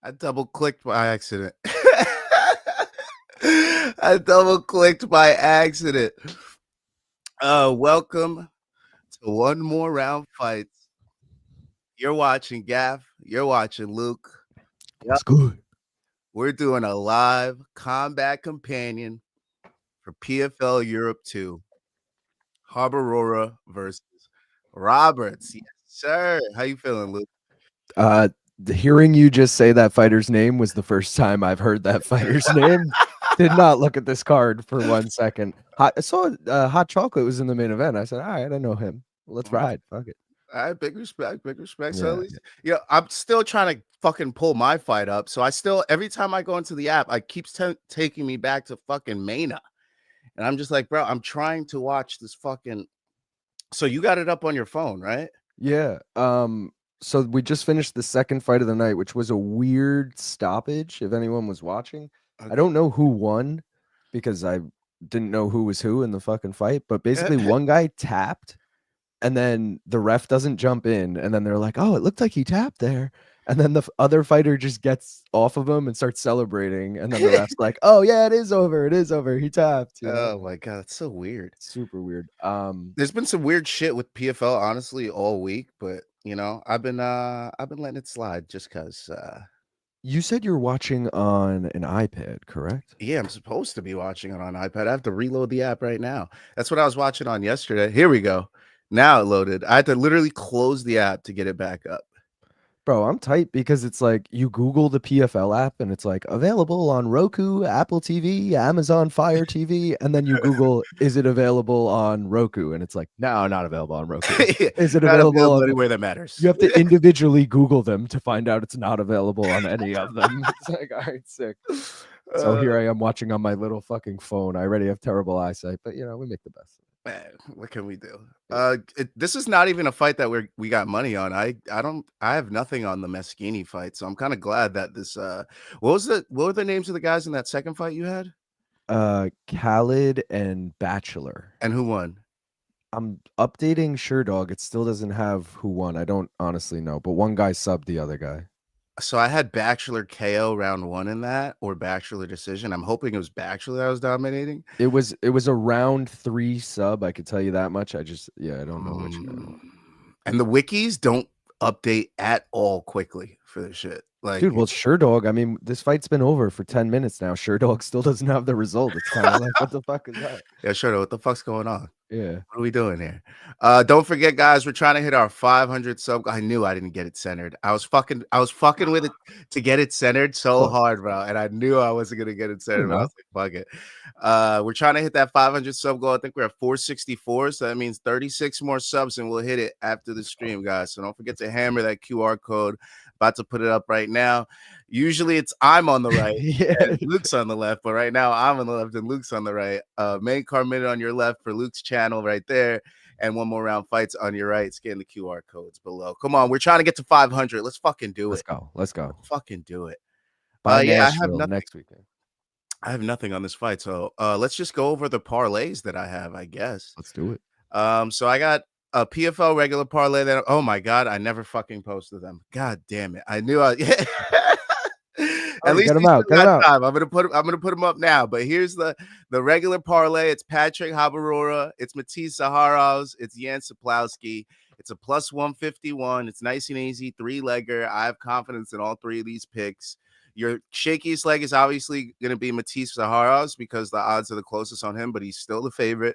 I double clicked by accident. I double clicked by accident. Welcome to One More Round Fights. You're watching Gaff. You're watching Luke. Yep. It's good. We're doing a live combat companion for PFL Europe 2. Habirora versus Roberts. Yes, sir. How you feeling, Luke? Hearing you just say that fighter's name was the first time I've heard that fighter's name. Did not look at this card for 1 second. I saw Hot Chocolate was in the main event. I said, all right, I know him. Let's ride. Fuck it. All right, big respect, big respect. So Yeah, at least, I'm still trying to fucking pull my fight up. So I still, every time I go into the app, I keeps taking me back to fucking Mana. And I'm just like, bro, I'm trying to watch this fucking. So you got it up on your phone, right? yeah. So we just finished the second fight of the night, which was a weird stoppage. If anyone was watching, Okay. I don't know who won because I didn't know who was who in the fucking fight. But basically, one guy tapped, and then the ref doesn't jump in, and then they're like, "Oh, it looked like he tapped there." And then the other fighter just gets off of him and starts celebrating, and then the ref's like, "Oh yeah, it is over. It is over. He tapped." You know? Oh my god, that's so weird. Super weird. There's been some weird shit with PFL, honestly, all week, but I've been letting it slide just cause You said you're watching on an iPad, correct? yeah, I'm supposed to be watching it on iPad. I have to reload the app right now. That's what I was watching on yesterday. Here we go. Now it loaded. I had to literally close the app to get it back up. Bro, I'm tight because it's like you Google the PFL app and it's like available on Roku, Apple TV, Amazon Fire TV, and then you Google, is it available on Roku? And it's like, no, not available on Roku. Is it Not available on anywhere that matters. You have to individually Google them to find out it's not available on any of them. It's like, all right, sick. So here I am watching on my little fucking phone. I already have terrible eyesight, but we make the best. Man, what can we do? This is not even a fight that we got money on. I have nothing on the Meschini fight, so I'm kind of glad that this. What were the names of the guys in that second fight you had? Khaled and Bachelor. And who won? I'm updating Sherdog. It still doesn't have who won. I don't honestly know, but one guy subbed the other guy. So I had Bachelor KO round 1 in that, or Bachelor decision. I'm hoping it was Bachelor that was dominating. It was a round 3 sub. I could tell you that much. I don't know which guy. And the wikis don't update at all quickly for this shit. Like, dude, well, Sherdog. I mean, this fight's been over for 10 minutes now. Sherdog still doesn't have the result. It's kind of like, what the fuck is that? Yeah, Sherdog, what the fuck's going on? Yeah. What are we doing here? Don't forget, guys, we're trying to hit our 500 sub. I knew I didn't get it centered. I was fucking with it to get it centered so hard, bro. And I knew I wasn't gonna get it centered. But I was like, fuck it. We're trying to hit that 500 sub goal. I think we're at 464. So that means 36 more subs, and we'll hit it after the stream, guys. So don't forget to hammer that QR code. About to put it up right now. Usually I'm on the right, and Luke's on the left, but right now I'm on the left and Luke's on the right. Main card minute on your left for Luke's channel right there, and One More Round Fights on your right. Scan the QR codes below. Come on, we're trying to get to 500. Let's fucking do it. Let's go. Fucking do it. I have nothing next weekend. I have nothing on this fight, so let's just go over the parlays that I have. I guess let's do it. So I got a PFL regular parlay that, oh my god, I never fucking posted them. God damn it. I knew I at least get them out. Time. I'm gonna put them up now. But here's the regular parlay. It's Patrick Habirora, it's Matisse Zaharovs, it's Jan Saplowski. It's a plus 151. It's nice and easy, 3-legger. I have confidence in all 3 of these picks. Your shakiest leg is obviously going to be Matisse Zaharovs because the odds are the closest on him, but he's still the favorite.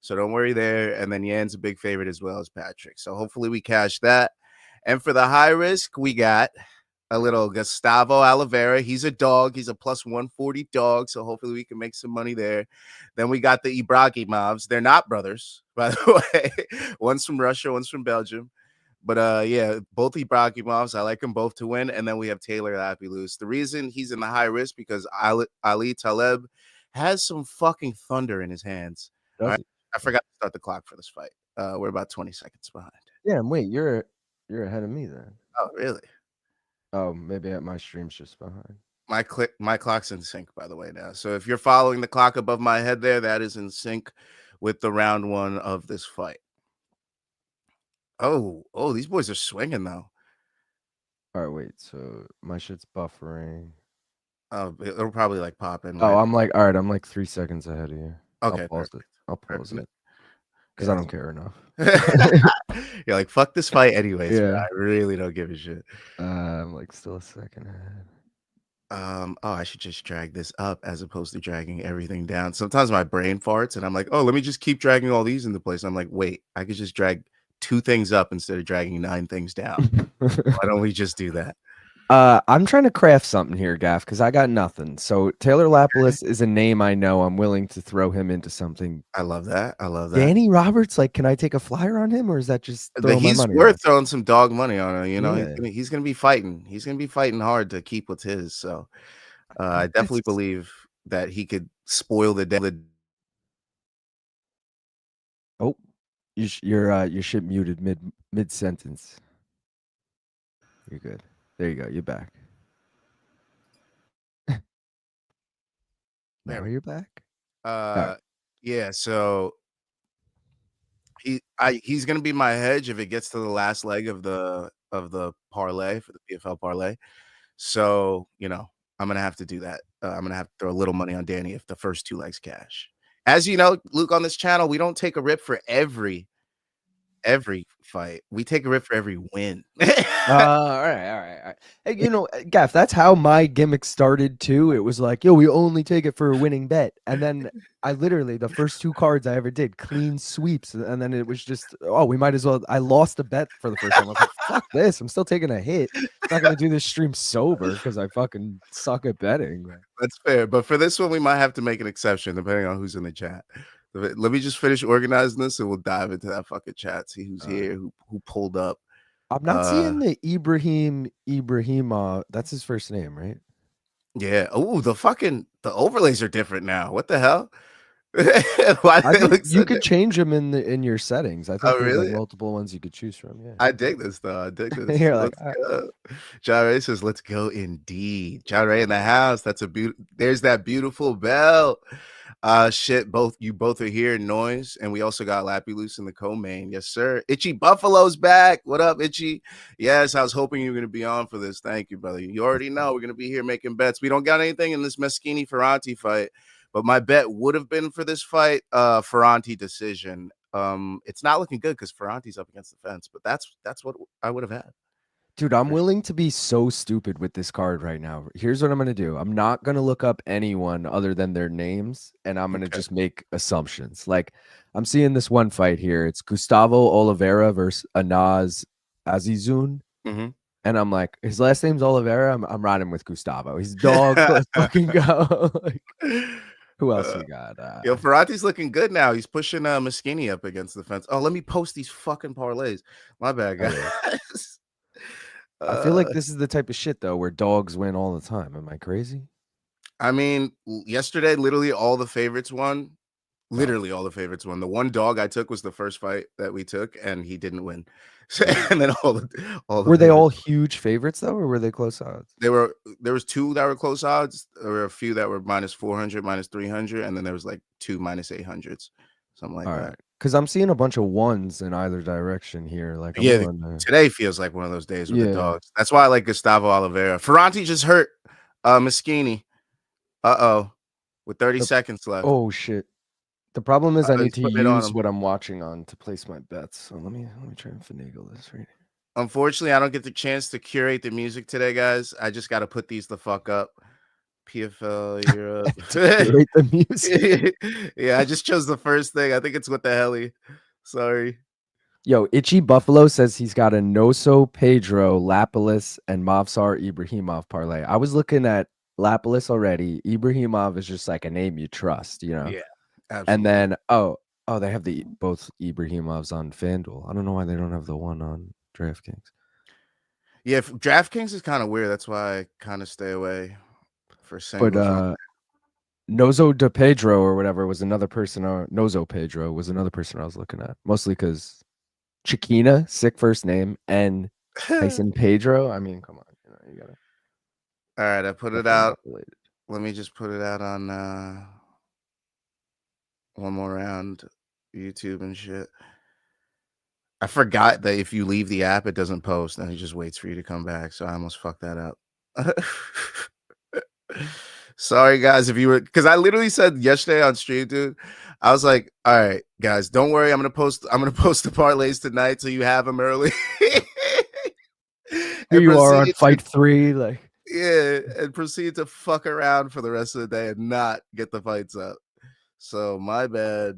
So don't worry there. And then Yan's a big favorite as well as Patrick. So hopefully we cash that. And for the high risk, we got a little Gustavo Oliveira. He's a dog. He's a plus 140 dog. So hopefully we can make some money there. Then we got the Ibrahimovs. They're not brothers, by the way. One's from Russia, one's from Belgium. But yeah, both Ibrahimovs. I like them both to win. And then we have Taylor Lapilus. The reason he's in the high risk because Ali Taleb has some fucking thunder in his hands. All right? I forgot to start the clock for this fight. We're about 20 seconds behind. Yeah, wait, you're ahead of me then. Oh, really? Oh, maybe my stream's just behind. My clock's in sync, by the way, now. So if you're following the clock above my head there, that is in sync with the round 1 of this fight. Oh, these boys are swinging, though. All right, wait. So my shit's buffering. Oh, it'll probably like pop in Oh, right. all right. I'm like 3 seconds ahead of you. I'll Okay, pause it. perfect. I'll pause Perfect. it because I Yeah. don't care enough. You're like, fuck this fight anyways, man. Yeah. I really don't give a shit. I'm like still a second ahead. Oh, I should just drag this up as opposed to dragging everything down. Sometimes my brain farts and I'm like, oh, let me just keep dragging all these into place. I'm like, wait, I could just drag 2 things up instead of dragging 9 things down. Why don't we just do that? I'm trying to craft something here, Gaff, because I got nothing. So Taylor Lapilus is a name I know. I'm willing to throw him into something. I love that. I love that. Danny Roberts, like, can I take a flyer on him, or is that just But throwing my he's money worth around? throwing some dog money on him, Yeah, he's gonna be fighting. He's gonna be fighting hard to keep what's his. So I definitely that's. believe that he could spoil the day. Oh, your shit muted mid sentence. You're good. There you go. You're back. There Now we you're back. go. All right. Yeah, so he's gonna be my hedge if it gets to the last leg of the parlay for the PFL parlay. So, I'm gonna have to do that. I'm gonna have to throw a little money on Danny if the first 2 legs cash. As you know, Luke, on this channel, we don't take a rip for every fight. We take a rip for every win. All right, all right, all right. Hey, Gaff, that's how my gimmick started too. It was like, yo, we only take it for a winning bet. And then I literally, the first 2 cards I ever did, clean sweeps. And then it was just, oh, we might as well. I lost a bet for the first time. I was like, fuck this. I'm still taking a hit. Not going to do this stream sober because I fucking suck at betting. That's fair, but for this one, we might have to make an exception depending on who's in the chat. Let me just finish organizing this, and we'll dive into that fucking chat. See who's here, who pulled up. I'm not seeing the Ibrahimov. That's his first name, right? Yeah. Oh, the overlays are different now. What the hell? Why do I they think look so you could different? change them in your settings. I think Oh, there's like really? multiple ones you could choose from. Yeah. I dig this though. I dig this. You're like, Let's go. John Ray says, "Let's go indeed." John Ray in the house. That's a beautiful. There's that beautiful bell. Shit. Both are here. Noise, and we also got Lappy Loose in the co-main. Yes, sir. Itchy Buffalo's back. What up, Itchy? Yes, I was hoping you were gonna be on for this. Thank you, brother. You already know we're gonna be here making bets. We don't got anything in this Meschini Ferranti fight, but my bet would have been for this fight, Ferranti decision. It's not looking good because Ferranti's up against the fence, but that's what I would have had. dude, I'm willing to be so stupid with this card right now. Here's what I'm gonna do. I'm not gonna look up anyone other than their names, and I'm gonna Okay. just make assumptions. Like I'm seeing this one fight here. It's Gustavo Oliveira versus Anaz Azizun. Mm-hmm. And I'm like, his last name's Oliveira. I'm riding with Gustavo. He's dog. Let's fucking go. Like, who else we got? Yo, Ferranti's looking good now. He's pushing Moschini up against the fence. Oh, let me post these fucking parlays. My bad, Oh, yeah. guys. I feel like uh, this is the type of shit though where dogs win all the time. Am I crazy? I mean, yesterday, literally all the favorites won. Oh, Literally all the favorites won. The one dog I took was the first fight that we took, and he didn't win. mm. And then all the Were they all favorites. huge favorites though, or were they close odds? There was 2 that were close odds. There were a few that were minus 400, minus 300, and then there was like 2 minus 800s, something like All that. right, because I'm seeing a bunch of ones in either direction here. Like I'm Yeah, going to, today feels like one of those days with the yeah. dogs. That's why I like Gustavo Oliveira. Ferranti just hurt Moschini. Uh-oh. With 30 The, seconds left. oh shit. The problem is I need He's to putting it on use him. what I'm watching on to place my bets. So let me try and finagle this right. Unfortunately, I don't get the chance to curate the music today, guys. I just got to put these the fuck up. PFL Europe. To curate the music. Yeah, I just chose the first thing. I think it's What the Helly. Sorry. Yo, Itchy Buffalo says he's got a Noso Pedro, Lapilus, and Mavsar Ibrahimov parlay. I was looking at Lapilus already. Ibrahimov is just like a name you trust, Yeah, And absolutely. then they have the both Ibrahimovs on FanDuel. I don't know why they don't have the one on DraftKings. Yeah, DraftKings is kind of weird. That's why I kind of stay away for But singles on. Nozo de Pedro or whatever was another person. Or Nozo Pedro was another person I was looking at, mostly because Chiquina, sick first name, and Tyson Pedro. I mean, come on, you gotta All right, I put it definitely out. not related. Let me just put it out on one more round, YouTube and shit. I forgot that if you leave the app, it doesn't post, and it just waits for you to come back. So I almost fucked that up. Sorry, guys, if you were, because I literally said yesterday on stream, dude. I was like, "All right, guys, don't worry. I'm gonna post the parlays tonight, so you have them early." Here And you are on proceed to fight 3, like. and proceed to fuck around for the rest of the day and not get the fights up. So my bad.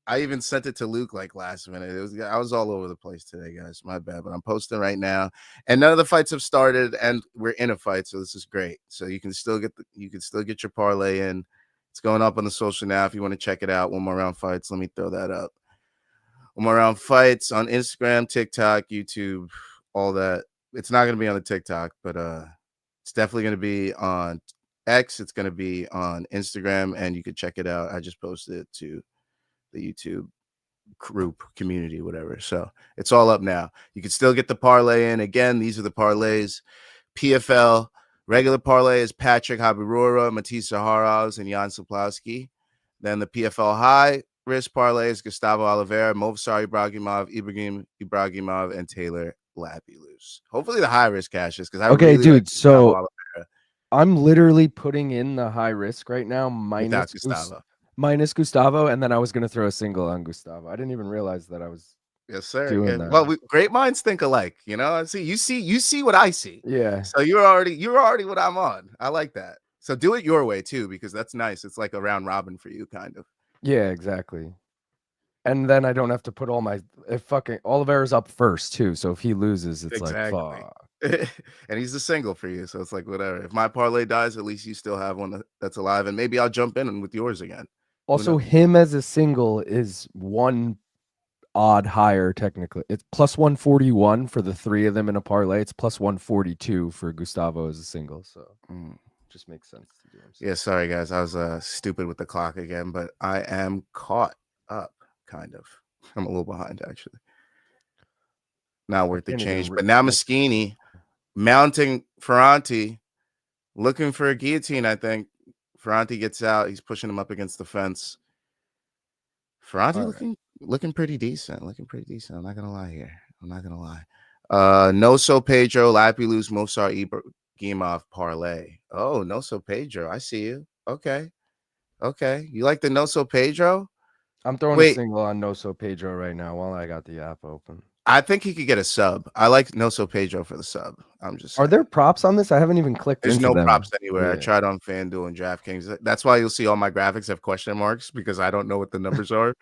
I even sent it to Luke like last minute. I was all over the place today, guys. My bad, but I'm posting right now, and none of the fights have started, and we're in a fight, so this is great. So you can still get your parlay in. It's going up on the social now if you want to check it out. One more round fights. Let me throw that up. One more round fights on Instagram, TikTok, YouTube, all that. It's not going to be on the TikTok, but it's definitely going to be on X. It's going to be on Instagram, and you can check it out. I just posted it to the YouTube group, community, whatever. So it's all up now. You can still get the parlay in. Again, these are the parlays. PFL regular parlay is Patrick Habirora, Matisse Zaharovs, and Jan Saplowski. Then the PFL high risk parlay is Gustavo Oliveira, Movsar Ibragimov, Ibrahim Ibragimov, and Taylor Lapilus. Hopefully the high risk cashes because I really dude. like Gustavo So Oliveira I'm literally putting in the high risk right now, without Gustavo. minus Gustavo, and then I was gonna throw a single on Gustavo. I didn't even realize that I was Yes, sir. doing Yeah. that. Well, great minds think alike. You know, you see what I see. Yeah. So you're already what I'm on. I like that. So do it your way too, because that's nice. It's like a round robin for you, kind of. Yeah, exactly. And then I don't have to put all my if fucking Oliveira's up first too. So if he loses, it's Exactly. like fuck. And he's the single for you, so it's like whatever. If my parlay dies, at least you still have one that's alive, and maybe I'll jump in with yours again. Also, him as a single is one odd higher technically. It's plus 141 for the three of them in a parlay. It's plus 142 for Gustavo as a single. So just makes sense to do. Yeah, sorry guys, I was stupid with the clock again, but I am caught up, kind of. I'm a little behind actually. Not worth the change, but now Moschini mounting Ferranti, looking for a guillotine. I think Ferranti gets out. He's pushing him up against the fence. Ferranti looking pretty decent. I'm not gonna lie here. Noso Pedro, Lapilus, Mosar Ibragimov parlay. Oh, Noso Pedro. I see you. Okay. You like the Noso Pedro? I'm throwing a single on Noso Pedro right now while I got the app open. I think he could get a sub. I like Noso Pedro for the sub. I'm just saying. Are there props on this? I haven't even clicked There's into no them. props anywhere. I tried on FanDuel and DraftKings. That's why you'll see all my graphics have question marks because I don't know what the numbers are.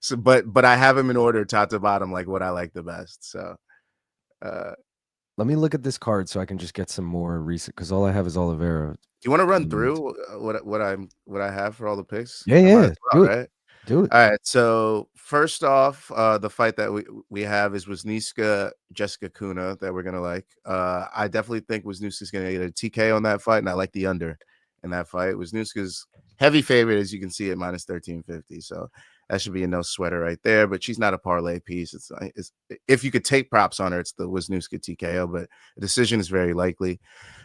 So, but I have them in order, top to bottom, like what I like the best. So, let me look at this card so I can just get some more recent because all I have is Oliveira. Do you want to run through what I have for all the picks? Yeah. Do it. Do it. All right. So first off, the fight that we have is Wisniewska Jessica Kuna that we're gonna like. I definitely think Wisniewska's gonna get a TK on that fight, and I like the under in that fight. Wisniewska's heavy favorite, as you can see, at minus 1350. So that should be a no sweater right there. But she's not a parlay piece. It's if you could take props on her, it's the Wisniewska TKO, but a decision is very likely.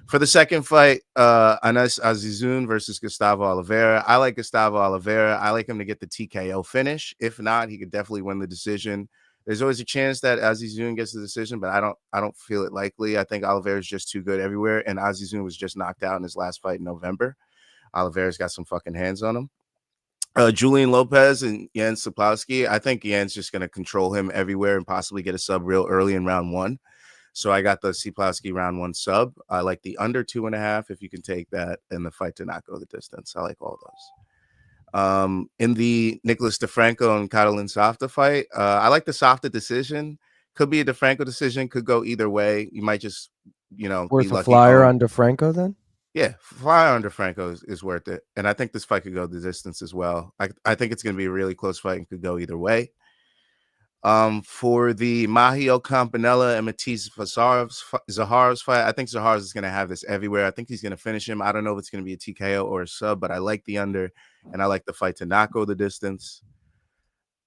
For the second fight, Anas Azizun versus Gustavo Oliveira. I like Gustavo Oliveira. I like him to get the TKO finish. If not, he could definitely win the decision. There's always a chance that Azizun gets the decision, but I don't feel it likely. I think Oliveira is just too good everywhere, and Azizun was just knocked out in his last fight in November. Oliveira's got some fucking hands on him. Julian Lopez and Jan Saplowski. I think Jan's just going to control him everywhere and possibly get a sub real early in round one. So I got the Saplowski round one sub. I like the under 2.5 if you can take that, and the fight to not go the distance. I like all those. In the Nicholas DeFranco and Catalin Safta fight, I like the Safta decision. Could be a DeFranco decision. Could go either way. You might just, worth a flyer on DeFranco then. Yeah, flyer on DeFranco is worth it, and I think this fight could go the distance as well. I think it's going to be a really close fight and could go either way. For the Mahio Campanella and Matisse Zaharovs fight, I think Zaharovs is going to have this everywhere. I think he's going to finish him. I don't know if it's going to be a TKO or a sub, but I like the under, and I like the fight to not go the distance.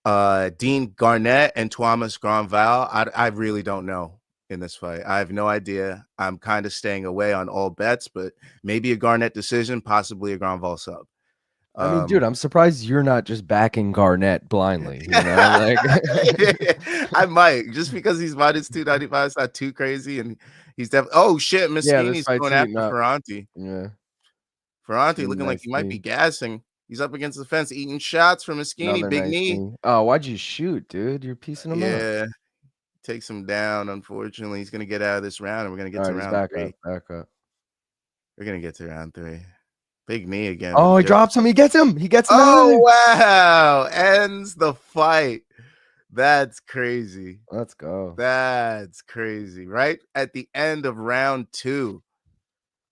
Dean Garnett and Tuamas Granval, I really don't know in this fight. I have no idea. I'm kind of staying away on all bets, but maybe a Garnett decision, possibly a Granval sub. I mean, dude, I'm surprised you're not just backing Garnett blindly. You know, like I might, just because he's minus 295. It's not too crazy, and he's definitely. Oh shit, yeah, this Moschini's fight's going heating after up. Ferranti. Yeah, Ferranti getting looking like nice he might be knee. gassing. He's up against the fence, eating shots from Moschini. Another Big nice knee. knee. Oh, why'd you shoot, dude? You're piecing him up. Yeah, takes him down. Unfortunately, he's gonna get out of this round, and we're gonna All get to right, he's round back up, 3. back up. We're gonna get to round 3. Big knee again, but Oh, he he just. drops him. He gets him. He gets him out of Oh there. wow! Ends the fight. That's crazy. Let's go. That's crazy. Right at the end of round 2,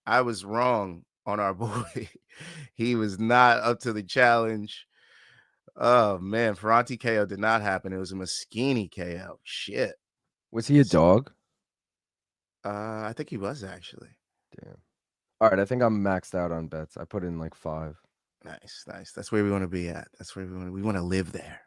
I was wrong on our boy. He was not up to the challenge. Oh man, Ferranti KO did not happen. It was a Moschini KO. Shit. Was he a dog? I think he was actually. Damn. All right, I think I'm maxed out on bets. I put in like 5. Nice. That's where we want to be at. That's where we want to live there.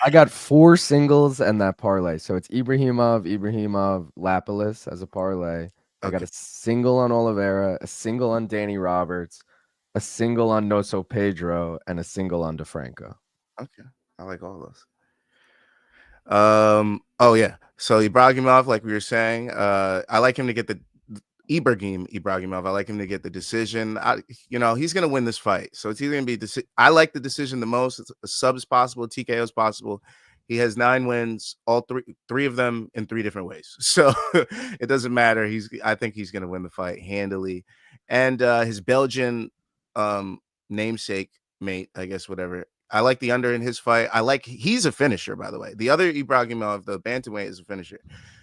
I got 4 singles and that parlay. So it's Ibrahimov, Lapilus as a parlay. I got Okay. a single on Oliveira, a single on Danny Roberts, a single on Noso Pedro, and a single on DeFranco. Okay. I like all those. Oh yeah. So Ibrahimov, like we were saying, I like him to get the Ibrahimov. I like him to get the decision. He's gonna win this fight. So it's either gonna be I like the decision the most. It's a sub is possible, TKO is possible. He has 9 wins, all three of them in 3 different ways. So it doesn't matter. I think he's gonna win the fight handily. And his Belgian namesake mate, I guess, whatever. I like the under in his fight. He's a finisher, by the way. The other Ibrahimov, the bantamweight, is a finisher.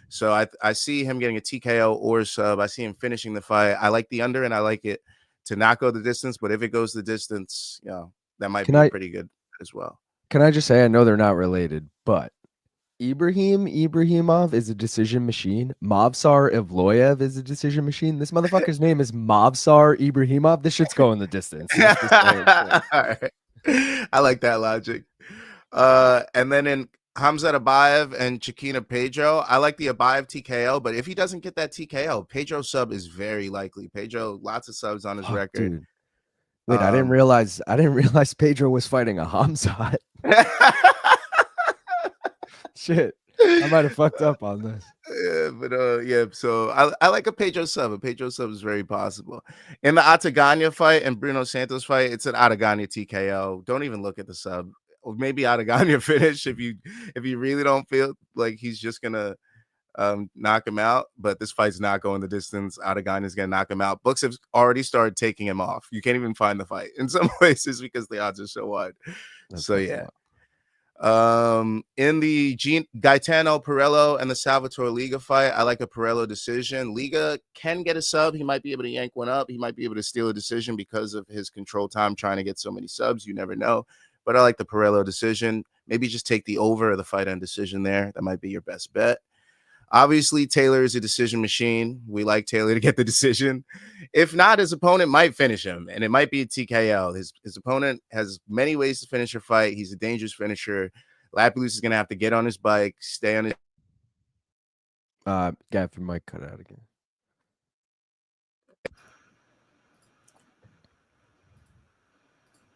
So I see him getting a TKO or a sub. I see him finishing the fight. I like the under, and I like it to not go the distance. But if it goes the distance, that might be pretty good as well. Can I just say, I know they're not related, but Ibrahimov is a decision machine. Mavsar Evloyev is a decision machine. This motherfucker's name is Mavsar Ibrahimov. This shit's going the distance. I like that logic. And then in Hamzat Abayev and Chiquina Pedro, I like the Abayev TKO, but if he doesn't get that TKO, Pedro sub is very likely. Pedro, lots of subs on his record. Dude. Wait, I didn't realize Pedro was fighting a Hamzat. Shit. I might have fucked up on this. So I like a Pedro sub. A Pedro sub is very possible. In the Atagana fight and Bruno Santos fight, it's an Atagana TKO. Don't even look at the sub. Or maybe Atagana finish if you really don't feel like he's just gonna knock him out. But this fight's not going the distance. Atagana is gonna knock him out. Books have already started taking him off. You can't even find the fight in some places because the odds are so wide. So yeah. In the Gaetano Perello and the Salvatore Liga fight, I like a Perello decision. Liga can get a sub. He might be able to yank one up. He might be able to steal a decision because of his control time trying to get so many subs. You never know. But I like the Perello decision. Maybe just take the over of the fight on decision there. That might be your best bet. Obviously, Taylor is a decision machine. We like Taylor to get the decision. If not, his opponent might finish him, and it might be a TKO. His opponent has many ways to finish a fight. He's a dangerous finisher. Lapilus is going to have to get on his bike, stay on his... Gaff, your mic cut out again.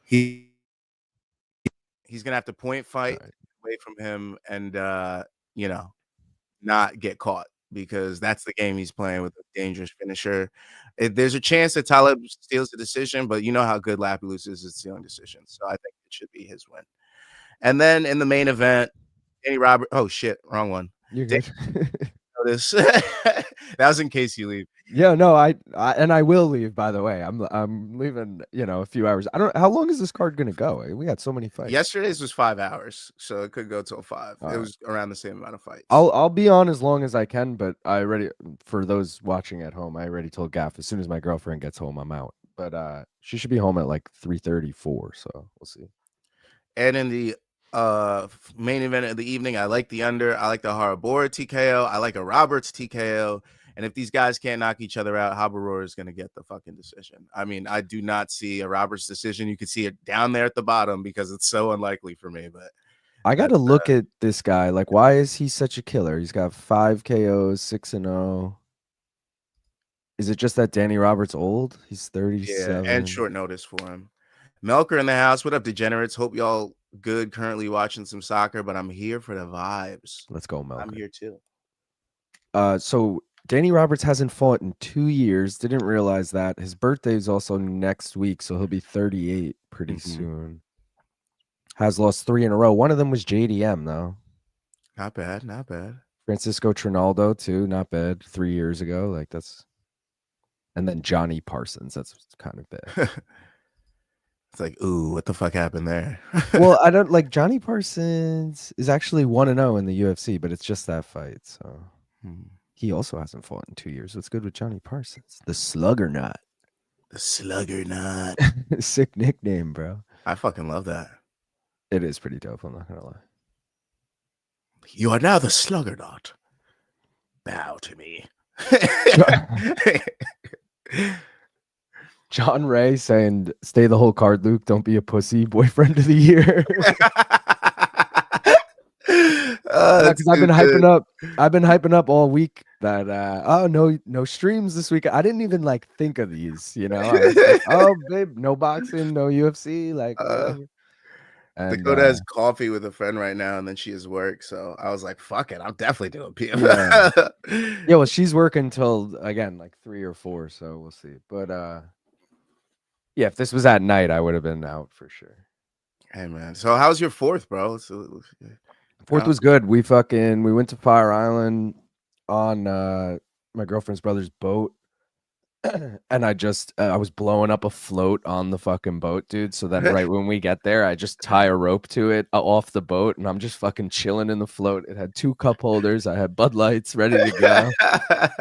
He's going to have to point fight away from him and, not get caught, because that's the game he's playing with a dangerous finisher. There's a chance that Talib steals the decision, but you know how good Lapilus is at stealing decisions. So I think it should be his win. And then in the main event, Danny Robert. Oh shit, wrong one. You're good. Notice that was in case you leave. Yeah, no, I will leave. By the way, I'm leaving. A few hours. I don't. How long is this card gonna go? We got so many fights. Yesterday's was 5 hours, so it could go till 5. It was around the same amount of fights. I'll be on as long as I can, but for those watching at home, I already told Gaff as soon as my girlfriend gets home, I'm out. But she should be home at like 3:34, so we'll see. And in the main event of the evening, I like the under. I like the Habirora TKO. I like a Roberts TKO. And if these guys can't knock each other out, Habirora is going to get the fucking decision. I mean, I do not see a Roberts decision. You can see it down there at the bottom because it's so unlikely for me. But I got to look at this guy. Like, why is he such a killer? He's got 5 KOs, 6-0. Is it just that Danny Roberts old? He's 37. Yeah, and short notice for him. Melker in the house. What up, degenerates? Hope y'all good. Currently watching some soccer, but I'm here for the vibes. Let's go, Melker. I'm here too. So Danny Roberts hasn't fought in 2 years. Didn't realize that. His birthday is also next week, so he'll be 38 pretty soon. Has lost 3 in a row. One of them was JDM, though. Not bad, not bad. Francisco Trinaldo, too. Not bad. 3 years ago. Like, that's... And then Johnny Parsons. That's kind of bad. It's like, ooh, what the fuck happened there? Well, I don't... Like, Johnny Parsons is actually 1-0 in the UFC, but it's just that fight, so... He also hasn't fought in 2 years. What's good with Johnny Parsons? The Sluggernaut. The Sluggernaut. Sick nickname, bro. I fucking love that. It is pretty dope. I'm not gonna lie. You are now the Sluggernaut. Bow to me. John Ray saying, "Stay the whole card, Luke. Don't be a pussy. Boyfriend of the year." Because I've been hyping up all week that no streams this week. I didn't even like think of these, you know. I was like, oh babe, no boxing, no UFC, like whatever. And, Dakota has coffee with a friend right now, and then she has work. So I was like, fuck it, I'm definitely doing PFL. Yeah, well, she's working till again like 3 or 4, so we'll see. But yeah, if this was at night, I would have been out for sure. Hey man, so how's your fourth, bro? Fourth was good. We went to Fire Island on my girlfriend's brother's boat, and I was blowing up a float on the fucking boat, dude. So then right when we get there, I just tie a rope to it off the boat, and I'm just fucking chilling in the float. It had 2 cup holders. I had Bud Lights ready to go,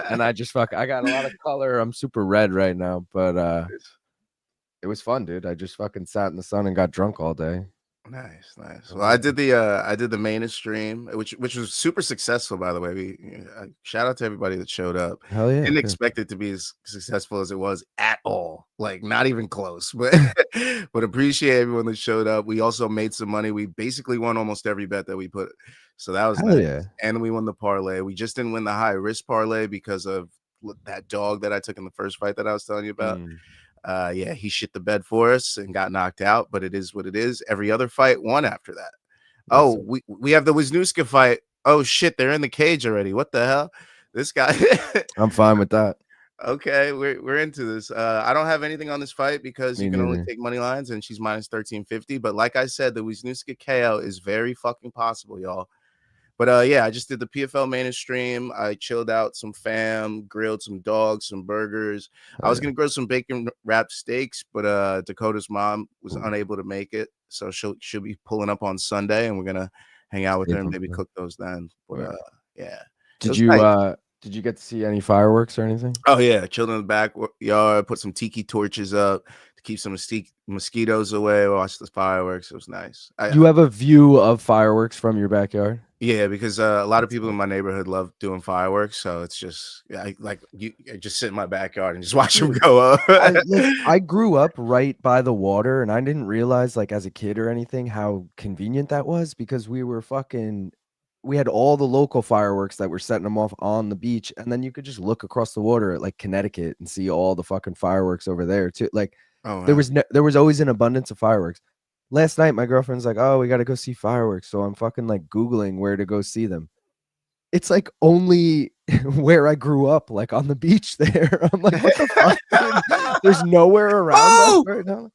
and I got a lot of color. I'm super red right now, but it was fun, dude. I just fucking sat in the sun and got drunk all day. Nice. Well, I did the main stream, which was super successful, by the way. Shout out to everybody that showed up. Hell yeah! Didn't expect it to be as successful as it was at all, like not even close. But but appreciate everyone that showed up. We also made some money. We basically won almost every bet that we put, so that was nice. Yeah. And we won the parlay. We just didn't win the high risk parlay because of that dog that I took in the first fight that I was telling you about. Yeah, he shit the bed for us and got knocked out, but it is what it is. Every other fight won after that. Oh, we have the Wisniewska fight. Oh shit, they're in the cage already. What the hell? This guy. I'm fine with that. Okay, we're into this. I don't have anything on this fight because you can only take money lines, and she's minus 1350. But like I said, the Wisniewska KO is very fucking possible, y'all. But yeah, I just did the PFL main stream. I chilled out some fam, grilled some dogs, some burgers. I was gonna grill some bacon wrapped steaks, but Dakota's mom was unable to make it, so she'll be pulling up on Sunday, and we're gonna hang out with her and maybe cook those then. But yeah. Did you get to see any fireworks or anything? Oh yeah, chilled in the backyard, put some tiki torches up to keep some mosquitoes away. Watch the fireworks. It was nice. You have a view of fireworks from your backyard? Yeah, because a lot of people in my neighborhood love doing fireworks, so it's just I just sit in my backyard and just watch them go up. I grew up right by the water, and I didn't realize, like as a kid or anything, how convenient that was because we had all the local fireworks that were setting them off on the beach, and then you could just look across the water at like Connecticut and see all the fucking fireworks over there too. Like there was always an abundance of fireworks. Last night, my girlfriend's like, "Oh, we got to go see fireworks." So I'm fucking like Googling where to go see them. It's like only where I grew up, like on the beach there. I'm like, what the fuck? There's nowhere around us right now.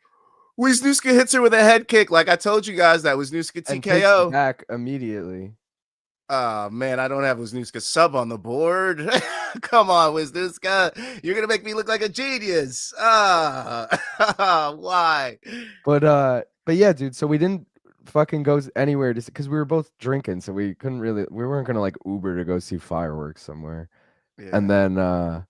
Wisniewska hits her with a head kick. Like I told you guys, that Wisniewska TKO. Back immediately. Oh man, I don't have Wisniewska sub on the board. Come on, Wisniewska. You're gonna make me look like a genius. Why? But yeah, dude. So we didn't fucking go anywhere to because we were both drinking, so we weren't gonna like Uber to go see fireworks somewhere. Yeah. And then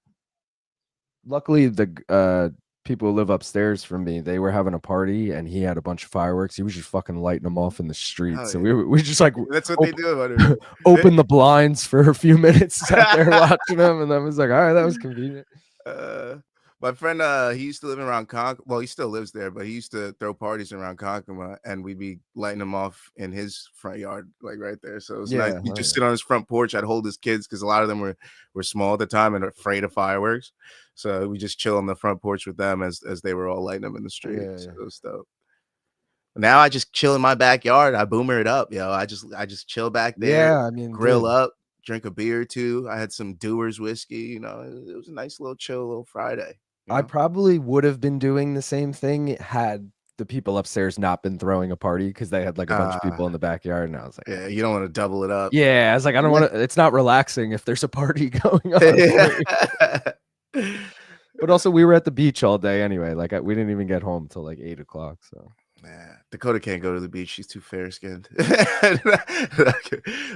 luckily the people who live upstairs from me, they were having a party and he had a bunch of fireworks. He was just fucking lighting them off in the street. So we just like that's what they do. Open the blinds for a few minutes, sat there watching them, and then was like, all right, that was convenient. My friend, he used to live in Ronkonkoma. Well, he still lives there, but he used to throw parties in Ronkonkoma, and we'd be lighting them off in his front yard, like right there. So it was nice. He'd just sit on his front porch. I'd hold his kids because a lot of them were small at the time and afraid of fireworks. So we just chill on the front porch with them as they were all lighting them in the street. So it was dope. Now I just chill in my backyard. I boomer it up, yo. I just chill back there, Yeah, I mean, grill dude, up, drink a beer or two. I had some Dewar's whiskey. You know, it was a nice little chill little Friday. You I know? probably would have been doing the same thing had the people upstairs not been throwing a party because they had like a bunch of people in the backyard, and I was like, Yeah, you don't want to double it up. yeah, I was like, I don't want to. It's not relaxing if there's a party going on for you. But also, we were at the beach all day anyway. Like, we didn't even get home till like 8 o'clock. So, Yeah, Dakota can't go to the beach. She's too fair skinned.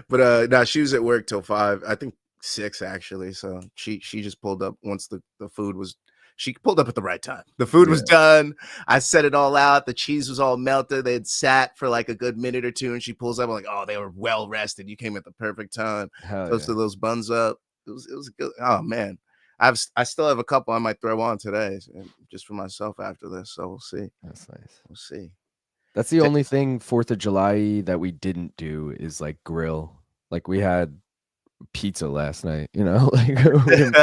But no, she was at work till 5. I think 6 actually. So she just pulled up once the food was. She pulled up at the right time. The food was done. I set it all out. The cheese was all melted. They had sat for like a good minute or two, and she pulls up. I'm like, oh, they were well rested. You came at the perfect time. Toasted those buns up. It was good. Oh man. I still have a couple I might throw on today just for myself after this. So we'll see. that's nice. We'll see. That's the only thing 4th of July that we didn't do is like grill. Like, we had pizza last night, you know? Like, we didn't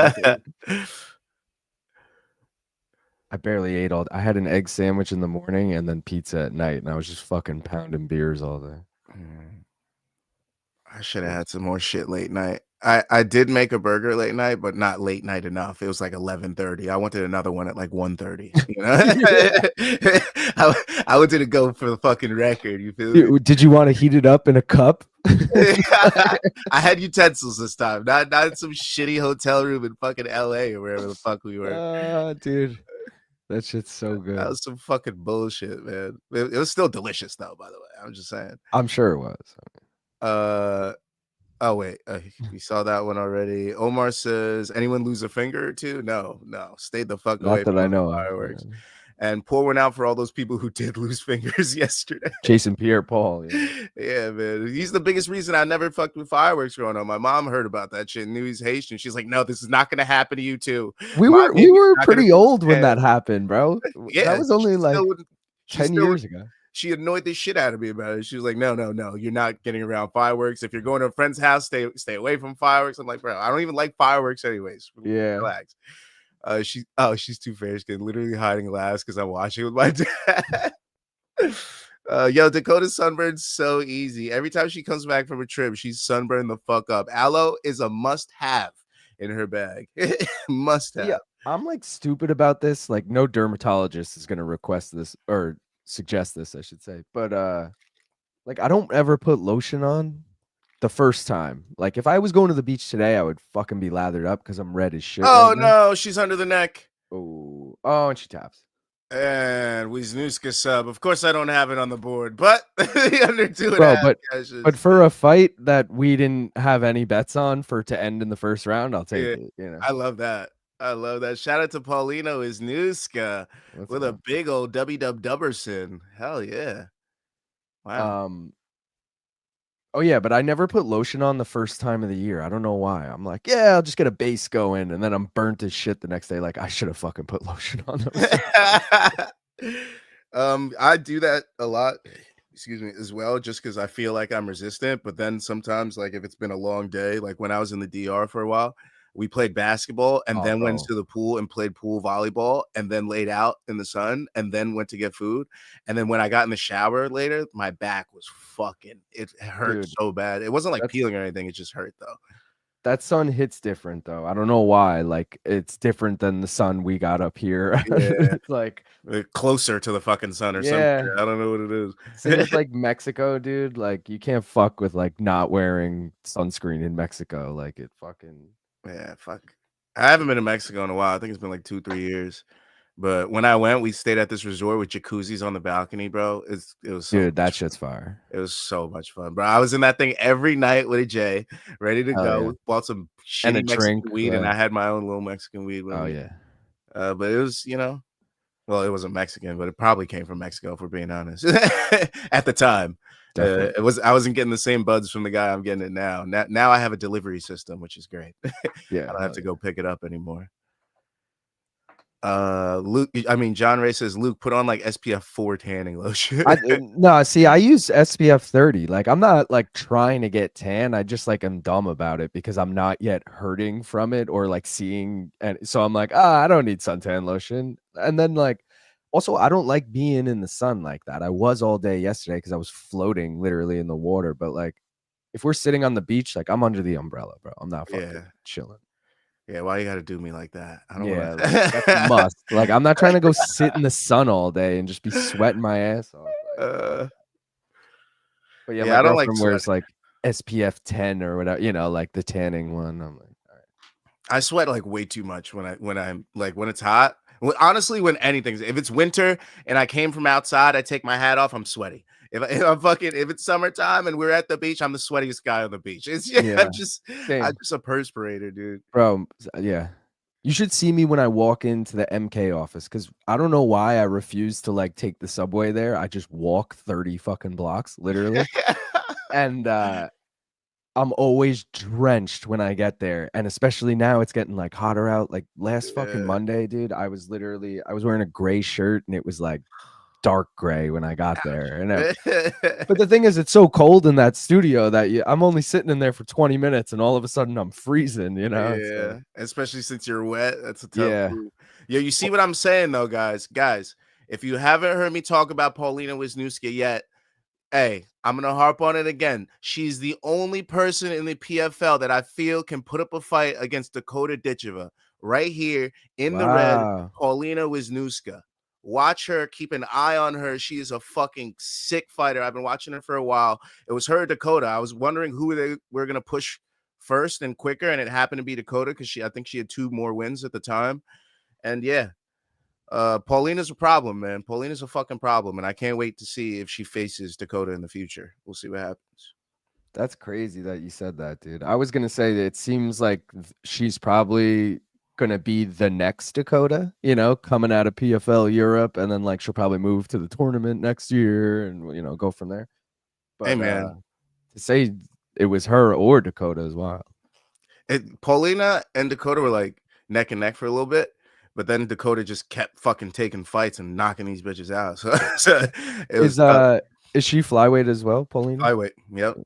I barely ate all. I had an egg sandwich in the morning and then pizza at night, and I was just fucking pounding beers all day. I should have had some more shit late night. I did make a burger late night, but not late night enough. It was like 11:30. I wanted another one at like 1:30. You know, I wanted to go for the fucking record. You feel me? Did you want to heat it up in a cup? I had utensils this time, not in some shitty hotel room in fucking LA or wherever the fuck we were. Dude, that shit's so good. That was some fucking bullshit, man. It was still delicious though, by the way. I'm just saying. I'm sure it was. Oh wait, we saw that one already. Omar says, anyone lose a finger or two? No. Stay the fuck away from I know fireworks. And pour one out for all those people who did lose fingers yesterday. Jason Pierre-Paul. Yeah, man. He's the biggest reason I never fucked with fireworks growing up. My mom heard about that shit and knew he's Haitian. She's like, no, this is not gonna happen to you too. We were pretty old when that happened, bro. Yeah, that was only like 10 years ago. She annoyed the shit out of me about it. She was like, no, you're not getting around fireworks. If you're going to a friend's house, stay away from fireworks. I'm like, bro, I don't even like fireworks anyways. Yeah. Relax. She's too fair skin, literally hiding laughs because I'm watching with my dad. Yo, Dakota's sunburned so easy. Every time she comes back from a trip, she's sunburned the fuck up. Aloe is a must-have in her bag. Must-have. Yeah, I'm like stupid about this. Like, no dermatologist is gonna request this or suggest this, I should say. But like, I don't ever put lotion on the first time. Like, if I was going to the beach today, I would fucking be lathered up because I'm red as shit. Oh no, she's under the neck. Oh, and she taps. And Wisniewska sub. Of course, I don't have it on the board, but under 2.5. Bro, but for a fight that we didn't have any bets on to end in the first round, I'll take it. You know, I love that. Shout out to Paulino Wisniewska with a big old Dubberson. Hell yeah! Wow. Oh yeah, but I never put lotion on the first time of the year. I don't know why. I'm like, yeah, I'll just get a base going, and then I'm burnt as shit the next day. Like, I should have fucking put lotion on those. I do that a lot, excuse me, as well, just because I feel like I'm resistant. But then sometimes, like if it's been a long day, like when I was in the DR for a while, we played basketball and then went to the pool and played pool volleyball and then laid out in the sun and then went to get food. And then when I got in the shower later, my back was fucking, it hurt so bad. It wasn't like peeling or anything. It just hurt though. That sun hits different though. I don't know why. Like, it's different than the sun we got up here. Yeah. It's like closer to the fucking sun or something. I don't know what it is. Same as like Mexico, dude. Like, you can't fuck with like not wearing sunscreen in Mexico. Like, it fucking. Yeah, fuck. I haven't been to Mexico in a while. I think it's been like 2-3 years. But when I went, we stayed at this resort with jacuzzis on the balcony, bro. It was so dude, that shit's fire. It was so much fun, bro. I was in that thing every night with a J, ready to go. Yeah. Bought some shitty Mexican weed, and I had my own little Mexican weed with me. Yeah. But it was, well, it wasn't Mexican, but it probably came from Mexico, if we're being honest. At the time. I wasn't getting the same buds from the guy I'm getting it now. Now I have a delivery system, which is great. Yeah, I don't have to go pick it up anymore. John Ray says, Luke, put on like SPF 4 tanning lotion. No, see, I use SPF 30. Like, I'm not like trying to get tan. I just like am dumb about it because I'm not yet hurting from it or like seeing, and so I'm like, I don't need suntan lotion. And then like Also, I don't like being in the sun like that. I was all day yesterday because I was floating literally in the water. But like, if we're sitting on the beach, like I'm under the umbrella, bro. I'm not fucking chilling. Yeah, why you gotta do me like that? I don't want Yeah, like that's a to. must. Like I'm not trying to go sit in the sun all day and just be sweating my ass off. Like, but yeah, my Yeah, I don't like girlfriend sweating. wears like SPF 10 or whatever, you know, like the tanning one. I'm like, all right. I sweat like way too much when I'm like when it's hot. Well, honestly, when anything's if it's winter and I came from outside, I take my hat off, I'm sweaty. If it's summertime and we're at the beach, I'm the sweatiest guy on the beach. It's Yeah, I'm just same. a perspirator, dude. Bro, yeah. You should see me when I walk into the MK office because I don't know why I refuse to like take the subway there. I just walk 30 fucking blocks, literally. And I'm always drenched when I get there. And especially now it's getting like hotter out. Like last fucking Yeah. Monday, dude, I was wearing a gray shirt and it was like dark gray when I got there. And but the thing is, it's so cold in that studio that I'm only sitting in there for 20 minutes and all of a sudden I'm freezing, you know? So, Yeah, especially since you're wet. That's a tough yeah. move. Yeah, you see what I'm saying though, guys. Guys, if you haven't heard me talk about Paulina Wisniewski yet, hey, I'm gonna harp on it again. She's the only person in the PFL that I feel can put up a fight against Dakota Ditcheva right here in the red. Wow. Paulina Wisniewska. Watch her. Keep an eye on her. She is a fucking sick fighter. I've been watching her for a while. It was her, Dakota. I was wondering who they were gonna push first and quicker, and it happened to be Dakota because I think she had 2 more wins at the time. And yeah, Paulina's a problem, man. Paulina's a fucking problem, and I can't wait to see if she faces Dakota in the future. We'll see what happens. That's crazy that you said that, dude. I was gonna say that it seems like she's probably gonna be the next Dakota, you know, coming out of PFL Europe, and then like she'll probably move to the tournament next year and you know go from there. Hey, But man, to say it was her or Dakota as well. Paulina and Dakota were like neck and neck for a little bit, but then Dakota just kept fucking taking fights and knocking these bitches out. So it was Is she flyweight as well, Paulina? flyweight. Yep.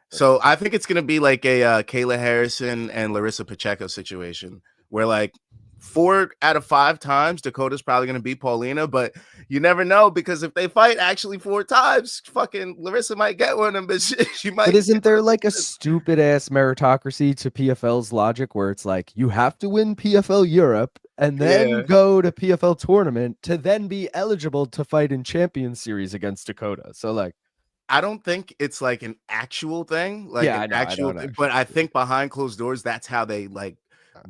So I think it's gonna be like a Kayla Harrison and Larissa Pacheco situation where like 4 out of 5 times Dakota's probably gonna beat Paulina, but you never know because if they fight actually 4 times, fucking Larissa might get one of them, but she might. But isn't there like a stupid ass meritocracy to PFL's logic where it's like you have to win PFL Europe and then go to PFL tournament to then be eligible to fight in Champion Series against Dakota? So like I don't think it's like an actual thing, like yeah, an I know, I actual don't thing, but actually. I think behind closed doors, that's how they like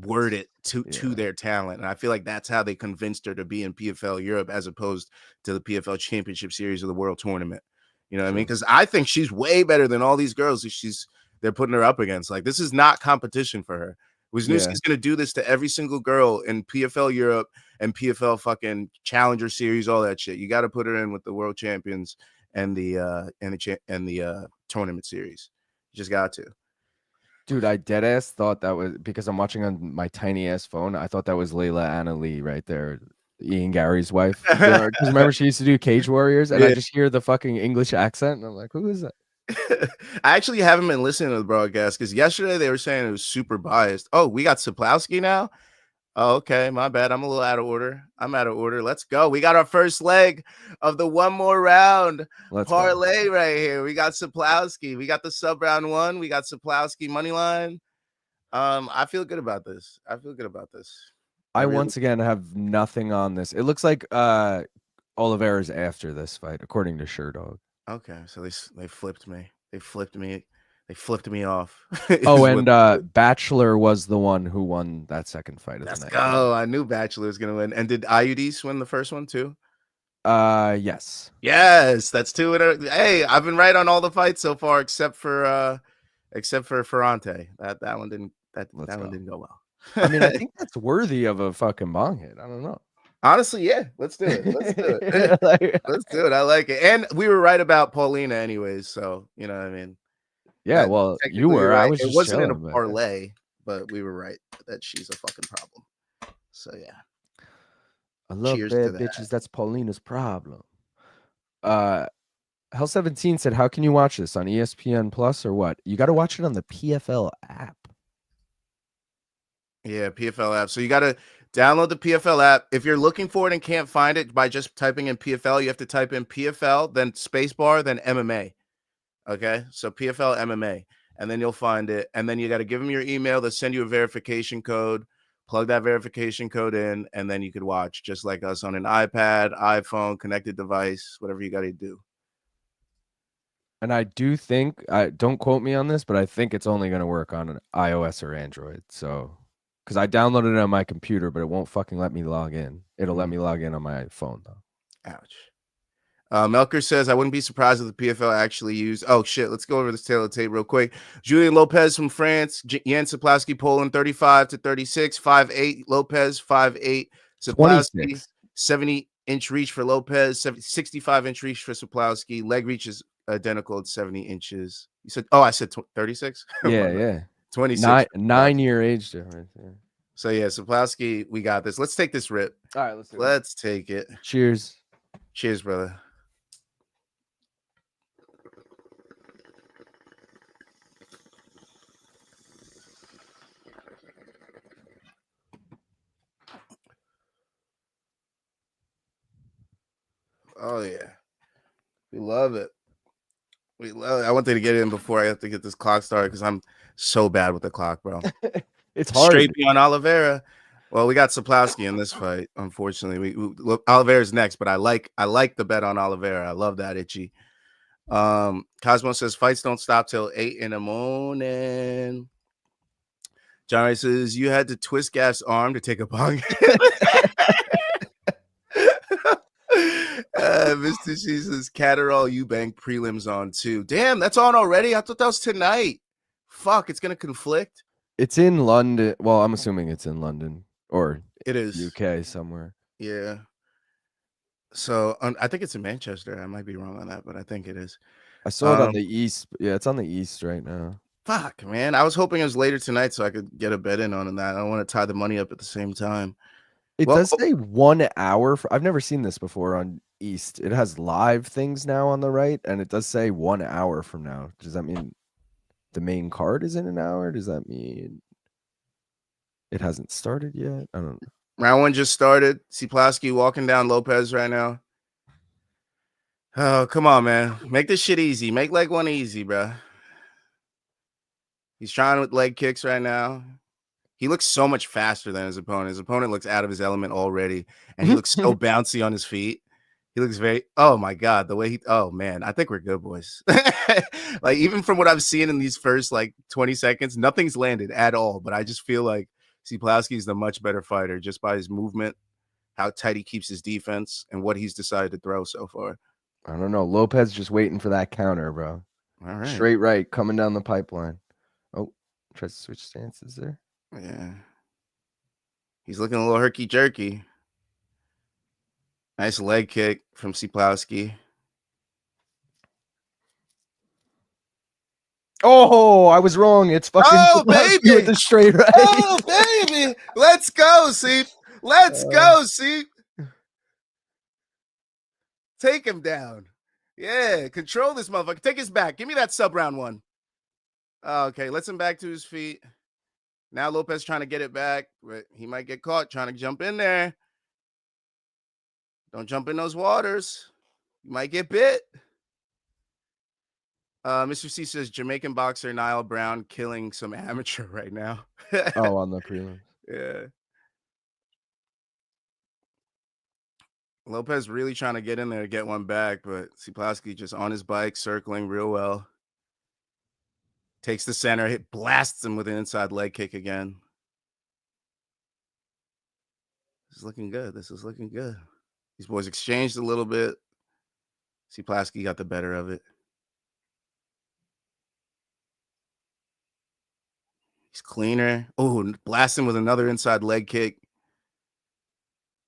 word it to Yeah, their talent. And I feel like that's how they convinced her to be in PFL Europe as opposed to the PFL Championship Series or the World Tournament. You know what I mean? true. Because I think she's way better than all these girls they're putting her up against. Like this is not competition for her. Yeah. Wisniewski's gonna do this to every single girl in PFL Europe and PFL fucking Challenger Series, all that shit. You got to put her in with the world champions and the tournament series. You just got to. Dude, I dead ass thought that was because I'm watching on my tiny ass phone. I thought that was Layla Anna Lee right there, Ian Gary's wife. Because remember she used to do Cage Warriors, and I Yeah. just hear the fucking English accent, and I'm like, who is that? I actually haven't been listening to the broadcast because yesterday they were saying it was super biased. Oh, we got Saplowski now. Oh, okay. My bad. I'm a little out of order. I'm out of order. Let's go. We got our first leg of the one more round Let's go. parlay right here. We got Saplowski. We got the sub round 1. We got Saplowski money line. I feel good about this. I feel good about this. I once again have nothing on this. It looks like Oliveira's after this fight, according to Sherdog. Okay, so they flipped me. They flipped me. They flipped me off. Oh, and Bachelor was the one who won that second fight of Let's the night. go. I knew Bachelor was gonna win. And did IUDs win the first one too? Yes. Yes, that's 2 in a. Hey, I've been right on all the fights so far except for Ferrante. That one didn't one didn't go well. I mean, I think that's worthy of a fucking bong hit. I don't know. Honestly, yeah. Let's do it. Let's do it. Let's do it. I like it. And we were right about Paulina anyways, so you know what I mean. Yeah, well, you were. Right. I was it just wasn't chilling, in a parlay, but we were right that she's a fucking problem. So yeah. I love Cheers bad to that. bitches. That's Paulina's problem. Hell 17 said, "How can you watch this on ESPN Plus or what? You got to watch it on the PFL app." Yeah, PFL app. So you gotta Download the PFL app. If you're looking for it and can't find it by just typing in PFL, you have to type in PFL, then spacebar, then MMA. Okay, so PFL MMA, and then you'll find it. And then you got to give them your email. They'll send you a verification code. Plug that verification code in, and then you could watch just like us on an iPad, iPhone, connected device, whatever you got to do. And I do think, don't quote me on this, but I think it's only going to work on an iOS or Android. So, because I downloaded it on my computer, but it won't fucking let me log in. It'll let me log in on my phone, though. Ouch. Melker says, I wouldn't be surprised if the PFL actually used. Oh, shit. Let's go over this tail of tape real quick. Julian Lopez from France. Jan Saplowski, Poland, 35-36. 5'8. Lopez, 5'8. Saplowski, 70-inch reach for Lopez. 65-inch reach for Saplowski. Leg reach is identical at 70 inches. You said, I said 36? Yeah. 26. 9-year age difference. Yeah. So, yeah, Saplowski, we got this. Let's take this rip. All right, let's take it. Cheers. Cheers, brother. Oh, yeah. We love it. We love it. I wanted to get in before I have to get this clock started because I'm so bad with the clock, bro. It's hard. Straight beyond Oliveira. Well, we got Saplowski in this fight, unfortunately. Oliveira's next, but I like the bet on Oliveira. I love that, Itchy. Cosmo says fights don't stop till 8 in the morning. John Ray says you had to twist Gaff's arm to take a bong. Mr. She says Catterall Eubank prelims on too. Damn, that's on already. I thought that was tonight. Fuck, it's gonna conflict. It's in London. Well, I'm assuming it's in London or it is UK somewhere. Yeah. So I think it's in Manchester. I might be wrong on that, but I think it is. I saw it on the east. Yeah, it's on the east right now. Fuck, man. I was hoping it was later tonight so I could get a bet in on that. I don't want to tie the money up at the same time. It does say 1 hour. I've never seen this before on East. It has live things now on the right, and it does say 1 hour from now. Does that mean the main card is in an hour? Does that mean it hasn't started yet? I don't know. Round 1 just started. Saplowski walking down Lopez right now. Oh, come on, man. Make this shit easy. Make leg 1 easy, bro. He's trying with leg kicks right now. He looks so much faster than his opponent. His opponent looks out of his element already, and he looks so bouncy on his feet. He looks very, oh my God, the way oh man, I think we're good, boys. Like, even from what I've seen in these first like 20 seconds, nothing's landed at all. But I just feel like Saplowski is the much better fighter just by his movement, how tight he keeps his defense, and what he's decided to throw so far. I don't know. Lopez just waiting for that counter, bro. All right. Straight right, coming down the pipeline. Oh, tries to switch stances there. Yeah. He's looking a little herky-jerky. Nice leg kick from Saplowski. Oh, I was wrong. It's fucking baby with the straight right. Oh, baby. Let's go, Seep. Let's go, Seep. Take him down. Yeah, control this motherfucker. Take his back. Give me that sub round 1. Okay, let's him back to his feet. Now Lopez trying to get it back, but he might get caught trying to jump in there. Don't jump in those waters. You might get bit. Mr. C says Jamaican boxer Niall Brown killing some amateur right now. Oh, on the prelims. Yeah. Lopez really trying to get in there to get one back, but Saplowski just on his bike, circling real well. Takes the center, blasts him with an inside leg kick again. This is looking good. This is looking good. These boys exchanged a little bit. Saplowski got the better of it. He's cleaner. Oh, blasting with another inside leg kick.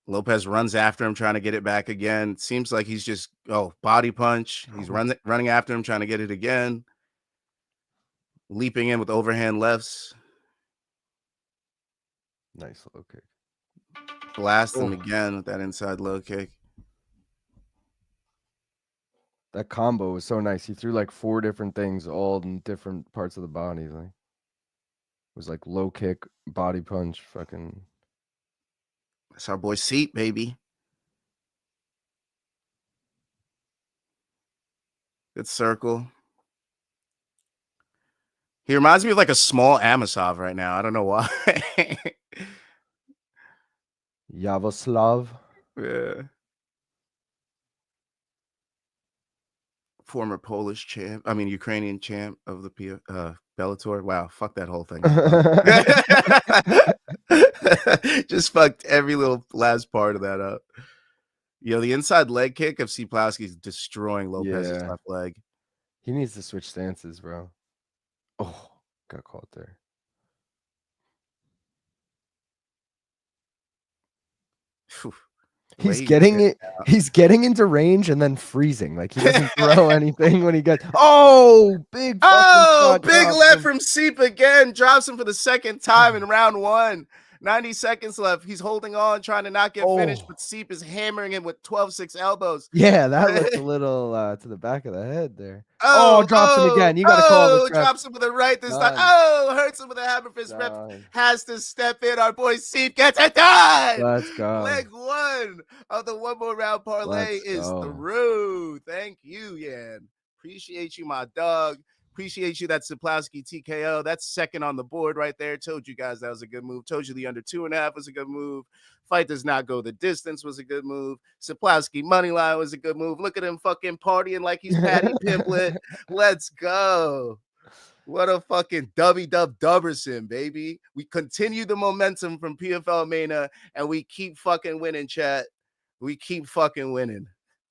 Lopez runs after him, trying to get it back again. Seems like he's just, body punch. He's running after him, trying to get it again. Leaping in with overhand lefts. Nice low kick. Blast him again with that inside low kick. That combo was so nice. He threw like 4 different things all in different parts of the body. Like, it was like low kick, body punch, fucking. That's our boy Seat, baby. Good circle. He reminds me of like a small Amosov right now. I don't know why. Yavoslav. Yeah. Former Polish champ. I mean, Ukrainian champ of the Bellator. Wow, fuck that whole thing. Just fucked every little last part of that up. The inside leg kick of Siplowski's destroying Lopez's left leg. He needs to switch stances, bro. Oh, got caught there. He's getting into range and then freezing. Like he doesn't throw anything when he gets. Oh, big left from Seep again. Drops him for the second time in round 1. 90 seconds left. He's holding on, trying to not get finished, but Seep is hammering him with 12-6 elbows. Yeah, that looked a little to the back of the head there. Drops him again. You got to call this. Drops him with the right this time. Oh, hurts him with a hammer fist. Ref has to step in. Our boy Seep gets it done. Let's go. Leg 1 of the one more round parlay is through. Thank you, Yan. Appreciate you, my dog. Appreciate you. That Siplowski TKO. That's second on the board right there. Told you guys that was a good move. Told you the under 2.5 was a good move. Fight does not go the distance was a good move. Siplowski money line was a good move. Look at him fucking partying like he's Patty Pimblett. Let's go. What a fucking Dubberson, baby. We continue the momentum from PFL Mania and we keep fucking winning, chat. We keep fucking winning.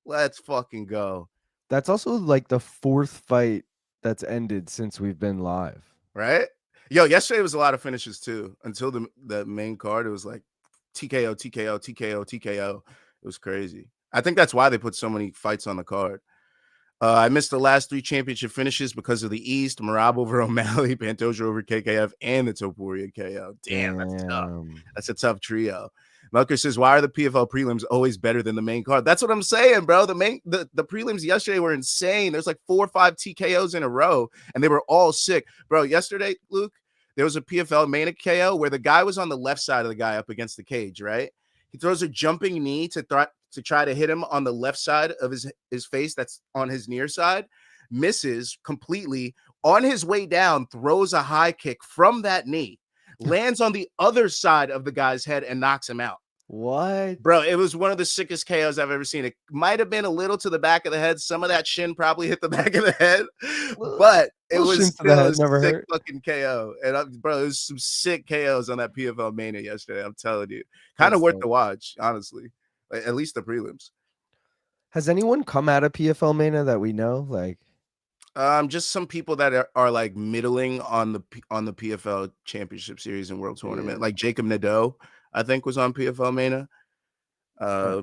Let's fucking go. That's also like the 4th fight that's ended since we've been live, right? Yo, yesterday was a lot of finishes too. Until the main card, it was like TKO, TKO, TKO, TKO. It was crazy. I think that's why they put so many fights on the card. I missed the last 3 championship finishes because of the East: Marab over O'Malley, Pantoja over KKF, and the Topuria KO. Damn, that's tough. That's a tough trio. Melker says, why are the PFL prelims always better than the main card? That's what I'm saying, bro. The prelims yesterday were insane. There's like 4 or 5 TKOs in a row, and they were all sick. Bro, yesterday, Luke, there was a PFL Mania KO where the guy was on the left side of the guy up against the cage, right? He throws a jumping knee to try to hit him on the left side of his face that's on his near side, misses completely. On his way down, throws a high kick from that knee, lands on the other side of the guy's head and knocks him out. What? Bro, it was one of the sickest KOs I've ever seen. It might have been a little to the back of the head. Some of that shin probably hit the back of the head, but it was still a sick fucking KO. And bro, there's some sick KOs on that PFL Mania yesterday. I'm telling you. Kind of worth the watch, honestly. At least the prelims. Has anyone come out of PFL Mania that we know? Like, just some people that are like middling on the PFL Championship Series and World Tournament, like Jacob Nadeau, I think was on PFL Mania.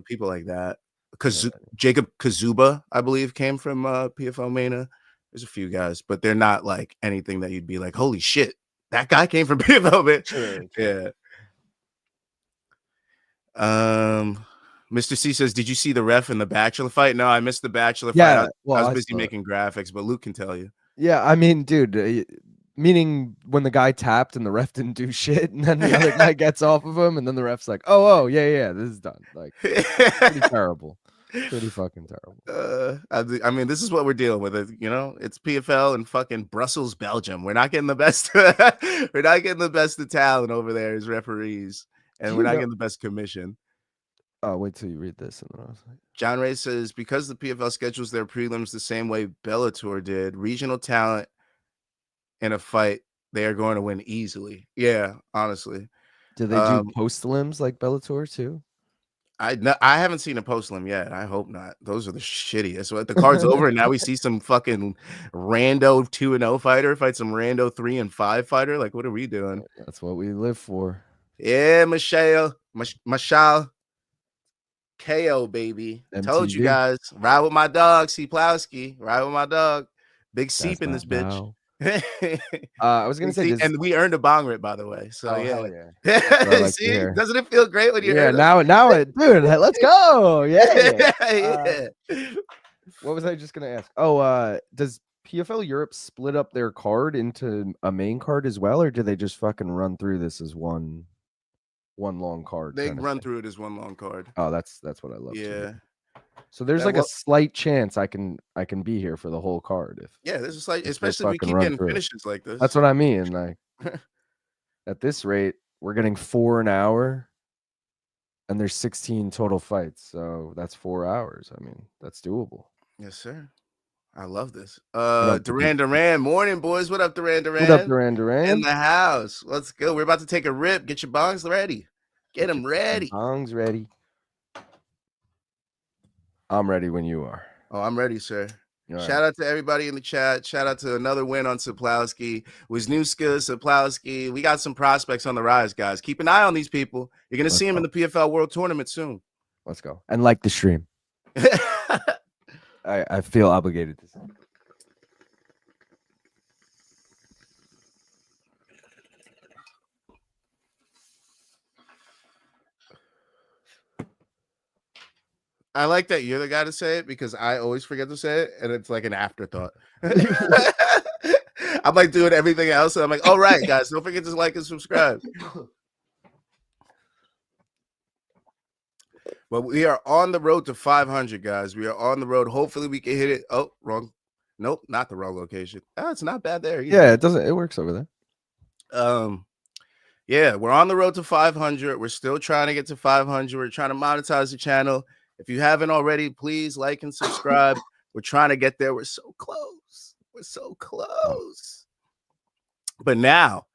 People like that. Because Jacob Kazuba, I believe, came from PFL Mania. There's a few guys, but they're not like anything that you'd be like, holy shit, that guy came from PFL Mania. Sure. Yeah. Mr. C says, did you see the ref in the Bachelor fight? No, I missed the Bachelor fight. I was busy making graphics, but Luke can tell you. Yeah, I mean, dude, meaning when the guy tapped and the ref didn't do shit, and then the other guy gets off of him, and then the ref's like, oh, yeah, this is done. Like, pretty terrible. Pretty fucking terrible. I mean, this is what we're dealing with. It's PFL and fucking Brussels, Belgium. We're not getting the best. We're not getting the best of talent over there as referees, and we're not getting the best commission. Oh, wait till you read this. And then I was like, John Ray says, because the PFL schedules their prelims the same way Bellator did, regional talent in a fight, they are going to win easily. Yeah, honestly. Do they do post-limbs like Bellator too? I haven't seen a post-limb yet. I hope not. Those are the shittiest. The card's over, and now we see some fucking rando 2-0 fighter fight some rando 3-5 fighter. Like, what are we doing? That's what we live for. Yeah, Michelle. KO, baby. MTV. Told you guys. Ride with my dog, Siplowski. Ride with my dog. Big Seep in this bitch. I was gonna say, and we earned a bong rip, by the way. So yeah. Like see, doesn't it feel great when you? Yeah, now it, dude. Let's go. Yeah. What was I just gonna ask? Oh, does PFL Europe split up their card into a main card as well, or do they just fucking run through this as one? one long card. They Kind of run thing. through it as one long card. Oh, that's what I love. Yeah. So there's That like a slight chance I can be here for the whole card if there's a slight, they especially if we fucking keep run getting through it. finishes like this. That's what I mean. Like at this rate, we're getting 4 an hour, and there's 16 total fights. So that's 4 hours. I mean, that's doable. Yes, sir. I love this. up, Duran. Morning, boys. What up, Duran? What up, Duran? In the house. Let's go. We're about to take a rip. Get your bongs ready. Get them ready. Bongs ready. I'm ready when you are. Oh, I'm ready, sir. All Shout out to everybody in the chat. Shout out to another win on Saplowski. Wisniewska, Saplowski. We got some prospects on the rise, guys. Keep an eye on these people. You're going to see them in the PFL World Tournament soon. Let's go. And like the stream. I feel obligated to say. I like that you're the guy to say it because I always forget to say it, and it's like an afterthought. I'm like doing everything else, and I'm like, all right, guys, don't forget to like and subscribe. But we are on the road to 500, guys. We are on the road. Hopefully, we can hit it. Oh, wrong. Nope, not the wrong location. Oh, it's not bad there either. Yeah, it doesn't. It works over there. Yeah, we're on the road to 500. We're still trying to get to 500. We're trying to monetize the channel. If you haven't already, please like and subscribe. We're trying to get there. We're so close. We're so close. But now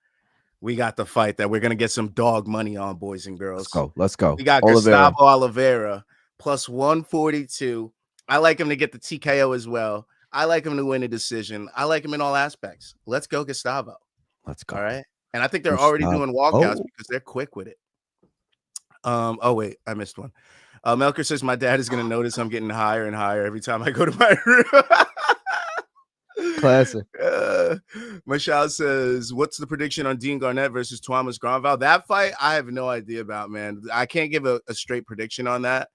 we got the fight that we're going to get some dog money on, boys and girls. Let's go. We got Gustavo Oliveira plus 142. I like him to get the TKO as well. I like him to win a decision. I like him in all aspects. Let's go, Gustavo. Let's go. All right. And I think they're already doing walkouts because they're quick with it. Oh, wait, I missed one. Melker says my dad is going to notice I'm getting higher and higher every time I go to my room. Classic. Michelle says, what's the prediction on Dean Garnett versus Thomas Granville? That fight, I have no idea about, man. I can't give a straight prediction on that.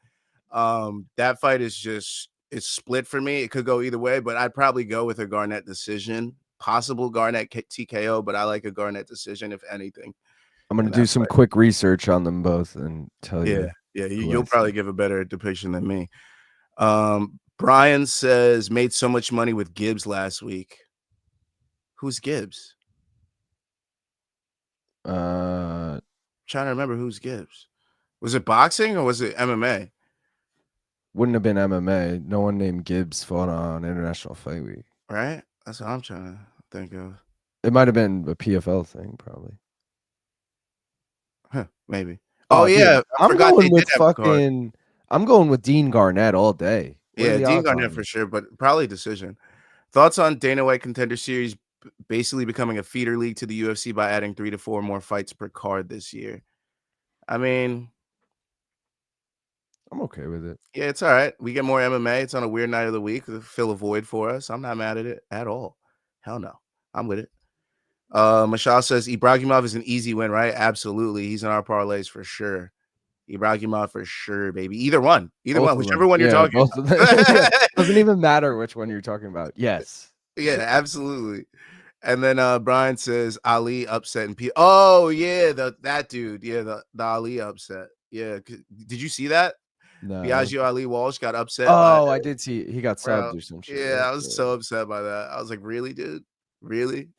That fight is just, it's split for me. It could go either way, but I'd probably go with a Garnett decision. Possible Garnett TKO, but I like a Garnett decision, if anything. I'm going to do some quick research on them both and tell you. Yeah, you'll probably give a better depiction than me. Brian says, made so much money with Gibbs last week. Who's Gibbs? Trying to remember who's Gibbs. Was it boxing or was it MMA? Wouldn't have been MMA. No one named Gibbs fought on International Fight Week. Right? That's what I'm trying to think of. It might have been a PFL thing, probably. Huh, maybe. Oh yeah, I'm going with Dean Garnett all day. Yeah, Dean Garnett for sure, but probably decision. Thoughts on Dana White Contender Series basically becoming a feeder league to the UFC by adding 3 to 4 more fights per card this year? I mean, I'm okay with it. Yeah, it's all right. We get more MMA. It's on a weird night of the week to fill a void for us. I'm not mad at it at all. Hell no. I'm with it. Mashal says Ibragimov is an easy win, right? Absolutely. He's in our parlays for sure. Ibragimov for sure, baby. Either one, whichever one you're talking about. Doesn't even matter which one you're talking about. Yes. Yeah, absolutely. And then Brian says Ali upset and oh yeah, that dude. Yeah, the Ali upset. Yeah. Did you see that? No. Biagio Ali Walsh got upset. Oh, I did see he got subbed or some shit. Yeah, I was so upset by that. I was like, really, dude? Really?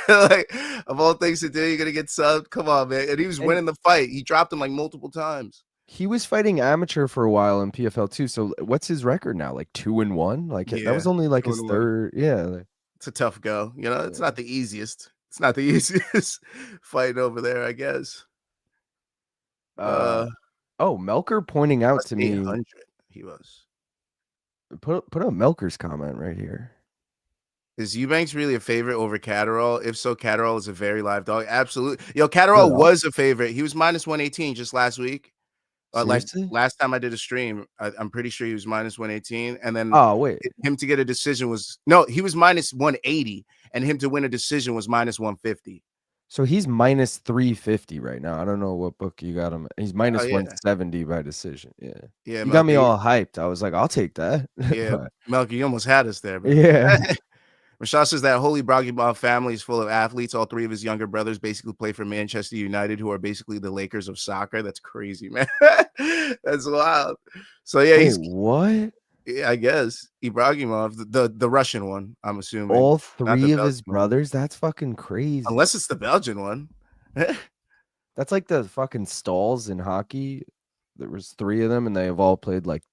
Like, of all things to do, you're gonna get subbed? Come on, man. And he was winning the fight. He dropped him like multiple times. He was fighting amateur for a while in PFL too. So what's his record now? Like 2-1? Like that was only like his third. Yeah. It's a tough go. You know, it's not the easiest. It's not the easiest fight over there, I guess. Melker pointing out to me. He was. Put up Melker's comment right here. Is Eubanks really a favorite over Catterall? If so, Catterall is a very live dog. Absolutely. Yo, Catterall was a favorite. He was minus 118 just last week. Like last time I did a stream, I'm pretty sure he was minus 118. And then him to get a decision was he was minus 180, and him to win a decision was minus 150. So he's minus 350 right now. I don't know what book you got him. He's minus 170 by decision. Yeah. You got me all hyped. I was like, I'll take that. Yeah, Melky, you almost had us there. Bro. Yeah. Rashad says that Holy Bragimov family is full of athletes. All three of his younger brothers basically play for Manchester United, who are basically the Lakers of soccer. That's crazy, man. That's wild. So yeah, Wait, what? Yeah, I guess Ibrahimov, the Russian one. I'm assuming All not the three of his Belgian one. brothers? That's fucking crazy. Unless it's the Belgian one. That's like the fucking stalls in hockey. There was 3 of them, and they have all played like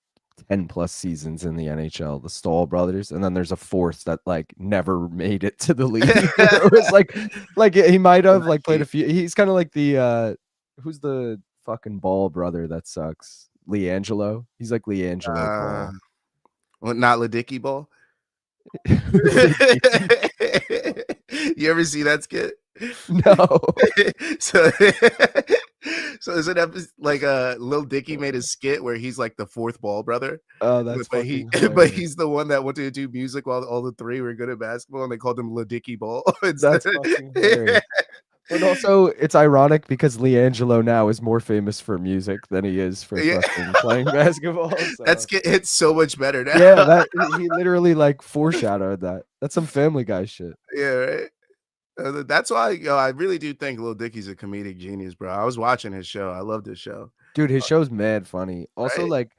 10 plus seasons in the NHL, the Stahl brothers, and then there's a 4th that like never made it to the league. It was like he might have like played a few. He's kind of like the who's the fucking Ball brother that sucks? Leangelo. He's like Leangelo Ball. Well, not Ladicki Ball. You ever see that skit? No. So is it like Lil Dicky made a skit where he's like the 4th Ball brother? Oh, that's but he's the one that wanted to do music while all the 3 were good at basketball, and they called him Lil Dicky Ball. That's fucking hilarious. But also, it's ironic because Leangelo now is more famous for music than he is for fucking playing basketball. So. That skit hits so much better now. Yeah, he literally like foreshadowed that. That's some Family Guy shit. Yeah, right. That's why I really do think Lil Dicky's a comedic genius, bro. I was watching his show. I loved his show. Dude, his show's mad funny. Also, like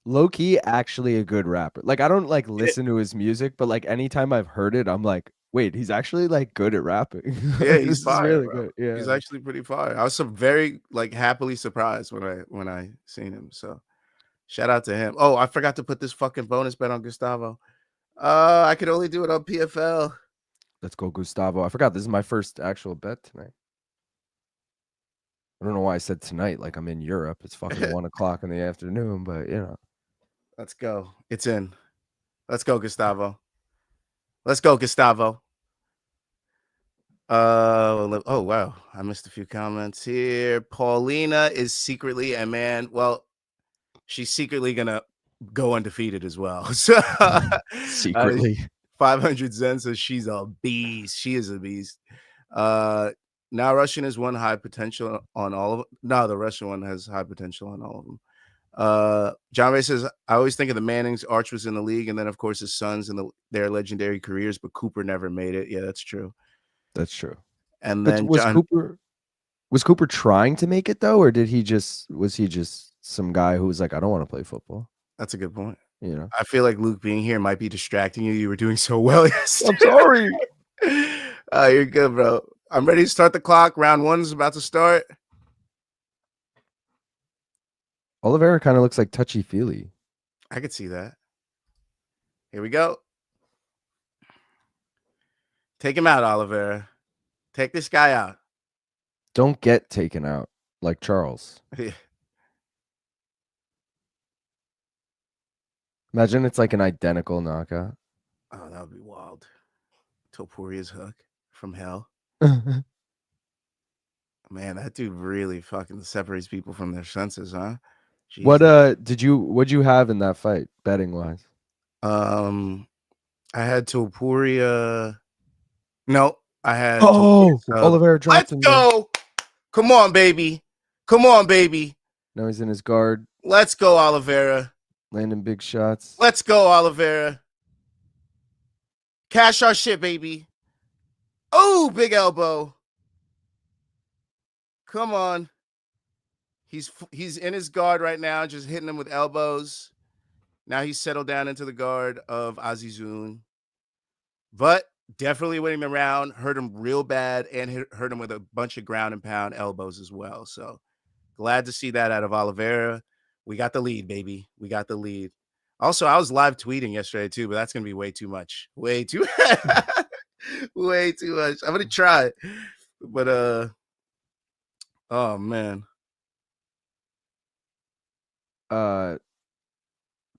low key, actually a good rapper. Like I don't like listen to his music, but like anytime I've heard it, I'm like, wait, he's actually like good at rapping. Yeah, he's fire, really bro. good. Yeah, he's actually pretty fire. I was very like happily surprised when I seen him. So shout out to him. Oh, I forgot to put this fucking bonus bet on Gustavo. I could only do it on PFL. Let's go, Gustavo. I forgot this is my first actual bet tonight. I don't know why I said tonight, like I'm in Europe. It's fucking 1 o'clock in the afternoon, but you know. Let's go. It's in. Let's go, Gustavo. Let's go, Gustavo. Oh wow, I missed a few comments here. Paulina is secretly a man. Well, she's secretly gonna go undefeated as well. So secretly, 500 Zen says she's a beast. She is a beast. Now Russian is one high potential on all of them. No, the Russian one has high potential on all of them. John Ray says, I always think of the Mannings. Arch was in the league, and then of course his sons and their legendary careers, but Cooper never made it. Yeah, that's true. That's true. And then was Cooper trying to make it though, or was he just some guy who was like, I don't want to play football? That's a good point. You know, I feel like Luke being here might be distracting you. You were doing so well yesterday. I'm sorry. You're good, bro. I'm ready to start the clock. Round 1 is about to start. Oliveira kind of looks like touchy-feely. I could see that. Here we go. Take him out, Oliveira. Take this guy out. Don't get taken out like Charles. Yeah. Imagine it's like an identical knockout. Oh, that would be wild. Topuria's hook from hell. Man, that dude really fucking separates people from their senses, huh? Jesus. What'd you have in that fight, betting wise? I had Topuria. No, I had Oliveira dropped him. Let's go. Come on, baby. Come on, baby. Now he's in his guard. Let's go, Oliveira. Landing big shots. Let's go, Oliveira. Cash our shit, baby. Oh, big elbow. Come on. He's in his guard right now, just hitting him with elbows. Now he's settled down into the guard of Azizun. But definitely winning the round. Hurt him real bad and hurt him with a bunch of ground and pound elbows as well. So glad to see that out of Oliveira. We got the lead, baby. We got the lead. Also, I was live tweeting yesterday too, but that's going to be way too much. Way too way too much. I'm going to try. But oh man.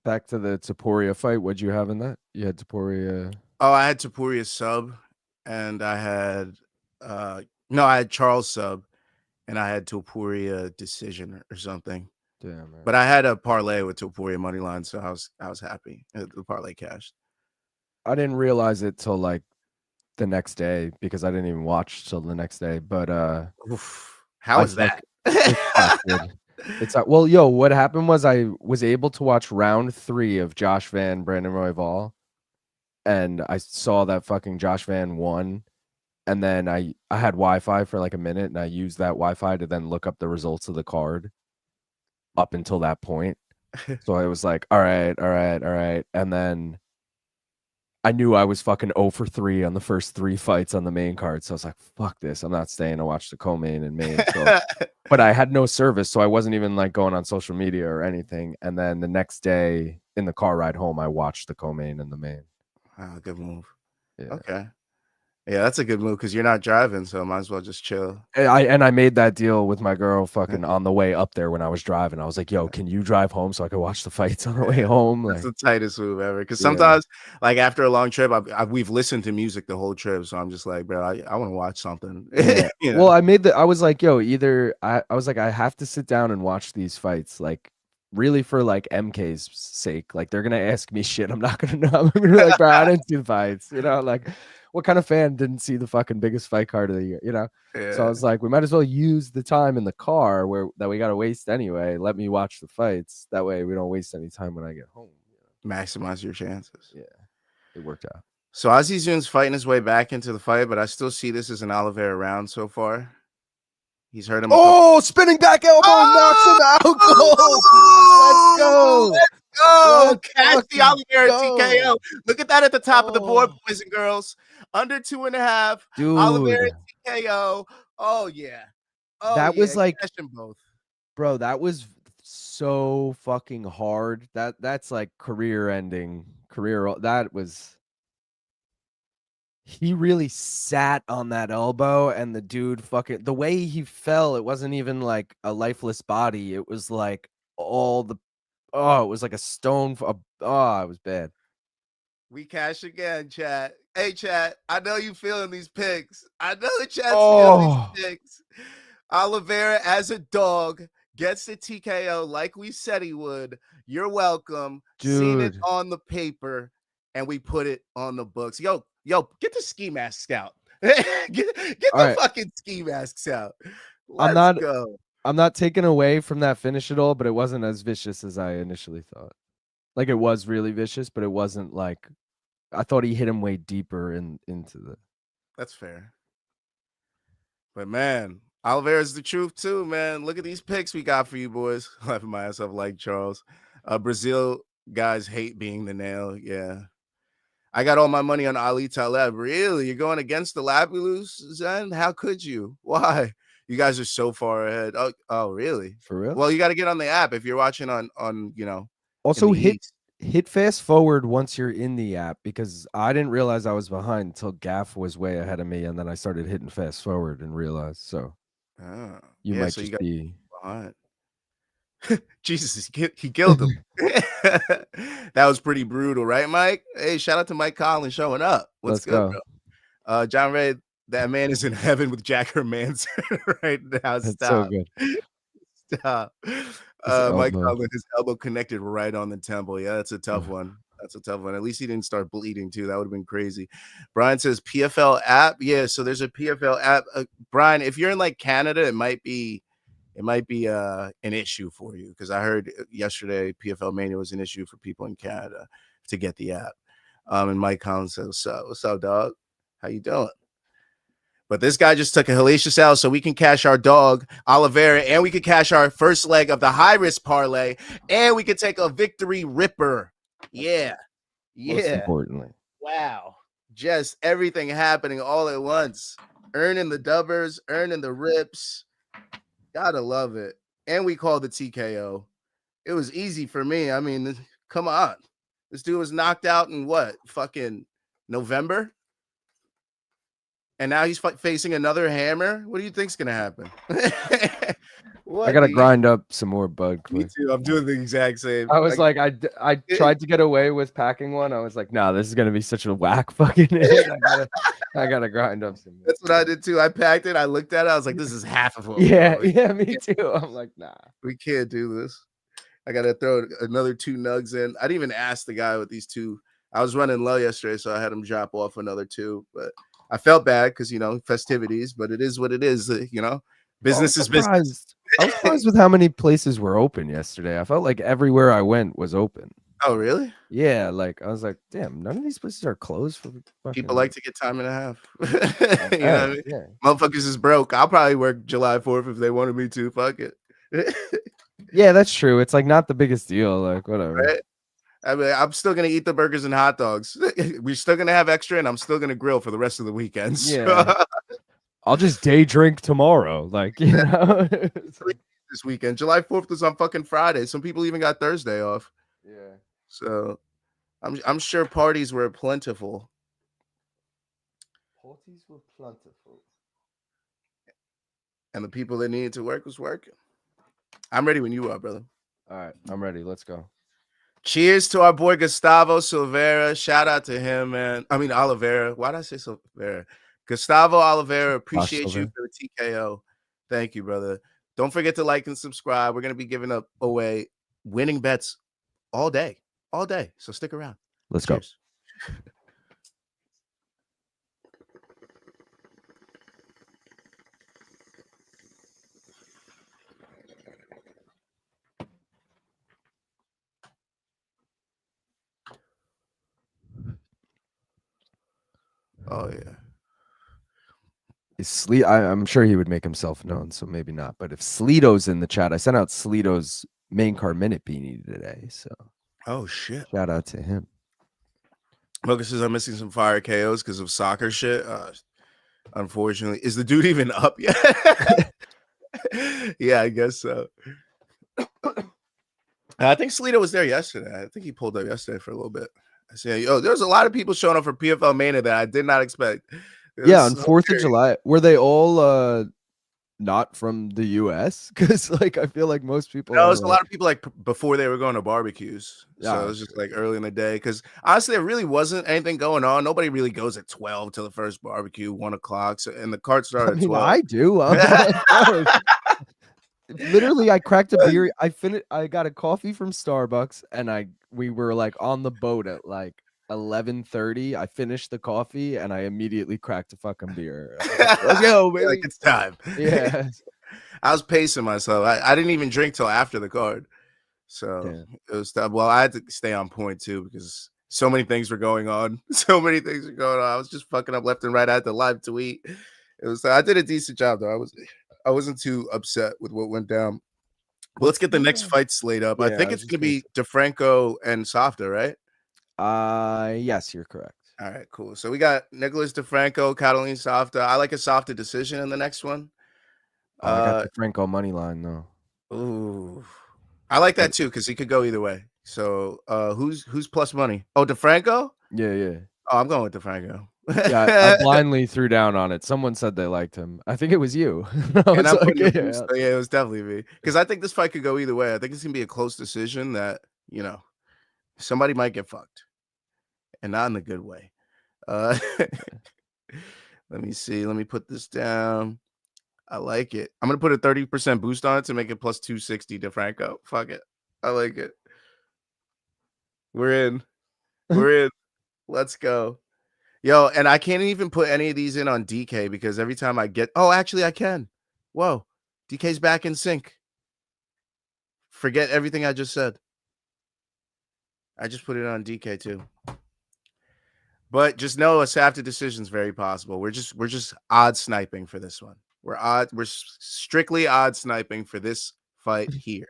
Back to the Topuria fight. What'd you have in that? You had Topuria. Oh, I had Topuria sub, and I had I had Charles sub, and I had Topuria decision or something. Damn, man. But I had a parlay with Topuria money line, so I was happy. The parlay cashed. I didn't realize it till like the next day because I didn't even watch till the next day. But how is that? It's well, yo, what happened was I was able to watch round 3 of Josh Van Brandon Royval, and I saw that fucking Josh Van won. And then I had Wi-Fi for like a minute, and I used that Wi-Fi to then look up the results of the card up until that point. So I was like, all right. And then I knew I was fucking 0 for 3 on the first 3 fights on the main card. So I was like, fuck this. I'm not staying to watch the co-main and main. So, but I had no service, so I wasn't even like going on social media or anything. And then the next day in the car ride home, I watched the co-main and the main. Wow, good move. Yeah. Okay. Yeah, that's a good move because you're not driving, so might as well just chill. I made that deal with my girl fucking on the way up there when I was driving. I was like, yo, can you drive home so I could watch the fights on the way home? That's Like, the tightest move ever. Because sometimes, like after a long trip, we've listened to music the whole trip, so I'm just like, bro, I want to watch something. yeah. You know? Well, I was like, yo, either I was like, I have to sit down and watch these fights, like really for like MK's sake. Like they're gonna ask me shit. I'm not gonna know. I'm gonna be like, bro, I didn't see the fights. You know, like what kind of fan didn't see the fucking biggest fight card of the year? You know? Yeah. So I was like, we might as well use the time in the car that we gotta waste anyway. Let me watch the fights. That way we don't waste any time when I get home. You know? Maximize your chances. Yeah. It worked out. So Aziz fighting his way back into the fight, but I still see this as an Oliveira round so far. He's hurt him. Oh, spinning back elbow knocks him out. Goal. Let's go. Let's catch the Oliveira TKO. Look at that at the top of the board, boys and girls. Under 2.5. Dude. Oliveira TKO. Oh yeah. Oh, that was like both. Bro, that was so fucking hard. That's like career ending. That was. He really sat on that elbow, and the dude fucking the way he fell, it wasn't even like a lifeless body. It was like it was like a stone. It was bad. We cash again, chat. Hey, chat. I know you feeling these picks. I know the chat's feeling these picks. Oliveira as a dog gets the TKO like we said he would. You're welcome. Dude. Seen it on the paper, and we put it on the books. Yo, get the ski masks out. get the fucking ski masks out. Let's go. I'm not taking away from that finish at all, but it wasn't as vicious as I initially thought. Like it was really vicious, but it wasn't like I thought he hit him way deeper into the. That's fair. But man, Oliveira's the truth too, man. Look at these picks we got for you boys. Laughing my ass off like Charles. Brazil guys hate being the nail. Yeah. I got all my money on Ali Taleb. Really? You're going against the Labulus, Zen? How could you? Why? You guys are so far ahead. Oh, really? For real? Well, you got to get on the app if you're watching on Also hit fast forward once you're in the app, because I didn't realize I was behind until Gaff was way ahead of me, and then I started hitting fast forward and realized. So you might just be behind. Jesus, he killed him. That was pretty brutal, right, Mike? Hey, shout out to Mike Collins showing up. Let's go, bro. John Ray, that man is in heaven with Jack Hermanson right now. That's so good. Stop. Mike Collins, his elbow connected right on the temple. Yeah, that's a tough one. That's a tough one. At least he didn't start bleeding too. That would have been crazy. Brian says PFL app. Yeah, so there's a PFL app. Brian, if you're in like Canada, it might be an issue for you, because I heard yesterday PFL Mania was an issue for people in Canada to get the app. And Mike Collins says, what's up, dog? How you doing? But this guy just took a hellacious L, so we can cash our dog, Oliveira, and we can cash our first leg of the high-risk parlay, and we can take a victory ripper. Yeah. Most importantly. Wow. Just everything happening all at once. Earning the dubbers, earning the rips. Gotta love it. And we called the TKO. It was easy for me. I mean, come on. This dude was knocked out in what? Fucking November? And now he's facing another hammer? What do you think's going to happen? I got to grind up some more bud. Me too. I'm doing the exact same. I was like I tried to get away with packing one. I was like, no, this is going to be such a whack fucking hit. I got to grind up some more. That's what I did too. I packed it. I looked at it. I was like, this is half of what Yeah, me too. I'm like, nah. We can't do this. I got to throw another 2 nugs in. I didn't even ask the guy with these 2. I was running low yesterday, so I had him drop off another 2. But I felt bad because, festivities, but it is what it is, Business is business. I was surprised with how many places were open yesterday. I felt like everywhere I went was open. Oh, really? Yeah, like I was like, damn, none of these places are closed for fucking. People like to get time and a half. I You know what I bet, mean? yeah. Motherfuckers is broke. I'll probably work July 4th if they wanted me to. Fuck it. Yeah, that's true. It's like not the biggest deal. Like whatever. Right? I mean, I'm still gonna eat the burgers and hot dogs. We're still gonna have extra, and I'm still gonna grill for the rest of the weekends. Yeah. I'll just day drink tomorrow. Like, you know. It's like, This weekend, July 4th is on fucking Friday. Some people even got Thursday off. yeah. So I'm sure parties were plentiful. Parties were plentiful. And the people that needed to work was working. I'm ready when you are, brother. All right, I'm ready. Let's go. Cheers to our boy Gustavo Silveira. Shout out to him, man. I mean Oliveira. Why did I say Silveira? Gustavo Oliveira. Appreciate you for the TKO. Thank you, brother. Don't forget to like and subscribe. We're gonna be giving away winning bets all day. So stick around. Let's Cheers. go. Oh yeah. Is I'm sure he would make himself known, so maybe not. But if Sleeto's in the chat, I sent out Sleeto's main card minute beanie today. So oh shit. Shout out to him. Mocha says I'm missing some fire KOs because of soccer shit. Unfortunately, is the dude even up yet? Yeah, I guess so. I think Sleeto was there yesterday. I think he pulled up yesterday for a little bit. I see. Yo, there's a lot of people showing up for PFL Mania that I did not expect. Yeah, on 4th of July. Were they all not from the US? Because like I feel like most people. No, there's a lot of people like before they were going to barbecues. So Yeah, it was just like early in the day. Because honestly, there really wasn't anything going on. Nobody really goes at 12 to the first barbecue, 1 o'clock. So, and the cart started at 12. I do. I'm like, bro, literally, I cracked a beer. I got a coffee from Starbucks, and we were like on the boat at like 11:30. I finished the coffee, and I immediately cracked a fucking beer. Like, let's go, baby! Like it's time. Yeah, I was pacing myself. I didn't even drink till after the card, so it was tough. Well, I had to stay on point too because so many things were going on. I was just fucking up left and right. I had to live tweet. It was. I did a decent job though. I wasn't too upset with what went down. Well, let's get the next fight slate up. Yeah, I think it's going to be DeFranco and Softa, right? Yes, you're correct. All right, cool. So we got Nicholas DeFranco, Catalin Softa. I like a Softa decision in the next one. I got DeFranco money line though. Ooh, I like that too because he could go either way. So who's plus money? Oh, DeFranco? Yeah. Oh, I'm going with DeFranco. Yeah, I blindly threw down on it. Someone said they liked him. I think it was you. And I'm like, yeah, it was definitely me because I think this fight could go either way. I think it's gonna be a close decision that somebody might get fucked, and not in a good way. Let me see. Let me put this down. I like it. I'm gonna put a 30% boost on it to make it plus 260 DeFranco. Fuck it. I like it. We're in. Let's go. Yo, and I can't even put any of these in on DK because every time I get actually I can. Whoa. DK's back in sync. Forget everything I just said. I just put it on DK too. But just know a Safta decision is very possible. We're just odd sniping for this one. We're strictly odd sniping for this fight here.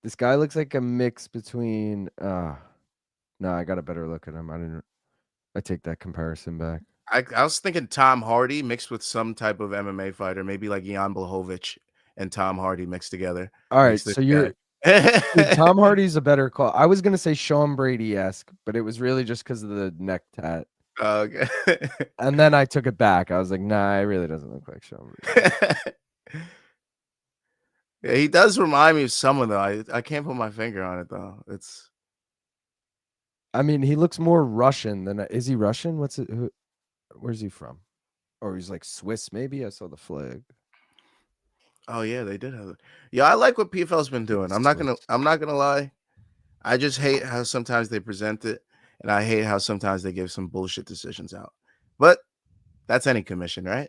This guy looks like a mix between no, I got a better look at him. I take that comparison back. I was thinking Tom Hardy mixed with some type of MMA fighter, maybe like Jan Blachowicz and Tom Hardy mixed together. All right, so you're Tom Hardy's a better call. I was gonna say Sean Brady-esque, but it was really just because of the neck tat. Okay. And then I took it back. I was like, nah, it really doesn't look like Sean Brady. Yeah, he does remind me of someone though. I can't put my finger on it though. I mean, he looks more Russian than is he Russian? Where's he from? Or he's like Swiss, maybe. I saw the flag. Oh yeah, they did have it. Yeah, I like what PFL's been doing. I'm not gonna lie. I just hate how sometimes they present it, and I hate how sometimes they give some bullshit decisions out. But that's any commission, right?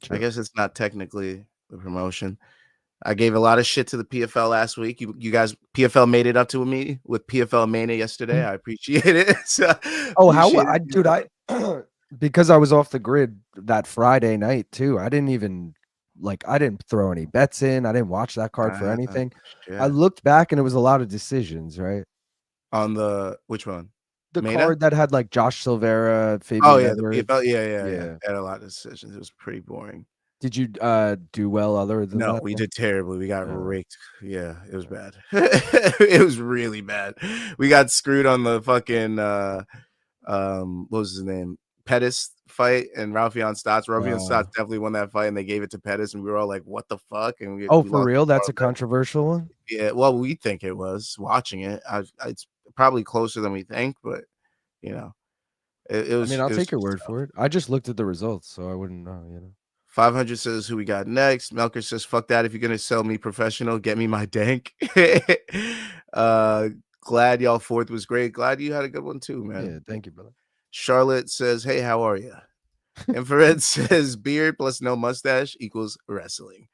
True. I guess it's not technically the promotion. I gave a lot of shit to the PFL last week. You guys, PFL made it up to me with PFL Mania yesterday. I appreciate it. So, oh, how appreciate it. dude, I because I was off the grid that Friday night too. I didn't even I didn't throw any bets in. I didn't watch that card for anything. I looked back and it was a lot of decisions, right? On the which one? The Meta? card that had like Josh Silveira, Fabian Oh yeah, Edwards. the PFL. Yeah. Had a lot of decisions. It was pretty boring. Did you do well other than No, that? we did terribly. We got raked. Yeah, it was bad. It was really bad. We got screwed on the fucking what was his name? Pettis fight and Raufeon Stotts. Raufeon Stotts definitely won that fight, and they gave it to Pettis, and we were all like, "What the fuck?" And we for real? That's a controversial one. Yeah, well, we think it was watching it. It's probably closer than we think, but you know, it was. I mean, I'll take your word for it. I just looked at the results, so I wouldn't know. 500 says who we got next. Melker says, "Fuck that! If you're gonna sell me professional, get me my dank." Glad y'all fourth was great. Glad you had a good one too, man. Yeah, thank you, brother. Charlotte says, "Hey, how are you?" Infrared says, "Beard plus no mustache equals wrestling."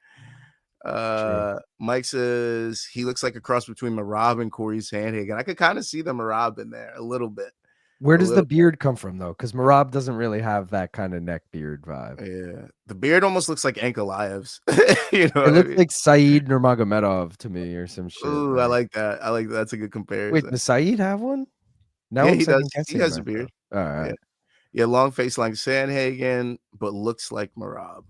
Mike says he looks like a cross between Marab and Corey Sandhagen. I could kind of see the Marab in there a little bit. Where does the beard come from though? Because Marab doesn't really have that kind of neck beard vibe. Yeah, the beard almost looks like Ankalaev's. It looks like Saeed Nurmagomedov to me or some shit. Ooh, I like that. That's a good comparison. Wait, does Saeed have one? No, yeah, he does. He has a beard. All right. Yeah, long face like Sandhagen, but looks like Marab.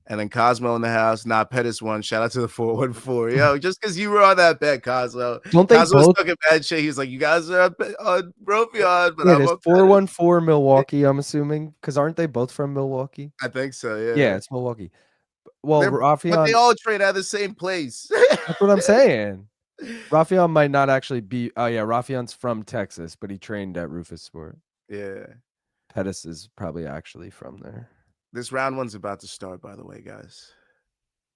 And then Cosmo in the house, not Pettis one. Shout out to the 414. Yo, just because you were on that bet, Cosmo. Don't they Cosmo's both talking bad shit. He's like, you guys are on Raufeon, but I'm on 414 Milwaukee, I'm assuming. Because aren't they both from Milwaukee? I think so, yeah. Yeah, it's Milwaukee. Well, Raufeon. But they all train out of the same place. That's what I'm saying. Raufeon might not actually be. Oh, yeah, Raufeon's from Texas, but he trained at Rufus Sport. Yeah. Pettis is probably actually from there. This round one's about to start, by the way, guys.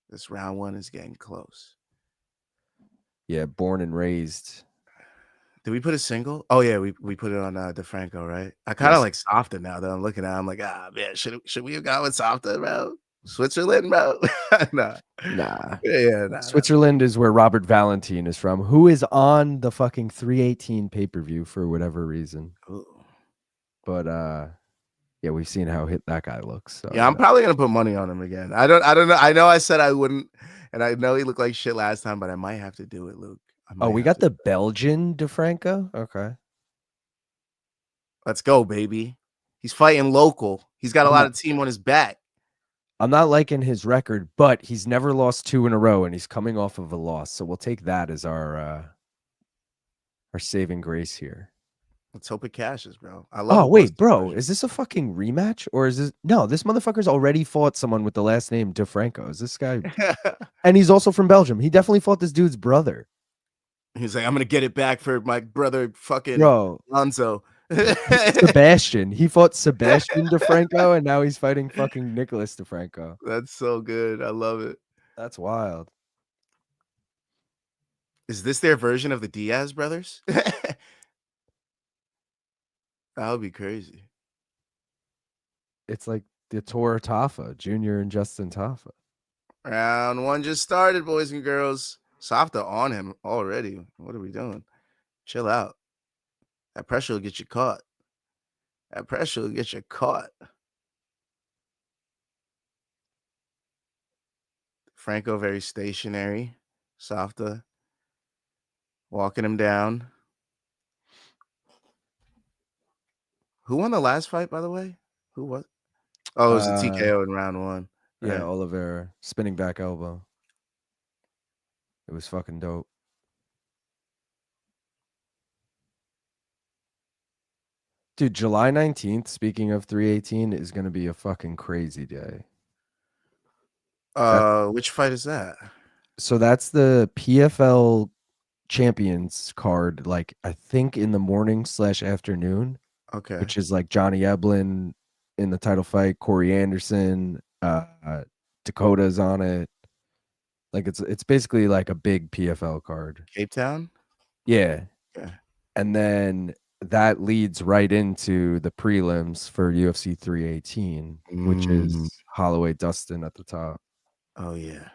This round one is getting close. Yeah, born and raised. Did we put a single? Oh yeah, we put it on DeFranco, right? I kind of like Softa now that I'm looking at. I'm like, man, should we have gone with Softa, bro? Switzerland, bro? Nah. Yeah, nah. Switzerland is where Robert Valentin is from, who is on the fucking 318 pay-per-view for whatever reason. Ooh. But yeah, we've seen how hit that guy looks. So, yeah, I'm probably gonna put money on him again. I don't know. I know I said I wouldn't, and I know he looked like shit last time, but I might have to do it, Luke. Oh, we got the Belgian DeFranco? Okay. Let's go, baby. He's fighting local. He's got a lot of team on his back. I'm not liking his record, but he's never lost 2 in a row, and he's coming off of a loss. So we'll take that as our saving grace here. Let's hope it cashes, bro. I love. Oh wait, bro, is this a fucking rematch or is this? No, this motherfucker's already fought someone with the last name DeFranco. Is this guy? And he's also from Belgium. He definitely fought this dude's brother. He's like, I'm gonna get it back for my brother, fucking Lonzo. Sebastian. He fought Sebastian DeFranco, and now he's fighting fucking Nicholas DeFranco. That's so good. I love it. That's wild. Is this their version of the Diaz brothers? That would be crazy. It's like the Tor Tafa, Junior and Justin Tafa. Round one just started, boys and girls. Softa on him already. What are we doing? Chill out. That pressure will get you caught. That pressure will get you caught. Franco very stationary. Softa walking him down. Who won the last fight, by the way? Who was? Oh, it was the TKO in round one. Right? Yeah, Oliveira spinning back elbow. It was fucking dope. Dude, July 19th, speaking of 318, is going to be a fucking crazy day. Which fight is that? So that's the PFL Champions card, like I think in the morning / afternoon. Okay. Which is like Johnny Eblin in the title fight, Corey Anderson, Dakota's on it. Like it's basically like a big PFL card. Cape Town? Yeah. And then that leads right into the prelims for UFC 318, which is Holloway Dustin at the top. Oh yeah.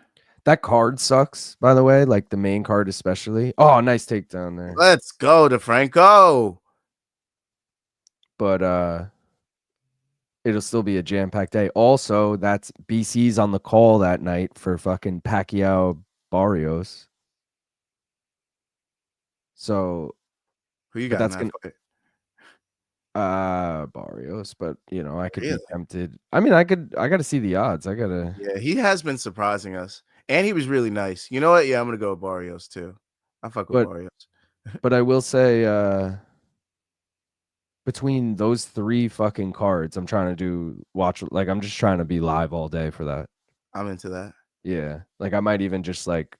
That card sucks, by the way. Like the main card, especially. Oh, nice takedown there. Let's go, DeFranco. But it'll still be a jam-packed day. Also, that's BC's on the call that night for fucking Pacquiao Barrios. So, Who you but got in that's that gonna fight? Barrios. But you know, I could be Really? tempted. I mean, I gotta see the odds. I gotta. Yeah, he has been surprising us, and he was really nice. You know what? Yeah, I'm gonna go with Barrios too. I fuck with But Barrios. but I will say, between those three fucking cards, I'm trying to watch. Like I'm just trying to be live all day for that. I'm into that. Yeah, like I might even just like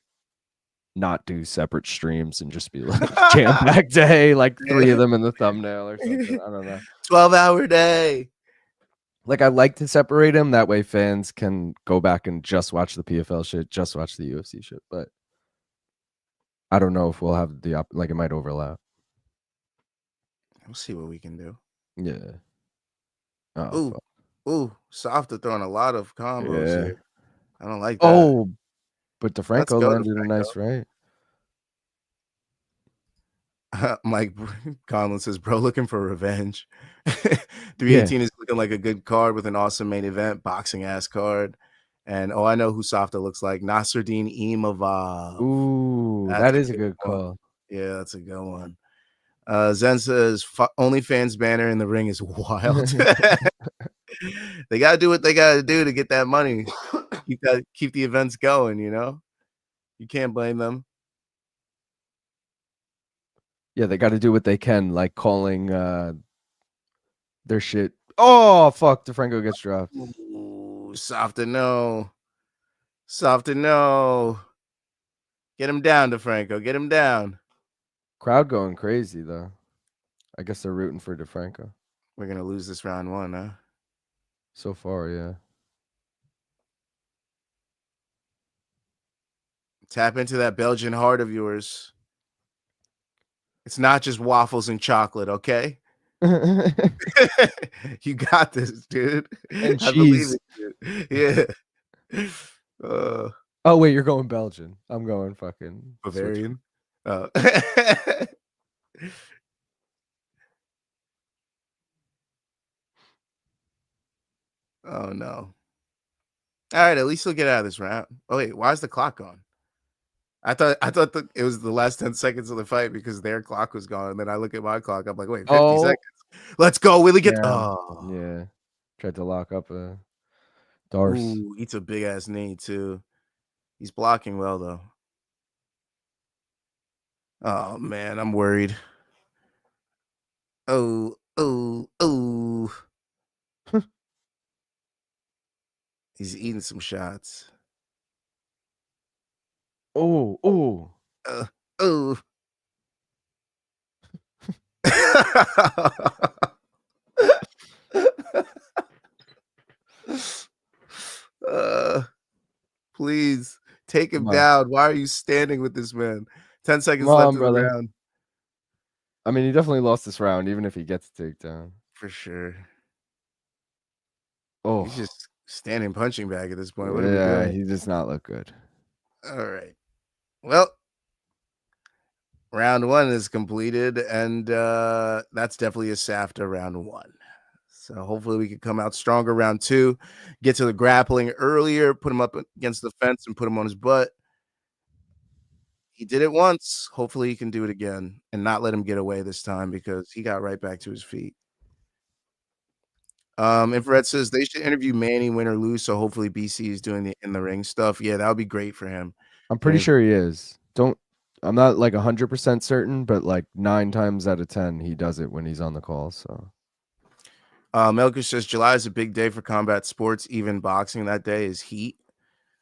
not do separate streams and just be like jam-packed day, like 3 of them in the thumbnail or something. I don't know. 12-hour day. Like I like to separate them that way fans can go back and just watch the PFL shit, just watch the UFC shit. But I don't know if we'll have the like it might overlap. We'll see what we can do. Yeah. Oh, Ooh, fuck. ooh, Soft throwing a lot of combos Yeah. here. I don't like that. Oh, but Let's DeFranco go, landed a DeFranco. nice right. Mike Conlon says, bro, looking for revenge. 318 Yeah. is looking like a good card with an awesome main event, boxing ass card. And I know who Softa looks like. Nasruddin Imavov. Ooh, That's that is a good one. call. Yeah, that's a good one. Zen says OnlyFans banner in the ring is wild. They gotta do what they gotta do to get that money. Keep the events going, you know? You can't blame them. Yeah, they got to do what they can, like calling their shit. Oh, fuck. DeFranco gets dropped. Ooh, Softa, no. Softa, no. Get him down, DeFranco. Get him down. Crowd going crazy, though. I guess they're rooting for DeFranco. We're gonna lose this round 1, huh? So far, yeah. Tap into that Belgian heart of yours. It's not just waffles and chocolate, okay? You got this, dude. And I believe cheese. it, dude. Yeah. Oh, wait, you're going Belgian. I'm going fucking Bavarian. Oh. Oh no. All right, at least he'll get out of this round. Oh wait, why is the clock gone? I thought it was the last 10 seconds of the fight because their clock was gone. And then I look at my clock. I'm like, wait, 50 seconds. Let's go. Willie get Yeah. Tried to lock up Darce. Ooh, eats a big ass knee too. He's blocking well though. Oh man, I'm worried. Oh. He's eating some shots. Oh. Oh. Please take him down. Why are you standing with this man? 10 seconds left in the round. I mean, he definitely lost this round, even if he gets a takedown. For sure. Oh. He's just standing punching bag at this point. What are we doing? He does not look good. All right. Well, round 1 is completed, and that's definitely a SAFTA round 1. So hopefully we can come out stronger round 2, get to the grappling earlier, put him up against the fence and put him on his butt. He did it once. Hopefully he can do it again and not let him get away this time because he got right back to his feet. Infrared says they should interview Manny, win or lose. So hopefully BC is doing the in the ring stuff. Yeah, that would be great for him. I'm pretty sure he is. I'm not like 100% certain, but like 9 times out of 10, he does it when he's on the call. So, Melker says July is a big day for combat sports. Even boxing that day is heat.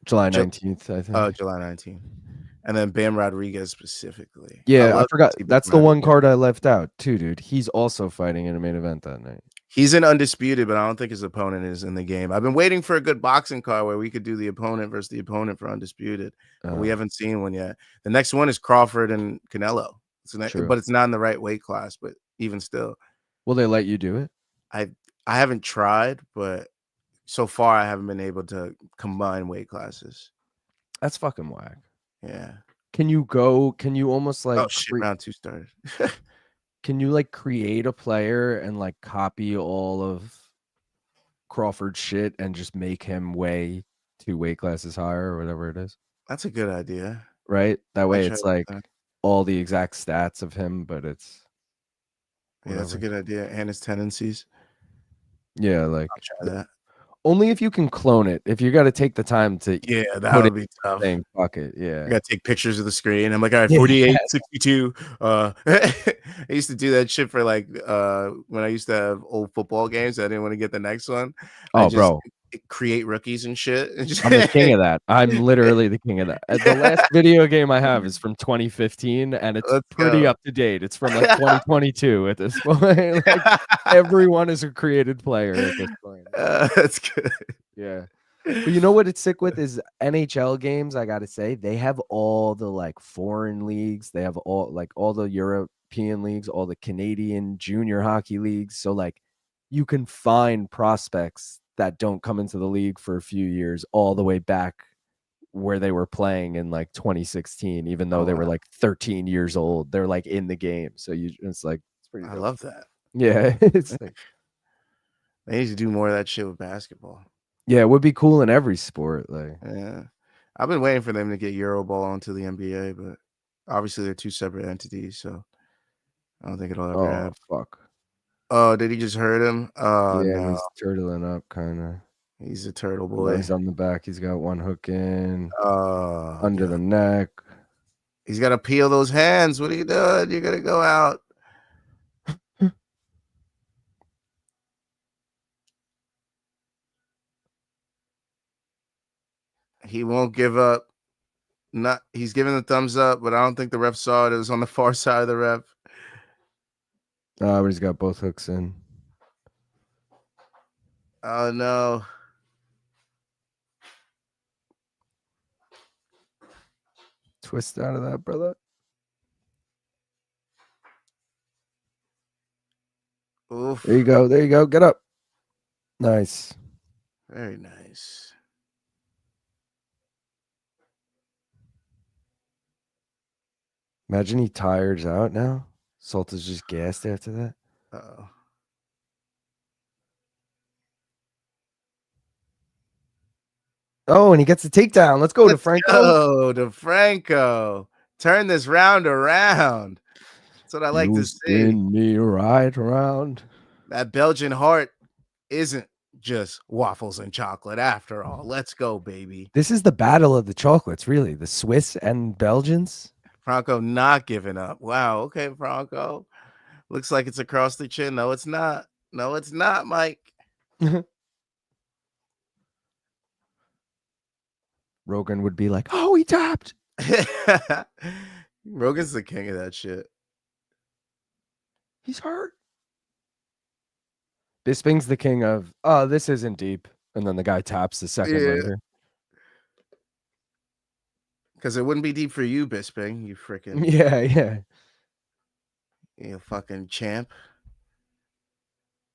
July 19th, I think. July 19th. And then Bam Rodriguez specifically. Yeah, I forgot. That's the one card I left out too, dude. He's also fighting in a main event that night. He's in Undisputed, but I don't think his opponent is in the game. I've been waiting for a good boxing card where we could do the opponent versus the opponent for Undisputed. But we haven't seen one yet. The next one is Crawford and Canelo. But it's not in the right weight class, but even still. Will they let you do it? I haven't tried, but so far I haven't been able to combine weight classes. That's fucking whack. Yeah. Can you almost like Oh shit, round 2 started. can you like create a player and like copy all of Crawford's shit and just make him weigh 2 weight classes higher or whatever it is? That's a good idea. Right? That way try it's that. like all the exact stats of him, but it's Yeah, that's a whatever. good idea. And his tendencies. Yeah, like I'll try that. only if you can clone it. If you got to take the time to Yeah, that put it would be tough. thing, fuck it. I Yeah. gotta take pictures of the screen. I'm like, all right, Yeah. 48, 62. I used to do that shit for like when I used to have old football games. I didn't want to get the next one. I Oh, just bro. create rookies and shit. And just I'm the king of that. I'm literally the king of that. The last video game I have is from 2015 and it's Let's pretty go. up to date. It's from like 2022 at this point. Like everyone is a created player at this point. That's good. Yeah. But you know what it's sick with is NHL games, I gotta say, they have all the like foreign leagues, they have all the European leagues, all the Canadian junior hockey leagues. So like you can find prospects that don't come into the league for a few years all the way back where they were playing in like 2016, even though Oh, they were wow. like 13 years old. They're like in the game. So it's like it's pretty I dope. love that. Yeah. It's like, They need to do more of that shit with basketball. yeah, it would be cool in every sport. Like Yeah. I've been waiting for them to get Euroball onto the NBA, but obviously they're two separate entities, so I don't think it'll ever oh happen. fuck. Oh, did he just hurt him? Oh Yeah, no. he's turtling up kind of. He's a turtle No, boy. he's on the back. He's got one hook in Oh, under yeah. the neck. He's got to peel those hands. What are you doing? You're gonna go out. He won't give up. Not. He's giving the thumbs up, but I don't think the ref saw it. It was on the far side of the ref. But he's got both hooks in. Oh no. Twist out of that, brother. Oof. There you go. There you go. Get up. Nice. Very nice. Imagine he tires out now. Salt is just gassed after that. Uh-oh. Oh, and he gets the takedown. Let's go, DeFranco. Go, DeFranco. Turn this round around. That's what I like to see. Spin me right around. That Belgian heart isn't just waffles and chocolate after all. Let's go, baby. This is the battle of the chocolates, really. The Swiss and Belgians. Franco not giving up. Wow. Okay, Franco. Looks like it's across the chin. No, it's not. No, it's not, Mike. Rogan would be like, oh, he tapped. Rogan's the king of that shit. He's hurt. Bisping's the king of, oh, this isn't deep. And then the guy taps the second later. Because it wouldn't be deep for you, Bisping. You freaking. Yeah. You fucking champ.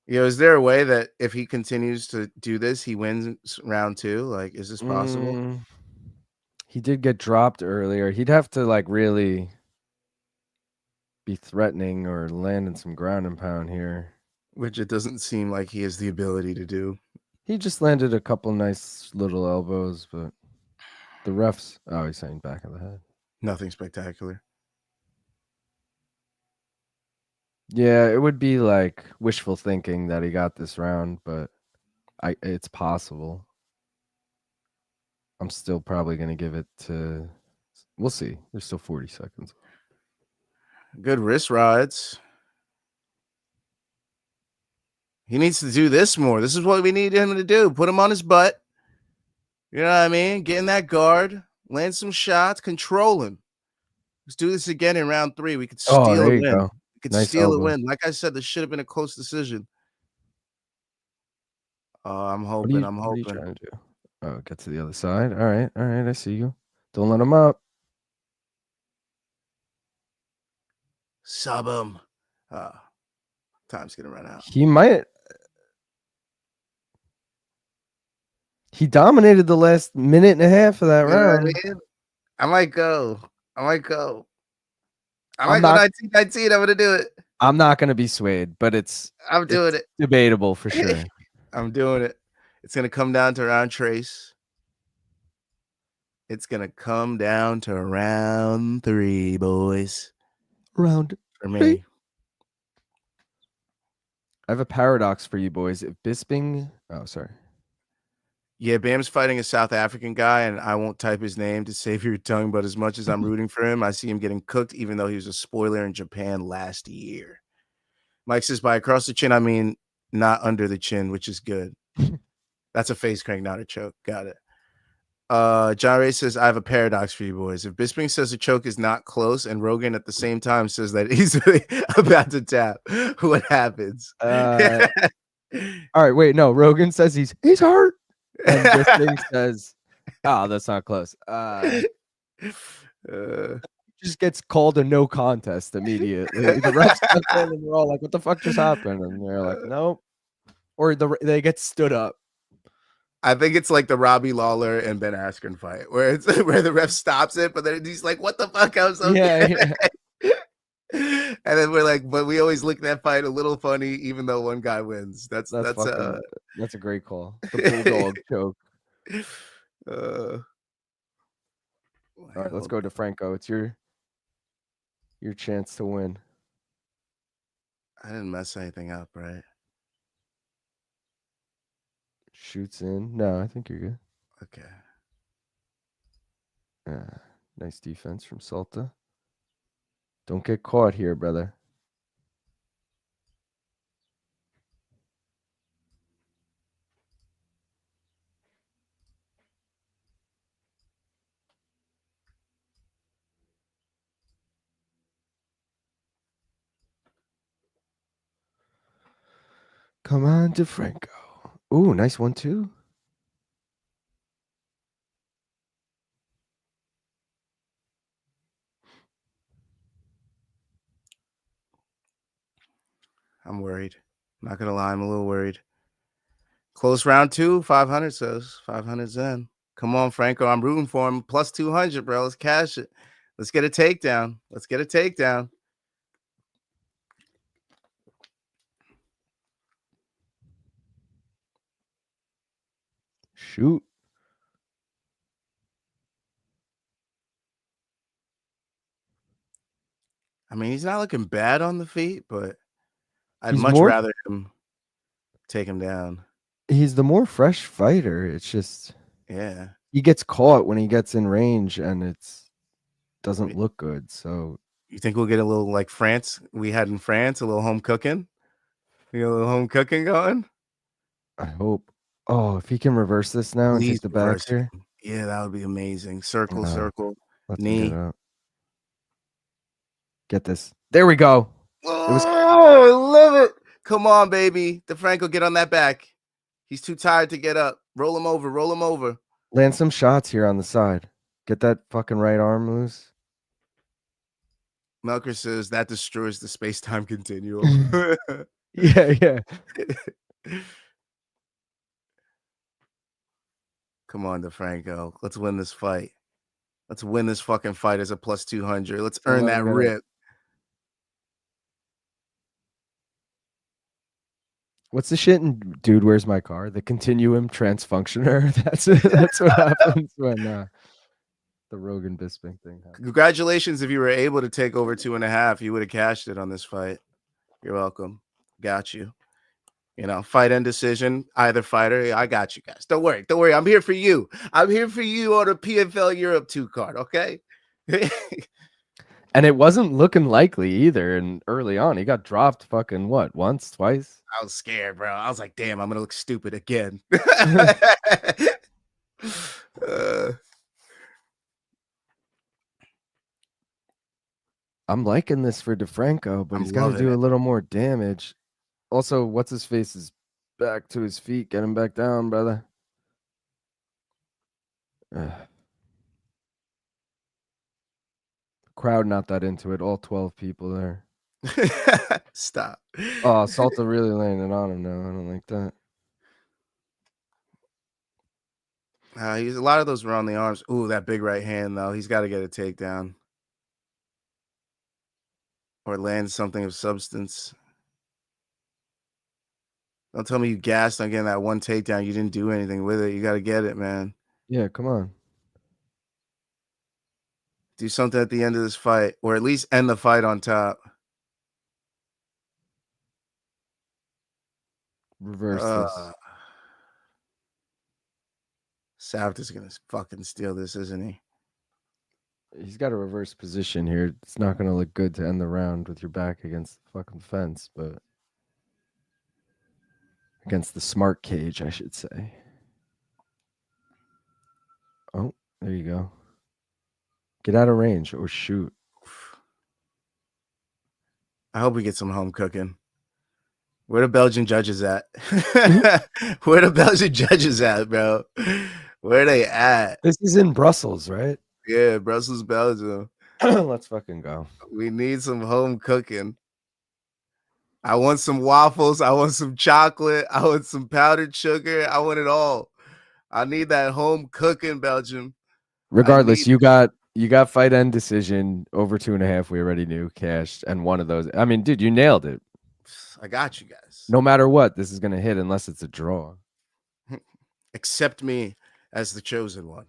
Is there a way that if he continues to do this, he wins round 2? Like, is this possible? He did get dropped earlier. He'd have to like really be threatening or landing some ground and pound here. Which it doesn't seem like he has the ability to do. He just landed a couple nice little elbows, but the refs, oh, he's saying back of the head. Nothing spectacular. Yeah, it would be like wishful thinking that he got this round, but it's possible. I'm still probably going to give it to, we'll see. There's still 40 seconds. Good wrist rides. He needs to do this more. This is what we need him to do. Put him on his butt. You know what I mean? Get in that guard. Land some shots. Control him. Let's do this again in round 3. We could steal a win. Go. We could Nice steal elbow. a win. Like I said, this should have been a close decision. I'm hoping. What are you trying to do? Oh, get to the other side. All right. I see you. Don't let him up. Sub him. Time's gonna run out. He might. He dominated the last minute and a half of that round. What I mean? I might go. I might go I'm 19-19. I'm gonna do it. I'm not gonna be swayed, but I'm doing it. debatable for sure. I'm doing it. It's gonna come down to round trace. It's gonna come down to round 3, boys. Round For me. I have a paradox for you boys. If Bisping, sorry. Yeah, Bam's fighting a South African guy, and I won't type his name to save your tongue, but as much as I'm rooting for him, I see him getting cooked, even though he was a spoiler in Japan last year. Mike says by across the chin, I mean not under the chin, which is good. That's a face crank, not a choke. Got it. John Ray says, I have a paradox for you boys. If Bisping says a choke is not close and Rogan at the same time says that he's about to tap, what happens? All right, wait, no. Rogan says he's hurt. And Bisping says, oh, that's not close. Just gets called a no contest immediately. The refs step in and they're all like, what the fuck just happened? And they're like, nope. Or they get stood up. I think it's like the Robbie Lawler and Ben Askren fight, where it's where the ref stops it, but then he's like, "What the fuck?" I was so yeah. And then we're like, but we always look at that fight a little funny, even though one guy wins. That's a great call. The bulldog choke. All right, let's go to Franco. It's your chance to win. I didn't mess anything up, right? Shoots in. No, I think you're good. Okay. Nice defense from Salta. Don't get caught here, brother. Come on, DeFranco. Ooh, nice 1-2. I'm worried. I'm not gonna lie, I'm a little worried. Close round 2, 500 says 500 Zen. Come on, Franco. I'm rooting for him. Plus 200, bro. Let's cash it. Let's get a takedown. Let's get a takedown. Shoot. I mean, he's not looking bad on the feet, but I'd He's much rather him take him down. He's the more fresh fighter. It's just he gets caught when he gets in range and it's doesn't look good. So you think we'll get a little like France we had in France, a little home cooking? You got a little home cooking going? I hope. Oh, if he can reverse this now and take the back here. Yeah, that would be amazing. Circle. Let's knee. get up. Get this. There we go. Oh, I love it. Come on, baby. DeFranco, get on that back. He's too tired to get up. Roll him over. Land some shots here on the side. Get that fucking right arm loose. Melker says that destroys the space-time continuum. Yeah. Come on, DeFranco. Let's win this fight. Let's win this fucking fight as a plus 200. Let's earn that rip. What's the shit in Dude, Where's My Car? The continuum transfunctioner. That's what happens when the Rogan Bisping thing happens. Congratulations if you were able to take over 2.5. You would have cashed it on this fight. You're welcome. Got you. You know, fight and decision, either fighter. I got you guys. Don't worry. I'm here for you. I'm here for you on a PFL Europe 2 card, okay? And it wasn't looking likely either. And early on, he got dropped fucking what? Once, twice? I was scared, bro. I was like, damn, I'm going to look stupid again. I'm liking this for DeFranco, but he's got to do a little more damage. Also, what's his face is back to his feet. Get him back down, brother. Crowd not that into it. All 12 people there. Stop. Oh, Salta really laying it on him now. I don't like that. A lot of those were on the arms. Ooh, that big right hand though. He's got to get a takedown or land something of substance. Don't tell me you gassed on getting that one takedown. You didn't do anything with it. You got to get it, man. Yeah, come on. Do something at the end of this fight, or at least end the fight on top. Reverse this. Savta's gonna fucking steal this, isn't he? He's got a reverse position here. It's not going to look good to end the round with your back against the fucking fence, but against the smart cage, I should say. Oh, there you go. Get out of range or shoot. I hope we get some home cooking. Where the Belgian judges at? Where the Belgian judges at, bro? Where they at? This is in Brussels, right? Yeah, Brussels, Belgium. Let's fucking go. We need some home cooking. I want some waffles. I want some chocolate. I want some powdered sugar. I want it all. I need that home cooking, Belgium. Regardless, you got fight end decision over 2.5. We already knew cashed, and one of those. I mean, dude, you nailed it. I got you guys. No matter what, this is gonna hit unless it's a draw. Accept me as the chosen one.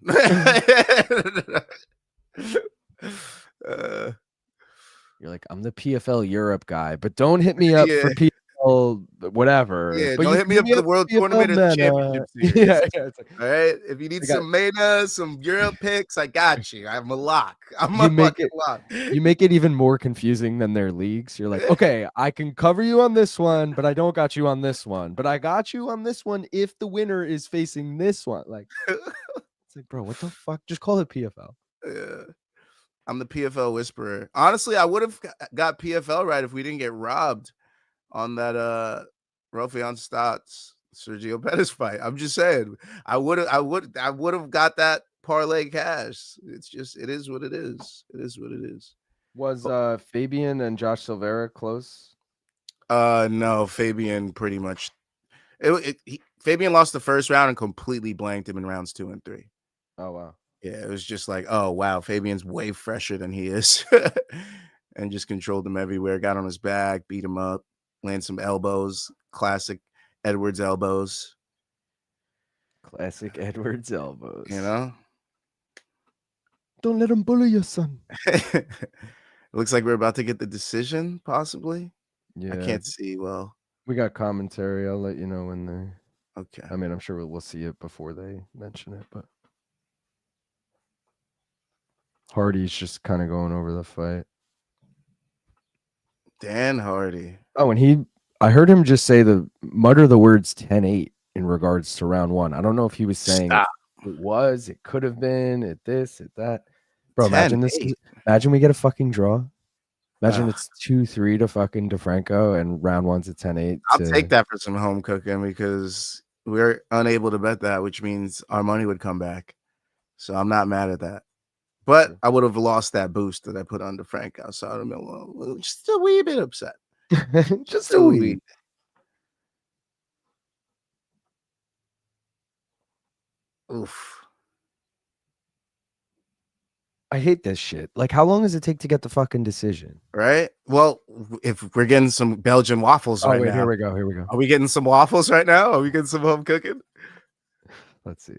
You're like, I'm the PFL Europe guy, but don't hit me up for PFL whatever. Yeah, but don't hit me up for the World Tournament or the Championship Series. Yeah, it's like, all right. If you need some MENA, some Europe picks, I got you. I'm a lock. I'm a fucking lock. You make it even more confusing than their leagues. You're like, okay, I can cover you on this one, but I don't got you on this one. But I got you on this one if the winner is facing this one. Like, it's like, bro, what the fuck? Just call it PFL. Yeah. I'm the PFL whisperer. Honestly, I would have got PFL right if we didn't get robbed on that Raufeon Stotts Sergio Pettis fight. I'm just saying, I would have got that parlay cash. It's just, it is what it is. It is what it is. Was Fabian and Josh Silveira close? No, Fabian pretty much. Fabian lost the first round and completely blanked him in rounds 2 and 3. Oh wow. Yeah, it was just like, oh, wow, Fabian's way fresher than he is. And just controlled him everywhere, got on his back, beat him up, land some elbows, classic Edwards elbows. Classic Edwards elbows. You know? Don't let him bully you, son. It looks like we're about to get the decision, possibly. Yeah. I can't see well. We got commentary. I'll let you know when they're... Okay. I mean, I'm sure we'll see it before they mention it, but... Hardy's just kind of going over the fight. Dan Hardy. Oh, and I heard him just mutter the words 10-8 in regards to round 1. I don't know if he was saying it could have been, it this, it that. Bro, imagine this. Imagine we get a fucking draw. Imagine it's 2-3 to fucking DeFranco and round 1's at 10-8. I'll take that for some home cooking because we're unable to bet that, which means our money would come back. So I'm not mad at that. But I would have lost that boost that I put on DeFranco. So I'd have been just a wee bit upset. Just a wee. Oof. I hate this shit. Like, how long does it take to get the fucking decision? Right? Well, if we're getting some Belgian waffles right now. Here we go. Here we go. Are we getting some waffles right now? Are we getting some home cooking? Let's see.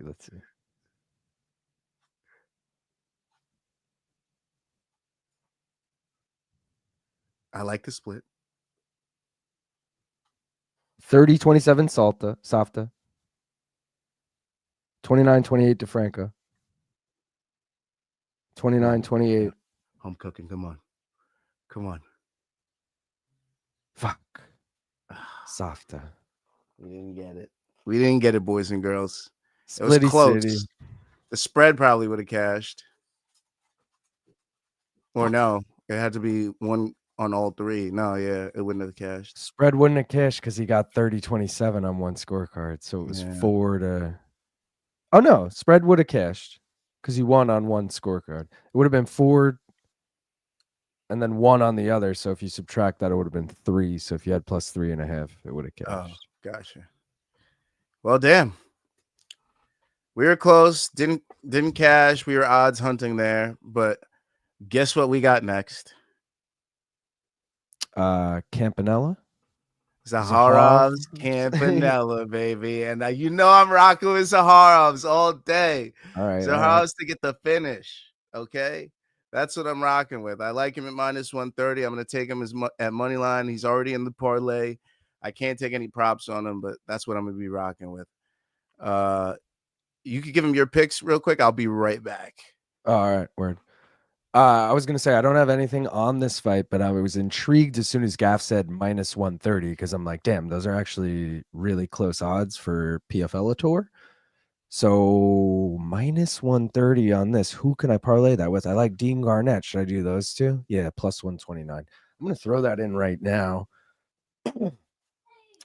I like the split. 30-27 Safta. 29-28 DeFranco. 29-28. Home cooking. Come on. Fuck. Safta. We didn't get it, boys and girls. It Splitty was close. City. The spread probably would have cashed. Or no, it had to be one on all three. No, yeah, it wouldn't have cashed. Spread wouldn't have cashed because he got 30-27 on one scorecard. So it was 4 to... Oh, no. Spread would have cashed because he won on one scorecard. It would have been 4 and then 1 on the other. So if you subtract that, it would have been 3. So if you had plus 3.5, it would have cashed. Oh, gotcha. Well, damn. We were close. Didn't cash. We were odds hunting there, but guess what we got next? Campanella. Zaharov's Campanella, baby. And you know I'm rocking with Zaharov's all day. All right. Zaharov's to get the finish. Okay. That's what I'm rocking with. I like him at minus 130. I'm going to take him at money line. He's already in the parlay. I can't take any props on him, but that's what I'm going to be rocking with. You could give him your picks real quick. I'll be right back. All right. Word. I was going to say, I don't have anything on this fight, but I was intrigued as soon as Gaff said minus 130 because I'm like, damn, those are actually really close odds for PFL Tour. So minus 130 on this. Who can I parlay that with? I like Dean Garnett. Should I do those two? Yeah, plus 129. I'm going to throw that in right now.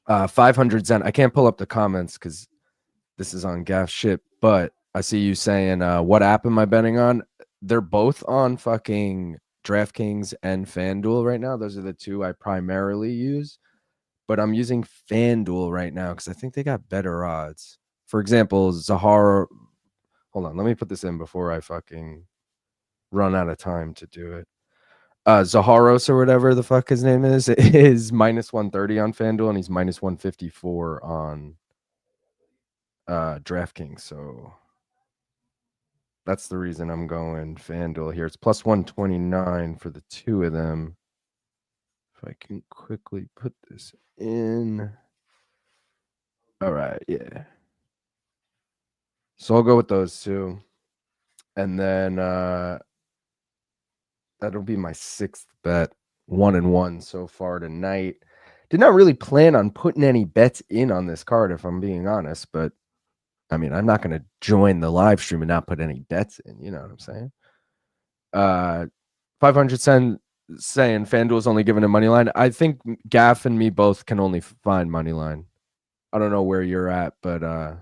500 Zen. I can't pull up the comments because this is on Gaff shit, but I see you saying, what app am I betting on? They're both on fucking DraftKings and FanDuel right now. Those are the two I primarily use, but I'm using FanDuel right now because I think they got better odds. For example, Zahara. Hold on, let me put this in before I fucking run out of time to do it. Zaharos or whatever the fuck his name is minus 130 on FanDuel and he's minus 154 on DraftKings. So that's the reason I'm going FanDuel here. It's plus 129 for the two of them. If I can quickly put this in. All right, yeah. So I'll go with those two. And then that'll be my sixth bet. 1-1 so far tonight. Did not really plan on putting any bets in on this card, if I'm being honest. But I mean, I'm not going to join the live stream and not put any bets in. You know what I'm saying? 500 cent saying FanDuel's only giving a money line. I think Gaff and me both can only find money line. I don't know where you're at, but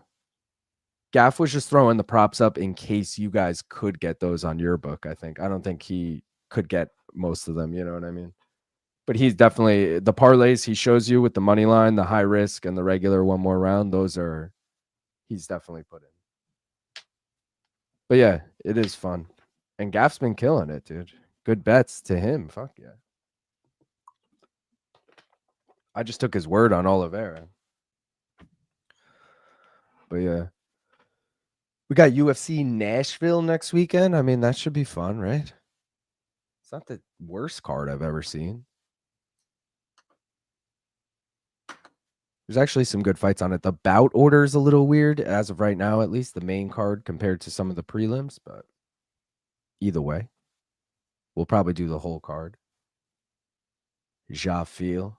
Gaff was just throwing the props up in case you guys could get those on your book. I don't think he could get most of them. You know what I mean? But he's definitely the parlays he shows you with the money line, the high risk, and the regular one more round. He's definitely put in. But yeah, it is fun. And Gaff's been killing it, dude. Good bets to him. Fuck yeah. I just took his word on Oliveira. But yeah. We got UFC Nashville next weekend. I mean, that should be fun, right? It's not the worst card I've ever seen. There's actually some good fights on it. The bout order is a little weird, as of right now, at least, the main card compared to some of the prelims, but either way, we'll probably do the whole card. Jafil.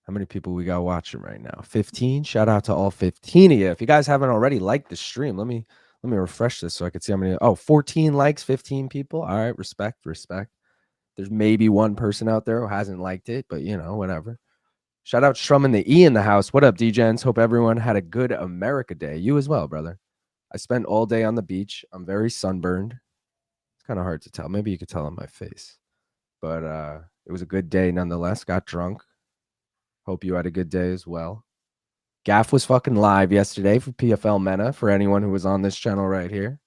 How many people we got watching right now? 15. Shout out to all 15 of you. If you guys haven't already liked the stream, let me refresh this so I can see how many. 14 likes, 15 people. All right, respect. There's maybe one person out there who hasn't liked it, but whatever. Shout out Strumming the E in the house. What up, DJs? Hope everyone had a good America Day. You as well, brother. I spent all day on the beach. I'm very sunburned. It's kind of hard to tell. Maybe you could tell on my face. But it was a good day nonetheless. Got drunk. Hope you had a good day as well. Gaff was fucking live yesterday for PFL Mena for anyone who was on this channel right here.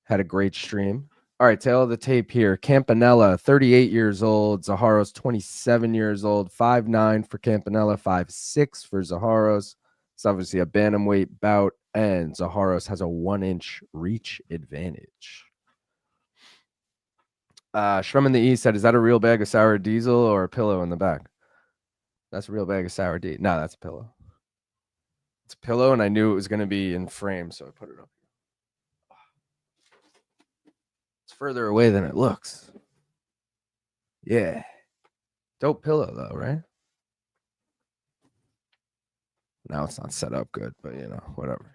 Had a great stream. All right, tail of the tape here. Campanella, 38 years old. Zaharos, 27 years old. 5'9" for Campanella, 5'6" for Zaharos. It's obviously a bantamweight bout, and Zaharos has a 1-inch reach advantage. Shrum in the East said, is that a real bag of sour diesel or a pillow in the back? That's a real bag of sour diesel. No, that's a pillow. It's a pillow, and I knew it was going to be in frame, so I put it up. It's further away than it looks. Yeah. Dope pillow, though, right? Now it's not set up good, but, whatever.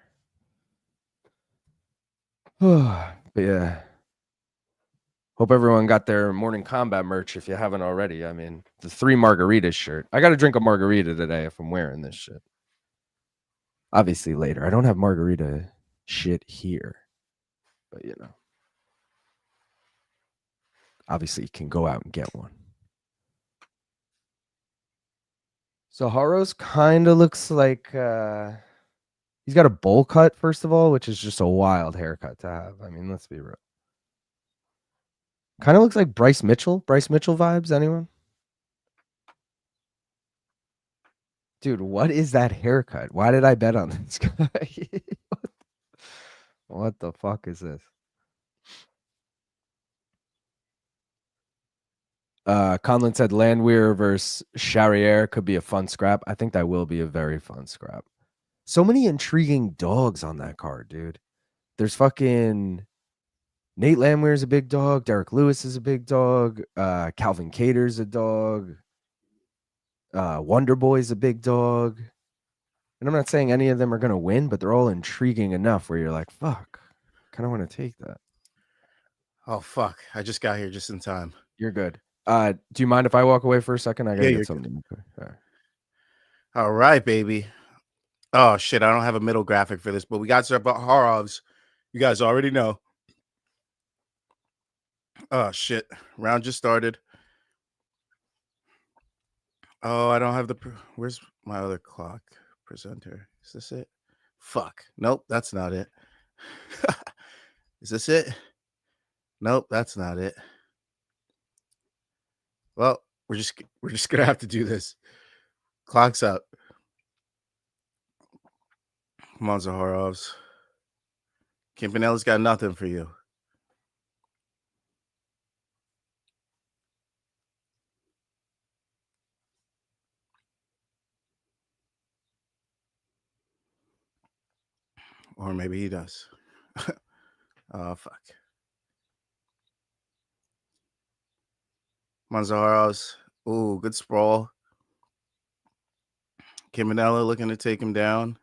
But, yeah. Hope everyone got their Morning Combat merch if you haven't already. I mean, the 3 margaritas shirt. I got to drink a margarita today if I'm wearing this shit. Obviously later. I don't have margarita shit here. But, obviously you can go out and get one. So Haros kind of looks like He's got a bowl cut, first of all, which is just a wild haircut to have. I mean, let's be real. Kind of looks like Bryce Mitchell. Bryce Mitchell vibes, anyone? Dude, what is that haircut? Why did I bet on this guy? What the fuck is this? Conlon said Landwehr versus Charriere could be a fun scrap. I think that will be a very fun scrap. So many intriguing dogs on that card, dude. There's fucking Nate Landwehr's a big dog. Derek Lewis is a big dog. Calvin Cater's a dog. Wonder Boy's a big dog. And I'm not saying any of them are going to win, but they're all intriguing enough where you're like, fuck, I kind of want to take that. Oh, fuck. I just got here just in time. You're good. Do you mind if I walk away for a second? I got to get something. All right, baby. Oh, shit. I don't have a middle graphic for this, but we got Zaharovs. You guys already know. Oh, shit. Round just started. Oh, I don't have the... Where's my other clock presenter? Is this it? Fuck. Nope, that's not it. Is this it? Nope, that's not it. Well, we're just gonna have to do this. Clock's up. Come on, Zaharovs. Campanella's got nothing for you. Or maybe he does. Oh, fuck. Manzaros. Ooh, good sprawl. Campanella looking to take him down.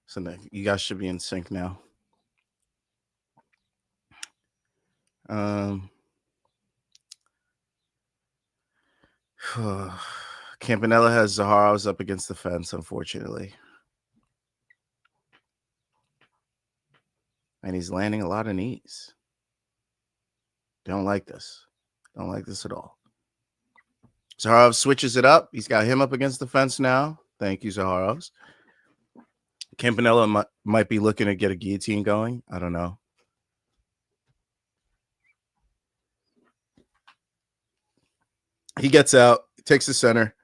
So you guys should be in sync now. Campanella has Zaharovs up against the fence, unfortunately. And he's landing a lot of knees. Don't like this. Don't like this at all. Zaharovs switches it up. He's got him up against the fence now. Thank you, Zaharovs. Campanella might be looking to get a guillotine going. I don't know. He gets out, takes the center.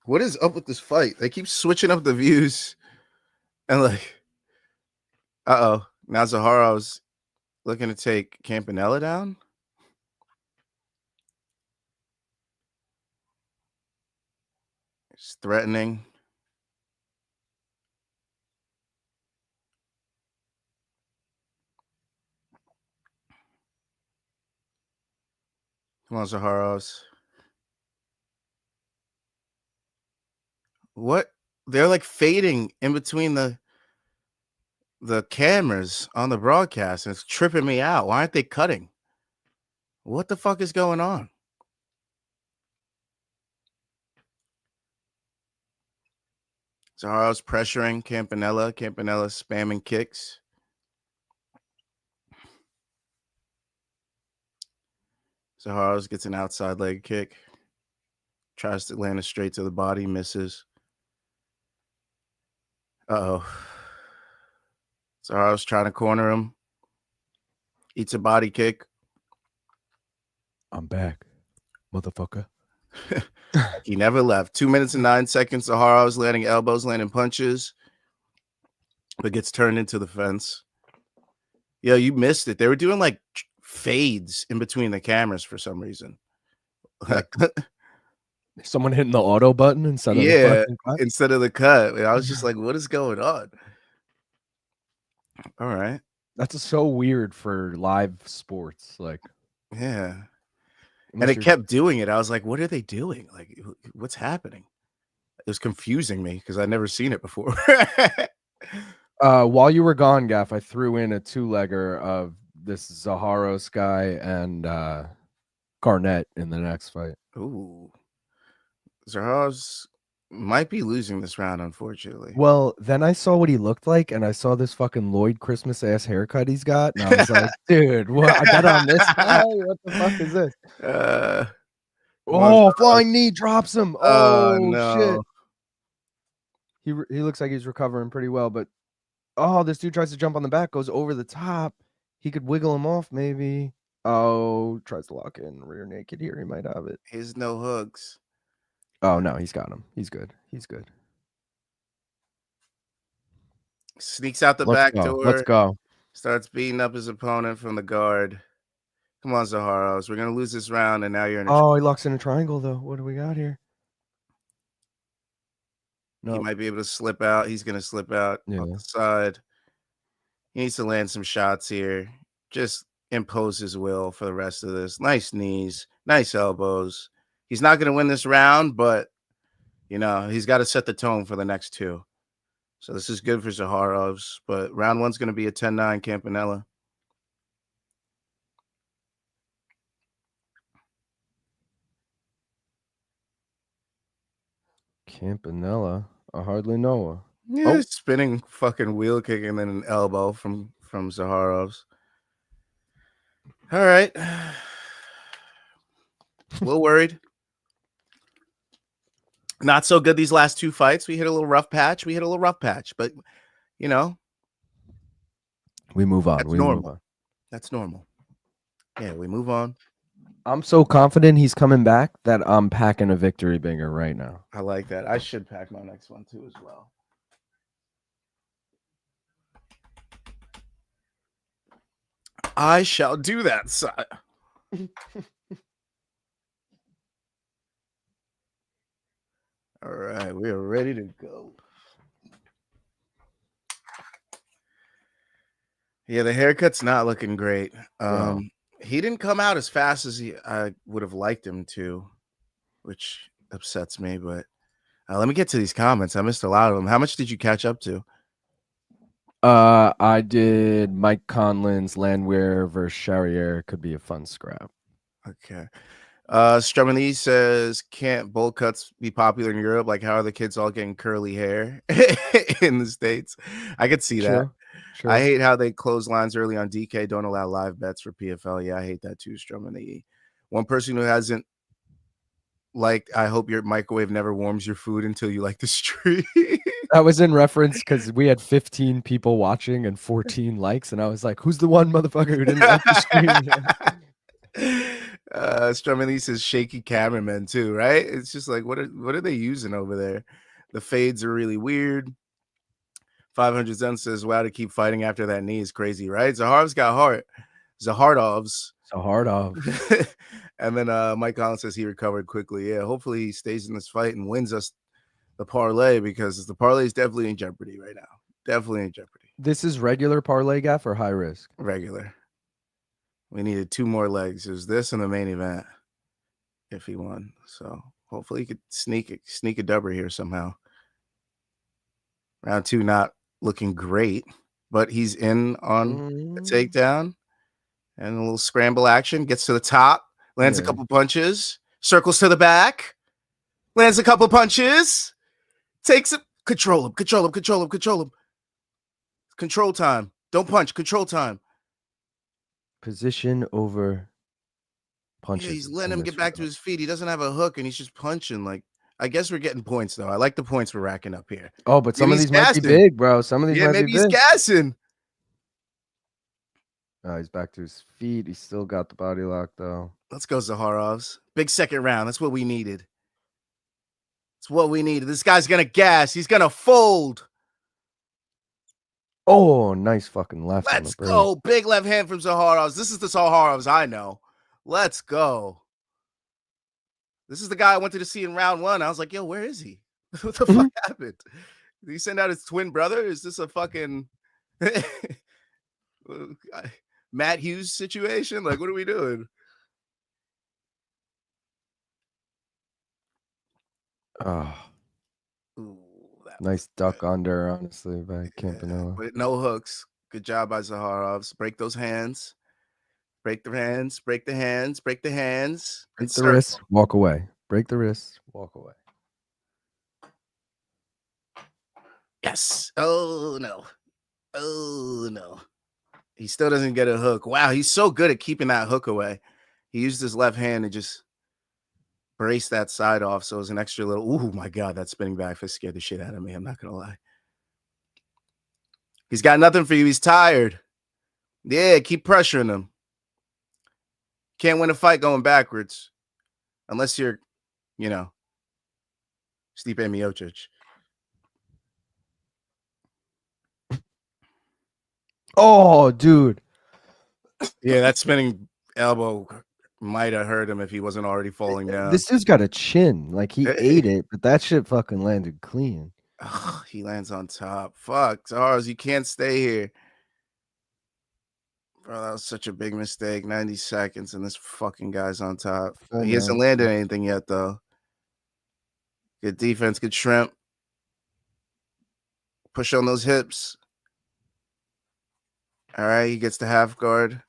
What is up with this fight? They keep switching up the views. And like, uh-oh. Now Zaharov's looking to take Campanella down. He's threatening. Come on, Zaharovs. What? They're like fading in between the cameras on the broadcast, and it's tripping me out. Why aren't they cutting? What the fuck is going on? Zaharovs pressuring Campanella. Campanella spamming kicks. Zaharovs gets an outside leg kick. Tries to land it straight to the body. Misses. Uh-oh. Zaharovs trying to corner him. Eats a body kick. I'm back, motherfucker. He never left. 2 minutes and 9 seconds. Zaharovs landing elbows, landing punches, but gets turned into the fence. Yeah, you missed it. They were doing like fades in between the cameras for some reason. Someone hitting the auto button instead of the cut? Instead of the cut. I was just like, what is going on? All right. That's so weird for live sports. Like, yeah. And it kept doing it. I was like, what are they doing? Like, what's happening? It was confusing me because I'd never seen it before. While you were gone, Gaff, I threw in a 2-legger of this Zaharos guy and Garnett in the next fight. Ooh. Zaharos might be losing this round, unfortunately. Well, then I saw what he looked like, and I saw this fucking Lloyd Christmas ass haircut he's got, and I was like, dude, what? I got on this guy? What the fuck is this? Oh, flying knee drops him. Oh, Oh, shit. no. He looks like he's recovering pretty well, but this dude tries to jump on the back, goes over the top. He could wiggle him off, maybe. Oh, tries to lock in rear naked here. He might have it. He's no hooks. Oh, no, he's got him. He's good. He's good. Sneaks out the Let's back go. door. Let's go. Starts beating up his opponent from the guard. Come on, Zaharos. We're going to lose this round, and now you're in a Oh, he locks in a triangle, though. What do we got here? He might be able to slip out. He's going to slip out off the side. He needs to land some shots here. Just impose his will for the rest of this. Nice knees, nice elbows. He's not going to win this round, but, he's got to set the tone for the next two. So this is good for Zaharovs, but round one's going to be a 10-9 Campanella. Campanella. I hardly know her. Yeah, spinning fucking wheel kick and then an elbow from Zaharovs. All right. A little worried. Not so good these last two fights. We hit a little rough patch. But, we move on. That's normal. That's normal. Yeah, we move on. I'm so confident he's coming back that I'm packing a victory binger right now. I like that. I should pack my next one too as well. I shall do that, sire. All right, we are ready to go. Yeah, the haircut's not looking great. He didn't come out as fast as I would have liked him to, which upsets me. But let me get to these comments. I missed a lot of them. How much did you catch up to? I did Mike Conlin's Landwehr versus Charrier. Could be a fun scrap. Okay. Strumany says, can't bowl cuts be popular in Europe? Like, how are the kids all getting curly hair in the States? I could see that. Sure. I hate how they close lines early on DK, don't allow live bets for PFL. Yeah, I hate that too, Strumany. One person who hasn't liked, I hope your microwave never warms your food until you like the stream. That was in reference because we had 15 people watching and 14 likes, and I was like, who's the one motherfucker who didn't like the stream? Strumany says shaky cameraman too, right? It's just like, what are they using over there? The fades are really weird. 500 Zen says, wow, to keep fighting after that knee is crazy, right? Zaharov's got heart. Zaharovs. And then Mike Collins says he recovered quickly. Yeah, hopefully he stays in this fight and wins us the parlay, because the parlay is definitely in jeopardy right now. Definitely in jeopardy. This is regular parlay, Gaff, or high risk? Regular. We needed 2 more legs. It was this and the main event if he won. So hopefully he could sneak a dubber here somehow. Round 2 not looking great, but he's in on a takedown and a little scramble action. Gets to the top, lands a couple punches, circles to the back, lands a couple punches, takes it. Control him. Control time. Don't punch. Control time. Position over punches. Yeah, he's letting him get back to his feet. He doesn't have a hook, and he's just punching. Like, I guess we're getting points, though. I like the points we're racking up here. Oh, but some of these might be big, bro. Some of these might be big. Maybe he's gassing. Oh, he's back to his feet. He's still got the body lock, though. Let's go, Zaharovs. Big second round. That's what we needed. This guy's going to gas. He's going to fold. Oh, nice fucking left. Let's go. Big left hand from Zaharovs. This is the Zaharovs I know. Let's go. This is the guy I wanted to see in round 1. I was like, yo, where is he? What the fuck happened? Did he send out his twin brother? Is this a fucking Matt Hughes situation? Like, what are we doing? Oh. Ooh, nice duck under, honestly, by Campanella. But no hooks. Good job by Zaharovs. Break those hands. Break the hands. Break the hands. Break the hands. Break the wrist. Walk away. Break the wrist. Walk away. Yes. Oh, no. Oh, no. He still doesn't get a hook. Wow, he's so good at keeping that hook away. He used his left hand and just brace that side off. So it was an extra little, oh my God, that spinning back fist scared the shit out of me. I'm not going to lie. He's got nothing for you. He's tired. Yeah, keep pressuring him. Can't win a fight going backwards. Unless you're, Stipe Miocic. Oh, dude. Yeah, that spinning elbow might have hurt him if he wasn't already falling down. This dude's got a chin. Like, he ate it, but that shit fucking landed clean. He lands on top. Fuck, Zahars, you can't stay here. Bro, that was such a big mistake. 90 seconds, and this fucking guy's on top. He hasn't landed anything yet, though. Good defense, good shrimp. Push on those hips. All right, he gets the half guard.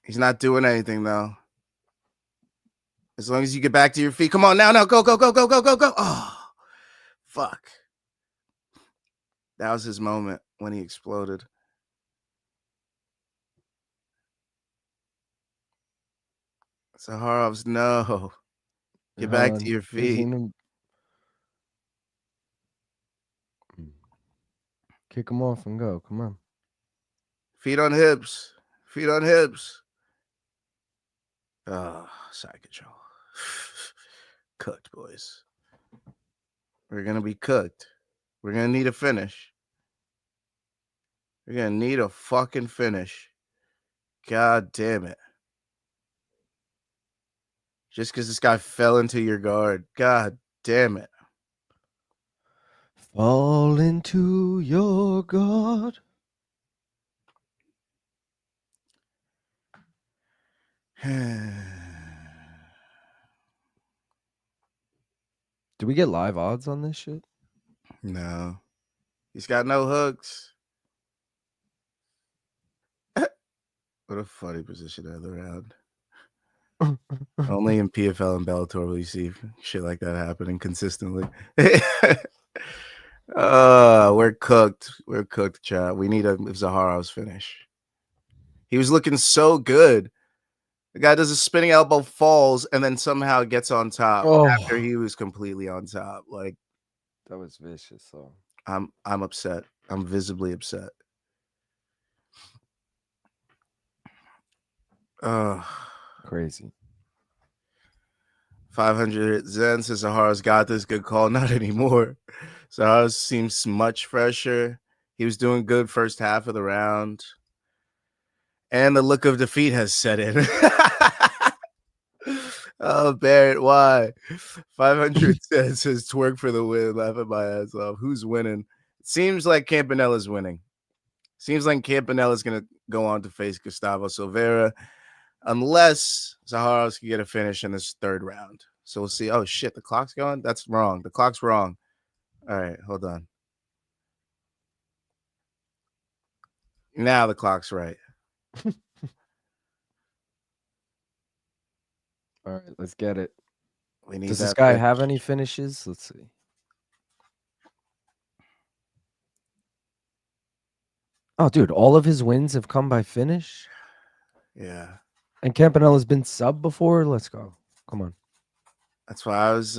He's not doing anything, though. As long as you get back to your feet. Come on, now, go, go, go, go, go, go, go. Oh, fuck. That was his moment when he exploded. Zaharov's, no. Get back to your feet. Kick him off and go. Come on. Feet on hips. Feet on hips. Oh, side control. Cooked, boys. We're going to be cooked. We're going to need a finish. We're going to need a fucking finish. God damn it. Just because this guy fell into your guard. God damn it. Fall into your God. Do we get live odds on this shit? No. He's got no hooks. What a funny position of the round. Only in PFL and Bellator will you see shit like that happening consistently. We're cooked. We're cooked, chat. We need a Zaharov's finish. He was looking so good. The guy does a spinning elbow, falls, and then somehow gets on top after he was completely on top. Like, that was vicious. So I'm upset. I'm visibly upset. Crazy. 500 Zen says Zaharo's got this. Good call. Not anymore. Zahara seems much fresher. He was doing good first half of the round. And the look of defeat has set in. Oh, Barrett, why? 500 says twerk for the win. Laughing my ass off. Who's winning? It seems like Campanella's winning. Seems like Campanella's going to go on to face Gustavo Silveira. Unless Zaharos can get a finish in this third round. So we'll see. Oh, shit. The clock's going? That's wrong. The clock's wrong. All right. Hold on. Now the clock's right. All right. Let's get it. Does this guy have any finishes? Let's see. Oh, dude. All of his wins have come by finish? Yeah. And Campanella's been sub before. Let's go. Come on. That's why I was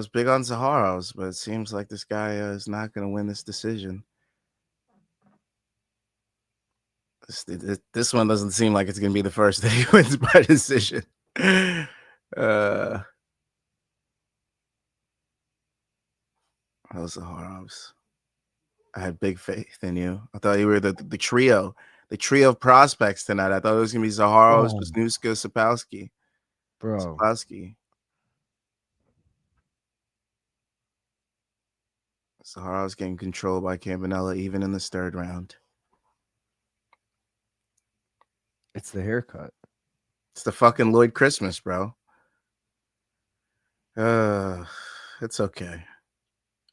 big on Zaharos, but it seems like this guy is not going to win this decision. This one doesn't seem like it's going to be the first that he wins by decision. Zaharos. I had big faith in you. I thought you were the trio of prospects tonight. I thought it was going to be Zaharos, Wisniewski, Sapolsky. Bro. Sapolsky. Zaharo's getting controlled by Campanella even in this third round. It's the haircut. It's the fucking Lloyd Christmas, bro. It's okay.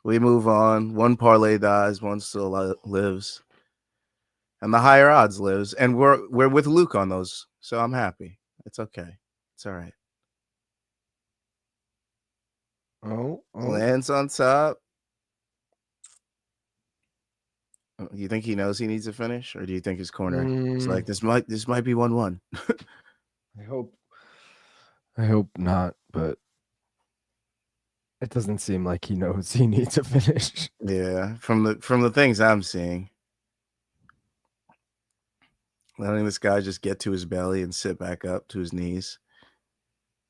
We move on. One parlay dies, one still lives. And the higher odds lives. And we're with Luke on those. So I'm happy. It's okay. It's all right. Lands on top. You think he knows he needs a finish, or do you think his corner is like this might be 1-1? I I hope not, but it doesn't seem like he knows he needs a finish. Yeah, from the things I'm seeing. Letting this guy just get to his belly and sit back up to his knees.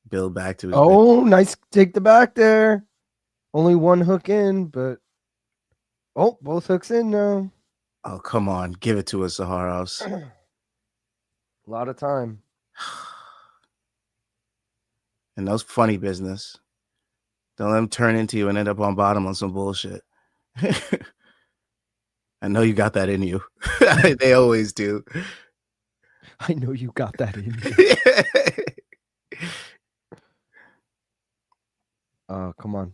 Build back to his Oh, nice take the back there. Only one hook in, but both hooks in now. Oh, come on. Give it to us, Zaharos. A lot of time. And those funny business. Don't let them turn into you and end up on bottom on some bullshit. I know you got that in you. They always do. I know you got that in you. Oh, come on.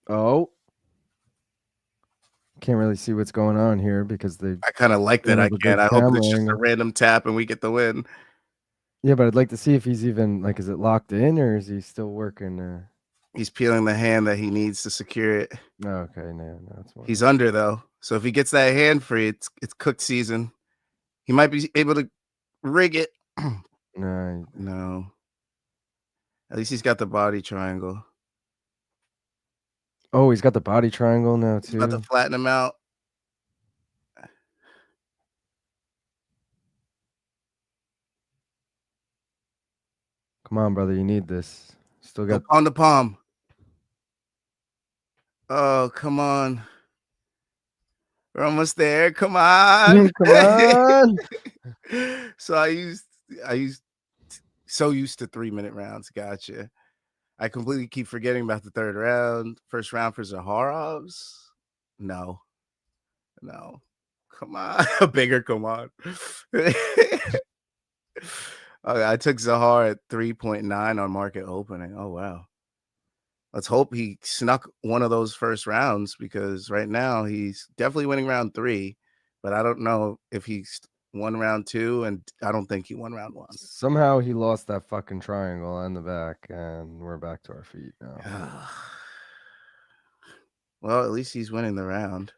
Oh. Can't really see what's going on here because I kind of like that I can. I hope it's just a random tap and we get the win. Yeah, but I'd like to see if he's even, like, is it locked in or is he still working? He's peeling the hand that he needs to secure it. Okay, no, that's one. He's under, though. So if he gets that hand free, it's cooked season. He might be able to rig it. No. At least he's got the body triangle. Oh, he's got the body triangle now, too. He's about to flatten him out. Come on, brother. You need this. Still got on the palm. Oh, come on. We're almost there. Come on. Come on. So I used so used to 3-minute rounds. Gotcha. I completely keep forgetting about the third round. First round for Zaharovs. No. Come on. A bigger come on. I took Zahar at 3.9 on market opening. Oh, wow. Let's hope he snuck one of those first rounds because right now he's definitely winning round 3, but I don't know if he's won round 2, and I don't think he won round 1. Somehow he lost that fucking triangle on the back, and we're back to our feet now. Well, at least he's winning the round.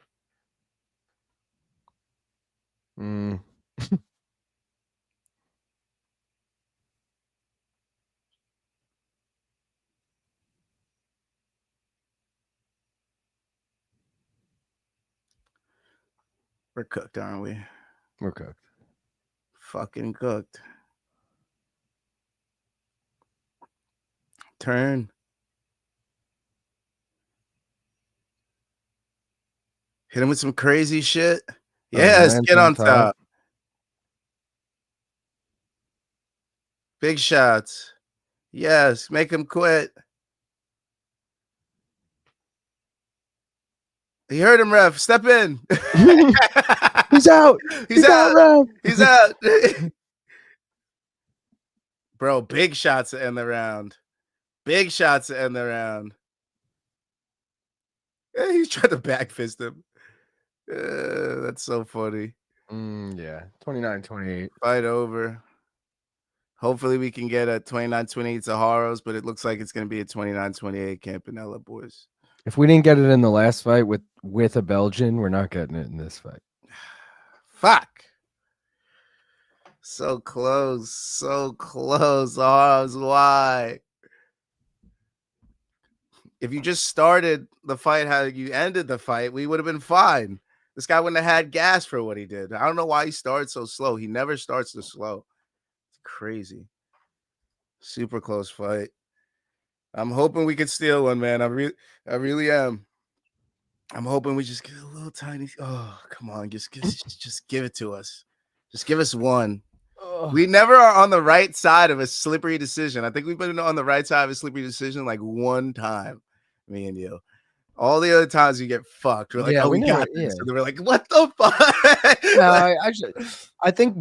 We're cooked, aren't we? We're cooked. Fucking cooked. Turn. Hit him with some crazy shit. Yes, get on top. Big shots. Yes, make him quit. He heard him, ref. Step in. He's out. He's out, ref. He's out. Bro, big shots to end the round. Big shots to end the round. He's trying to back fist him. That's so funny. Yeah, 29-28. Fight over. Hopefully we can get a 29-28 Zaharos, but it looks like it's going to be a 29-28 Campanella, boys. If we didn't get it in the last fight with a Belgian, we're not getting it in this fight. Fuck. So close. So close. Zaharos, why? If you just started the fight how you ended the fight, we would have been fine. This guy wouldn't have had gas for what he did. I don't know why he started so slow. He never starts this slow. It's crazy. Super close fight. I'm hoping we could steal one, man. I really am. I'm hoping we just get a little tiny. Oh, come on. Just give it to us. Just give us one. We never are on the right side of a slippery decision. I think we've been on the right side of a slippery decision like one time, me and you. All the other times you get fucked. We're like, we got this. And we're like, what the fuck? No, I think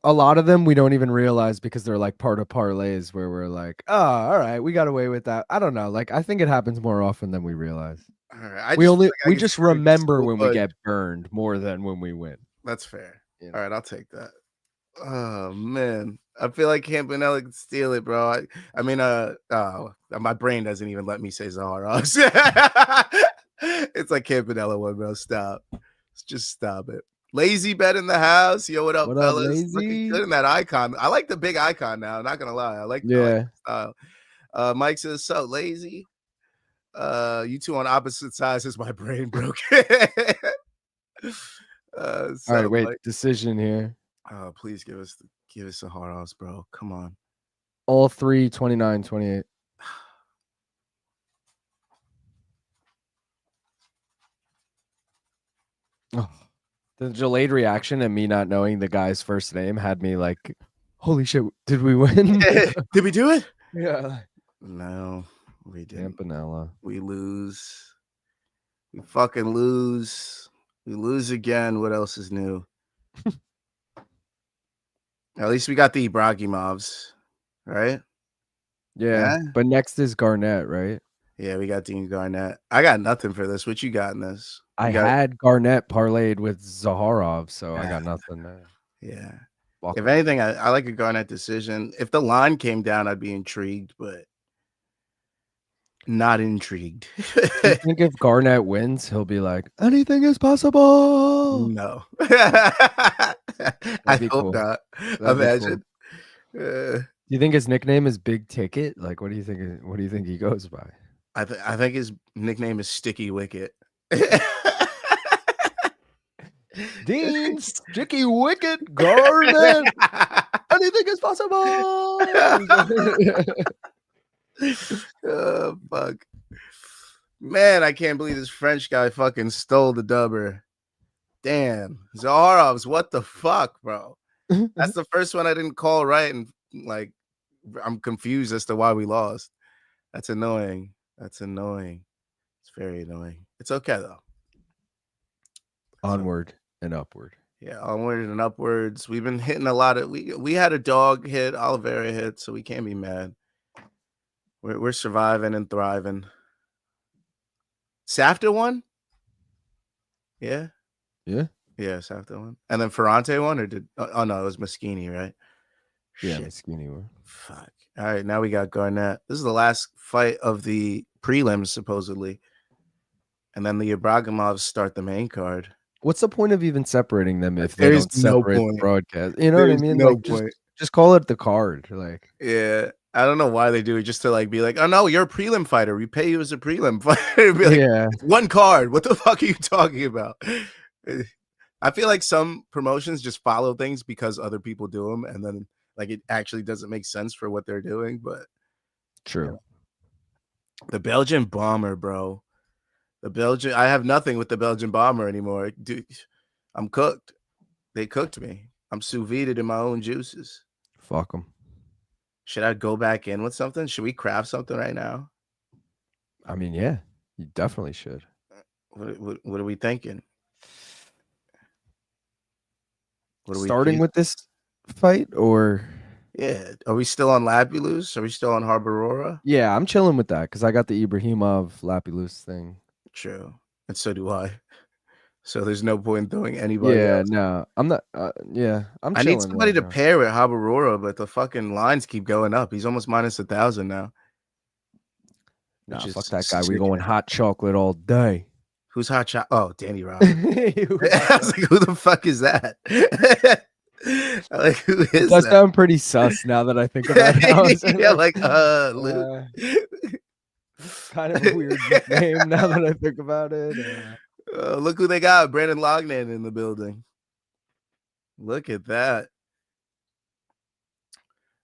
a lot of them we don't even realize because they're like part of parlays where we're like, oh, all right, we got away with that. I don't know. Like, I think it happens more often than we realize. All right, we just remember when we get burned more than when we win. That's fair. You know? All right, I'll take that. Oh man, I feel like Campanella could steal it, bro. I mean, my brain doesn't even let me say Zaharovs. It's like Campanella one, bro. Stop. Just stop it. Lazy bet in the house. Yo, what up, What up, fellas? Looking Lazy? good in that icon. I like the big icon now. Not gonna lie, I like Yeah. the style. Mike says, "So lazy." You two on opposite sides as my brain broke. All right, wait. Mike, Decision here. please give us a hard house, bro. Come on. All three, 29, 28. Oh, the delayed reaction and me not knowing the guy's first name had me like, holy shit, did we win? Did we do it? Yeah. No, we didn't. Campanella. We lose. We fucking lose. We lose again. What else is new? At least we got the Ibrahimovs, right? Yeah, but next is Garnett, right? Yeah, we got Dean Garnett. I got nothing for this. What you got in this? I had Garnett parlayed with Zaharov, so I got nothing there. Yeah. Walk If away. anything, I like a Garnett decision. If the line came down, I'd be intrigued, but not intrigued. Do you think if Garnett wins, he'll be like, anything is possible? No. I be hope cool. not. That'd be Imagine. Do you think his nickname is Big Ticket? Like, what do you think? What do you think he goes by? I think his nickname is Sticky Wicket. Dean Sticky Wicket Garnett. Anything is possible. Oh, fuck. Man, I can't believe this French guy fucking stole the dubber. Damn. Zaharovs, what the fuck, bro? That's the first one I didn't call right, and like I'm confused as to why we lost. That's annoying. That's annoying. It's very annoying. It's okay though. Onward and upward. Yeah, onward and upwards. We've been hitting a lot of we had a dog hit, Oliveira hit, so we can't be mad. We're surviving and thriving. Safta won? Yeah. Yeah. Yeah, Safta won. And then Ferrante won, or did oh no, it was Moschini, right? Yeah, Moschini won. Fuck. All right, now we got Garnett. This is the last fight of the prelims, supposedly. And then the Ibrahimovs start the main card. What's the point of even separating them if they don't separate the broadcast? You know what I mean? No like, point. just call it the card. Like, yeah, I don't know why they do it, just to like be like, oh no, you're a prelim fighter. We pay you as a prelim fighter. Be like, yeah, one card. What the fuck are you talking about? I feel like some promotions just follow things because other people do them, and then like it actually doesn't make sense for what they're doing. But true. You know. The Belgian bomber, bro. I have nothing with the Belgian bomber anymore. Dude, I'm cooked. They cooked me. I'm sous vide in my own juices. Fuck them. Should I go back in with something? Should we craft something right now? I mean, yeah, you definitely should. What are we thinking? Starting with this fight, or yeah, are we still on Lapulus? Are we still on Habirora? Yeah, I'm chilling with that because I got the Ibrahimov Lapulus thing. True, and so do I. So there's no point in throwing anybody. Yeah, else. no, I'm not. Yeah, I'm. I need somebody to pair with Habirora, but the fucking lines keep going up. He's almost minus 1,000 now. Nah, fuck that guy. We going hot chocolate all day. Who's hot chocolate? Oh, Danny Roberts. I was like, who the fuck is that? Like, who is that? Sound pretty sus now that I think about it. Yeah, like kind of a weird name now that I think about it. Look who they got, Brandon Lognan in the building. Look at that,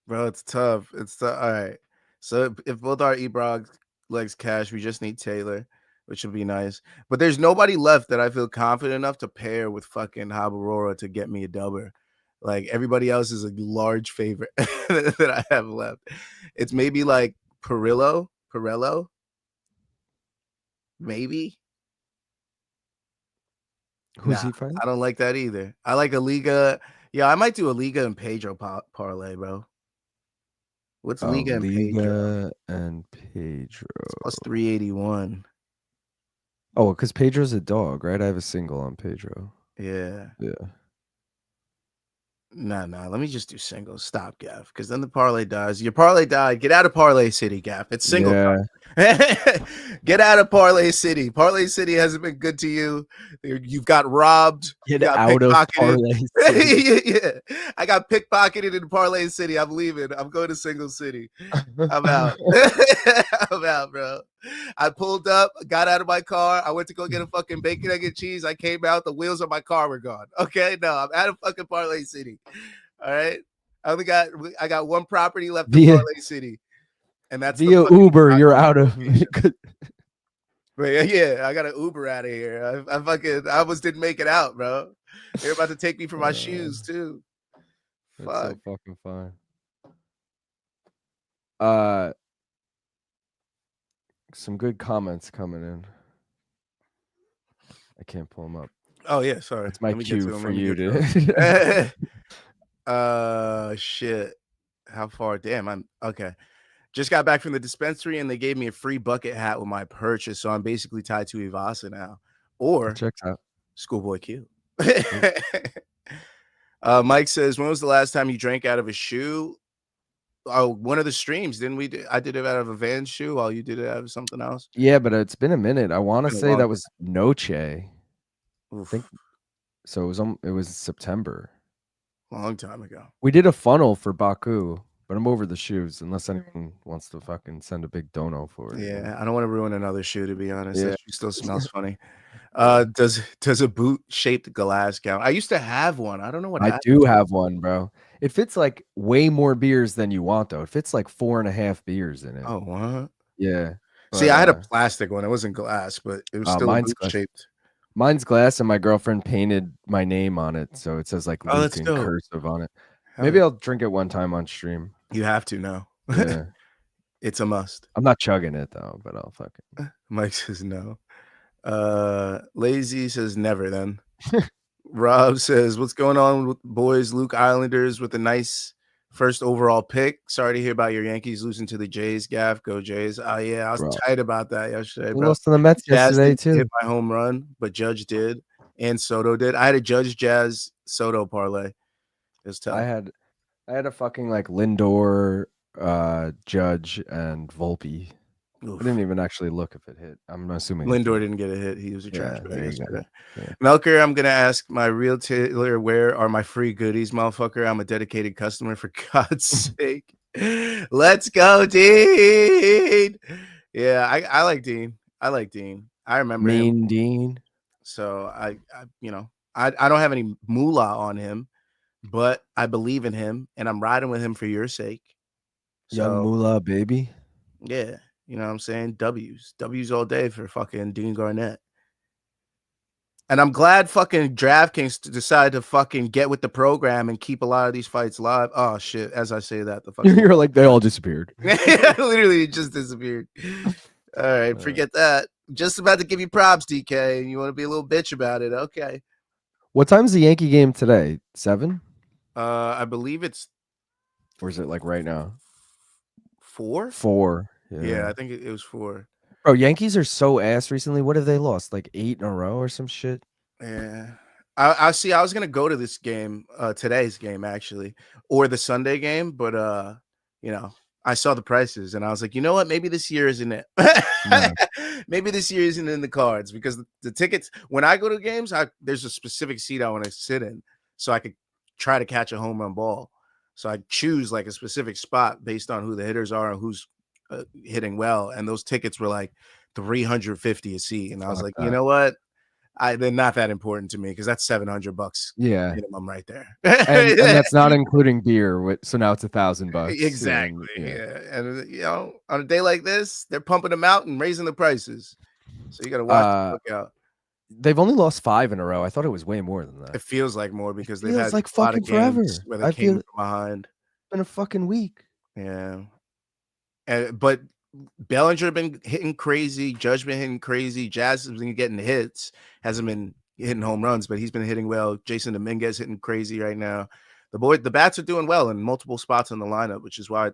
bro. It's tough. It's tough. All right. So if both our Ebrog legs cash, we just need Taylor, which would be nice. But there's nobody left that I feel confident enough to pair with fucking Habirora to get me a dubber. Like everybody else is a large favorite that I have left. It's maybe like Parello, maybe. Who's he fighting? I don't like that either. I like a Liga. Yeah, I might do a Liga and Pedro parlay, bro. What's Liga and Pedro? It's plus 381. Oh, because Pedro's a dog, right? I have a single on Pedro. Yeah. Yeah. No. Let me just do singles. Stop, Gaff, because then the parlay dies. Your parlay died. Get out of Parlay City, Gaff. It's single time. Get out of Parlay City. Parlay City hasn't been good to you. You've got robbed. Get Got out of pickpocketed. Parlay City. Yeah. I got pickpocketed in Parlay City. I'm leaving. I'm going to Single City. I'm out. I'm out, bro. I pulled up, got out of my car. I went to go get a fucking bacon, egg, and cheese. I came out. The wheels of my car were gone. Okay, no, I'm out of fucking Parlay City. All right. I got one property left in Parlay City. And that's via Uber, you're out of. But yeah, I got an Uber out of here. I almost didn't make it out, bro. They're about to take me for my shoes too. That's so fucking fun. Some good comments coming in. I can't pull them up. Oh yeah, sorry. It's my cue for you to. Shit. How far? Damn, I'm okay. Just got back from the dispensary and they gave me a free bucket hat with my purchase. So I'm basically tied to Ivasa now. Or checks out. Schoolboy Q. Mike says, when was the last time you drank out of a shoe? Oh, one of the streams, didn't we? I did it out of a Vans shoe while you did it out of something else. Yeah, but it's been a minute. I want to say that was Noche. I think so. It was September. Long time ago. We did a funnel for Baku. But I'm over the shoes, unless anyone wants to fucking send a big dono for it. Yeah, I don't want to ruin another shoe, to be honest. Yeah. That shoe still smells funny. Does a boot-shaped glass count? I used to have one. I don't know what I do have one, bro. It fits like way more beers than you want, though. It fits like 4.5 beers in it. Oh, what? Yeah. See, I had a plastic one. It wasn't glass, but it was still boot-shaped. Mine's glass, and my girlfriend painted my name on it, so it says like Luke in cursive on it. Maybe I'll drink it one time on stream. You have to now. Yeah. It's a must. I'm not chugging it though, but I'll fucking. Mike says no. Lazy says never then. Rob says, what's going on with boys? Luke Islanders with a nice first overall pick. Sorry to hear about your Yankees losing to the Jays. Gaff, go Jays. Oh yeah, I was tight about that yesterday. We lost to the Mets yesterday too. Hit my home run, but Judge did and Soto did. I had a Judge Jazz Soto parlay. It was tough. I had a fucking like Lindor, Judge, and Volpe. Oof. I didn't even actually look if it hit. I'm assuming Lindor didn't get a hit. He was a trash bag yesterday. Yeah. Melker, I'm gonna ask my retailer, where are my free goodies, motherfucker? I'm a dedicated customer, for God's sake. Let's go, Dean. Yeah, I like Dean. I remember him. Dean. So I don't have any moolah on him. But I believe in him, and I'm riding with him for your sake. Young moolah, baby. Yeah, you know what I'm saying? W's all day for fucking Dean Garnett. And I'm glad fucking DraftKings decided to fucking get with the program and keep a lot of these fights live. Oh shit! As I say that, the fucking you're like they all disappeared. Literally, it just disappeared. All right, forget that. Just about to give you props, DK, and you want to be a little bitch about it? Okay. What time's the Yankee game today? 7? I believe it's. Or is it like right now? 4? 4. Yeah, I think it was 4. Bro, Yankees are so ass recently. What have they lost? Like 8 in a row or some shit? Yeah. I see. I was gonna go to this game, today's game actually, or the Sunday game, but I saw the prices and I was like, you know what? Maybe this year isn't it. No. Maybe this year isn't in the cards, because the tickets, when I go to games, there's a specific seat I want to sit in so I could try to catch a home run ball. So I choose like a specific spot based on who the hitters are and who's hitting well. And those tickets were like $350 a seat. And I was like, you know what? They're not that important to me, because that's $700 minimum right there. and that's not including beer. So now it's $1,000. Exactly. And on a day like this, they're pumping them out and raising the prices. So you got to watch the out. They've only lost 5 in a row. I thought it was way more than that. It feels like more, because they've had like a lot of forever games where they came from behind. It's been a fucking week. Yeah. But Bellinger been hitting crazy. Judge been hitting crazy. Jazz has been getting hits. Hasn't been hitting home runs, but he's been hitting well. Jason Dominguez hitting crazy right now. The bats are doing well in multiple spots in the lineup, which is why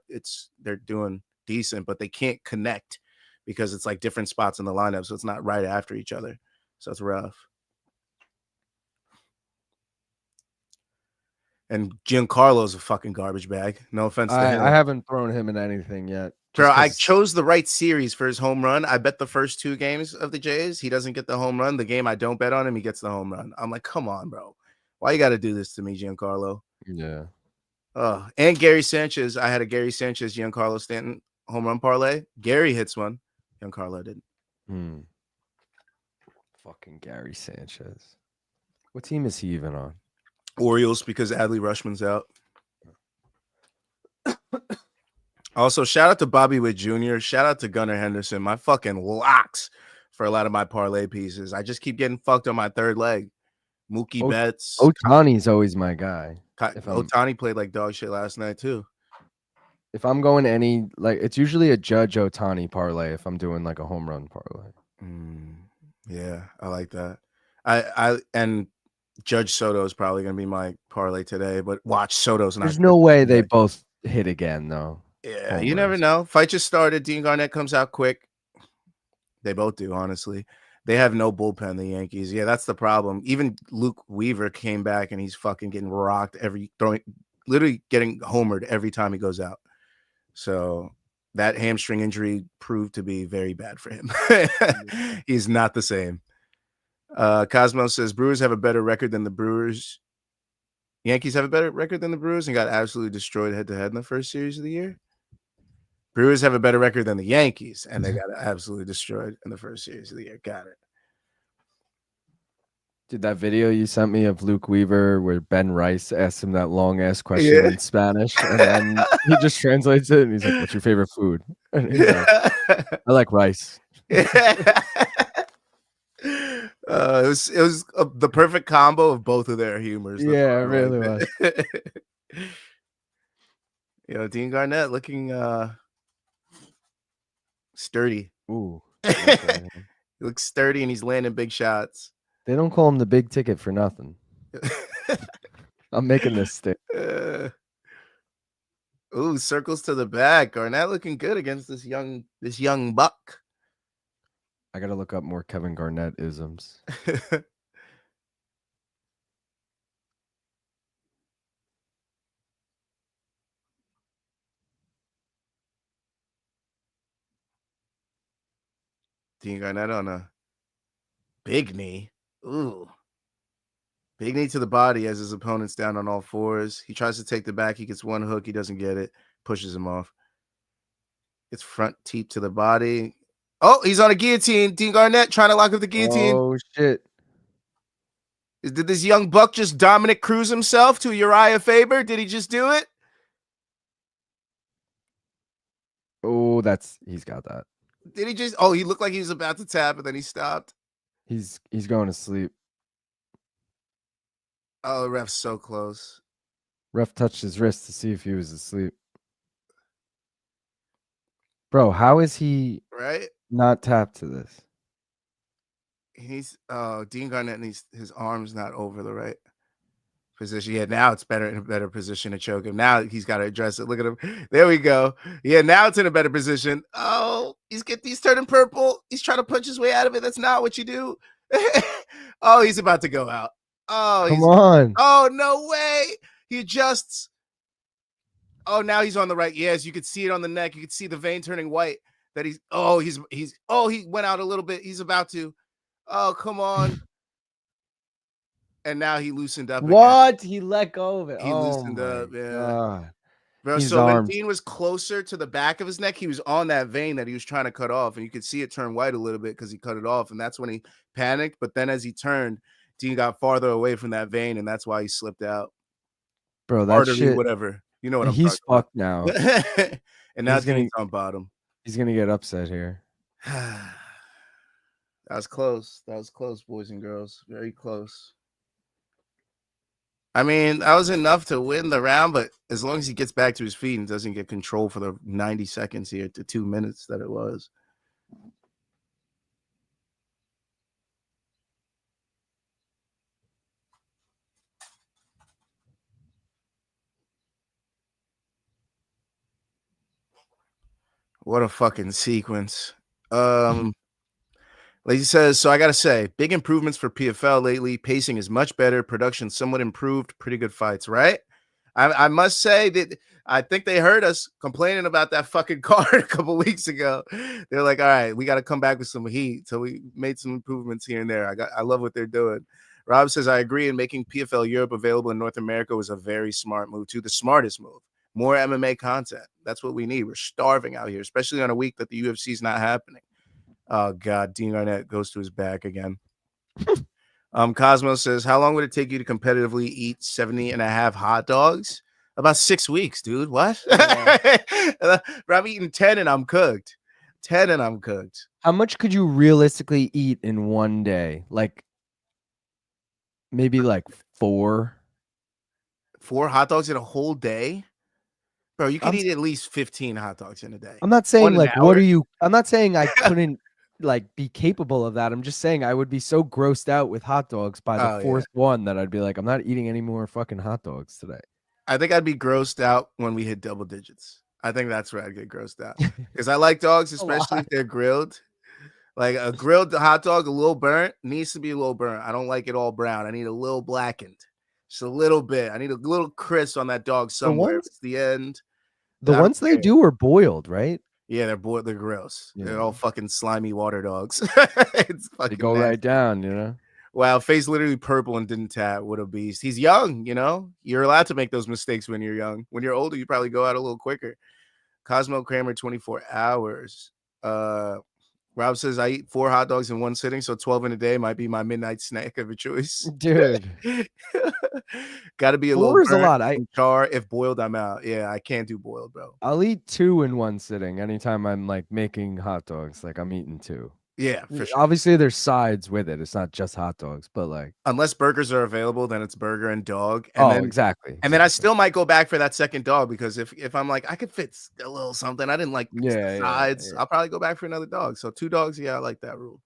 they're doing decent, but they can't connect because it's like different spots in the lineup, so it's not right after each other. So it's rough. And Giancarlo's a fucking garbage bag. No offense to him. I haven't thrown him in anything yet. Bro, I chose the right series for his home run. I bet the first 2 games of the Jays, he doesn't get the home run. The game I don't bet on him, he gets the home run. I'm like, come on, bro. Why you got to do this to me, Giancarlo? Yeah. Oh, and Gary Sanchez. I had a Gary Sanchez, Giancarlo Stanton home run parlay. Gary hits one. Giancarlo didn't. Fucking Gary Sanchez. What team is he even on? Orioles, because Adley Rutschman's out. Also, shout out to Bobby Witt Jr. Shout out to Gunnar Henderson. My fucking locks for a lot of my parlay pieces. I just keep getting fucked on my third leg. Mookie Betts. Ohtani's always my guy. Ohtani played like dog shit last night too. If I'm going any, like, it's usually a Judge Ohtani parlay if I'm doing like a home run parlay. Yeah, I like that. I and Judge Soto is probably gonna be my parlay today, but watch Soto's not. There's no way they both hit again though. Yeah, you never know. Fight just started. Dean Garnett comes out quick. They both do, honestly. They have no bullpen, the Yankees. Yeah, that's the problem. Even Luke Weaver came back and he's fucking getting rocked literally getting homered every time he goes out. So that hamstring injury proved to be very bad for him. He's not the same. Cosmo says Brewers have a better record than the Brewers. Yankees have a better record than the Brewers and got absolutely destroyed head-to-head in the first series of the year. Brewers have a better record than the Yankees, and they got absolutely destroyed in the first series of the year. Got it. Dude, that video you sent me of Luke Weaver where Ben Rice asked him that long-ass question in Spanish, and then he just translates it, and he's like, what's your favorite food? And he's like, I like rice. It was the perfect combo of both of their humors. Yeah, it really was. Dean Garnett looking sturdy. Ooh. He looks sturdy and he's landing big shots. They don't call him the big ticket for nothing. I'm making this stick. Ooh, circles to the back. Garnett looking good against this young buck. I gotta look up more Kevin Garnett isms. Dean Garnett on a big knee. Ooh. Big knee to the body as his opponent's down on all fours. He tries to take the back. He gets one hook. He doesn't get it. Pushes him off. Gets front teep to the body. Oh, he's on a guillotine. Dean Garnett trying to lock up the guillotine. Oh, shit. Did this young buck just Dominic Cruz himself to Uriah Faber? Did he just do it? Oh, he's got that. Did he just? Oh, he looked like he was about to tap, and then he stopped. He's going to sleep. Oh, the ref's so close. Ref touched his wrist to see if he was asleep. Bro, how is he not tapped to this? He's Dean Garnett needs his arms not over the right position. Yeah, now it's in a better position to choke him. Now he's got to address it. Look at him. There we go. Yeah, now it's in a better position. Oh, he's turning purple. He's trying to punch his way out of it. That's not what you do. Oh, he's about to go out. Oh, come on. Oh, no way. He adjusts. Oh, now he's on the right. Yes, you could see it on the neck. You could see the vein turning white. That he went out a little bit. He's about to. Oh, come on. And now he loosened up. What? Again. He let go of it. He loosened up. Yeah. God. Bro, so when Dean was closer to the back of his neck, he was on that vein that he was trying to cut off. And you could see it turn white a little bit because he cut it off. And that's when he panicked. But then as he turned, Dean got farther away from that vein. And that's why he slipped out. Bro, that shit. Whatever. You know what I'm talking about. He's fucked now. And now Dean's on bottom. He's going to get upset here. That was close. That was close, boys and girls. Very close. I mean, that was enough to win the round, but as long as he gets back to his feet and doesn't get control for the 90 seconds here to 2 minutes that it was. What a fucking sequence. Lazy says, so I got to say, big improvements for PFL lately. Pacing is much better. Production somewhat improved. Pretty good fights, right? I must say that I think they heard us complaining about that fucking card a couple weeks ago. They're like, all right, we got to come back with some heat. So we made some improvements here and there. I love what they're doing. Rob says, I agree, in making PFL Europe available in North America was a very smart move, too. The smartest move. More MMA content. That's what we need. We're starving out here, especially on a week that the UFC is not happening. Oh, God. Dean Arnett goes to his back again. Cosmo says, how long would it take you to competitively eat 70 and a half hot dogs? About 6 weeks, dude. What? Yeah. Bro, I'm eating 10 and I'm cooked. 10 and I'm cooked. How much could you realistically eat in one day? Like maybe like 4. 4 hot dogs in a whole day? Bro, you could eat at least 15 hot dogs in a day. I'm not saying like, what are you? I'm not saying I couldn't like be capable of that. I'm just saying I would be so grossed out with hot dogs by the fourth one that I'd be like, I'm not eating any more fucking hot dogs today. I think I'd be grossed out when we hit double digits. I think that's where I'd get grossed out because I like dogs, especially if they're grilled. Like a grilled hot dog, a little burnt, needs to be a little burnt. I don't like it all brown. I need a little blackened, just a little bit. I need a little crisp on that dog somewhere. It's the end. The ones they do are boiled, right? Yeah, they're boiled. They're gross. Yeah. They're all fucking slimy water dogs. It's fucking. They go nasty. Right down, you know. Wow, face literally purple and didn't tap. What a beast. He's young, you know. You're allowed to make those mistakes when you're young. When you're older, you probably go out a little quicker. Cosmo Kramer, 24 hours. Rob says, I eat 4 hot dogs in one sitting, so 12 in a day might be my midnight snack of a choice. Dude. Got to be a 4 little is a lot. char. If boiled, I'm out. Yeah, I can't do boiled, bro. I'll eat 2 in one sitting anytime I'm like making hot dogs. Like I'm eating 2. Yeah, for sure. Obviously, there's sides with it. It's not just hot dogs, but like unless burgers are available, then it's burger and dog. And then, exactly. And then I still might go back for that second dog because if I'm like I could fit a little something, I didn't like the sides. I'll probably go back for another dog. So 2 dogs, yeah, I like that rule.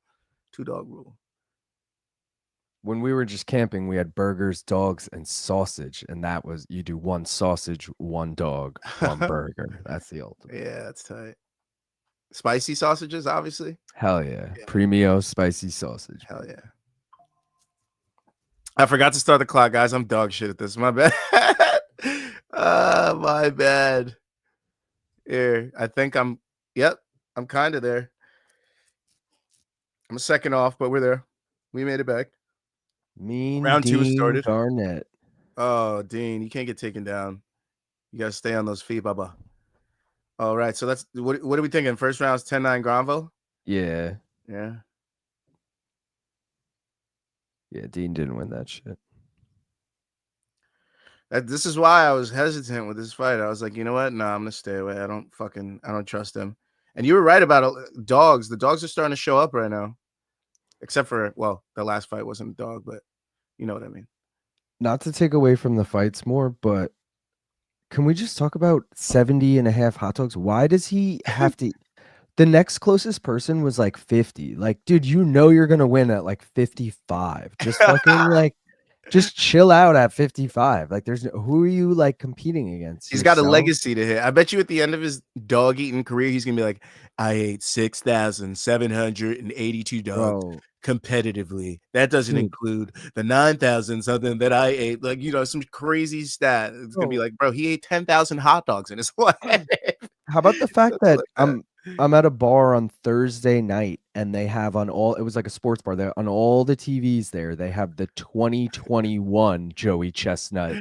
2 dog rule. When we were just camping, we had burgers, dogs, and sausage, and that was you do 1 sausage, 1 dog, 1 burger. That's the ultimate. Yeah, that's tight. Spicy sausages, obviously. Hell yeah. Premio spicy sausage. Hell yeah. I forgot to start the clock, guys. I'm dog shit at this. My bad. My bad. Here, I think I'm kind of there. I'm a second off, but we're there. We made it back. Round Dean 2 started. Garnett. Oh, Dean, you can't get taken down. You got to stay on those feet, Bubba. All right, so that's what are we thinking? First round's 10-9 Granville? Yeah. Yeah. Yeah, Dean didn't win that shit. This is why I was hesitant with this fight. I was like, you know what? No, I'm gonna stay away. I don't trust him. And you were right about dogs. The dogs are starting to show up right now. Except for, well, the last fight wasn't a dog, but you know what I mean. Not to take away from the fights more, but can we just talk about 70 and a half hot dogs? Why does he have to? The next closest person was like 50. Like, dude, you know you're going to win at like 55. Just fucking like, just chill out at 55. Like, who are you like competing against? He's got a legacy to hit. I bet you at the end of his dog eating career, he's going to be like, I ate 6,782 dogs competitively. That doesn't include the 9,000 something that I ate. Like, you know, some crazy stat. It's going to be like, bro, he ate 10,000 hot dogs in his life. How about the fact that I'm at a bar on Thursday night and they have it was like a sports bar there on all the TVs there. They have the 2021 Joey Chestnut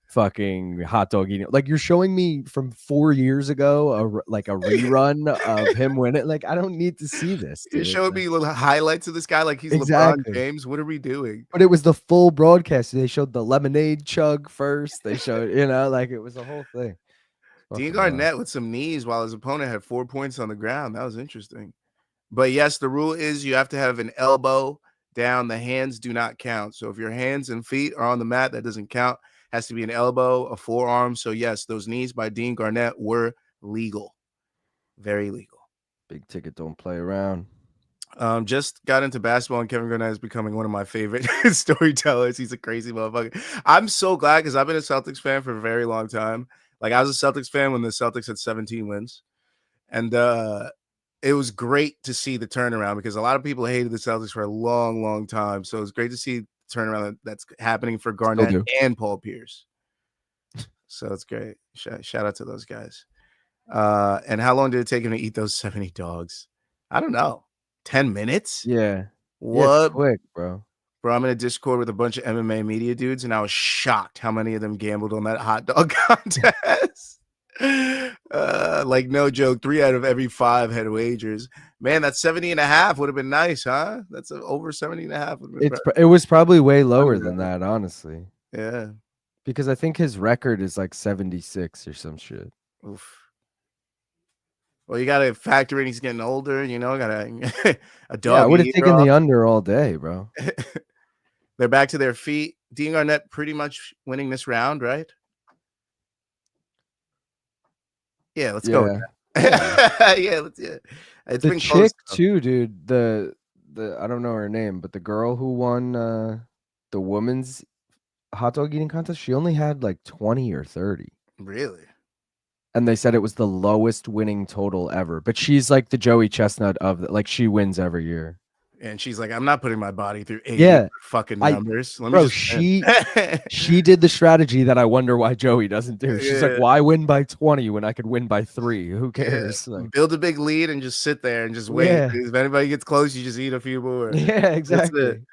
fucking hot dog eating. Like, you're showing me from 4 years ago, like a rerun of him winning. Like, I don't need to see this. You're showing me little highlights of this guy like he's LeBron James. What are we doing? But it was the full broadcast. They showed the lemonade chug first. They showed, like it was a whole thing. Dean Garnett with some knees while his opponent had 4 points on the ground. That was interesting. But yes, the rule is you have to have an elbow down. The hands do not count. So if your hands and feet are on the mat, that doesn't count. Has to be an elbow, a forearm. So yes, those knees by Dean Garnett were legal. Very legal. Big ticket, don't play around. Just got into basketball, and Kevin Garnett is becoming one of my favorite storytellers. He's a crazy motherfucker. I'm so glad because I've been a Celtics fan for a very long time. Like, I was a Celtics fan when the Celtics had 17 wins. And it was great to see the turnaround because a lot of people hated the Celtics for a long, long time. So it's great to see the turnaround that's happening for Garnett and Paul Pierce. So it's great. Shout out to those guys. And how long did it take him to eat those 70 dogs? I don't know. 10 minutes? Yeah. Yeah, it's What? quick, bro. Bro, I'm in a Discord with a bunch of MMA media dudes, and I was shocked how many of them gambled on that hot dog contest. Like, no joke, 3 out of every 5 had wagers. Man, that 70 and a half would have been nice, huh? That's over 70 and a half. It was probably way lower than that, honestly. Yeah. Because I think his record is like 76 or some shit. Oof. Well, you got to factor in he's getting older, you know, got a dog. Yeah, I would have taken the under all day, bro. They're back to their feet. Dean Garnett pretty much winning this round, right? Yeah, let's go. Yeah, let's. Yeah, it's the been chick close, too, dude. The I don't know her name, but the girl who won the women's hot dog eating contest, she only had like 20 or 30. Really? And they said it was the lowest winning total ever. But she's like the Joey Chestnut of like she wins every year. And she's like, I'm not putting my body through 80 fucking numbers. Let me just she did the strategy that I wonder why Joey doesn't do. She's like, why win by 20 when I could win by 3? Who cares? Yeah. Like, build a big lead and just sit there and just wait. Yeah. If anybody gets close, you just eat a few more. Yeah, exactly.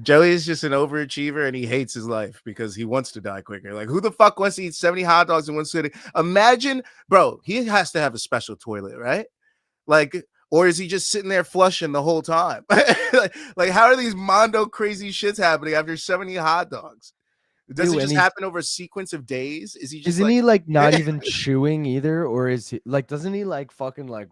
Joey is just an overachiever and he hates his life because he wants to die quicker. Like, who the fuck wants to eat 70 hot dogs in one sitting? Imagine, bro, he has to have a special toilet, right? Like, or is he just sitting there flushing the whole time? like, how are these Mondo crazy shits happening after 70 hot dogs? Does it just happen over a sequence of days? Is he just isn't he like not even chewing either? Or is he like, doesn't he like fucking like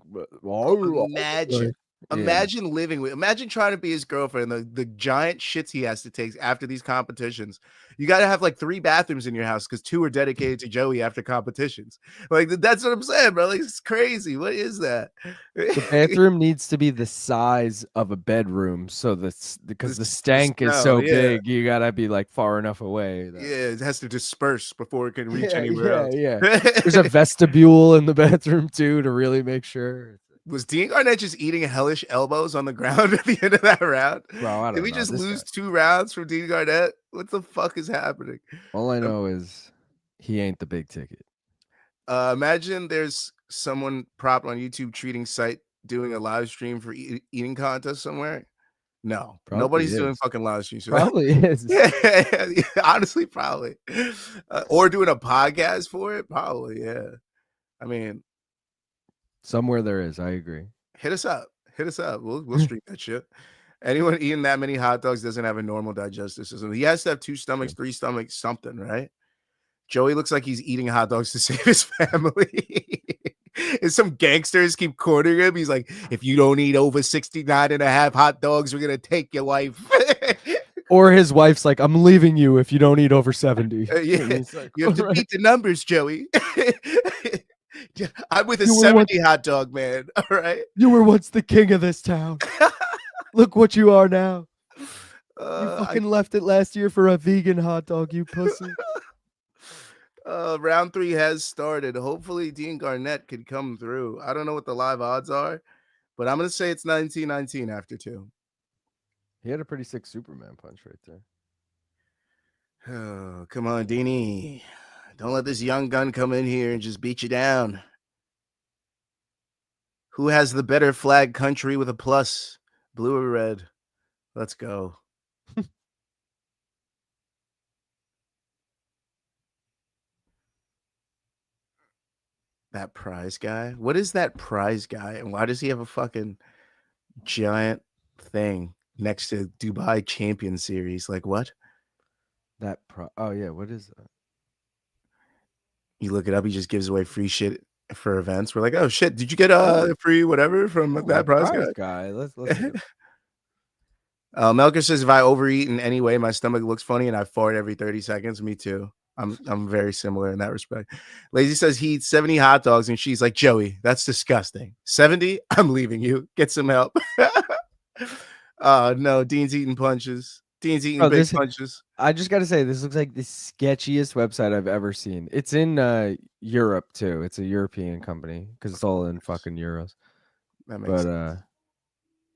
imagine living with, imagine trying to be his girlfriend, the giant shits he has to take after these competitions. You got to have like 3 bathrooms in your house because 2 are dedicated to Joey after competitions. Like, that's what I'm saying, bro. Like, it's crazy. What is that? The bathroom needs to be the size of a bedroom, so that's because the stank is so big. You gotta be like far enough away. Yeah, it has to disperse before it can reach anywhere else. Yeah, there's a vestibule in the bathroom too to really make sure. Was Dean Garnett just eating hellish elbows on the ground at the end of that round? Bro, I don't know. Did we just lose 2 rounds from Dean Garnett? What the fuck is happening? All I know is he ain't the big ticket. Imagine there's someone propped on YouTube treating site doing a live stream for eating contest somewhere. No, probably nobody's doing fucking live streams. Probably is. Yeah, honestly, probably. Or doing a podcast for it. Probably, yeah. I mean, somewhere there is. I agree. Hit us up. We'll stream that shit. Anyone eating that many hot dogs doesn't have a normal digestive system. He has to have 2 stomachs, 3 stomachs, something, right? Joey looks like he's eating hot dogs to save his family. And some gangsters keep cornering him. He's like, if you don't eat over 69 and a half hot dogs, we're going to take your wife. Or his wife's like, I'm leaving you if you don't eat over 70. Yeah. Like, you have to beat the numbers, Joey. I'm with a 70 hot dog, man. All right. You were once the king of this town. Look what you are now. You fucking left it last year for a vegan hot dog, you pussy. Round 3 has started. Hopefully Dean Garnett could come through. I don't know what the live odds are, but I'm going to say it's 19-19 after 2. He had a pretty sick Superman punch right there. Oh, come on, Deanie. Don't let this young gun come in here and just beat you down. Who has the better flag country with a plus? Blue or red? Let's go. That prize guy? What is that prize guy? And why does he have a fucking giant thing next to Dubai Champion Series? Like, what? Oh, yeah. What is that? You look it up. He just gives away free shit for events. We're like, oh, shit. Did you get a free whatever from that prize guy? Let's Melker says, if I overeat in any way, my stomach looks funny and I fart every 30 seconds. Me too. I'm very similar in that respect. Lazy says he eats 70 hot dogs and she's like, Joey, that's disgusting. 70? I'm leaving you. Get some help. No, Dean's eating punches. Dean's eating big punches. I just got to say, this looks like the sketchiest website I've ever seen. It's in Europe too. It's a European company because it's all in fucking euros. That makes sense.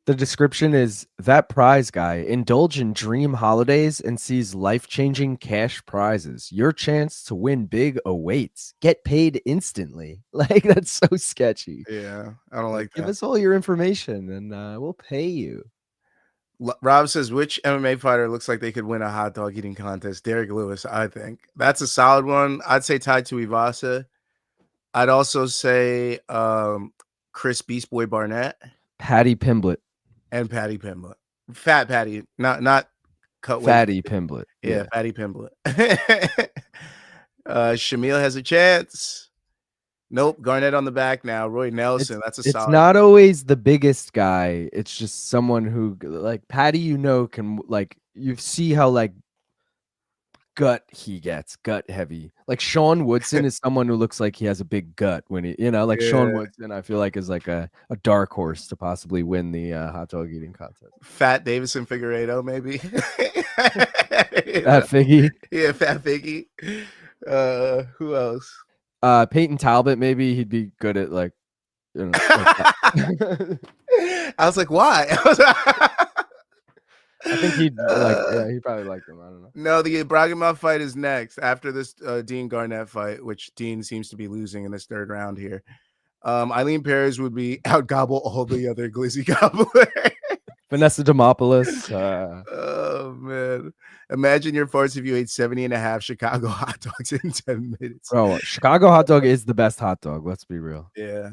The description is that prize guy indulge in dream holidays and sees life-changing cash prizes. Your chance to win big awaits. Get paid instantly. Like that's so sketchy. Yeah, I don't like Give that. us all your information and we'll pay you. Rob says, which MMA fighter looks like they could win a hot dog eating contest? Derek Lewis, I think. That's a solid one. I'd say tied to Ivasa. I'd also say Chris Beast Boy Barnett Patty Pimblett. and Patty Pimblett. Fat Patty, not cut weight. Fatty Pimblett. Yeah, Patty Pimblett. Shamil has a chance. Nope, Garnett on the back now. Roy Nelson, that's a solid. It's not always the biggest guy. It's just someone who, like Patty, can like you see how like gut he gets, gut heavy. Like Sean Woodson is someone who looks like he has a big gut when he, like Sean Woodson, I feel like is like a dark horse to possibly win the hot dog eating contest. Fat Davison Figueiredo, maybe. Fat Figgy. Yeah, Fat Figgy. Who else? Peyton Talbot, maybe he'd be good at like, like I was like, why? I think he'd like, yeah, he probably liked him. I don't know. No, the Bragimov fight is next after this Dean Garnett fight, which Dean seems to be losing in this third round here. Eileen Perez would be out gobble all the other glizzy gobbler. Vanessa Demopoulos. Oh man. Imagine your farts if you ate 70 and a half Chicago hot dogs in 10 minutes. Bro, Chicago hot dog is the best hot dog. Let's be real. Yeah.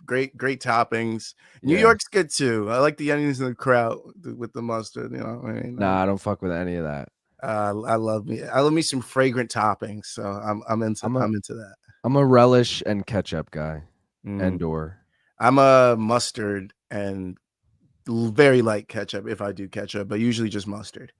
Great toppings. New York's good too. I like the onions in the kraut with the mustard. You know what I mean? Nah, I don't fuck with any of that. I love me some fragrant toppings. So I'm into that. I'm a relish and ketchup guy. And/or I'm a mustard and very light ketchup if I do ketchup, but usually just mustard.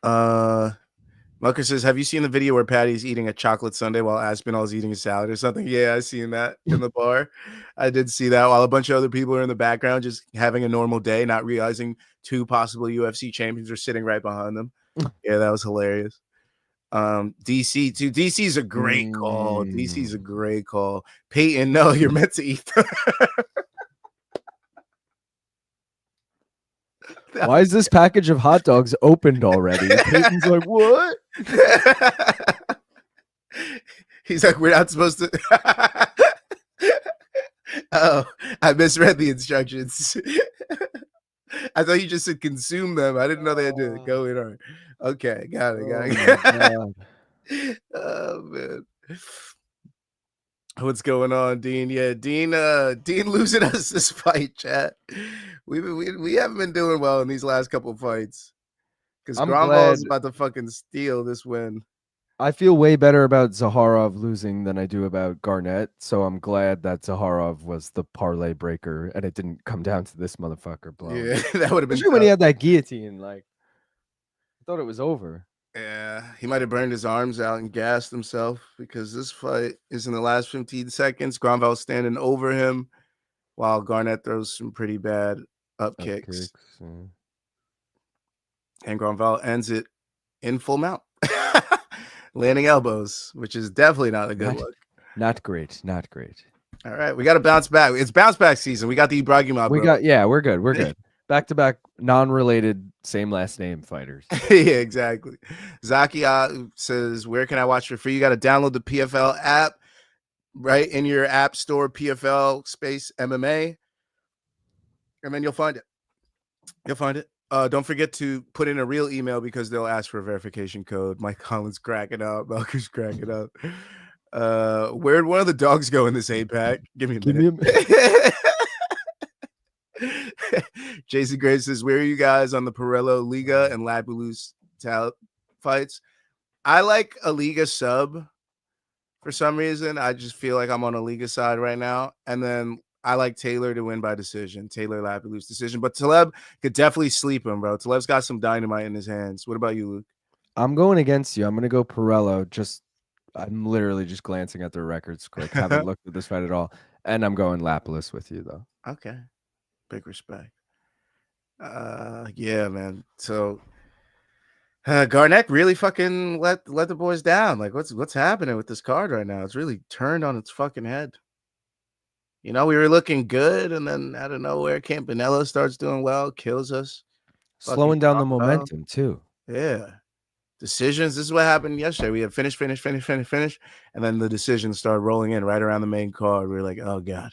Mucker says, have you seen the video where Patty's eating a chocolate sundae while Aspinall's eating a salad or something? Yeah, I seen that in the bar. I did see that while a bunch of other people are in the background just having a normal day, not realizing two possible UFC champions are sitting right behind them. Yeah, that was hilarious. DC too. DC's a great call. DC's a great call. Peyton, no, you're meant to eat them. Why is this package of hot dogs opened already? Peyton's like, what? He's like, we're not supposed to. Oh, I misread the instructions. I thought you just said consume them. I didn't know they had to go in on. Okay, got it. Oh man. What's going on, Dean? Yeah, Dean losing us this fight, chat. We haven't been doing well in these last couple of fights. Because Granval is about to fucking steal this win. I feel way better about Zaharov losing than I do about Garnett, so I'm glad that Zaharov was the parlay breaker and it didn't come down to this motherfucker blowing. Yeah, that would have been when he had that guillotine, like I thought it was over. Yeah, he might have burned his arms out and gassed himself because this fight is in the last 15 seconds. Granval standing over him while Garnett throws some pretty bad up kicks. And Granval ends it in full mount. Landing elbows, which is definitely not a good look. Not great. All right, we got to bounce back. It's bounce back season. We got the Ibrahimov. We're good. Back-to-back non-related, same last name fighters. Yeah, exactly. Zaki says, where can I watch for free? You got to download the PFL app right in your app store, PFL space MMA, and then you'll find it. Don't forget to put in a real email because they'll ask for a verification code. Mike Collins cracking up. Malcolm's cracking up. Where'd one of the dogs go in this 8-pack? Give me a minute. Jason Gray says, where are you guys on the Pirello Liga and Labulus fights? I like a Liga sub for some reason. I just feel like I'm on a Liga side right now. And then I like Taylor to win by decision. Taylor Labulus decision. But Taleb could definitely sleep him, bro. Taleb's got some dynamite in his hands. What about you, Luke? I'm going against you. I'm going to go Pirello. I'm literally just glancing at their records quick. Haven't looked at this fight at all. And I'm going Lapalus with you, though. Okay. Big respect. Yeah, man. So Garnett really fucking let the boys down. Like, what's happening with this card right now? It's really turned on its fucking head. You know, we were looking good, and then out of nowhere, Campanella starts doing well, kills us. Fucking Slowing down the Cromwell. momentum too. Yeah. Decisions. This is what happened yesterday. We had finish, and then the decisions started rolling in right around the main card. We were like, oh God.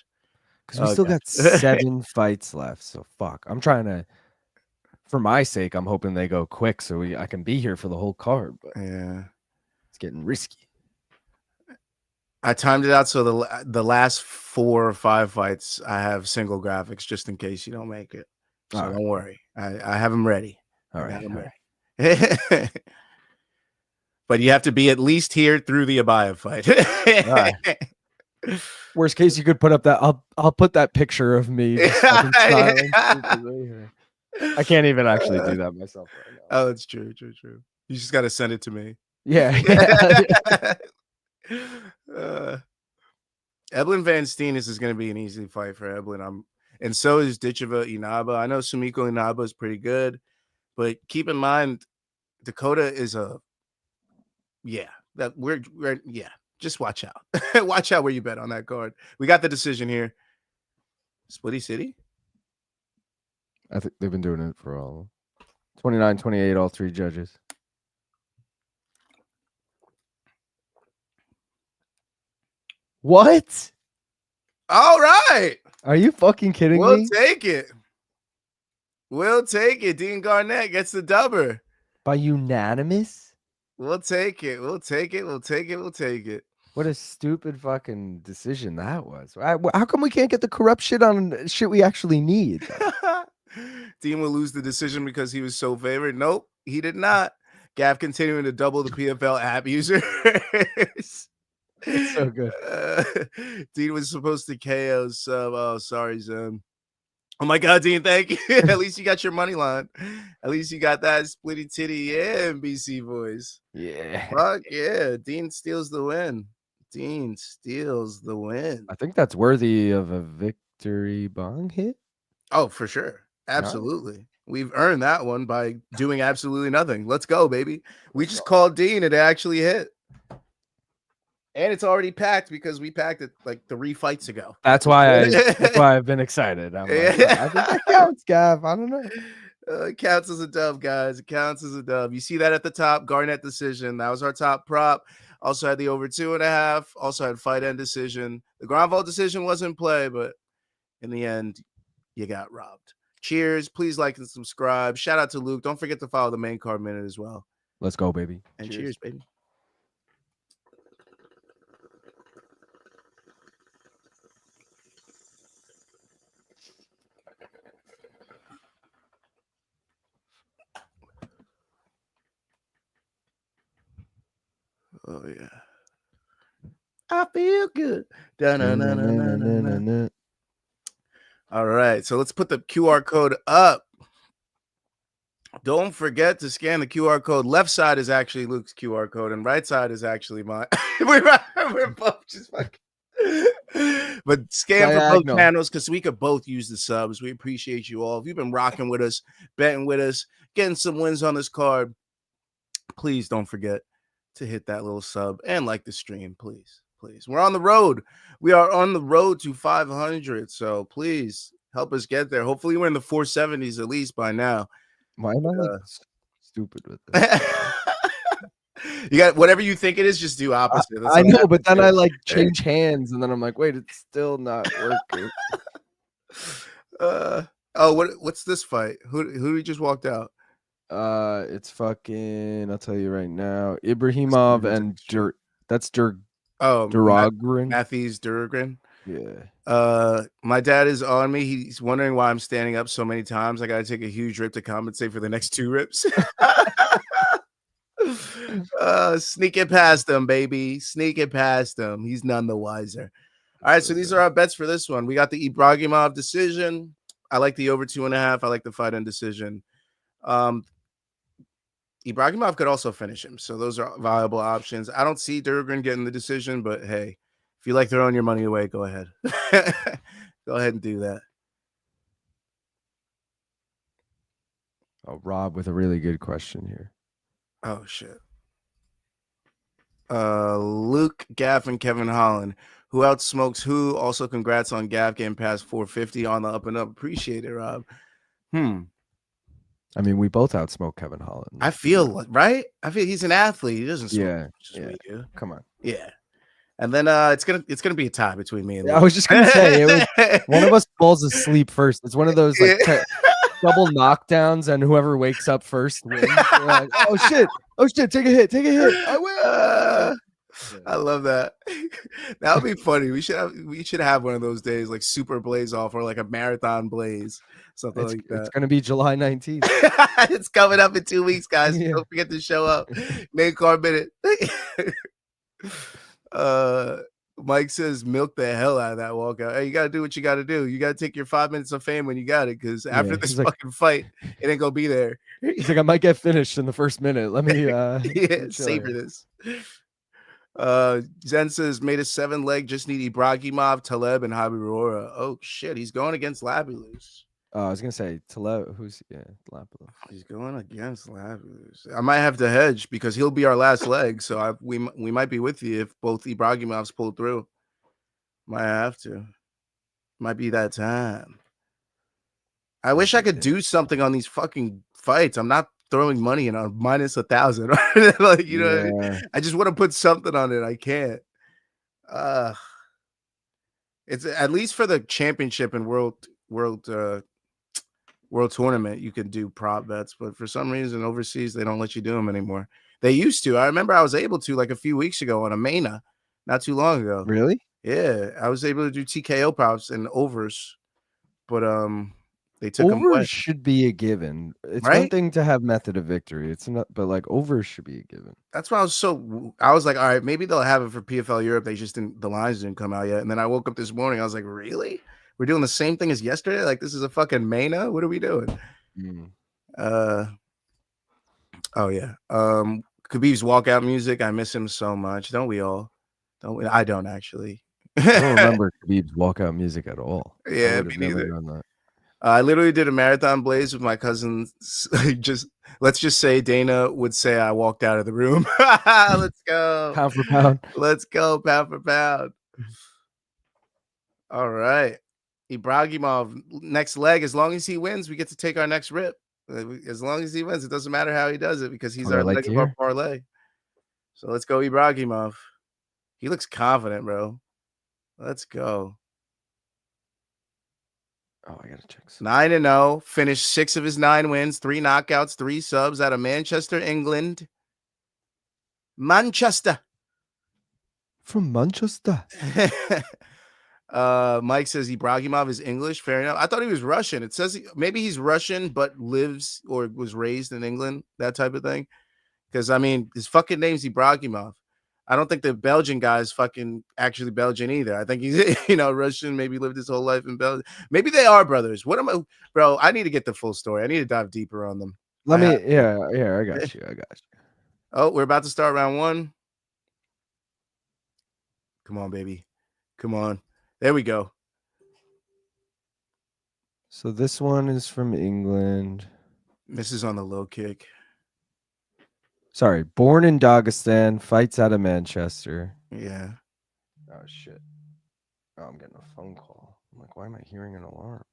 Because we still got God. 7 fights left. So fuck. I'm trying to, for my sake, I'm hoping they go quick so I can be here for the whole card. But Yeah. it's getting risky. I timed it out so the last 4 or 5 fights I have single graphics just in case you don't make it. So All right. don't worry. I have them ready. All I got right. them ready. But you have to be at least here through the Abaya fight. All right. Worst case, you could put up that. I'll put that picture of me just fucking smiling. I can't even actually do that myself right now. Oh, it's true. You just got to send it to me. Yeah. Evelyn Van Steen is going to be an easy fight for Evelyn. And so is Dicheva Inaba. I know Sumiko Inaba is pretty good, but keep in mind, Dakota is just watch out. Watch out where you bet on that card. We got the decision here. Splitty City? I think they've been doing it for all 29-28, all 3 judges. What? All right. Are you fucking kidding me? We'll take it. Dean Garnett gets the dubber. By unanimous? We'll take it. What a stupid fucking decision that was. How come we can't get the corrupt shit on shit we actually need? Dean will lose the decision because he was so favored. Nope, he did not. Gaff continuing to double the PFL app users. It's so good. Dean was supposed to KO sub. Oh, sorry, Zim. Oh my God, Dean, thank you. At least you got your money line. At least you got that splitty titty and BC voice. Yeah. Fuck yeah. Dean steals the win. I think that's worthy of a victory bong hit. Oh, for sure. Absolutely. We've earned that one by doing absolutely nothing. Let's go, baby. We just called Dean and it actually hit. And it's already packed because we packed it like 3 fights ago. That's why I've been excited. I'm like, I think that counts, Gav. I don't know. It counts as a dub, guys. It counts as a dub. You see that at the top, Garnett decision. That was our top prop. Also had the over 2.5. Also had fight end decision. The ground vault decision was in play, but in the end, you got robbed. Cheers. Please like and subscribe. Shout out to Luke. Don't forget to follow the main card minute as well. Let's go, baby. And cheers baby. Oh yeah. I feel good. All right, so let's put the QR code up. Don't forget to scan the QR code. Left side is actually Luke's QR code, and right side is actually mine. we're both just fucking. But scan for both channels because we could both use the subs. We appreciate you all. If you've been rocking with us, betting with us, getting some wins on this card, please don't forget to hit that little sub and like the stream, please. We're on the road. We are on the road to 500. So please help us get there. Hopefully we're in the 470s at least by now. Why am I like stupid with this? You got whatever you think it is, just do opposite. I know, but then I like change hands and then I'm like, wait, it's still not working. What's this fight? Who we just walked out? It's fucking, I'll tell you right now. Ibrahimov and that's Durogrin. Matthews Durogrin. Yeah. My dad is on me. He's wondering why I'm standing up so many times. I gotta take a huge rip to compensate for the next 2 rips. Sneak it past him, baby. Sneak it past him. He's none the wiser. All right, so these are our bets for this one. We got the Ibrahimov decision. I like the over 2.5. I like the fight end decision. Ibrahimov could also finish him, so those are viable options. I don't see Durgren getting the decision, but hey, if you like throwing your money away, go ahead. Go ahead and do that. Oh, Rob with a really good question here. Oh, shit. Luke, Gaff, and Kevin Holland. Who outsmokes who? Also, congrats on Gaff getting past 450 on the up and up. Appreciate it, Rob. I mean, we both outsmoke Kevin Holland. I feel right. I feel he's an athlete. He doesn't smoke Yeah, as much as we do. Come on. Yeah. And then it's gonna be a tie between me and Luke. I was just gonna say one of us falls asleep first. It's one of those like double knockdowns, and whoever wakes up first wins. Like, oh shit! Take a hit! I win! I love that. That would be funny. We should have one of those days, like super blaze off or like a marathon blaze, something like that. It's gonna be July 19th. It's coming up in 2 weeks, guys. Yeah. Don't forget to show up. Main card minute. Mike says milk the hell out of that walkout. Hey, you gotta do what you gotta do. You gotta take your 5 minutes of fame when you got it, because after this fucking fight, it ain't gonna be there. He's like, I might get finished in the first minute. Let me savor this. Zen says made a 7-leg, just need Ibragimov, Taleb, and Habirora. Oh shit, he's going against Labulus. I was gonna say Taleb, Labulus. He's going against Labulus. I might have to hedge because he'll be our last leg. So we might be with you if both Ibragimovs pull through. Might have to. Might be that time. I wish I could do something on these fucking fights. I'm not throwing money in on minus 1,000. Like, you know, what I mean? I just want to put something on it. I can't. It's at least for the championship and world tournament, you can do prop bets, but for some reason overseas they don't let you do them anymore. They used to. I remember I was able to like a few weeks ago on a Mena, not too long ago. Really? Yeah, I was able to do TKO props and overs, but they took overs them away. Should be a given. It's right? One thing to have method of victory. It's not, but like overs should be a given. That's why I was like, all right, maybe they'll have it for PFL Europe. They just the lines didn't come out yet. And then I woke up this morning, I was like, really? We're doing the same thing as yesterday? Like, this is a fucking Mena? What are we doing? Oh yeah. Khabib's walkout music. I miss him so much. Don't we all? Don't we? I don't actually. I don't remember Khabib's walkout music at all. Yeah, me neither. I literally did a marathon blaze with my cousins. Let's just say Dana would say I walked out of the room. Let's go. Pound for pound. Let's go pound for pound. All right. Ibragimov, next leg. As long as he wins, we get to take our next rip. As long as he wins, it doesn't matter how he does it because he's our leg of our parlay. So let's go Ibragimov. He looks confident, bro. Let's go. Oh, I gotta check. 9-0. Finished 6 of his 9 wins, 3 knockouts, 3 subs out of Manchester, England. Manchester. From Manchester. Mike says Ibragimov is English. Fair enough. I thought he was Russian. It says maybe he's Russian, but lives or was raised in England, that type of thing. Because I mean, his fucking name's Ibragimov. I don't think the Belgian guy is fucking actually Belgian either. I think he's, Russian, maybe lived his whole life in Belgium. Maybe they are brothers. Bro, I need to get the full story. I need to dive deeper on them. I got you. Oh, we're about to start round 1. Come on, baby. Come on. There we go. So this one is from England. This is on the low kick. Sorry, born in Dagestan, fights out of Manchester. Yeah. Oh, shit. Oh, I'm getting a phone call. I'm like, why am I hearing an alarm?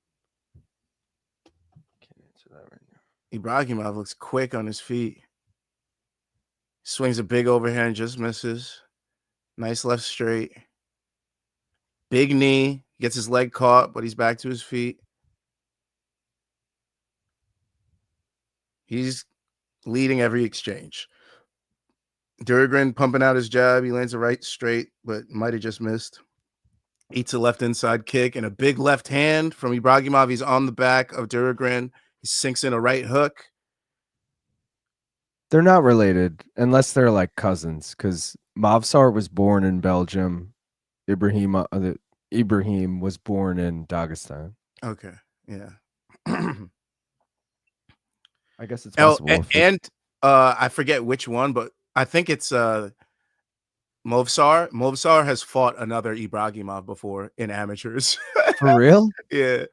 Can't answer that right now. Ibragimov looks quick on his feet. Swings a big overhand, just misses. Nice left straight. Big knee. Gets his leg caught, but he's back to his feet. He's leading every exchange. Durgren pumping out his jab. He lands a right straight, but might have just missed. Eats a left inside kick and a big left hand from Ibragimov. He's on the back of Durgren. He sinks in a right hook. They're not related unless they're like cousins, because Mavsar was born in Belgium. Ibrahim was born in Dagestan. Okay, yeah. I guess it's possible. And I forget which one, but I think it's Movsar has fought another Ibragimov before in amateurs. For real? Yeah,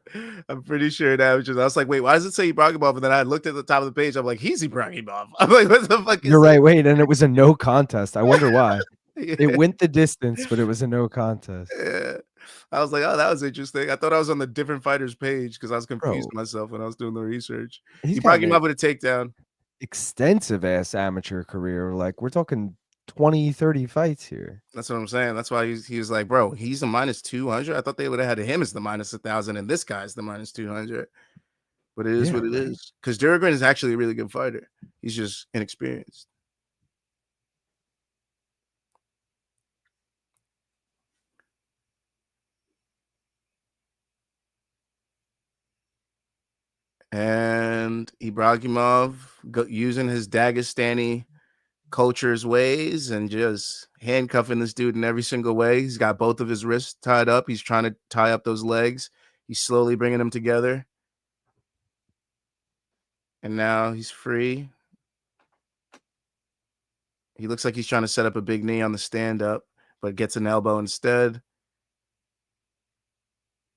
I'm pretty sure in amateurs. I was like, wait, why does it say Ibragimov? And then I looked at the top of the page. I'm like, he's Ibragimov. I'm like, what the fuck is You're that? right. Wait, and it was a no contest. I wonder why. Yeah. It went the distance, but it was a no contest. Yeah. I was like, oh, that was interesting. I thought I was on the different fighters page because I was confused Bro, myself when I was doing the research. he's got an Ibragimov with a takedown. extensive ass amateur career. Like we're talking 20, 30 fights here. That's what I'm saying. That's why he was like, bro, he's a minus 200. I thought they would have had him as the minus 1,000, and this guy's the minus 200. But it is Yeah, what it right. is. Because Duragin is actually a really good fighter. He's just inexperienced. And Ibragimov using his Dagestani culture's ways and just handcuffing this dude in every single way. He's got both of his wrists tied up. He's trying to tie up those legs. He's slowly bringing them together. And now he's free. He looks like he's trying to set up a big knee on the stand-up, but gets an elbow instead.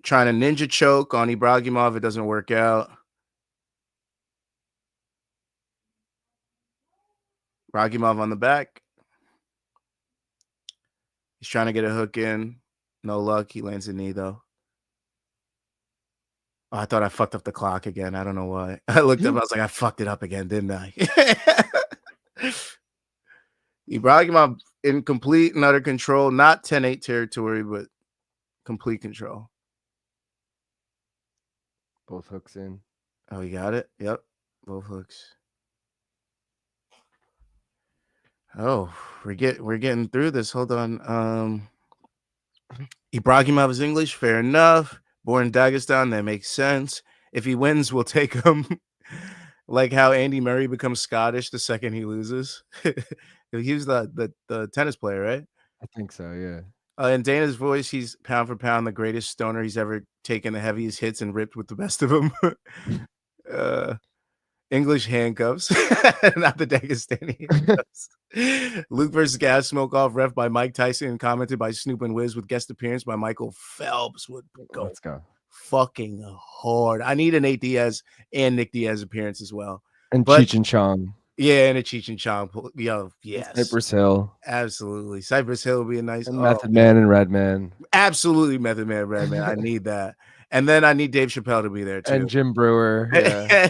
Trying to ninja choke on Ibragimov. It doesn't work out. Ibragimov on the back. He's trying to get a hook in. No luck. He lands a knee, though. Oh, I thought I fucked up the clock again. I don't know why. I looked up. I was like, I fucked it up again, didn't I? Ibragimov in complete and utter control. Not 10-8 territory, but complete control. Both hooks in. Oh, you got it? Yep. Both hooks. Oh, we're getting through this. Hold on. Ibragimov is English. Fair enough. Born in Dagestan. That makes sense. If he wins, we'll take him. Like how Andy Murray becomes Scottish the second he loses. He was the tennis player, right? I think so, yeah. In Dana's voice, he's pound for pound the greatest stoner. He's ever taken the heaviest hits and ripped with the best of them. English handcuffs, not the Dagestani handcuffs. Luke versus Gaff Smoke Off, ref by Mike Tyson and commented by Snoop and Wiz with guest appearance by Michael Phelps. Would go Let's go. fucking hard. I need an Nate Diaz and Nick Diaz appearance as well. And But Cheech and Chong. yeah, and a Cheech and Chong. Yo, yes. Cypress Hill. Absolutely. Cypress Hill would be a nice And Method Man and Redman. Absolutely Method Man, Redman. I need that. And then I need Dave Chappelle to be there too. And Jim Brewer. Yeah.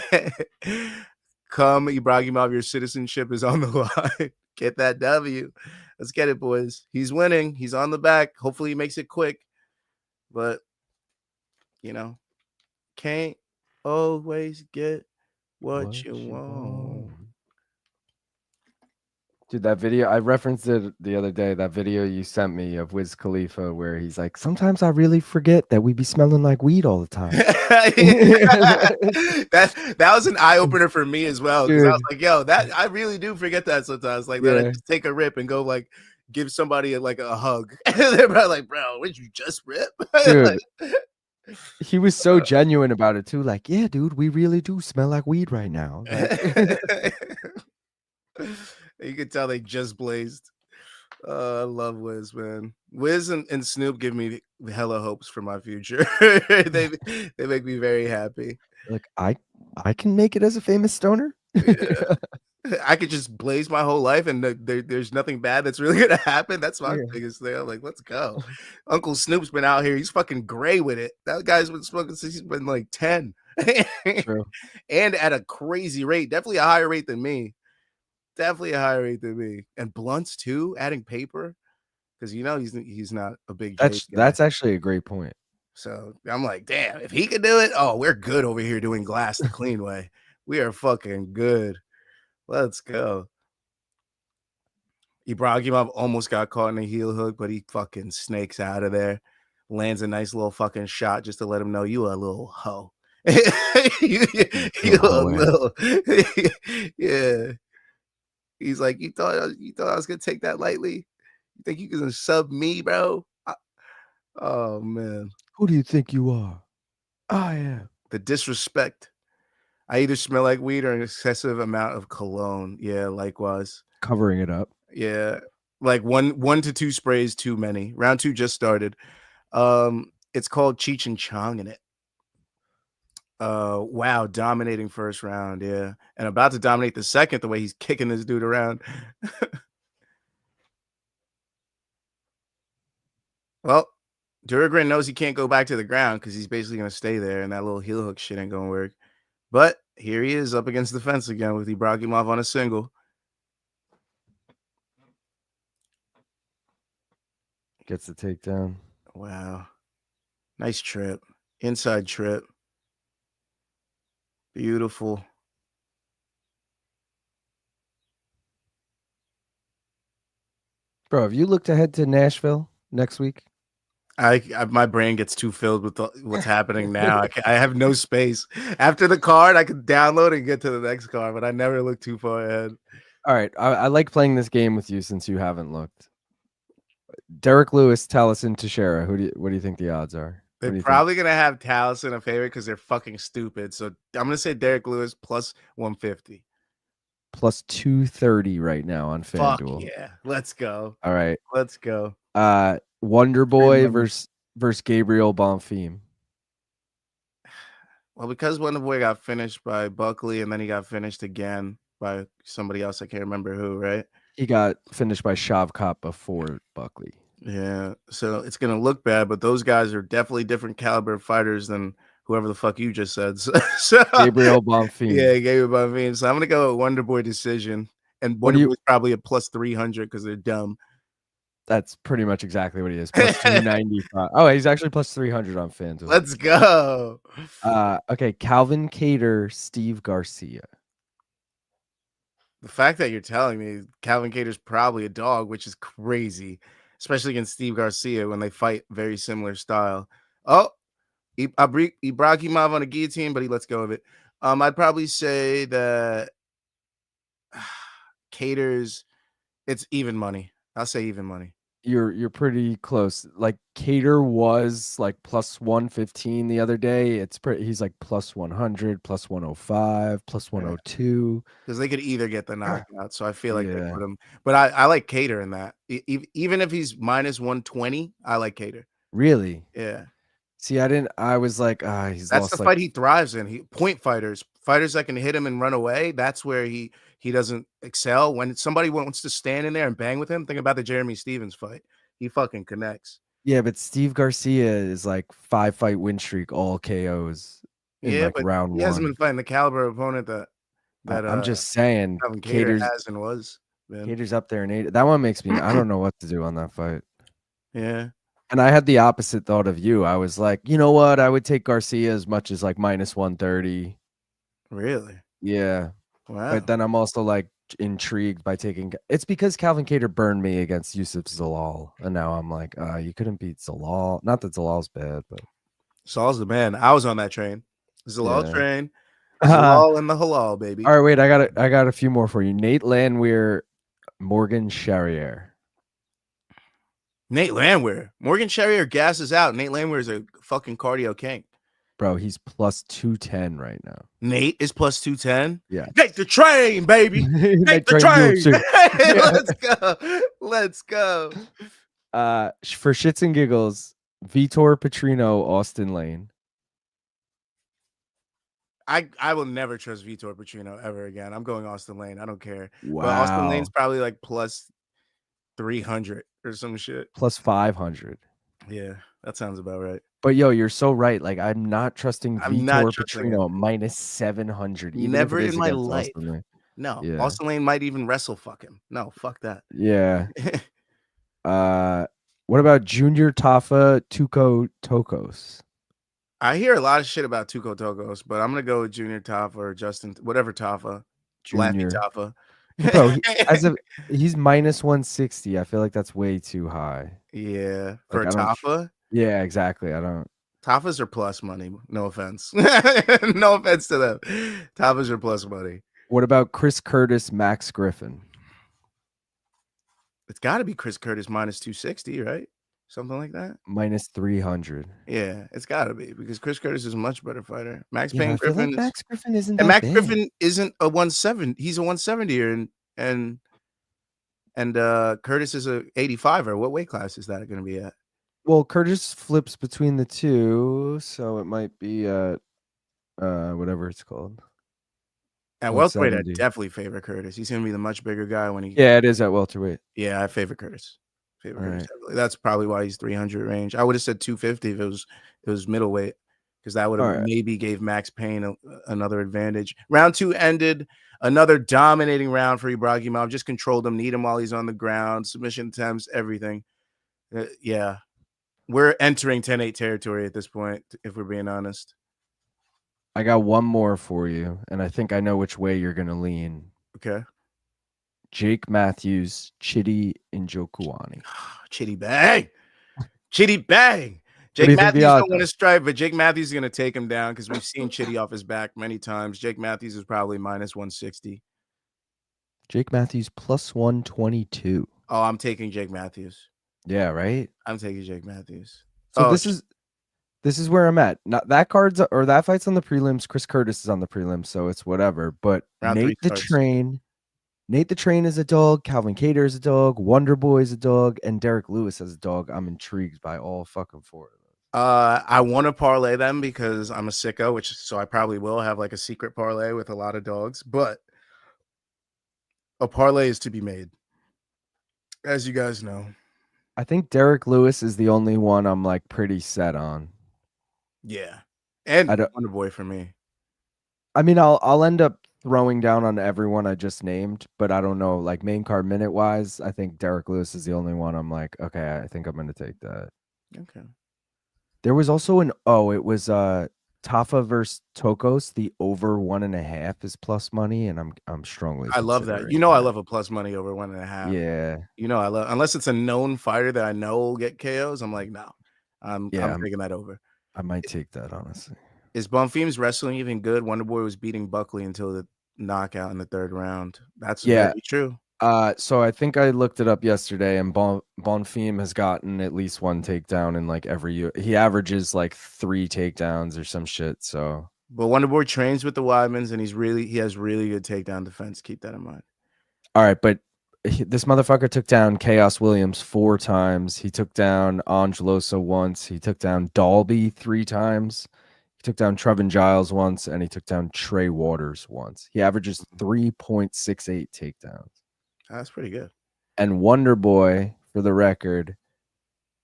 Come, Ibragimov, your citizenship is on the line. Get that W. Let's get it, boys. He's winning. He's on the back. Hopefully he makes it quick. But, can't always get what you want. Dude, that video, I referenced it the other day, that video you sent me of Wiz Khalifa where he's like, sometimes I really forget that we be smelling like weed all the time. that was an eye-opener for me as well. Because I was like, yo, that I really do forget that sometimes. Like that I just take a rip and go like give somebody a hug. And they're probably like, bro, would you just rip? Dude. He was so genuine about it too. Like, yeah, dude, we really do smell like weed right now. Like, you could tell they just blazed. I love Wiz, man. Wiz and Snoop give me hella hopes for my future. they make me very happy. Like, I can make it as a famous stoner. Yeah. I could just blaze my whole life and there's nothing bad that's really gonna happen. That's my biggest thing. I'm like, let's go. Uncle Snoop's been out here. He's fucking gray with it. That guy's been smoking since he's been like 10. True. And at a crazy rate. Definitely a higher rate than me. Definitely a higher rate than me. And blunts too, adding paper. Because he's not a big that's actually a great point. So I'm like, damn, if he could do it, oh, we're good over here doing glass the clean way. We are fucking good. Let's go. Ibragimov almost got caught in a heel hook, but he fucking snakes out of there. Lands a nice little fucking shot just to let him know you a little hoe. you a little, yeah. He's like, you thought I was gonna take that lightly? You think you can sub me, bro? Oh man. Who do you think you are? I am. The disrespect. I either smell like weed or an excessive amount of cologne. Yeah, likewise. Covering it up. Yeah. Like one to two sprays too many. Round 2 just started. It's called Cheech and Chong in it. Wow, dominating first round, yeah. And about to dominate the second the way he's kicking this dude around. Well, Duragrin knows he can't go back to the ground because he's basically going to stay there, and that little heel hook shit ain't going to work. But here he is up against the fence again with Ibrahimov on a single. Gets the takedown. Wow. Nice trip. Inside trip. Beautiful. Bro, have you looked ahead to Nashville next week? I my brain gets too filled with what's happening now. I have no space. After the card, I could download and get to the next card, but I never look too far ahead. All right, I like playing this game with you since you haven't looked. Derek Lewis, Taliesin, Teixeira. What do you think the odds are? They're probably gonna have Taliesin a favorite because they're fucking stupid. So I'm gonna say Derek Lewis plus 150. Plus 230 right now on FanDuel. Fuck yeah, let's go. All right, let's go. Wonder Boy versus Gabriel Bonfim. Well, because Wonder Boy got finished by Buckley and then he got finished again by somebody else. I can't remember who. Right? He got finished by Shavkat before Buckley. Yeah, so it's gonna look bad, but those guys are definitely different caliber of fighters than whoever the fuck you just said. So Gabriel Bonfim. Yeah, Gabriel Bonfim. So I'm gonna go with Wonder Boy decision, and Wonder Boy's probably a plus 300 because they're dumb. That's pretty much exactly what he is. Plus 295. Oh, he's actually plus 300 on FanDuel. Let's go. Okay, Calvin Kattar, Steve Garcia. The fact that you're telling me Calvin Kattar's probably a dog, which is crazy, especially against Steve Garcia when they fight very similar style. Oh, Ibrahimov on a guillotine, but he lets go of it. I'd probably say that Kattar's, it's even money. I'll say even money. You're pretty close. Like Kattar was like plus 115 the other day. He's like plus 100, plus 105, plus 102. Because they could either get the knockout. So I feel like they put him. But I like Kattar in that. Even if he's minus 120, I like Kattar. Really? Yeah. See, I was like, he's that's the fight he thrives in. Point fighters that can hit him and run away. That's where he doesn't excel. When somebody wants to stand in there and bang with him, think about the Jeremy Stevens fight. He fucking connects. Yeah, but Steve Garcia is like 5-fight win streak, all KOs in like round 1. He hasn't been fighting the caliber opponent that I'm just saying Kattar has and was. Kattar's up there in 8. That one makes me I don't know what to do on that fight. Yeah. And I had the opposite thought of you. I was like, you know what? I would take Garcia as much as like minus 130. Really? Yeah. Wow. But then I'm also like intrigued by taking. It's because Calvin Kattar burned me against Yusuf Zalal, and now I'm like, you couldn't beat Zalal. Not that Zalal's bad, but Zalal's the man. I was on that train. Zalal train. Zalal and the halal, baby. All right, wait. I got a few more for you. Nate Landwehr, Morgan Charrier. Nate Landwehr. Morgan Charrier gasses out. Nate Landwehr is a fucking cardio king. Bro, he's plus 210 right now. Nate is plus 210? Yeah. Take the train, baby. Take the train. Let's go. Let's go. For shits and giggles, Vitor Petrino, Austin Lane. I will never trust Vitor Petrino ever again. I'm going Austin Lane. I don't care. Wow. But Austin Lane's probably like plus 300 or some shit. Plus 500. Yeah, that sounds about right. But yo, you're so right. Like, I'm not trusting Vitor Petrino minus 700. Never in my life. No, yeah. Austin Lane might even wrestle fuck him. No, fuck that. Yeah. What about Junior Tafa, Tuco Tokos? I hear a lot of shit about Tuco Tokos, but I'm gonna go with Junior Tafa or Justin, whatever Tafa, Junior Tafa. Bro, he's minus 160. I feel like that's way too high. Yeah, for Tafa. Yeah, exactly. I don't. Tafas are plus money. No offense. No offense to them. Tafas are plus money. What about Chris Curtis, Max Griffin? It's got to be Chris Curtis minus 260, right? Something like that. Minus 300. Yeah, it's got to be because Chris Curtis is a much better fighter. Max Griffin. Like Max Griffin isn't. And Max Griffin isn't a 170. He's a 170er, and And Curtis is a 85er. What weight class is that going to be at? Well, Curtis flips between the two, so it might be whatever it's called. At welterweight, I 170. definitely favor Curtis. He's going to be the much bigger guy when he. Yeah, it is at welterweight. Yeah, I favor Curtis. All right. Heavily. That's probably why he's 300 range. I would have said 250 if it was middleweight, because that would have maybe gave Max Payne another advantage. Round 2 ended. Another dominating round for Ibragimov. Just controlled him, need him while he's on the ground. Submission attempts, everything. Yeah. We're entering 10-8 territory at this point, if we're being honest. I got one more for you, and I think I know which way you're going to lean. Okay. Jake Matthews, Chidi Njokuani. Chitty bang. Chitty bang. Jake Matthews don't want to strike, but Jake Matthews is going to take him down because we've seen Chitty off his back many times. Jake Matthews is probably minus 160. Jake Matthews plus 122. Oh, I'm taking Jake Matthews. Yeah, right? I'm taking Jake Matthews. So this is where I'm at. Not that card's or that fight's on the prelims. Chris Curtis is on the prelims, so it's whatever. But Nate the Train is a dog. Calvin Kattar is a dog. Wonder Boy is a dog, and Derek Lewis is a dog. I'm intrigued by all fucking 4 of them. I want to parlay them because I'm a sicko, so I probably will have like a secret parlay with a lot of dogs. But a parlay is to be made, as you guys know. I think Derek Lewis is the only one I'm like pretty set on. Yeah, and Wonder Boy for me. I mean, I'll end up throwing down on everyone I just named, but I don't know. Like main card minute wise, I think Derek Lewis is the only one I'm like, okay, I think I'm going to take that. Okay. There was also it was Tafa versus Tokos. The over 1.5 is plus money, and I'm strongly. I love that. You know, I love a plus money over 1.5. Yeah. You know, I love unless it's a known fighter that I know will get KOs. I'm like, no, I'm taking that over. I might take that honestly. Is Bonfim's wrestling even good? Wonder Boy was beating Buckley until the knockout in the 3rd round. That's very true. So I think I looked it up yesterday, and Bonfim has gotten at least 1 takedown in like every year. He averages like 3 takedowns or some shit. So, but Wonder Boy trains with the Weidmans, and he has really good takedown defense. Keep that in mind. All right, but this motherfucker took down Chaos Williams 4 times. He took down Angeloso once. He took down Dalby 3 times. He took down Trevin Giles once, and he took down Trey Waters once. He averages 3.68 takedowns. That's pretty good. And Wonder Boy, for the record,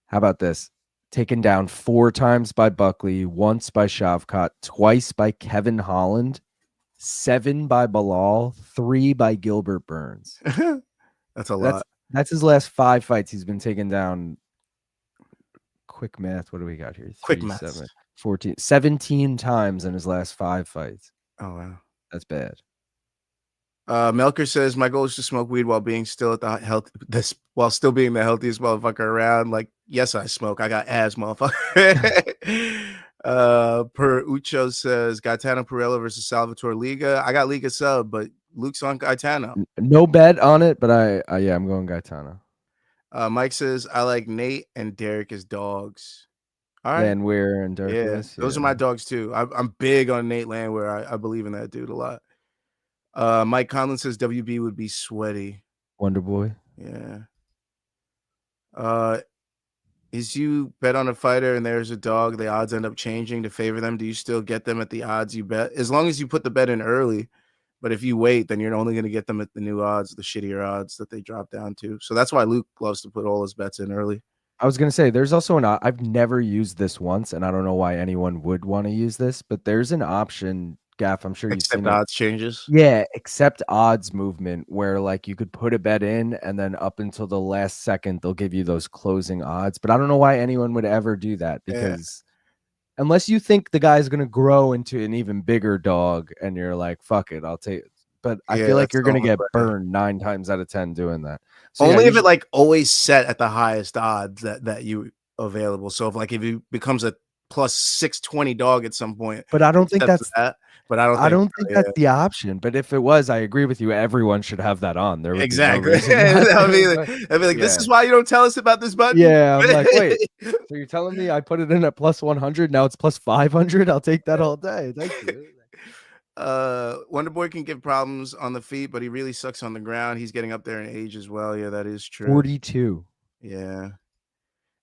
how about this? Taken down 4 times by Buckley, once by Shavkat, twice by Kevin Holland, 7 by Bilal, 3 by Gilbert Burns. That's a lot. That's his last 5 fights. He's been taken down. Quick math. What do we got here? 7, 14, 17 times in his last 5 fights. Oh, wow. That's bad. Melker says, my goal is to smoke weed while being still at the while still being the healthiest motherfucker around. Like, yes, I smoke. I got asthma, motherfucker. Per Ucho says, Gaetano Perella versus Salvatore Liga. I got Liga sub, but Luke's on Gaetano. No bet on it, but I'm going Gaetano. Mike says, I like Nate and Derek as dogs. All right. Landwehr and Derek Lewis. Those are my dogs too. I'm big on Nate Landwehr. I believe in that dude a lot. Mike Conlon says WB would be sweaty. Wonder Boy. Yeah. Is you bet on a fighter and there's a dog, the odds end up changing to favor them. Do you still get them at the odds you bet? As long as you put the bet in early. But if you wait, then you're only going to get them at the new odds, the shittier odds that they drop down to. So that's why Luke loves to put all his bets in early. I was going to say, there's also I've never used this once, and I don't know why anyone would want to use this, but there's an option, Gaff, I'm sure you've seen odds changes. Yeah, except odds movement, where like you could put a bet in, and then up until the last second, they'll give you those closing odds. But I don't know why anyone would ever do that, because unless you think the guy's going to grow into an even bigger dog, and you're like, fuck it, I'll take it. But I feel like you're going to get burned 9 times out of 10 doing that. So only if it like always set at the highest odds that you available. So if it becomes a plus 620 dog at some point. But I don't think that's that. But I don't think that's the option. But if it was, I agree with you. Everyone should have that on. There would exactly. Be no I'd be like, this is why you don't tell us about this button. Yeah, I'm like, wait. So you're telling me I put it in at plus 100? Now it's plus 500? I'll take that all day. Thank you. Wonderboy can give problems on the feet, but he really sucks on the ground. He's getting up there in age as well. Yeah, that is true. 42. Yeah.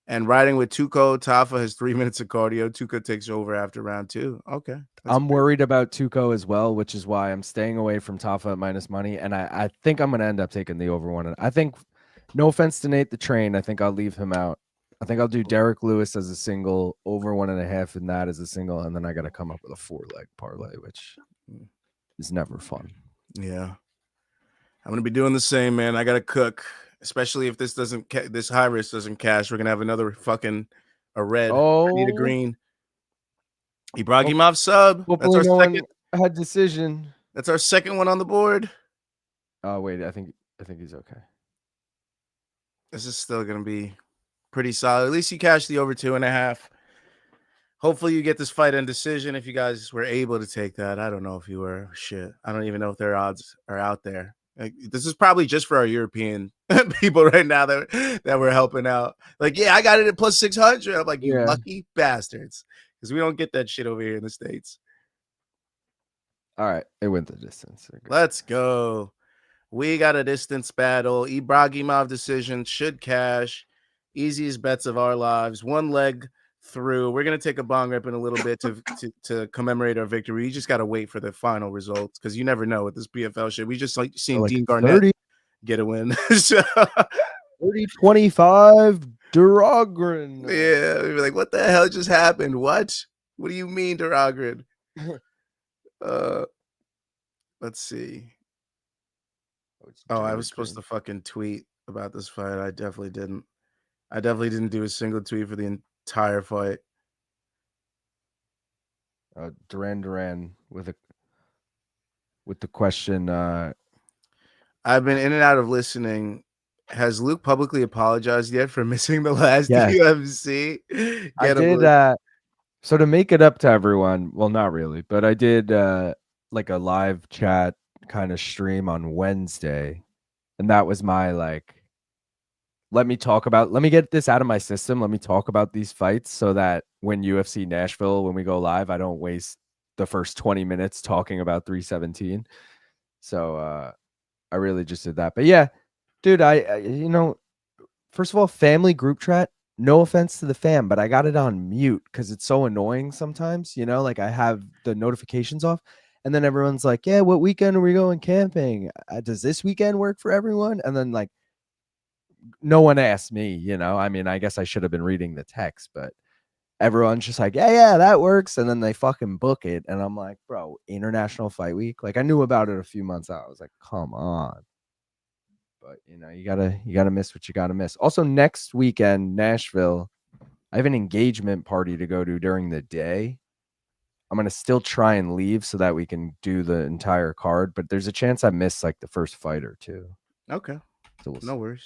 And riding with Tuco, Tafa has 3 minutes of cardio. Tuco takes over after round 2. Okay. I'm worried about Tuco as well, which is why I'm staying away from Tafa at minus money. And I think I'm going to end up taking the over one. And I think, no offense to Nate the Train, I think I'll leave him out. I think I'll do Derek Lewis as a single, over 1.5 and that as a single. And then I got to come up with a 4-leg parlay, which is never fun. Yeah. I'm going to be doing the same, man. I got to cook. Especially if this this high risk doesn't cash, we're gonna have another fucking a red. I need a green. Ibragimov sub. Hopefully that's our second. One had decision. That's our second one on the board. Oh wait, I think he's okay. This is still gonna be pretty solid. At least you cash the over 2.5. Hopefully you get this fight and decision. If you guys were able to take that, I don't know if you were. Shit, I don't even know if their odds are out there. Like, this is probably just for our European people right now that we're helping out. Like, yeah, I got it at plus 600. I'm like, you lucky bastards, because we don't get that shit over here in the States. All right, it went the distance. Let's go. We got a distance battle. Ibragimov decision should cash. Easiest bets of our lives. 1 leg through. We're gonna take a bong rip in a little bit to commemorate our victory. You just gotta wait for the final results, because you never know with this PFL shit. We just like seen Dean Garnett get a win. 30-25 Derogren. Yeah, we're like, what the hell just happened? What do you mean, Derogren? Let's see. Oh, I was supposed to fucking tweet about this fight. I definitely didn't. I definitely didn't do a single tweet for the entire fight. Duran with the question. I've been in and out of listening. Has Luke publicly apologized yet for missing the last UFC? I did. So to make it up to everyone, well, not really, but I did like a live chat kind of stream on Wednesday, and that was my like, let me get this out of my system. Let me talk about these fights so that when UFC Nashville, when we go live, I don't waste the first 20 minutes talking about 317. So I really just did that. But yeah, dude, I first of all, family group chat, no offense to the fam, but I got it on mute because it's so annoying sometimes, like I have the notifications off. And then everyone's like, yeah, what weekend are we going camping? Does this weekend work for everyone? And then like, no one asked me, I mean, I guess I should have been reading the text, but everyone's just like, yeah, that works. And then they fucking book it. And I'm like, bro, International Fight Week. Like I knew about it a few months out. I was like, come on. But you gotta miss what you gotta miss. Also, next weekend, Nashville, I have an engagement party to go to during the day. I'm gonna still try and leave so that we can do the entire card, but there's a chance I miss like the first fight or two. Okay. So no worries.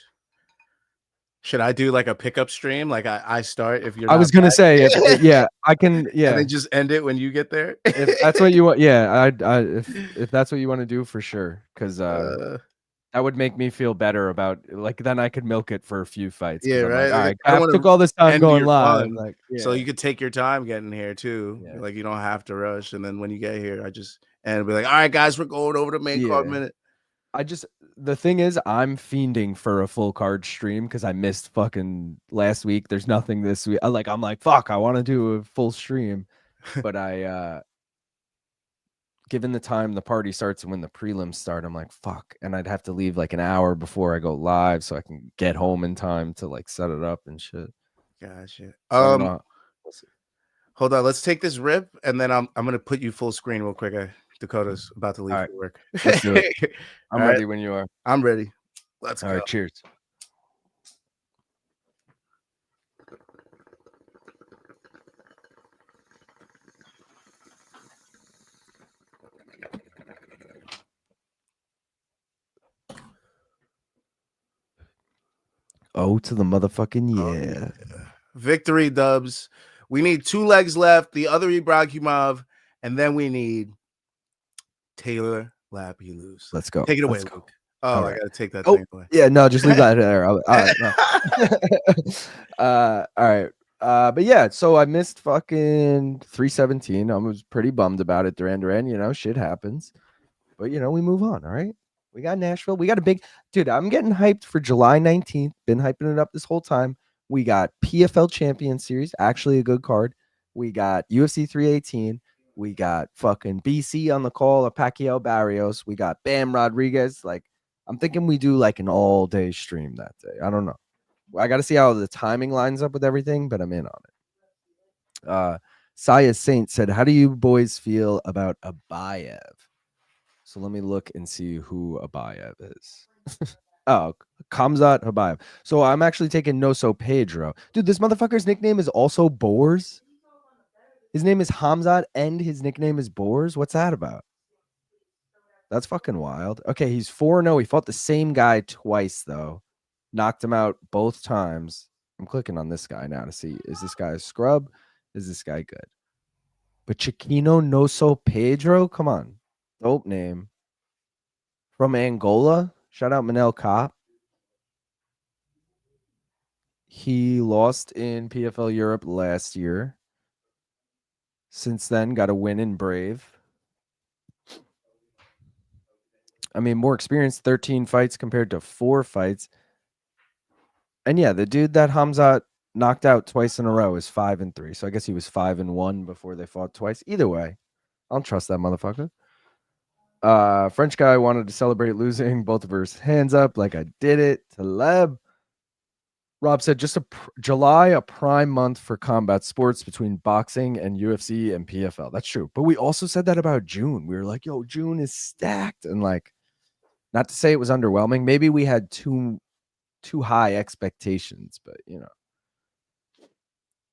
Should I do like a pickup stream? Like I start if you're. I was gonna say, yeah, I can. Yeah, and then just end it when you get there. If that's what you want, yeah. If that's what you want to do, for sure, because that would make me feel better about like then I could milk it for a few fights. Yeah, right. Like, all right, I took all this time going live, like, so you could take your time getting here too. Yeah. Like you don't have to rush. And then when you get here, I just be like, all right, guys, we're going over the main card minute. The thing is, I'm fiending for a full card stream because I missed fucking last week. There's nothing this week. I'm like, fuck, I want to do a full stream, but given the time the party starts and when the prelims start, I'm like, fuck. And I'd have to leave like an hour before I go live so I can get home in time to like set it up and shit. Gotcha. Hold on. Let's take this rip and then I'm going to put you full screen real quick. Dakota's about to leave for work. Let's do it. I'm ready when you are. I'm ready. Let's go. All right, cheers. Oh, to the motherfucking yeah. Victory, dubs. We need 2 legs left. The other Ibragimov, and then we need Taylor Lapilus. Let's go. Take it away, Luke. Oh, I gotta take that thing away. Yeah, no, just leave that there. All right. No. All right. But yeah, so I missed fucking 317. I was pretty bummed about it. Duran, you know, shit happens. But you know, we move on. All right. We got Nashville. We got a big dude. I'm getting hyped for July 19th. Been hyping it up this whole time. We got PFL Champion Series, actually a good card. We got UFC 318. We got fucking BC on the call of Pacquiao Barrios. We got Bam Rodriguez. Like, I'm thinking we do like an all day stream that day. I don't know. I got to see how the timing lines up with everything, but I'm in on it. Saya Saint said, "How do you boys feel about Abayev?" So let me look and see who Abayev is. Oh, Kamzat Habayev. So I'm actually taking Noso Pedro. Dude, this motherfucker's nickname is also Boars. His name is Hamzat and his nickname is Boars. What's that about? That's fucking wild. Okay, he's 4-0. He fought the same guy twice, though. Knocked him out both times. I'm clicking on this guy now to see, is this guy a scrub? Is this guy good? But Chiquino Noso Pedro? Come on. Dope name. From Angola. Shout out Manel Kopp. He lost in PFL Europe last year. Since then, got a win in Brave. I mean, more experience, 13 fights compared to 4 fights. And yeah, the dude that Hamzat knocked out twice in a row is 5-3. So I guess he was 5-1 before they fought twice. Either way, I don't trust that motherfucker. French guy wanted to celebrate losing both of his hands up like I did it. Taleb. Rob said, just July, a prime month for combat sports between boxing and UFC and PFL. That's true. But we also said that about June. We were like, yo, June is stacked. And like, not to say it was underwhelming. Maybe we had too high expectations, but you know.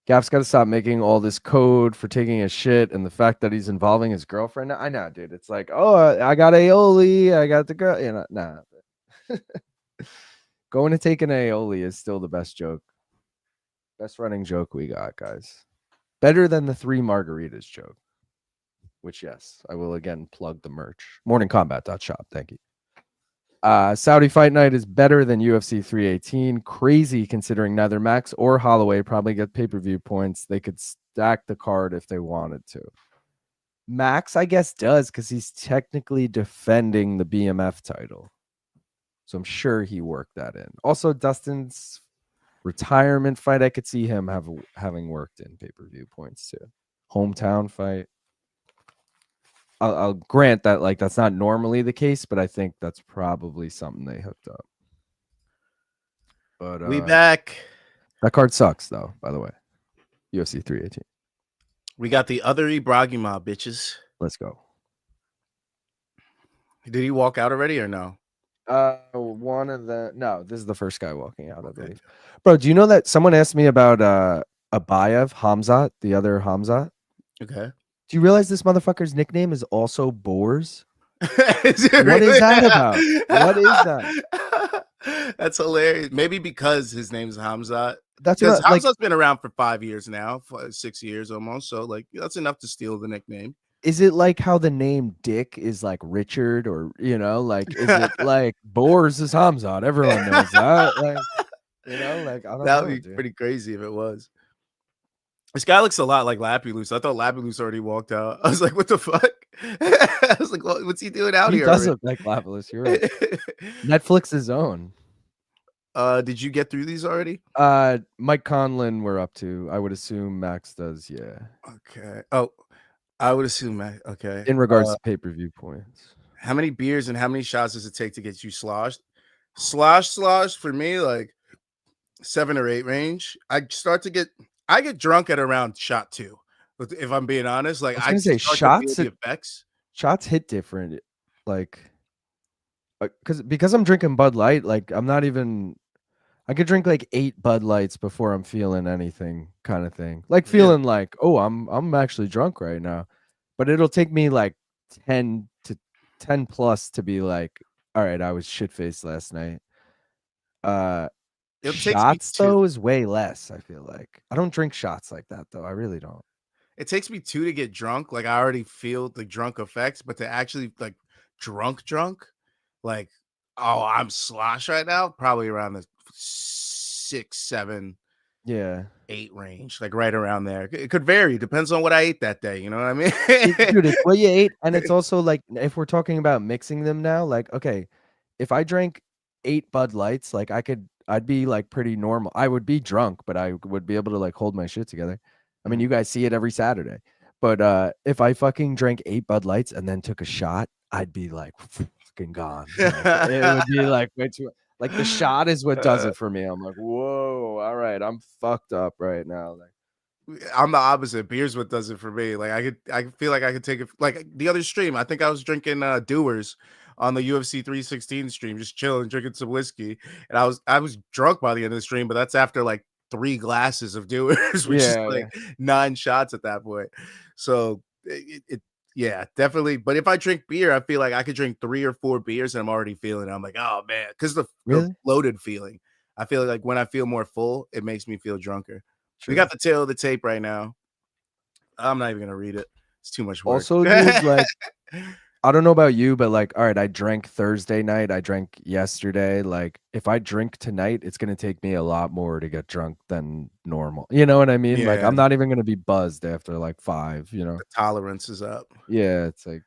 Gaff's got to stop making all this code for taking a shit and the fact that he's involving his girlfriend. I know, dude. It's like, oh, I got aioli. I got the girl. You know, nah. Going to take an aioli is still the best joke. Best running joke we got, guys. Better than the 3 margaritas joke. Which, yes, I will again plug the merch. Morningcombat.shop. Thank you. Saudi Fight Night is better than UFC 318. Crazy considering neither Max or Holloway probably get pay-per-view points. They could stack the card if they wanted to. Max, I guess, does because he's technically defending the BMF title. So I'm sure he worked that in. Also, Dustin's retirement fight, I could see him having worked in pay-per-view points too. Hometown fight. I'll grant that like that's not normally the case, but I think that's probably something they hooked up. But we back. That card sucks though, by the way. UFC 318. We got the other Ibrahimov, bitches. Let's go. Did he walk out already or no? One of the no, this is the first guy walking out, I believe. Bro, do you know that someone asked me about Abayev, Hamzat, the other Hamzat? Okay. Do you realize this motherfucker's nickname is also Boars? What is that about? What is that? That's hilarious. Maybe because his name is Hamzat. That's because what, Hamzat's been around for 5 years now, 6 years almost. So like that's enough to steal the nickname. Is it like how the name Dick is like Richard, or you know, like is it like Boars is Hamzat? Everyone knows that. Like, you know, like I don't know. That would be pretty crazy if it was. This guy looks a lot like Lapilus. I thought Lapilus already walked out. I was like, what the fuck? I was like, what's he doing out here? He does look like Lapilus. You're right. Netflix's own. Did you get through these already? Mike Conlon we're up to. I would assume Max does, yeah. Okay. Oh, I would assume Max. Okay. In regards to pay-per-view points. How many beers and how many shots does it take to get you sloshed? Slosh for me, like 7 or 8 range. I get drunk at around shot 2. If I'm being honest, like I was gonna say shots the effects. Shots hit different, like because I'm drinking Bud Light. Like I'm not even. I could drink like 8 Bud Lights before I'm feeling anything, kind of thing. Like feeling like, oh, I'm actually drunk right now, but it'll take me like 10 plus to be like, all right, I was shit faced last night. Shots though is way less. I feel like I don't drink shots like that though. I really don't. It takes me 2 to get drunk. Like I already feel the drunk effects, but to actually like drunk, like, oh, I'm slosh right now. Probably around the 6, 7. Yeah. 8 range, like right around there. It could vary, depends on what I ate that day. You know what I mean? Dude, it's what you ate, and it's also like if we're talking about mixing them now, like okay, if I drank 8 Bud Lights, like I'd be like pretty normal. I would be drunk, but I would be able to like hold my shit together. I mean, you guys see it every Saturday. But if I fucking drank 8 Bud Lights and then took a shot, I'd be like fucking gone. Like, it would be like way too like the shot is what does it for me. I'm like, whoa, all right, I'm fucked up right now. Like I'm the opposite. Beer's what does it for me. Like I feel like I could take it. Like the other stream, I think I was drinking Doers on the UFC 316 stream, just chilling, drinking some whiskey, and I was drunk by the end of the stream, but that's after like 3 glasses of Doers, which is like 9 shots at that point. So yeah, definitely. But if I drink beer, I feel like I could drink 3 or 4 beers and I'm already feeling it. I'm like, oh man, because the really? loaded feeling. I feel like when I feel more full, it makes me feel drunker. We True. got the tail of the tape right now. I'm not even gonna read it. It's too much work. Also, dude, like I don't know about you, but like, all right, I drank Thursday night. I drank yesterday. Like, if I drink tonight, it's gonna take me a lot more to get drunk than normal. You know what I mean? Like, Yeah, I'm not even gonna be buzzed after like 5. You know? the tolerance is up. Yeah, it's like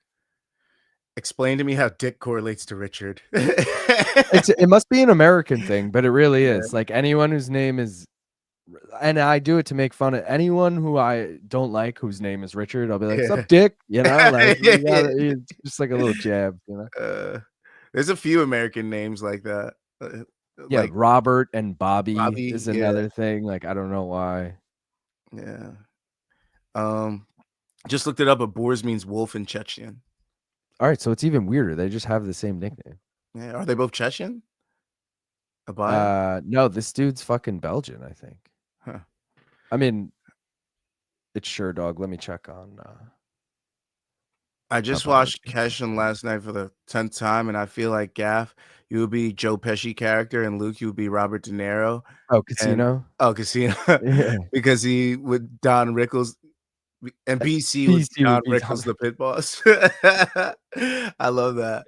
Explain to me how dick correlates to Richard. it must be an American thing, but it really Yeah. is. Like anyone whose name is, and I do it to make fun of anyone who I don't like whose name is Richard. I'll be like, "Sup, Dick?" You know, like it's just like a little jab. You know? There's a few American names like that. Yeah, Like Robert and Bobby Bobby. is Yeah, another thing. Like I don't know why. yeah. Just looked it up. A Boers means wolf in Chechen. All right, so it's even weirder. They just have the same nickname. Yeah, are they both Chechen? Abaya? No, this dude's fucking Belgian, I think. Huh. I mean, it's sure dog. Let me check on I just up on watched Wikipedia. Keshin last night for the 10th time, and I feel like Gaff, you would be Joe Pesci character, and Luke, you would be Robert De Niro. Oh, And Casino. Casino, Yeah. because he would Don Rickles, and BC would be PC Don would be Rickles, Tom. the pit boss. I love that.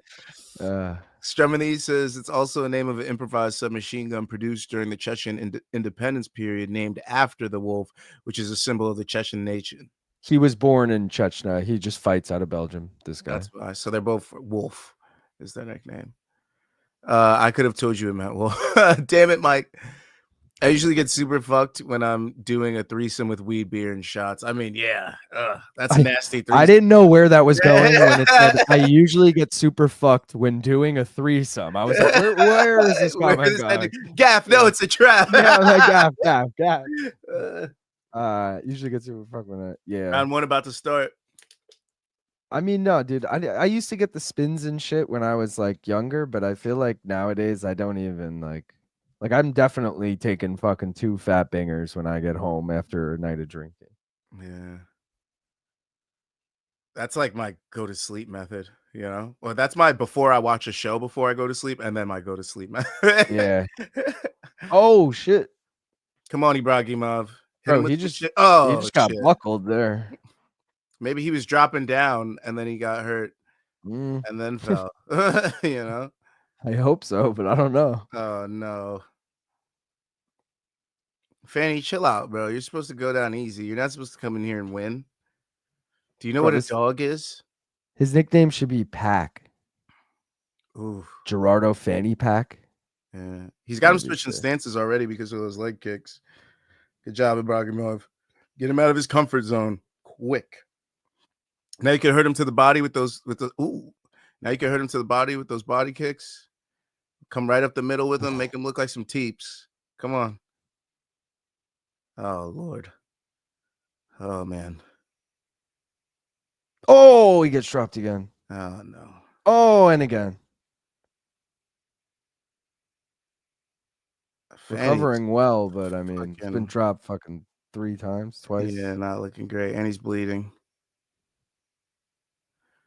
Uh, Stremany says it's also a name of an improvised submachine gun produced during the Chechen independence period, named after the wolf, which is a symbol of the Chechen nation. he was born in Chechnya. He just fights out of Belgium. This guy. That's why. So they're both Wolf, is their nickname. I could have told you it meant wolf. Damn it, Mike. I usually get super fucked when I'm doing a threesome with weed, beer, and shots. I mean, yeah, that's a nasty threesome. I didn't know where that was going when it said I usually get super fucked when doing a threesome. I was like, where is this comment going? Gaff, no, it's a trap. Yeah, like Gaff. Usually get super fucked when it. Yeah. Round 1 about to start. I mean, no, dude. I used to get the spins and shit when I was like younger, but I feel like nowadays I don't even like I'm definitely taking fucking 2 fat bangers when I get home after a night of drinking. Yeah. That's like my go to sleep method, you know? Well, that's my before I watch a show before I go to sleep, and then my go to sleep method. Yeah. Oh shit. Come on, Ibrahimov. Hit Bro, him with he the just shit. Oh, he just got shit. buckled there. Maybe he was dropping down and then he got hurt Mm, and then fell. You know? I hope so, but I don't know. Oh no. Fanny, chill out, bro. You're supposed to go down easy. You're not supposed to come in here and win. Do you know Bro, what a dog is? his nickname should be Pack. Ooh. Gerardo Fanny Pack. Yeah. He's got him That'd be switching sick. stances already because of those leg kicks. Good job, Ibrahimov. Get him out of his comfort zone quick. Now you can hurt him to the body with those ooh. Now you can hurt him to the body with those body kicks. Come right up the middle with him, make him look like some teeps. Come on. Oh Lord. Oh man. Oh, he gets dropped again. Oh no. Oh, and again. Recovering well, but I mean, it's been dropped fucking 3 times, twice. Yeah, not looking great. And he's bleeding.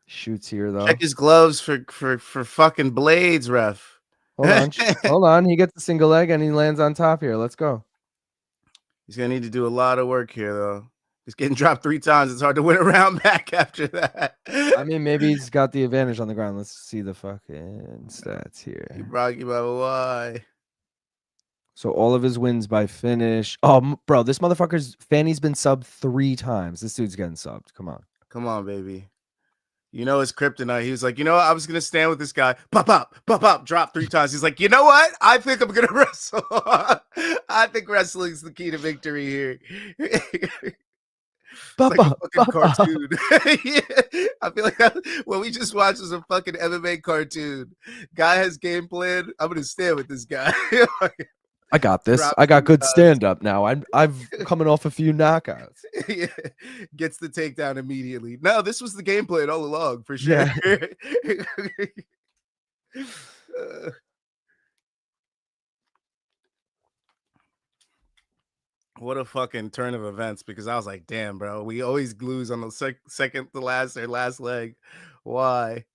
Shoots here though. Check his gloves for fucking blades, ref. Hold on. Hold on. He gets a single leg and he lands on top here. Let's go. He's gonna need to do a lot of work here though. He's getting dropped 3 times. It's hard to win a round back after that. I mean, maybe he's got the advantage on the ground. Let's see the fucking stats here. Why? So all of his wins by finish. Oh, bro, this motherfucker's Fanny's been subbed 3 times. This dude's getting subbed. Come on. Come on, baby. You know his kryptonite. He was like, you know what? I was gonna stand with this guy. Pop up, drop 3 times. He's like, you know what? I think I'm gonna wrestle. I think wrestling's the key to victory here. It's like a fucking cartoon. Yeah. I feel like what we just watched was a fucking MMA cartoon. Guy has game plan. I'm gonna stand with this guy. I got this. Drop I got good 3 times. stand up now. I've coming off a few knockouts. Yeah. Gets the takedown immediately. No, this was the game plan all along for sure. Yeah. What a fucking turn of events, because I was like, damn, bro, we always lose on the second to last or last leg. Why?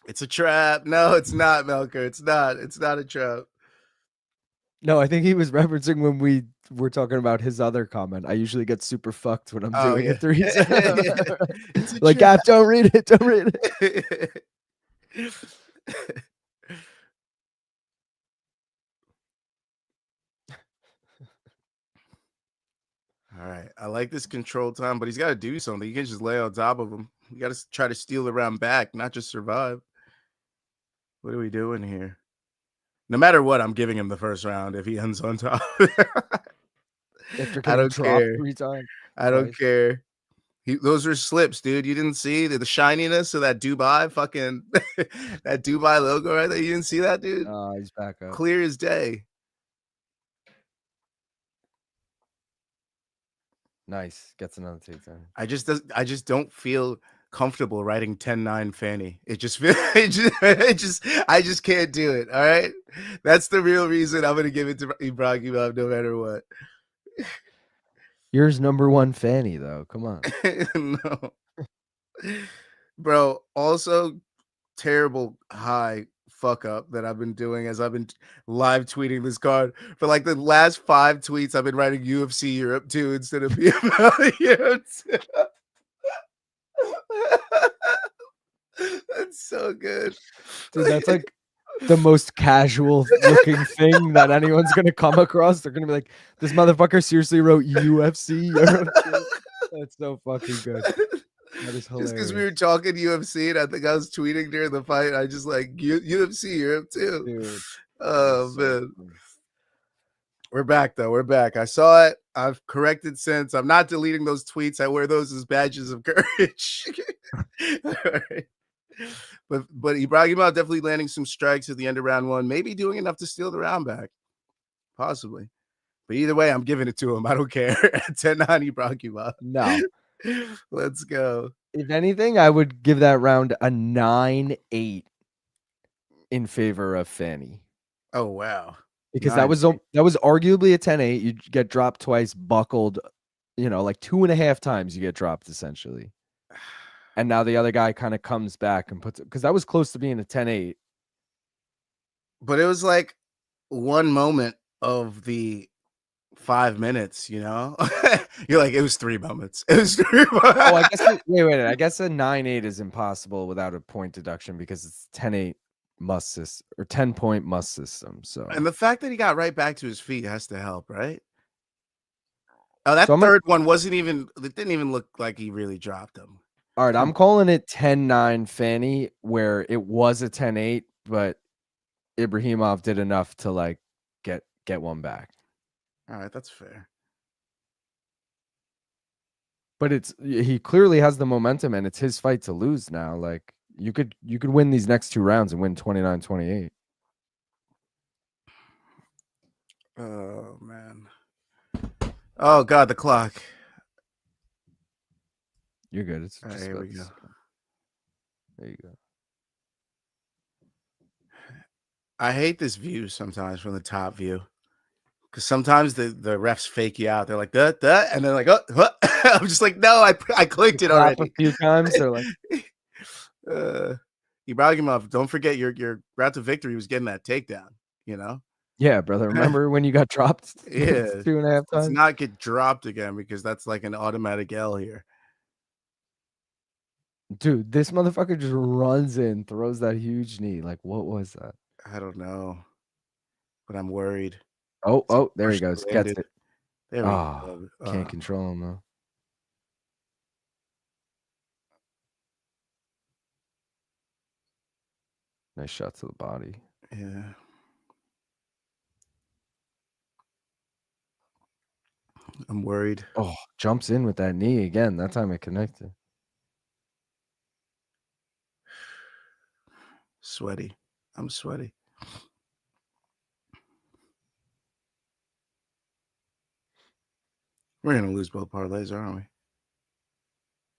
It's a trap. No, it's not, Melker. It's not. It's not a trap. No, I think he was referencing when we were talking about his other comment. I usually get super fucked when I'm doing it 3 times. Like, Gaff, don't read it. Don't read it. All right. I like this control time, but he's got to do something. You can't just lay on top of him. You got to try to steal the round back, not just survive. What are we doing here? No matter what, I'm giving him the first round if he ends on top. I don't care. 3 times. I don't care. Those were slips, dude. You didn't see the shininess of that Dubai fucking that Dubai logo right there. You didn't see that, dude? He's back up. Clear as day. Nice. Gets another takedown. I just don't feel comfortable writing 10-9 Fanny. It just feels I just can't do it. All right. That's the real reason I'm gonna give it to Ibrahimov no matter what. Yours number 1 Fanny though. Come on. No. Bro, also terrible high fuck up that I've been doing as I've been live tweeting this card for like the last 5 tweets. I've been writing UFC Europe 2 instead of PFL Europe 2. That's so good. Dude, that's like the most casual looking thing that anyone's gonna come across. They're gonna be like, this motherfucker seriously wrote UFC Europe 2. That's so fucking good. That is hilarious. Just because we were talking UFC and I think I was tweeting during the fight, I just like UFC Europe 2. Dude, oh man. Funny. We're back though. We're back. I saw it. I've corrected since. I'm not deleting those tweets. I wear those as badges of courage. All right. But Ibrahimov definitely landing some strikes at the end of round 1, maybe doing enough to steal the round back. Possibly. But either way, I'm giving it to him. I don't care. 10-9 Ibrahimov. No. Let's go. If anything, I would give that round a 9-8 in favor of Fanny. Oh wow. Because that was arguably a 10-8. You get dropped twice, buckled, like 2.5 times you get dropped essentially. And now the other guy kind of comes back and puts it, because that was close to being a 10-8. But it was like one moment of the 5 minutes, You're like, it was 3 moments. It was 3 moments. Oh, I guess wait. I guess a 9-8 is impossible without a point deduction because it's 10-8 must system or 10-point must system. So, and the fact that he got right back to his feet has to help, right? Oh, that third one it didn't even look like he really dropped him. All right, I'm calling it 10-9 Fanny, where it was a 10-8, but Ibrahimov did enough to like get one back. All right, that's fair. But he clearly has the momentum, and it's his fight to lose now. Like you could win these next 2 rounds and win 29-28. Oh man. Oh god, the clock. You're good. It's just here we go. There you go. I hate this view sometimes from the top view. Because sometimes the refs fake you out. They're like, that, and they're like, oh. I'm just like, no, I clicked it already. A few times. They're like, Ibrahimov, don't forget your route to victory was getting that takedown, Yeah, brother. Remember when you got dropped? Yeah. 2.5 times? Let's not get dropped again because that's like an automatic L here. Dude, this motherfucker just runs in, throws that huge knee. Like, what was that? I don't know. but I'm worried. Oh, there he goes. Gets Landed. it. There we Oh, go. can't control him though. Nice shot to the body. Yeah. I'm worried. Oh, jumps in with that knee again. That time it connected. Sweaty. I'm sweaty. We're gonna lose both parlays, aren't we?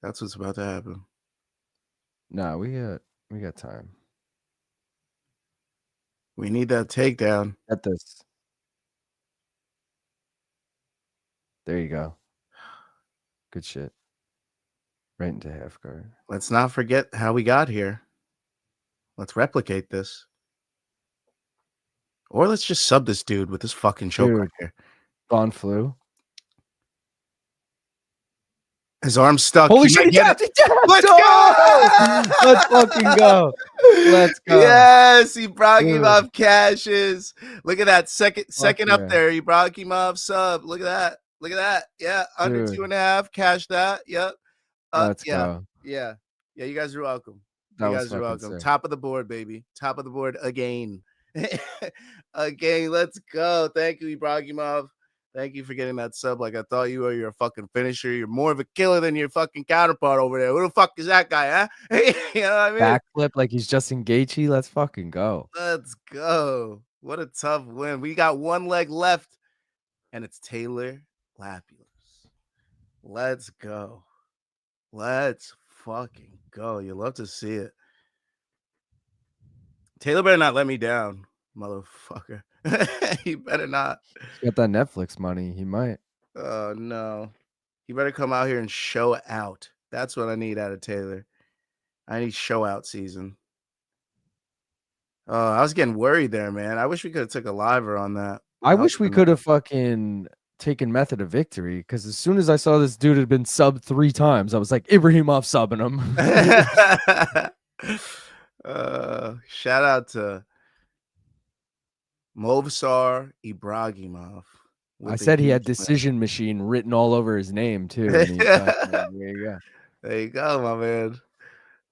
That's what's about to happen. Nah, we got time. We need that takedown. Get this. There you go. Good shit. Right into half guard. Let's not forget how we got here. Let's replicate this. Or let's just sub this dude with this fucking choke right here. Von flew. His arm's stuck. Holy shit, he tapped! Let's go! Let's fucking go. Let's go. Yes, Ibragimov cashes. Look at that. Second up there. Ibragimov sub. Look at that. Look at that. Yeah, under 2.5. Cash that. Yep. Let's go. Yeah. Yeah, you guys are welcome. That you was guys are welcome. sick. Top of the board, baby. Top of the board again. Again, let's go. Thank you, Ibragimov. Thank you for getting that sub like I thought you were. You're a fucking finisher. You're more of a killer than your fucking counterpart over there. Who the fuck is that guy, huh? You know what I mean? Backflip like he's Justin Gaethje. Let's fucking go. Let's go. What a tough win. We got one leg left, and it's Taylor Lapulus. Let's go. Let's fucking go. You love to see it. Taylor better not let me down, motherfucker. He better not. He's got that Netflix money. He might. Oh, no. He better come out here and show out. That's what I need out of Taylor. I need show out season. Oh, I was getting worried there, man. I wish we could have took a liver on that. I wish we could have fucking taken method of victory, because as soon as I saw this dude had been subbed 3 times, I was like, Ibrahimov subbing him. Shout out to Movsar Ibragimov. I said he had decision machine written all over his name too. There you go. There you go, my man.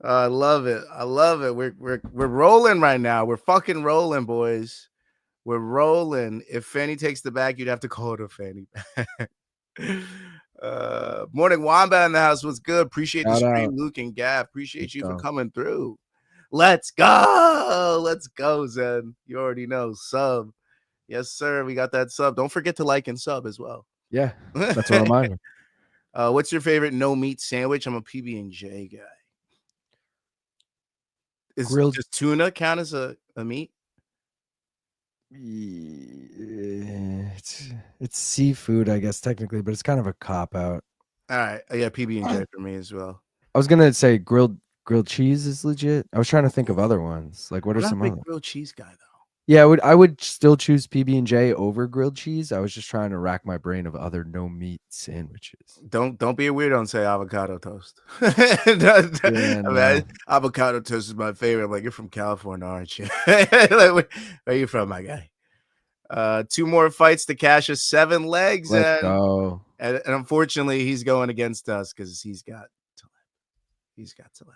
I love it. I love it. We're rolling right now. We're fucking rolling, boys. We're rolling. If Fanny takes the back, you'd have to call it a Fanny back. Morning Wamba in the house. What's good? Appreciate the stream, Luke and Gaff. Appreciate you for coming through. Let's go. Let's go, Zen. You already know. Sub. Yes, sir. We got that sub. Don't forget to like and sub as well. Yeah, that's what I'm on. What's your favorite no meat sandwich? I'm a PB&J guy. Does tuna count as a meat? It's seafood, I guess, technically, but it's kind of a cop out. All right. Yeah, PB&J for me as well. I was gonna say grilled cheese is legit. I was trying to think of other ones. Like, what are some other? Grilled cheese guy though. Yeah, I would still choose PB&J over grilled cheese. I was just trying to rack my brain of other no meat sandwiches. Don't be a weirdo and say avocado toast. Avocado toast is my favorite. I'm like, you're from California, aren't you? Like, where are you from, my guy? 2 more fights to cash us 7 legs. Let's go. And unfortunately, he's going against us because he's got to let.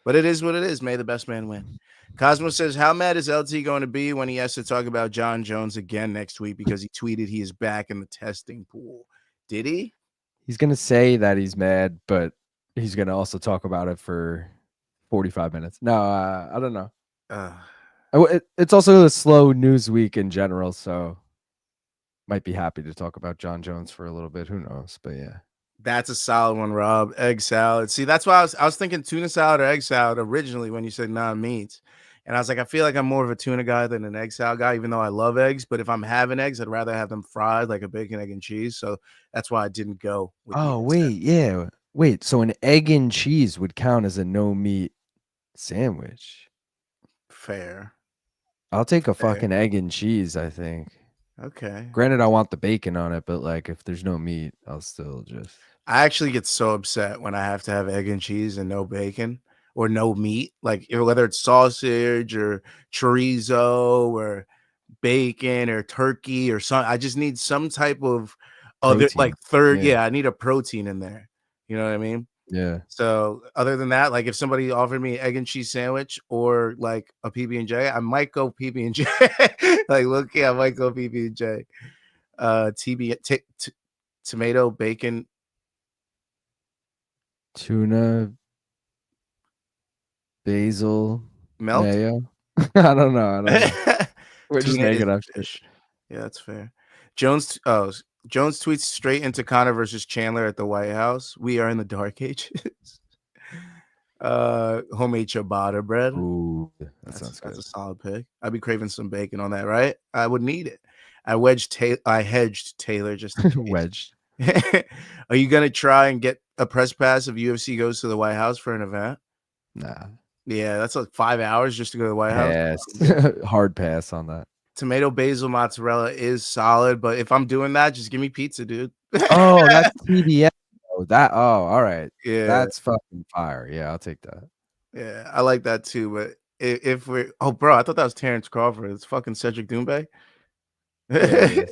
But it is what it is. May the best man win. Cosmo says, how mad is LT going to be when he has to talk about John Jones again next week because he tweeted he is back in the testing pool? Did he? He's going to say that he's mad, but he's going to also talk about it for 45 minutes. No, I don't know. It's also a slow news week in general, so might be happy to talk about John Jones for a little bit. Who knows? But yeah. That's a solid one, Rob. Egg salad. See, that's why I was thinking tuna salad or egg salad originally when you said non-meats. And I was like, I feel like I'm more of a tuna guy than an egg salad guy, even though I love eggs. But if I'm having eggs, I'd rather have them fried like a bacon, egg, and cheese. So that's why I didn't go with Wait, so an egg and cheese would count as a no-meat sandwich? Fair. I'll take a fucking egg and cheese, I think. Okay. Granted, I want the bacon on it, but like if there's no meat, I'll still just. I actually get so upset when I have to have egg and cheese and no bacon or no meat, like whether it's sausage or chorizo or bacon or turkey or something. I just need some type of other Protein. I need a protein in there. You know what I mean? Yeah. So other than that, like if somebody offered me egg and cheese sandwich or like a PB&J, I might go PB&J. Like, look, I might go PB&J. Tomato, bacon, Tuna, basil, melt. mayo. I don't know. We're just Tuna is making up shit. fish. Yeah, that's fair. Jones tweets straight into Connor versus Chandler at the White House. We are in the dark ages. Homemade ciabatta bread. Ooh, sounds That's good. a solid pick. I'd be craving some bacon on that, right? I would need it. I hedged Taylor just in case. Wedged. Are you gonna try and get a press pass if UFC goes to the White House for an event? Nah. Yeah, that's like 5 hours just to go to the White Pass. House. Hard pass on that. Tomato basil mozzarella is solid, but if I'm doing that, just give me pizza, dude. Oh, that's TBS. All right. Yeah, That's fucking fire. Yeah, I'll take that. yeah, I like that too. But if we're bro, I thought that was Terrence Crawford. It's fucking Cedric Doumbé. Yeah,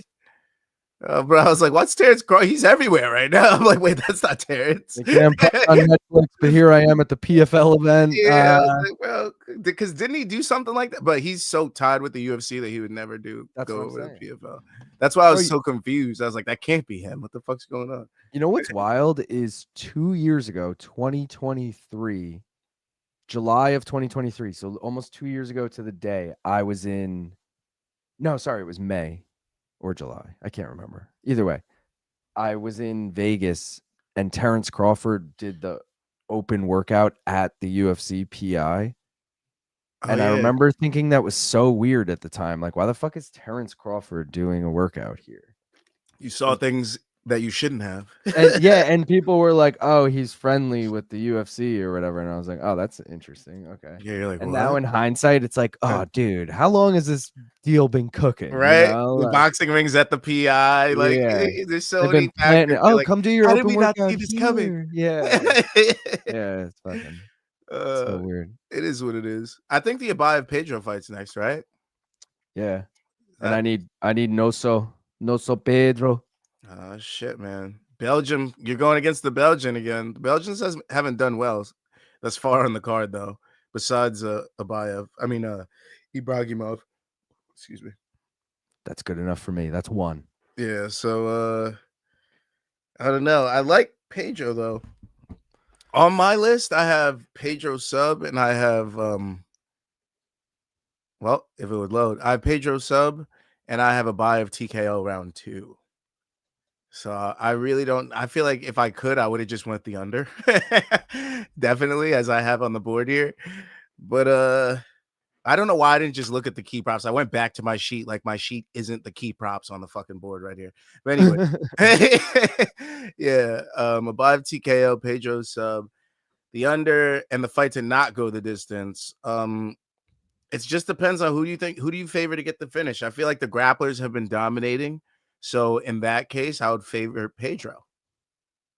Bro, I was like, what's Terrence Crawford? He's everywhere right now. I'm like, wait, that's not Terrence. I'm on Netflix, but here I am at the PFL event. Yeah, I was like, well, because didn't he do something like that? But he's so tied with the UFC that he would never go over the PFL. That's why I was so confused. I was like, that can't be him. What the fuck's going on? You know what's wild is 2 years ago, 2023, July of 2023. So almost 2 years ago to the day, I was in. No, sorry, it was May or July. I can't remember. Either way, I was in Vegas and Terrence Crawford did the open workout at the UFC PI. And I remember thinking that was so weird at the time. Like, why the fuck is Terrence Crawford doing a workout here? You saw things that you shouldn't have. and people were like, oh, he's friendly with the UFC or whatever. And I was like, oh, that's interesting. Okay. Yeah, you're like, and what? Now in hindsight, it's like, oh, dude, how long has this deal been cooking? Right? You know? The boxing rings at the PI. Like, there's so many factors. Oh, like, come do your how open did we not workout see this here? coming? Yeah. Yeah, it's fucking so weird. It is what it is. I think the Abayev Pedro fight's next, right? Yeah. And I need Noso Pedro. Oh shit, man. Belgium, you're going against the Belgian again. The Belgians haven't done well thus far on the card though. Besides Abayev. I mean Ibragimov. Excuse me. That's good enough for me. That's one. Yeah, so I don't know. I like Pedro though. On my list, I have Pedro sub and I have well, if it would load, I have Pedro sub and I have Abayev TKO round 2. So I really don't. I feel like if I could, I would have just went the under, definitely, as I have on the board here. But I don't know why I didn't just look at the key props. I went back to my sheet, like my sheet isn't the key props on the fucking board right here. But anyway, yeah, Abayev TKO, Pedro sub, the under, and the fight to not go the distance. It just depends on who do you favor to get the finish. I feel like the grapplers have been dominating. So in that case, I would favor Pedro.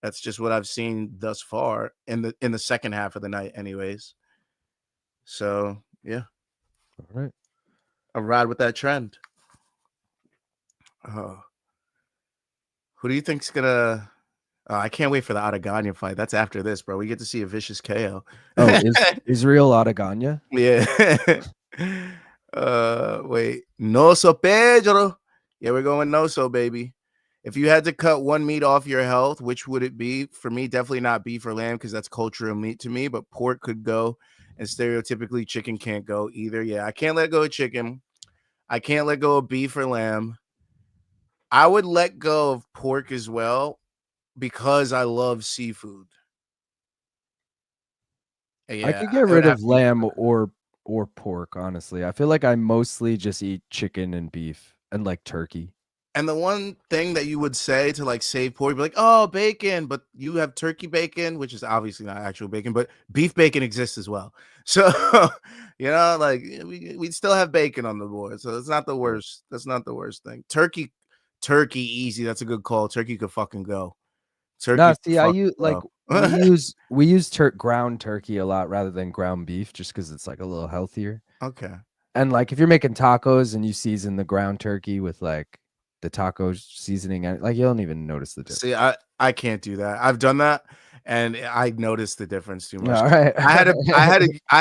That's just what I've seen thus far in the second half of the night, anyways. So yeah, all right. I'll ride with that trend. Oh, who do you think's gonna? I can't wait for the Adesanya fight. That's after this, bro. We get to see a vicious KO. Oh, is Israel Adesanya? Yeah. Wait, Noso Pedro. Yeah, we're going Noso, baby. If you had to cut one meat off your health, which would it be? For me, definitely not beef or lamb because that's cultural meat to me, but pork could go, and stereotypically chicken can't go either. Yeah, I can't let go of chicken. I can't let go of beef or lamb. I would let go of pork as well because I love seafood. Yeah, I could get rid of lamb or pork, honestly. I feel like I mostly just eat chicken and beef and like turkey. And the one thing that you would say to like save pork, be like, oh, bacon, but you have turkey bacon, which is obviously not actual bacon, but beef bacon exists as well. So, you know, like we still have bacon on the board. So it's not the worst. That's not the worst thing. Turkey, easy. That's a good call. Turkey could fucking go. Turkey. No, see, I use like we use ground turkey a lot rather than ground beef just because it's like a little healthier. Okay. And like if you're making tacos and you season the ground turkey with like the taco seasoning, like you don't even notice the difference. See, I can't do that. I've done that, and I noticed the difference too much. All right. I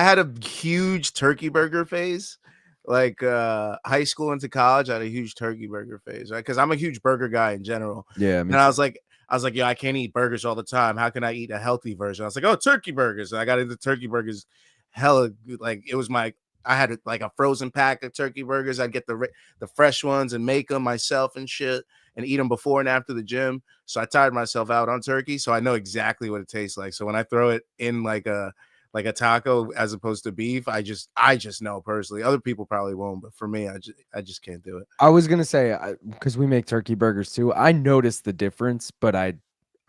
had a huge turkey burger phase, like high school into college. I had a huge turkey burger phase, right? Because I'm a huge burger guy in general. Yeah, me And too. I was like, yeah, I can't eat burgers all the time. How can I eat a healthy version? I was like, oh, turkey burgers. And I got into turkey burgers, hella good. Like it was my. I had like a frozen pack of turkey burgers. I'd get the fresh ones and make them myself and shit, and eat them before and after the gym. So I tired myself out on turkey, so I know exactly what it tastes like. So when I throw it in like a taco as opposed to beef, I just know personally. Other people probably won't, but for me, I just can't do it. I was gonna say because we make turkey burgers too. I noticed the difference, but I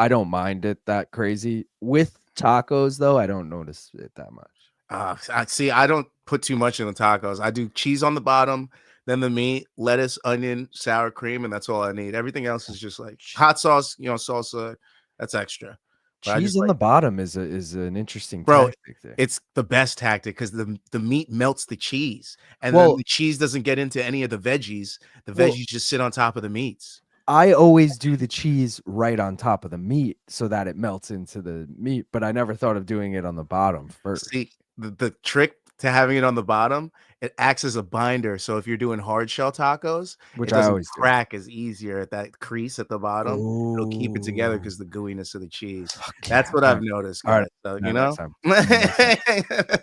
don't mind it that crazy. With tacos though, I don't notice it that much. I see. I don't put too much in the tacos. I do cheese on the bottom, then the meat, lettuce, onion, sour cream, and that's all I need. Everything else is just like hot sauce, salsa. That's extra. But I Cheese just on like, the bottom is an interesting bro, tactic there. it's the best tactic because the meat melts the cheese, and then Well, the cheese doesn't get into any of the veggies. The well, veggies just sit on top of the meats. I always do the cheese right on top of the meat so that it melts into the meat, but I never thought of doing it on the bottom first. See, the trick to having it on the bottom, it acts as a binder. So if you're doing hard shell tacos, Which it I doesn't always do. crack as easier at that crease at the bottom. It'll keep it together Oh, because the gooiness of the cheese. fuck That's yeah. what All I've right. noticed, All guys. right. So Now next time. uh, Next time.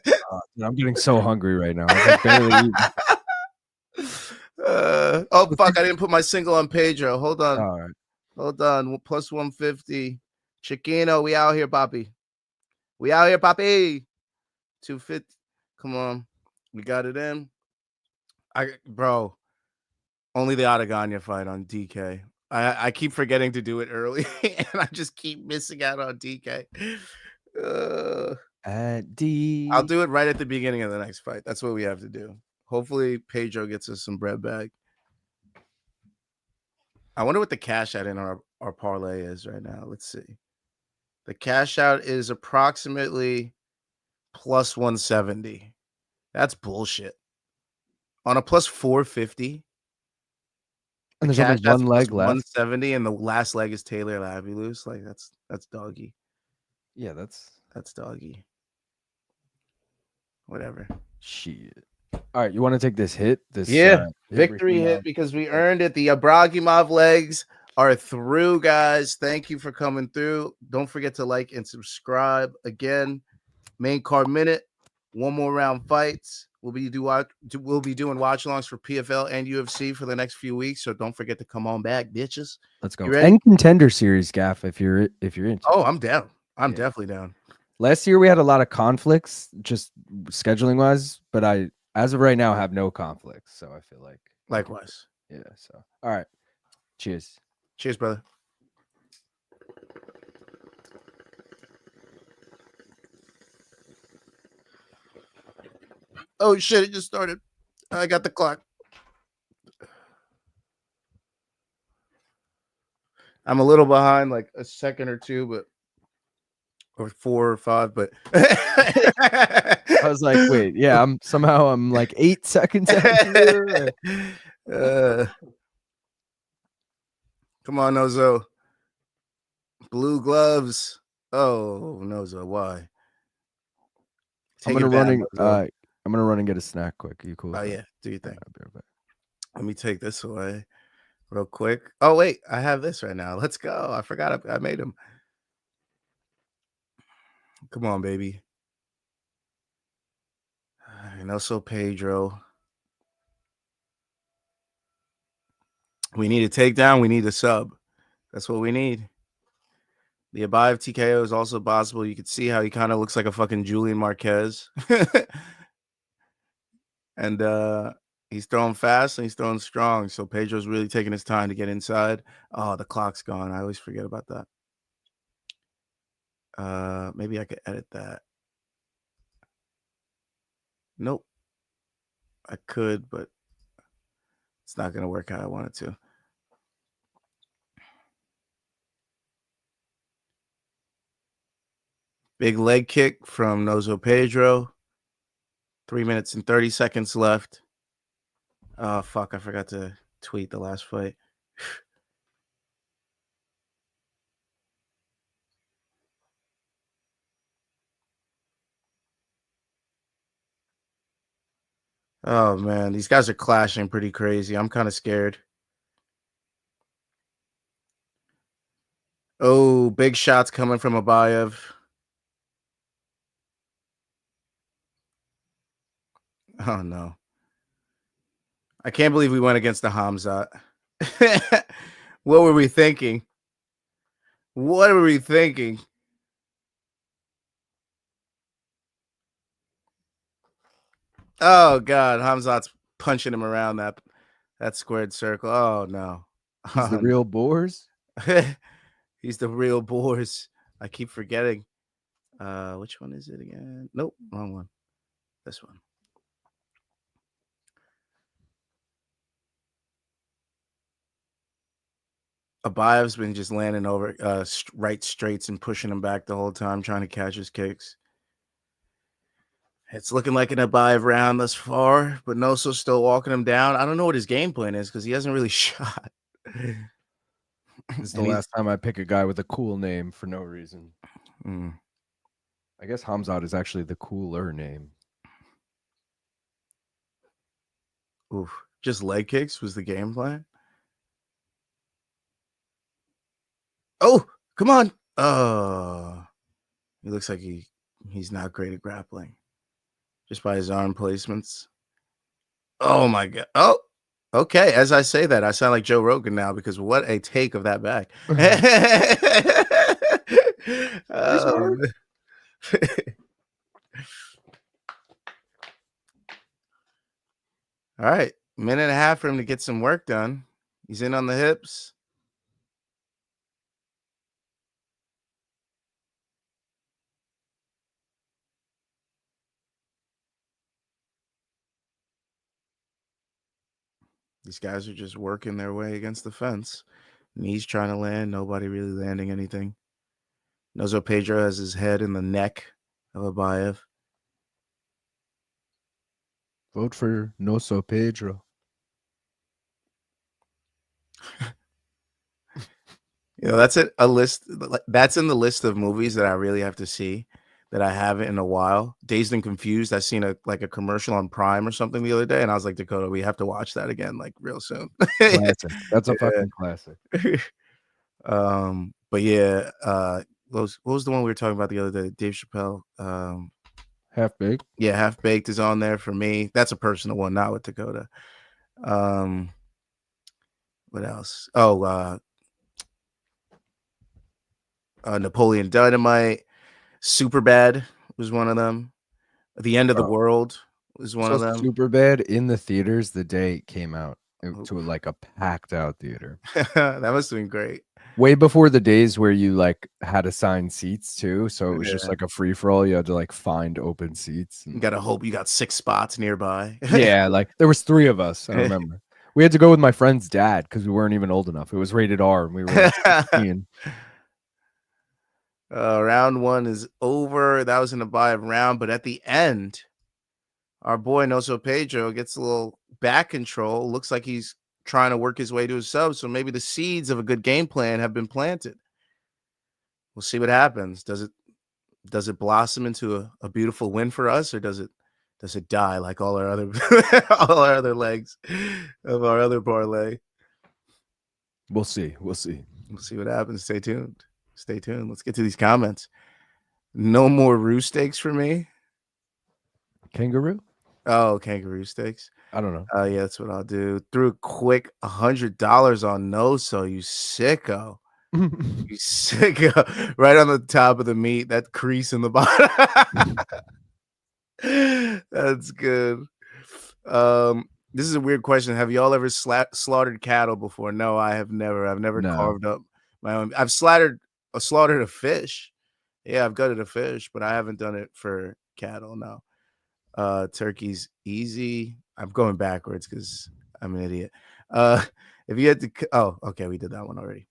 Dude, I'm getting so hungry right now. I can barely eat. oh fuck! I didn't put my single on Pedro. Hold on, All right. hold on. Plus 150. Chiquino, we out here, Poppy. We out here, Poppy. 250. Come on, we got it in. Bro, only the Adeganya fight on DK. I keep forgetting to do it early, and I just keep missing out on DK. At I'll D. do it right at the beginning of the next fight. That's what we have to do. Hopefully, Pedro gets us some bread back. I wonder what the cash out in our parlay is right now. Let's see. The cash out is approximately plus 170. That's bullshit. On a plus 450, the And there's only cash out's one plus leg left. 170, and the last leg is Taylor Lavilus. Like that's doggy. Yeah, that's That's doggy. Whatever. shit. All right, you want to take this hit? This Yeah, hit victory hit because we earned it. The Abragimov legs are through, guys. Thank you for coming through. Don't forget to like and subscribe. Again, main card minute, one more round fights. We'll be doing watch alongs for PFL and UFC for the next few weeks. So don't forget to come on back, bitches. Let's go. You ready? And contender series, Gaff, if you're into. Oh, I'm down. I'm Yeah. definitely down. Last year we had a lot of conflicts, just scheduling wise, but I, as of right now, have no conflicts. So I feel like Likewise. yeah. So all right, cheers. Cheers, brother. Oh shit! It just started. I got the clock. I'm a little behind, like a second or two, but or 4 or 5, but I was like, wait, yeah, I'm like 8 seconds ahead here. Come on, Nozo. Blue gloves. Oh, Nozo, why? Take it back, Nozo. I'm gonna run and get a snack quick. You cool? Oh with that? yeah, do your thing. I'll be right back. Let me take this away real quick. Oh wait, I have this right now. Let's go. I forgot I made him. Come on, baby. So Pedro. We need a takedown. We need a sub. That's what we need. The Abayev TKO is also possible. You can see how he kind of looks like a fucking Julian Marquez. And he's throwing fast and he's throwing strong. So Pedro's really taking his time to get inside. Oh, the clock's gone. I always forget about that. Maybe I could edit that. Nope. I could, but it's not going to work how I want it to. Big leg kick from Nozo Pedro. 3 minutes and 30 seconds left. Oh, fuck. I forgot to tweet the last fight. Oh, man. These guys are clashing pretty crazy. I'm kind of scared. Oh, big shots coming from Abayev. Oh, no. I can't believe we went against the Hamzat. What were we thinking? What were we thinking? Oh, God. Hamzat's punching him around that squared circle. Oh, no. He's the real Boars. He's the real Boars. I keep forgetting. Which one is it again? Nope, wrong one. This one. Abayev's been just landing over right straights and pushing him back the whole time, trying to catch his kicks. It's looking like an Abayev round thus far, but Noso's still walking him down. I don't know what his game plan is because he hasn't really shot. This is the last time I pick a guy with a cool name for no reason. I guess Hamzat is actually the cooler name. Oof. Just leg kicks was the game plan. Oh, come on. Oh, he looks like he's not great at grappling. Just by his arm placements. Oh, my God. Oh, okay. As I say that, I sound like Joe Rogan now because what a take of that back. All right. Minute and a half for him to get some work done. He's in on the hips. These guys are just working their way against the fence. Knees trying to land. Nobody really landing anything. Nozo Pedro has his head in the neck of Abayev. Vote for Noso Pedro. You know, that's a list. That's in the list of movies that I really have to see that I haven't in a while. Dazed and Confused. I seen a commercial on Prime or something the other day, and I was like, Dakota, we have to watch that again, like real soon. Classic. That's a fucking classic. But yeah, what was the one we were talking about the other day? Dave Chappelle. Half Baked. Yeah, Half Baked is on there for me. That's a personal one, not with Dakota. What else? Oh, Napoleon Dynamite. Superbad was one of them. The End of the World was one of them. Superbad in the theaters the day it came out to like a packed out theater. That must have been great. Way before the days where you like had assigned seats too, so it was just like a free for all. You had to like find open seats. You gotta hope you got 6 spots nearby. Yeah, like there was 3 of us. I remember we had to go with my friend's dad because we weren't even old enough. It was rated R, and we were 16. Round 1 is over. That was in a Abayev round, but at the end, our boy Noso Pedro gets a little back control. Looks like he's trying to work his way to his sub, so maybe the seeds of a good game plan have been planted. We'll see what happens. Does it blossom into a beautiful win for us, or does it die like all our other all our other legs of our other parlay? We'll see. We'll see what happens. Stay tuned. Let's get to these comments. No more roux steaks for me. Kangaroo? Oh, kangaroo steaks. I don't know. Yeah, that's what I'll do. Threw a quick $100 on Noso, you sicko. You sicko. Right on the top of the meat, that crease in the bottom. That's good. This is a weird question. Have y'all ever slaughtered cattle before? No, I have never. I've never carved up my own. I've slaughtered a fish. Yeah, I've gutted a fish, but I haven't done it for cattle. No. Turkey's easy. I'm going backwards because I'm an idiot. If you had to, okay, we did that one already.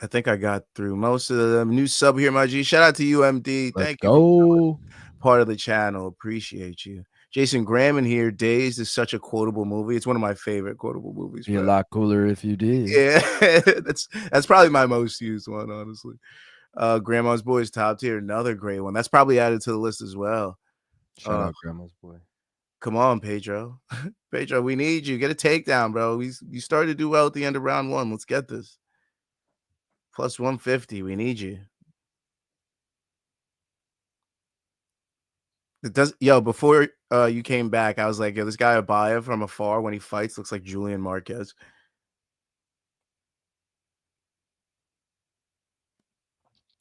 I think I got through most of them. New sub here, my G. Shout out to UMD. Thank you. part of the channel. Appreciate you. Jason Graham in here. Dazed is such a quotable movie. It's one of my favorite quotable movies. Be a lot cooler if you did. Yeah, that's probably my most used one, honestly. Grandma's Boy is top tier. Another great one. That's probably added to the list as well. Shout out Grandma's Boy. Come on, Pedro. Pedro, we need you. Get a takedown, bro. You started to do well at the end of round 1. Let's get this. Plus 150. We need you. It does, before you came back, I was like, this guy Abaya from afar when he fights looks like Julian Marquez.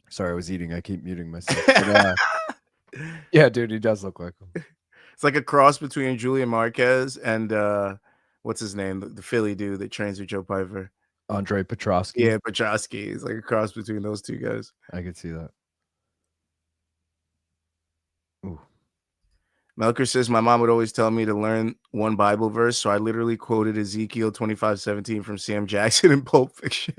Sorry, I was eating. I keep muting myself. But, yeah, dude, he does look like him. It's like a cross between Julian Marquez and what's his name? The Philly dude that trains with Joe Piper. Andre Petrosky. Yeah, Petrosky. It's like a cross between those two guys. I could see that. Ooh. Melker says, my mom would always tell me to learn one Bible verse, so I literally quoted Ezekiel 25:17 from Sam Jackson in Pulp Fiction.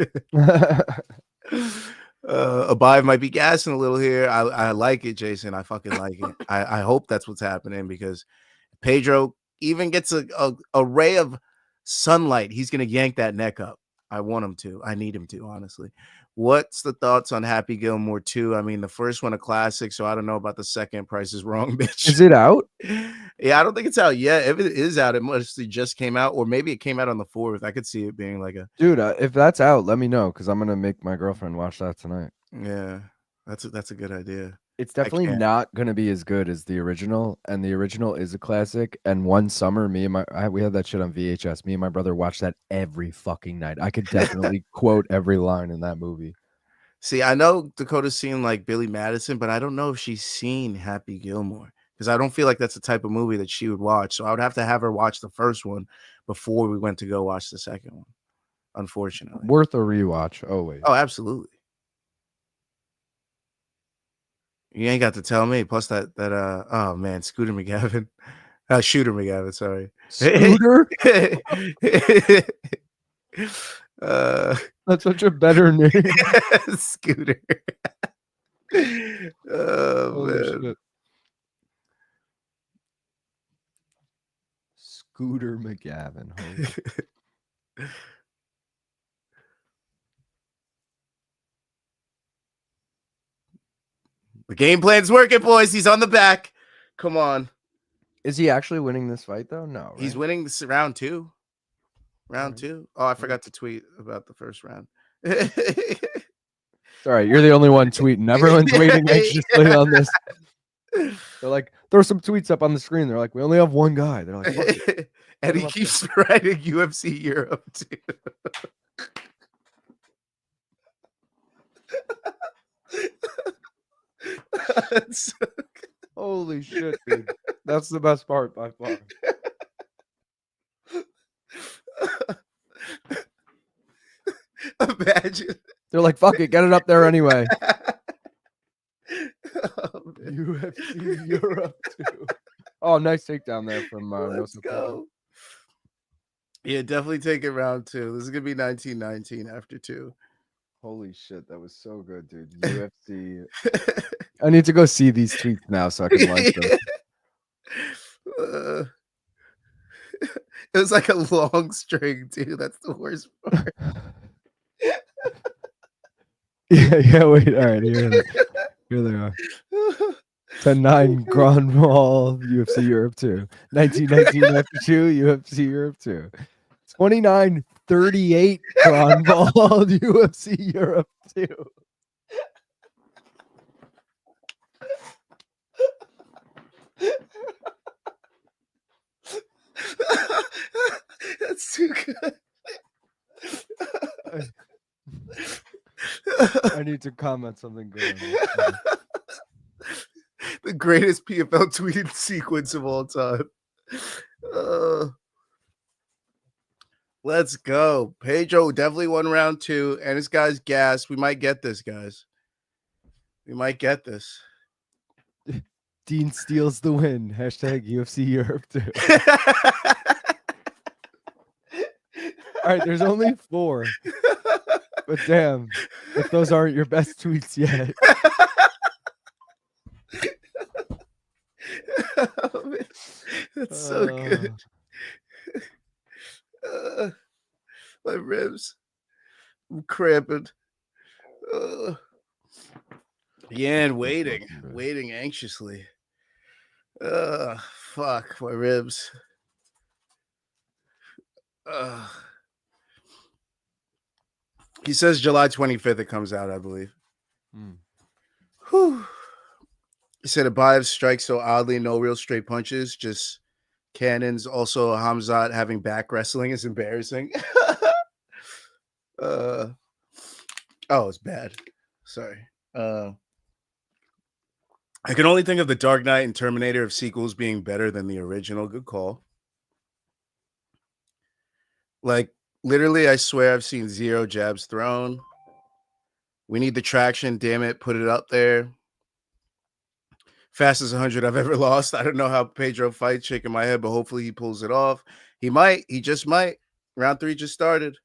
Abive might be gassing a little here. I like it, Jason. I fucking like it. I hope that's what's happening, because Pedro even gets a ray of sunlight, he's going to yank that neck up. I want him to. I need him to, honestly. What's the thoughts on Happy Gilmore 2? I mean, the first one a classic, so I don't know about the second. Price is Wrong, bitch. Is it out? Yeah, I don't think it's out yet. If it is out, it must have just came out, or maybe it came out on the 4th. I could see it being like a... Dude, if that's out, let me know, because I'm going to make my girlfriend watch that tonight. Yeah, that's a good idea. It's definitely not going to be as good as the original, and the original is a classic. And one summer, we had that shit on VHS. Me and my brother watched that every fucking night. I could definitely quote every line in that movie. See, I know Dakota's seen like Billy Madison, but I don't know if she's seen Happy Gilmore, because I don't feel like that's the type of movie that she would watch. So I would have to have her watch the first one before we went to go watch the second one, unfortunately. Worth a rewatch, always. Oh, absolutely. You ain't got to tell me. Plus that oh man, Scooter McGavin. Shooter McGavin, sorry. Scooter? That's such a better name. Scooter. Oh, man. Shit. Scooter McGavin. The game plan's working, boys. He's on the back. Come on. Is he actually winning this fight, though? No. Right? He's winning this round 2. Round 2. Oh, I forgot to tweet about the first round. Sorry, you're the only one tweeting. Everyone's waiting anxiously on this. They're like, throw some tweets up on the screen. They're like, we only have one guy. They're like, and he keeps writing UFC Europe too. Holy shit, dude. That's the best part by far. Imagine. They're like, fuck it, get it up there anyway. Oh, UFC Europe too. Oh, nice takedown there from Let's go. Yeah, definitely take it round 2. This is gonna be 1919 after 2. Holy shit, that was so good, dude. UFC. I need to go see these tweets now so I can like them. It was like a long string, too. That's the worst part. Yeah, wait. All right, here they are. 10-9 Grand Ball, UFC Europe 2. 1919 after 2, UFC Europe 2. 29-38 Grand Ball, UFC Europe 2. That's too good. I need to comment something good. The greatest PFL tweeted sequence of all time. Let's go. Pedro definitely won round 2, and this guy's gas. We might get this, guys. We might get this. Dean steals the win. Hashtag UFC Europe 2. All right, there's only 4. But damn, if those aren't your best tweets yet. so good. My ribs. I'm cramping. Yeah, and waiting anxiously. Fuck my ribs. He says July 25th it comes out, I believe. Whew. He said Abayev strikes so oddly, no real straight punches, just cannons. Also, Hamzat having back wrestling is embarrassing. Oh, it's bad. Sorry. I can only think of the Dark Knight and Terminator of sequels being better than the original. Good call. Like, literally, I swear I've seen 0 jabs thrown. We need the traction. Damn it. Put it up there. Fastest 100 I've ever lost. I don't know how Pedro fights, shaking my head, but hopefully he pulls it off. He might. He just might. Round 3 just started.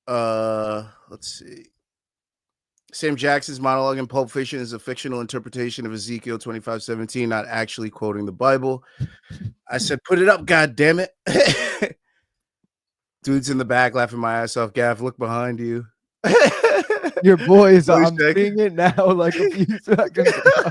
Let's see. Sam Jackson's monologue in Pulp Fiction is a fictional interpretation of Ezekiel 25:17, not actually quoting the Bible. I said, put it up, God damn it. Dude's in the back laughing my ass off. Gaff, look behind you. Your boys, I'm seeing it now like a few seconds ago.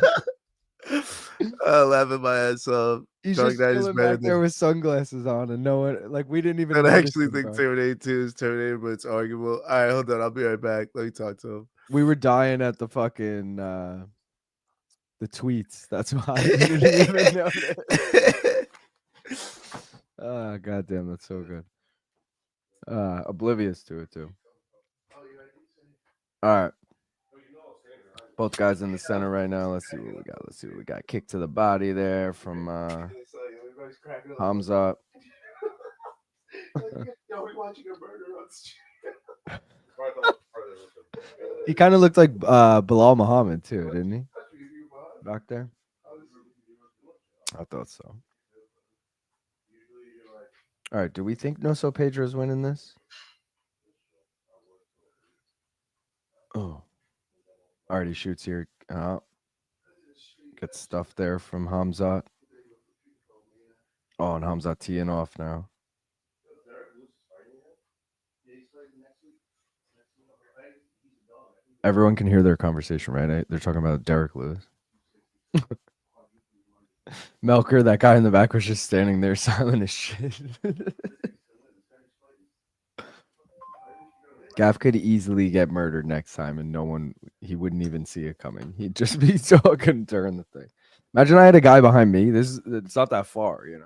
Laughing my ass off. He's just chilling back there with sunglasses on, and no one, like, we didn't even. I actually think Terminator 2 is Terminator, but it's arguable. All right, hold on. I'll be right back. Let me talk to him. We were dying at the fucking the tweets. That's why I didn't even notice. Oh, goddamn, that's so good. Oblivious to it too. All right. Both guys in the center right now. Let's see what we got. Kick to the body there from Hamzat. He kind of looked like Bilal Muhammad too, didn't he? Back there. I thought so. All right. Do we think Noso Pedro's winning this? Oh. Already shoots here. Gets stuff there from Hamzat. Oh, and Hamzat teeing off now. Everyone can hear their conversation, right? They're talking about Derek Lewis. Melker, that guy in the back, was just standing there silent as shit. Gaff could easily get murdered next time, and he wouldn't even see it coming. He'd just be talking during the thing. Imagine I had a guy behind me. It's not that far, you know.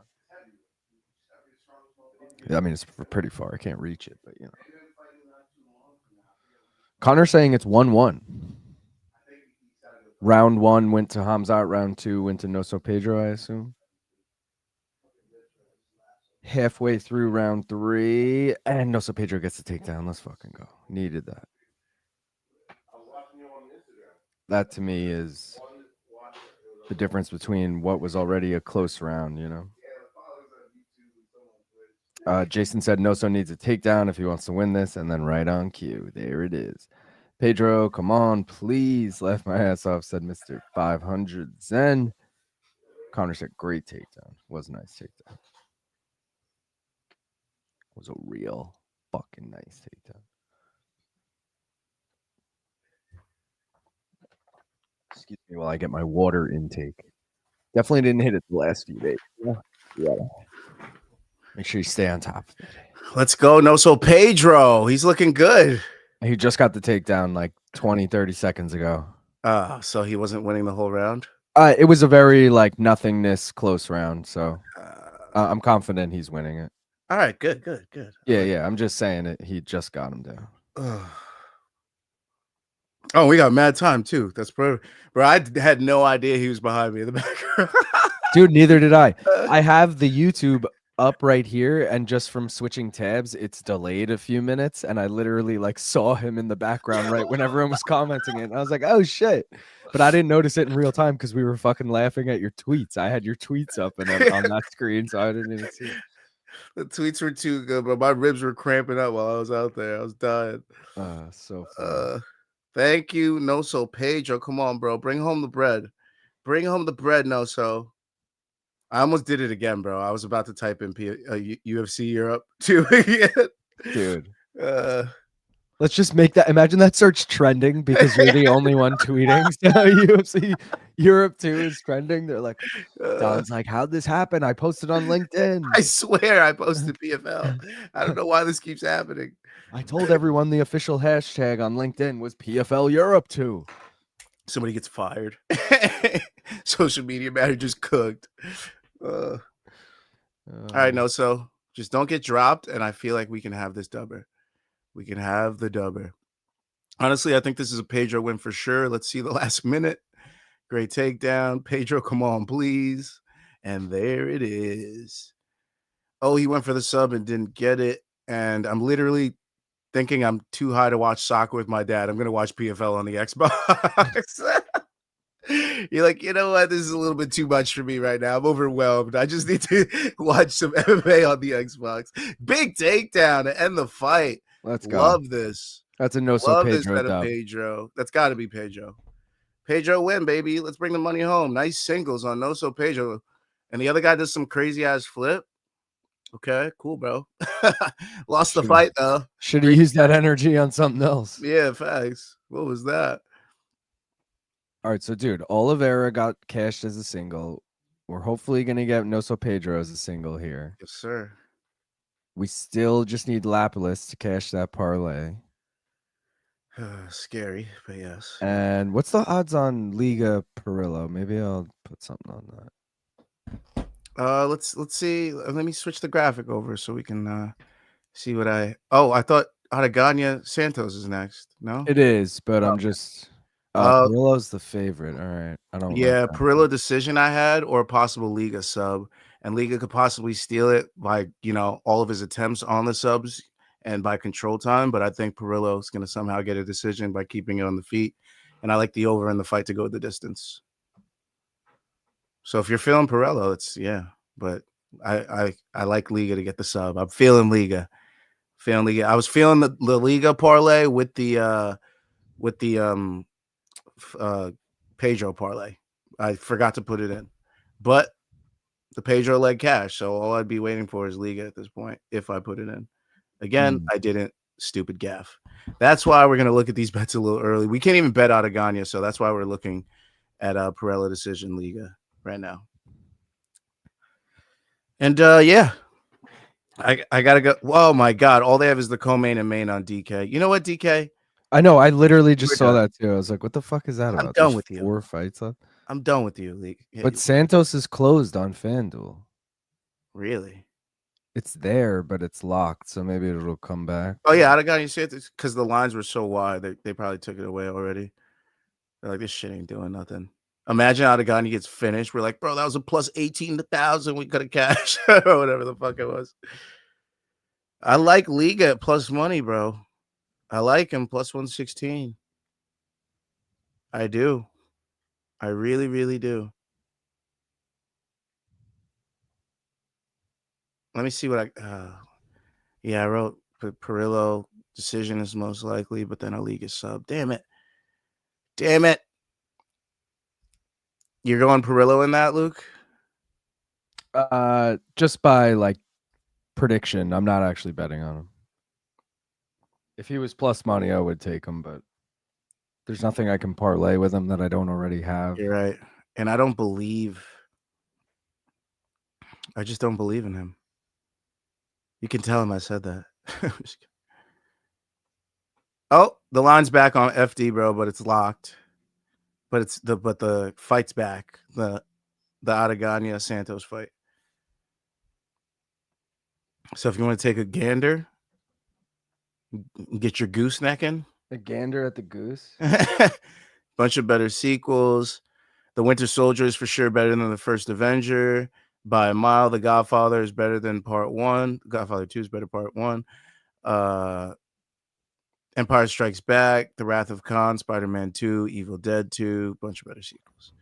I mean, it's pretty far. I can't reach it, but you know. Connor saying it's 1-1. Round 1 went to Hamzat. Round 2 went to Noso Pedro, I assume. Halfway through round 3, and Noso Pedro gets the takedown. Let's fucking go. Needed that. That to me is the difference between what was already a close round, you know. Jason said Noso needs a takedown if he wants to win this, and then right on cue. There it is. Pedro, come on, please. Left my ass off, said Mr. 500 Zen. Connor said, great takedown. Was a nice takedown. Was a real fucking nice takedown. Excuse me while I get my water intake. Definitely didn't hit it the last few days. Yeah. Make sure you stay on top of it. Let's go, Noso Pedro. He's looking good. He just got the takedown like 20, 30 seconds ago. So he wasn't winning the whole round? It was a very like nothingness close round, so I'm confident he's winning it. All right, good. Yeah. I'm just saying it. He just got him down. Oh, we got mad time too. That's bro. I had no idea he was behind me in the background. Dude, neither did I. I have the YouTube up right here, and just from switching tabs, it's delayed a few minutes, and I literally like saw him in the background right when everyone was commenting it. And I was like, oh shit. But I didn't notice it in real time because we were fucking laughing at your tweets. I had your tweets up and on that screen, so I didn't even see it. The tweets were too good, but my ribs were cramping up while I was out there. I was dying. So funny. Thank you, Noso Pedro. Come on, bro. Bring home the bread. Bring home the bread, Noso. I almost did it again, bro. I was about to type in UFC Europe too. Dude. Uh, Let's just make that. Imagine that search trending because you're the only one tweeting. So UFC Europe 2 is trending. They're like, Don's like, how'd this happen? I posted on LinkedIn. I swear I posted PFL. I don't know why this keeps happening. I told everyone the official hashtag on LinkedIn was PFL Europe 2. Somebody gets fired. Social media manager's cooked. All right, no, so just don't get dropped, and I feel like we can have this dubber. We can have the dubber. Honestly, I think this is a Pedro win for sure. Let's see the last minute. Great takedown. Pedro, come on, please. And there it is. Oh, he went for the sub and didn't get it. And I'm literally thinking I'm too high to watch soccer with my dad. I'm going to watch PFL on the Xbox. You're like, you know what? This is a little bit too much for me right now. I'm overwhelmed. I just need to watch some MMA on the Xbox. Big takedown to end the fight. Let's go. Love this. That's a no-so Love Pedro this dub. Pedro. That's got to be Pedro. Pedro win, baby. Let's bring the money home. Nice singles on no-so Pedro. And the other guy does some crazy-ass flip. Okay, cool, bro. Lost the fight, though. Should have used that energy on something else. Yeah, facts. What was that? All right, so, dude, Oliveira got cashed as a single. We're hopefully going to get no-so Pedro as a single here. Yes, sir. We still just need Lapilus to cash that parlay. Scary, but yes. And what's the odds on Liga Perillo? Maybe I'll put something on that. Let's see. Let me switch the graphic over so we can see what I thought Adeganya Santos is next. No? It is, but I'm just Perillo's the favorite. All right. I don't Yeah, like that. Perillo decision I had, or a possible Liga sub. And Liga could possibly steal it by, all of his attempts on the subs and by control time. But I think Perillo is going to somehow get a decision by keeping it on the feet. And I like the over in the fight to go the distance. So if you're feeling Perillo, but I like Liga to get the sub. I'm feeling Liga. I was feeling the Liga parlay with the Pedro parlay. I forgot to put it in, but the Pedro leg cash. So all I'd be waiting for is Liga at this point if I put it in. Again, I didn't. Stupid gaff. That's why we're gonna look at these bets a little early. We can't even bet Adeganya, so that's why we're looking at Perillo decision Liga right now. And I gotta go. Oh my god, all they have is the co-main and main on DK. You know what, DK? I know. I literally just saw that too. I was like, "What the fuck is that about?" I'm done with you. 4 fights left. I'm done with you, League. But Santos is closed on FanDuel. Really? It's there, but it's locked, so maybe it'll come back. Oh yeah, Adeganya Santos, because the lines were so wide, they probably took it away already. They're like, this shit ain't doing nothing. Imagine Adeganya gets finished. We're like, bro, that was a plus 18,000. We could have cashed or whatever the fuck it was. I like Liga at plus money, bro. I like him plus 116. I do. I really, really do. Let me see what I wrote Perillo decision is most likely, but then a Liga sub. Damn it. You're going Perillo in that, Luke? Just by like prediction. I'm not actually betting on him. If he was plus money, I would take him, but there's nothing I can parlay with him that I don't already have. You're right. And I just don't believe in him. You can tell him I said that. Oh, the line's back on FD, bro, but it's locked. But the fight's back. The Adeganya Santos fight. So if you want to take a gander, get your goosenecking. A gander at the goose. Bunch of better sequels. The Winter Soldier is for sure better than the first Avenger by a mile. The Godfather is better than Part 1. Godfather 2 is better Part 1. Empire Strikes Back, The Wrath of Khan, Spider-Man 2, Evil Dead 2, bunch of better sequels.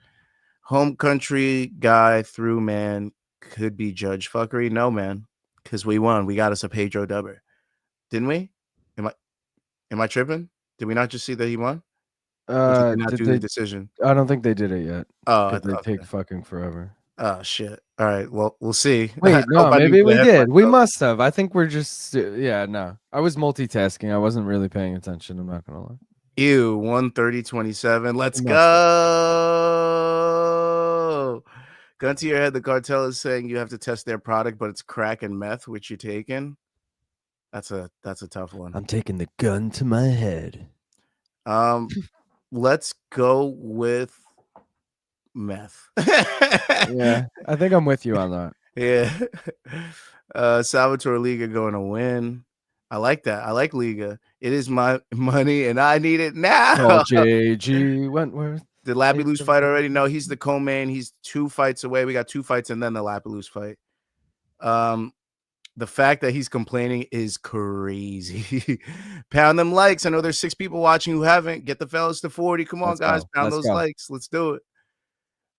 Home Country Guy Through Man could be Judge Fuckery. No, man, because we won. We got us a Pedro dubber, didn't we? Am I tripping? Did we not just see that he won? Did not do the decision? I don't think they did it yet. Oh, they take fucking forever. Oh shit. All right. Well, we'll see. Wait, no, maybe we did. We though. must have. I think we're just yeah, no. I was multitasking. I wasn't really paying attention. I'm not gonna lie. Ew, 130.27. Let's We must have. go. Gun to your head. The cartel is saying you have to test their product, but it's crack and meth, which you're taking. That's a tough one. I'm taking the gun to my head. Let's go with meth. Yeah, I think I'm with you on that. Yeah. Salvatore Liga going to win. I like that. I like Liga. It is my money and I need it now. Oh, JG Wentworth. Did Lappy lose fight already? No, he's the co-main. He's 2 fights away. We got 2 fights and then the Lappy lose fight. The fact that he's complaining is crazy. Pound them likes. I know there's 6 people watching who haven't. Get the fellas to 40. Come on, guys. Pound those likes. Let's do it.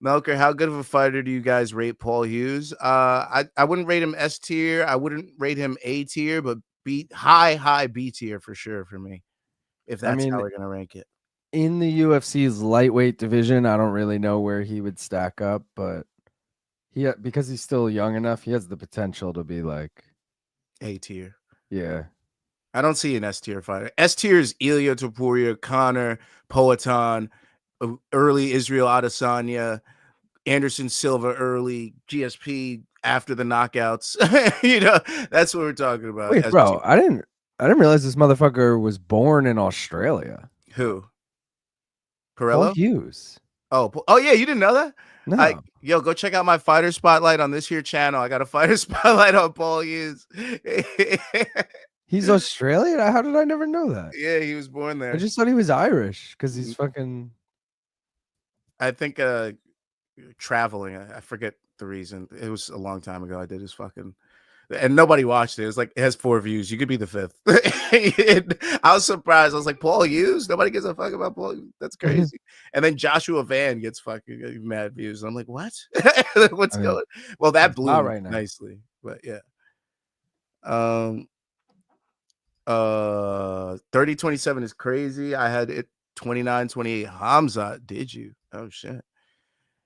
Melker, how good of a fighter do you guys rate Paul Hughes? I wouldn't rate him S tier. I wouldn't rate him A tier, but high B tier for sure for me. If that's how we're gonna rank it. In the UFC's lightweight division, I don't really know where he would stack up, but because he's still young enough, he has the potential to be like A tier. Yeah. I don't see an S tier fighter. S tier is Ilia Topuria, Connor, Poatan, early Israel Adesanya, Anderson Silva early, GSP after the knockouts. That's what we're talking about. Wait, bro, I didn't realize this motherfucker was born in Australia. Who? Pirello? Paul Hughes. Oh yeah, you didn't know that? No. Yo, go check out my fighter spotlight on this here channel. I got a fighter spotlight on Paul Hughes. He's Australian? How did I never know that? Yeah, he was born there. I just thought he was Irish because he's fucking. I think traveling. I forget the reason. It was a long time ago. I did his fucking. And nobody watched it. It was like, it has 4 views. You could be the 5th. I was surprised. I was like, Paul Hughes? Nobody gives a fuck about Paul Hughes. That's crazy. And then Joshua Van gets fucking mad views. I'm like, what? What's going? Well, that blew right nicely. But yeah. 30-27 is crazy. I had it 29-28. Hamza, did you? Oh shit.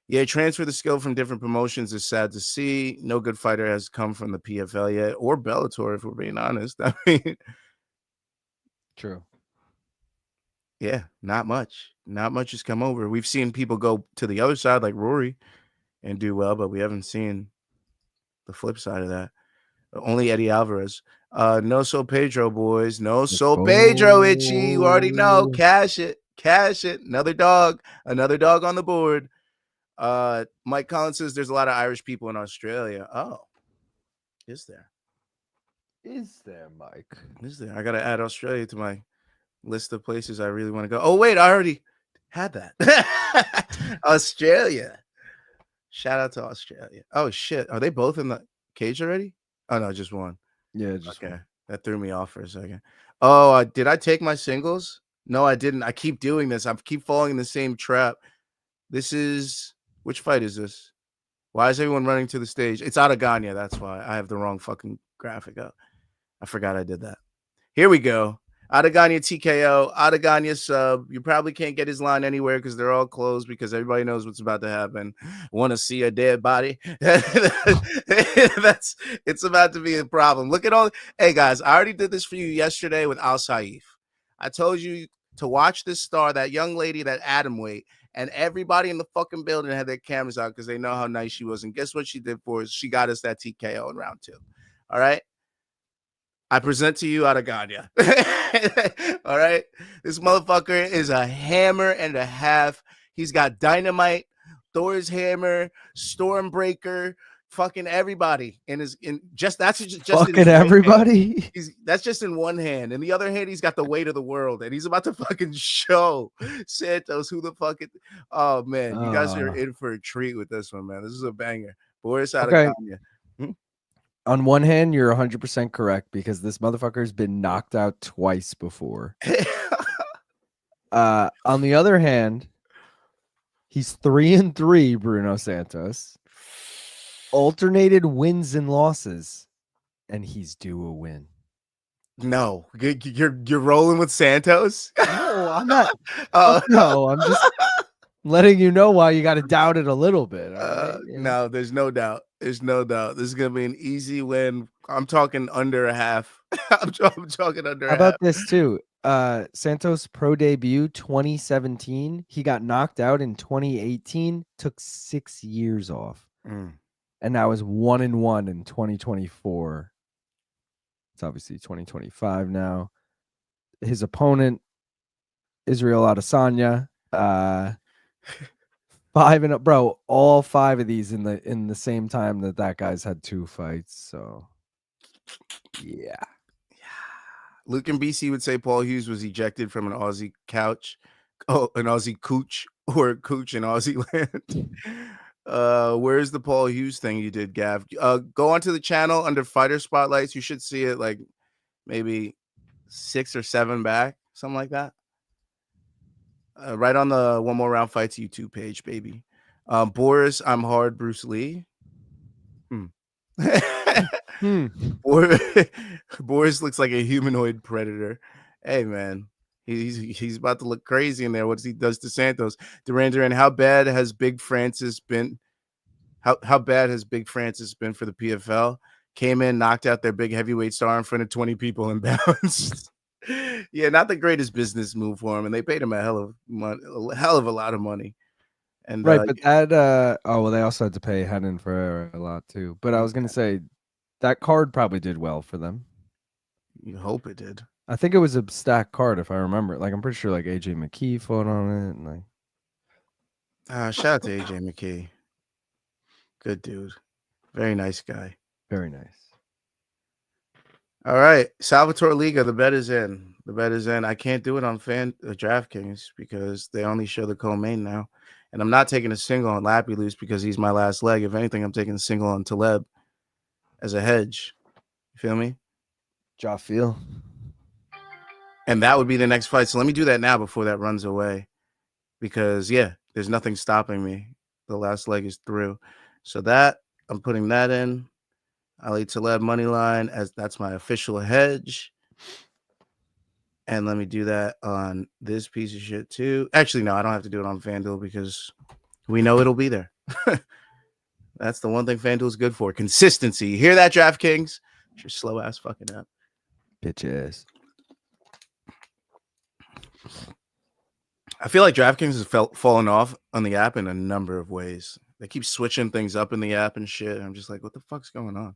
Yeah, transfer the skill from different promotions is sad to see. No good fighter has come from the PFL yet, or Bellator, if we're being honest. I mean, true. Yeah, not much. Not much has come over. We've seen people go to the other side, like Rory, and do well, but we haven't seen the flip side of that. Only Eddie Alvarez. No so Pedro, boys. No so Pedro, Itchy. You already know. Cash it. Cash it. Another dog on the board. Mike Collins says there's a lot of Irish people in Australia. Oh, is there? Is there, Mike? Is there? I gotta add Australia to my list of places I really want to go. Oh wait, I already had that. Australia. Shout out to Australia. Oh shit, are they both in the cage already? Oh no, just one. Yeah, just okay. One. That threw me off for a second. Oh, did I take my singles? No, I didn't. I keep doing this. I keep falling in the same trap. This is. Which fight is this? Why is everyone running to the stage? It's Adesanya. That's why I have the wrong fucking graphic up. I forgot I did that. Here we go. Adesanya TKO. Adesanya sub. You probably can't get his line anywhere because they're all closed because everybody knows what's about to happen. Want to see a dead body? It's about to be a problem. Look at all. Hey guys, I already did this for you yesterday with Al Saif. I told you to watch this star, that young lady, that atom weight. And everybody in the fucking building had their cameras out because they know how nice she was. And guess what she did for us? She got us that TKO in round 2. All right. I present to you Adesanya. All right. This motherfucker is a hammer and a half. He's got dynamite, Thor's hammer, Stormbreaker, fucking everybody. That's just fucking everybody. That's just in one hand. In the other hand, he's got the weight of the world, and he's about to fucking show Santos who the fucking. Oh man, you guys are in for a treat with this one, man. This is a banger. Boris Adesanya. On one hand, you're 100% correct because this motherfucker's been knocked out twice before. On the other hand, he's 3-3, Bruno Santos. Alternated wins and losses, and he's due a win. No, you're rolling with Santos. No, I'm not. No, I'm just letting you know why you got to doubt it a little bit. Right? No, there's no doubt. There's no doubt. This is gonna be an easy win. I'm talking under a half. I'm talking under How a half. about this too? Santos pro debut 2017. He got knocked out in 2018. Took 6 years off, and now is 1-1 in 2024. It's obviously 2025 now. His opponent, Israel Adesanya, 5-0. Bro, all 5 of these in the same time that guy's had 2 fights. So, yeah. Luke and BC would say Paul Hughes was ejected from an Aussie couch, an Aussie cooch, or a cooch in Aussie land. Where's the Paul Hughes thing you did, Gav? Go onto the channel under Fighter Spotlights. You should see it like maybe 6 or 7 back, something like that. Right on the One More Round Fights YouTube page, baby. Boris, I'm hard, Bruce Lee. Boris looks like a humanoid predator. Hey, man. He's about to look crazy in there. What he does to Santos. Duran, how bad has Big Francis been? How bad has Big Francis been for the PFL? Came in, knocked out their big heavyweight star in front of 20 people and bounced. Yeah, not the greatest business move for him, and they paid him a hell of a lot of money. And right, but that they also had to pay Henan for a lot too. But I was gonna say that card probably did well for them. You hope it did. I think it was a stacked card if I remember. Like I'm pretty sure like AJ McKee fought on it. And like shout out to AJ McKee. Good dude. Very nice guy. Very nice. All right. Salvatore Liga, the bet is in. The bet is in. I can't do it on DraftKings because they only show the co-main now. And I'm not taking a single on Lappy Loose because he's my last leg. If anything, I'm taking a single on Taleb as a hedge. You feel me? Jaw feel. And that would be the next fight. So let me do that now before that runs away. Because, yeah, there's nothing stopping me. The last leg is through. So that, I'm putting that in. Ali Taleb money line, as that's my official hedge. And let me do that on this piece of shit too. Actually, no, I don't have to do it on FanDuel because we know it'll be there. That's the one thing FanDuel's good for. Consistency. You hear that, DraftKings? It's your slow ass fucking app. Bitch ass. I feel like DraftKings has fallen off on the app in a number of ways. They keep switching things up in the app and shit. And I'm just like, what the fuck's going on?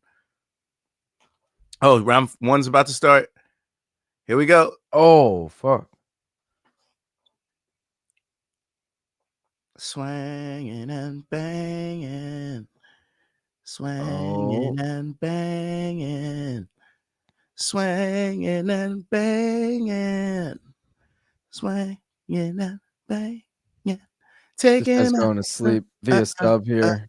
Oh, round 1's about to start. Here we go. Oh, fuck. Swinging and banging. Swinging and banging. Swinging and banging. Swinging and banging. Taking this guy's going to sleep via sub here.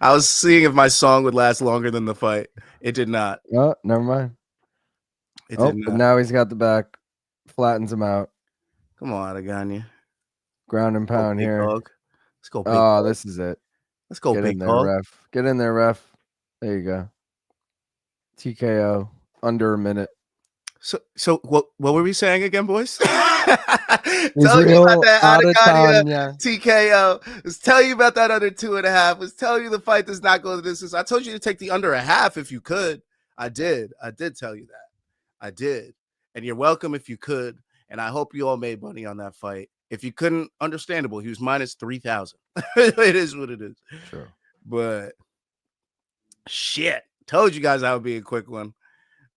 I was seeing if my song would last longer than the fight. It did not. Oh, never mind. It did not. But now he's got the back. Flattens him out. Come on, Adeganya. Ground and pound here. Dog. Let's go, big dog. dog. This is it. Let's go, Get big in there, dog. ref. Get in there, ref. There you go. TKO. Under a minute. So what were we saying again, boys? Tell you about that Adesanya TKO. Let's tell you about that under 2.5. Let's tell you the fight does not go to distance. I told you to take the under a half if you could. I did tell you that. I did. And you're welcome if you could. And I hope you all made money on that fight. If you couldn't, understandable. He was minus 3,000. It is what it is. True. But shit. Told you guys that would be a quick one.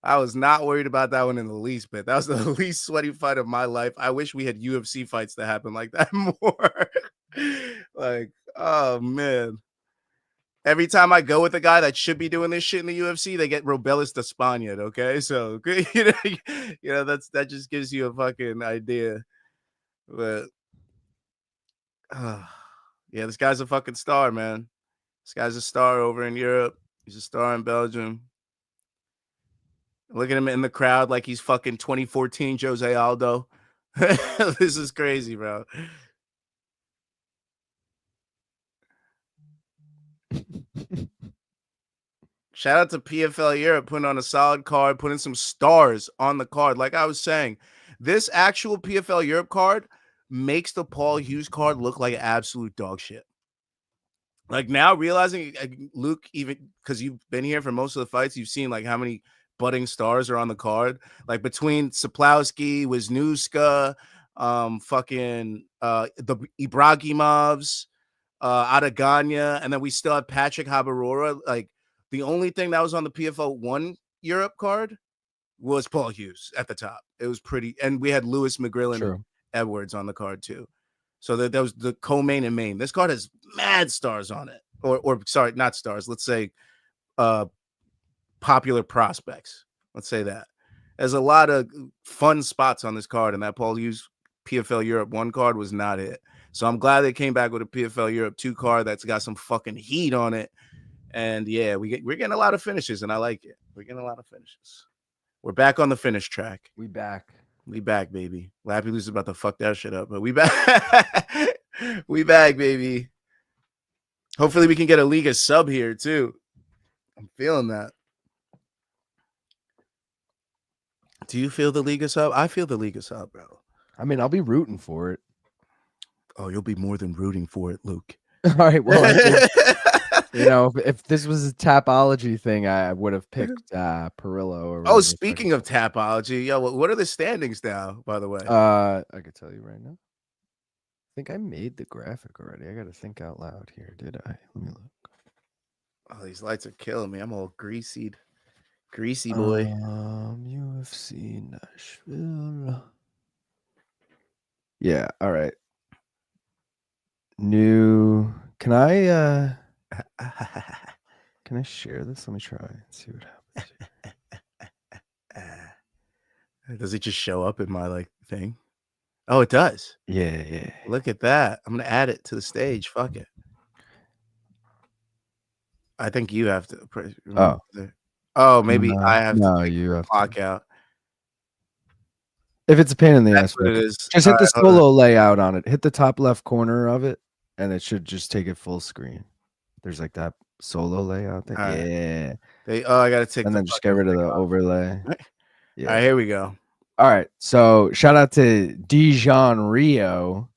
I was not worried about that one in the least bit. That was the least sweaty fight of my life. I wish we had UFC fights to happen like that more. Like, oh, man. Every time I go with a guy that should be doing this shit in the UFC, they get Robelis de Spaniard, okay? So, that just gives you a fucking idea. But, yeah, this guy's a fucking star, man. This guy's a star over in Europe. He's a star in Belgium. Look at him in the crowd like he's fucking 2014 Jose Aldo. This is crazy, bro. Shout out to PFL Europe putting on a solid card, putting some stars on the card. Like I was saying, this actual PFL Europe card, makes the Paul Hughes card look like absolute dog shit. Like now realizing, Luke, even because you've been here for most of the fights, you've seen like how many budding stars are on the card. Like between Saplowski, Wisniewska, fucking the Ibragimovs, Adaganya, and then we still have Patrick Habirora. Like the only thing that was on the PFL 1 Europe card was Paul Hughes at the top. It was pretty, and we had Lewis McGrillen and Edwards on the card too. So that was the co-main and main. This card has mad stars on it, or sorry, not stars. Let's say popular prospects. Let's say that. There's a lot of fun spots on this card, and that Paul Hughes PFL Europe 1 card was not it. So I'm glad they came back with a PFL Europe 2 card that's got some fucking heat on it. And yeah, we're getting a lot of finishes, and I like it. We're getting a lot of finishes. We're back on the finish track. We back. We back, baby. Lappy Lou's about to fuck that shit up, but we back. We back, baby. Hopefully we can get a Liga sub here too. I'm feeling that. Do you feel the Liga sub? I feel the Liga sub, bro. I mean, I'll be rooting for it. Oh, you'll be more than rooting for it, Luke. All right. Well, you know, if this was a Tapology thing, I would have picked Perillo. Oh, speaking of Tapology, yo, what are the standings now, by the way? I could tell you right now. I think I made the graphic already. I got to think out loud here. Did I? Let me look. Oh, these lights are killing me. I'm all greasy boy. UFC Nashville. Yeah. All right. New. Can I share this? Let me try and see what happens. Does it just show up in my like thing? Oh, it does. Yeah. Look at that. I'm gonna add it to the stage. Fuck it. I think you have to. Oh, maybe I have to. You have clock out. If it's a pain in the ass, just hit the solo layout on it. Hit the top left corner of it, and it should just take it full screen. There's like that solo layout thing. Yeah. I gotta take. And then just get rid of the overlay. Yeah. All right, here we go. All right. So shout out to Dijon Rio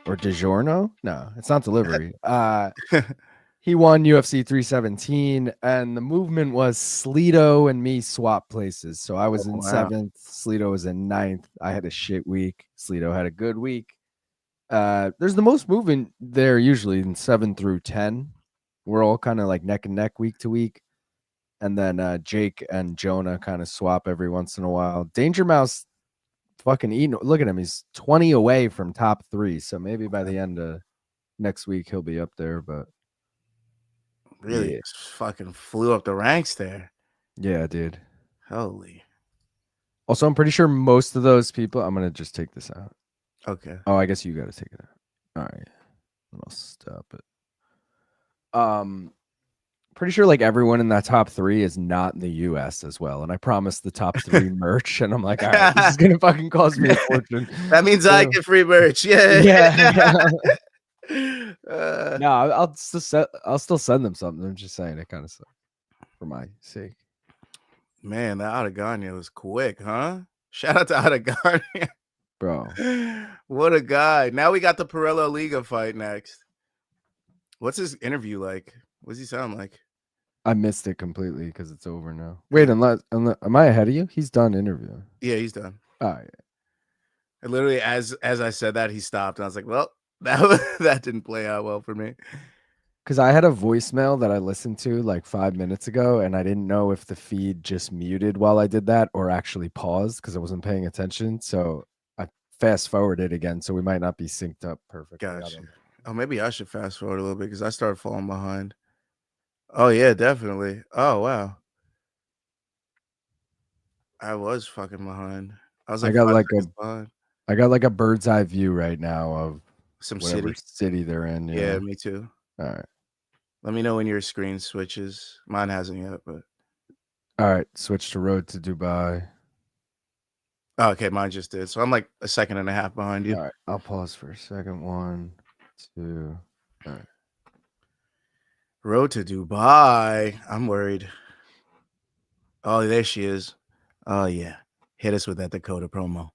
or DiGiorno. No, it's not delivery. He won UFC 317, and the movement was Sleeto and me swap places. So I was in 7th, Sleeto was in 9th. I had a shit week. Sleeto had a good week. There's the most movement there usually in 7 through 10. We're all kind of like neck and neck week to week. And then Jake and Jonah kind of swap every once in a while. Danger Mouse fucking eating. Look at him. He's 20 away from top 3. So maybe by the end of next week, he'll be up there. But really fucking flew up the ranks there. Yeah, dude. Holy. Also, I'm pretty sure most of those people, I'm going to just take this out. Okay. Oh, I guess you got to take it out. All right. I'll stop it. Pretty sure like everyone in that top 3 is not in the US as well. And I promised the top 3 merch, and I'm like, all right, this is gonna fucking cost me a fortune. That means I get free merch. Yeah. No, I'll still send them something. I'm just saying it kind of sucks for my sake. Man, that Adaganya was quick, huh? Shout out to Adaganya. Bro. What a guy. Now we got the Perillo Liga fight next. What's his interview like? What does he sound like? I missed it completely because it's over now. Wait, unless am I ahead of you? He's done interviewing. Yeah, he's done. Oh, yeah. And literally, as I said that, he stopped, and I was like, "Well, that didn't play out well for me." Because I had a voicemail that I listened to like 5 minutes ago, and I didn't know if the feed just muted while I did that or actually paused because I wasn't paying attention. So I fast forwarded again, so we might not be synced up perfectly. Gotcha. Oh, maybe I should fast forward a little bit because I started falling behind. Oh yeah, definitely. Oh wow, I was fucking behind. I was like, I got like a bird's eye view right now of some city they're in. Yeah, me too. All right. Let me know when your screen switches. Mine hasn't yet, but all right. Switch to Road to Dubai. Oh, okay, mine just did. So I'm like a second and a half behind you. All right, I'll pause for a second. 1, 2. All right. Road to Dubai. I'm worried. Oh, there she is. Oh yeah, hit us with that Dakota promo.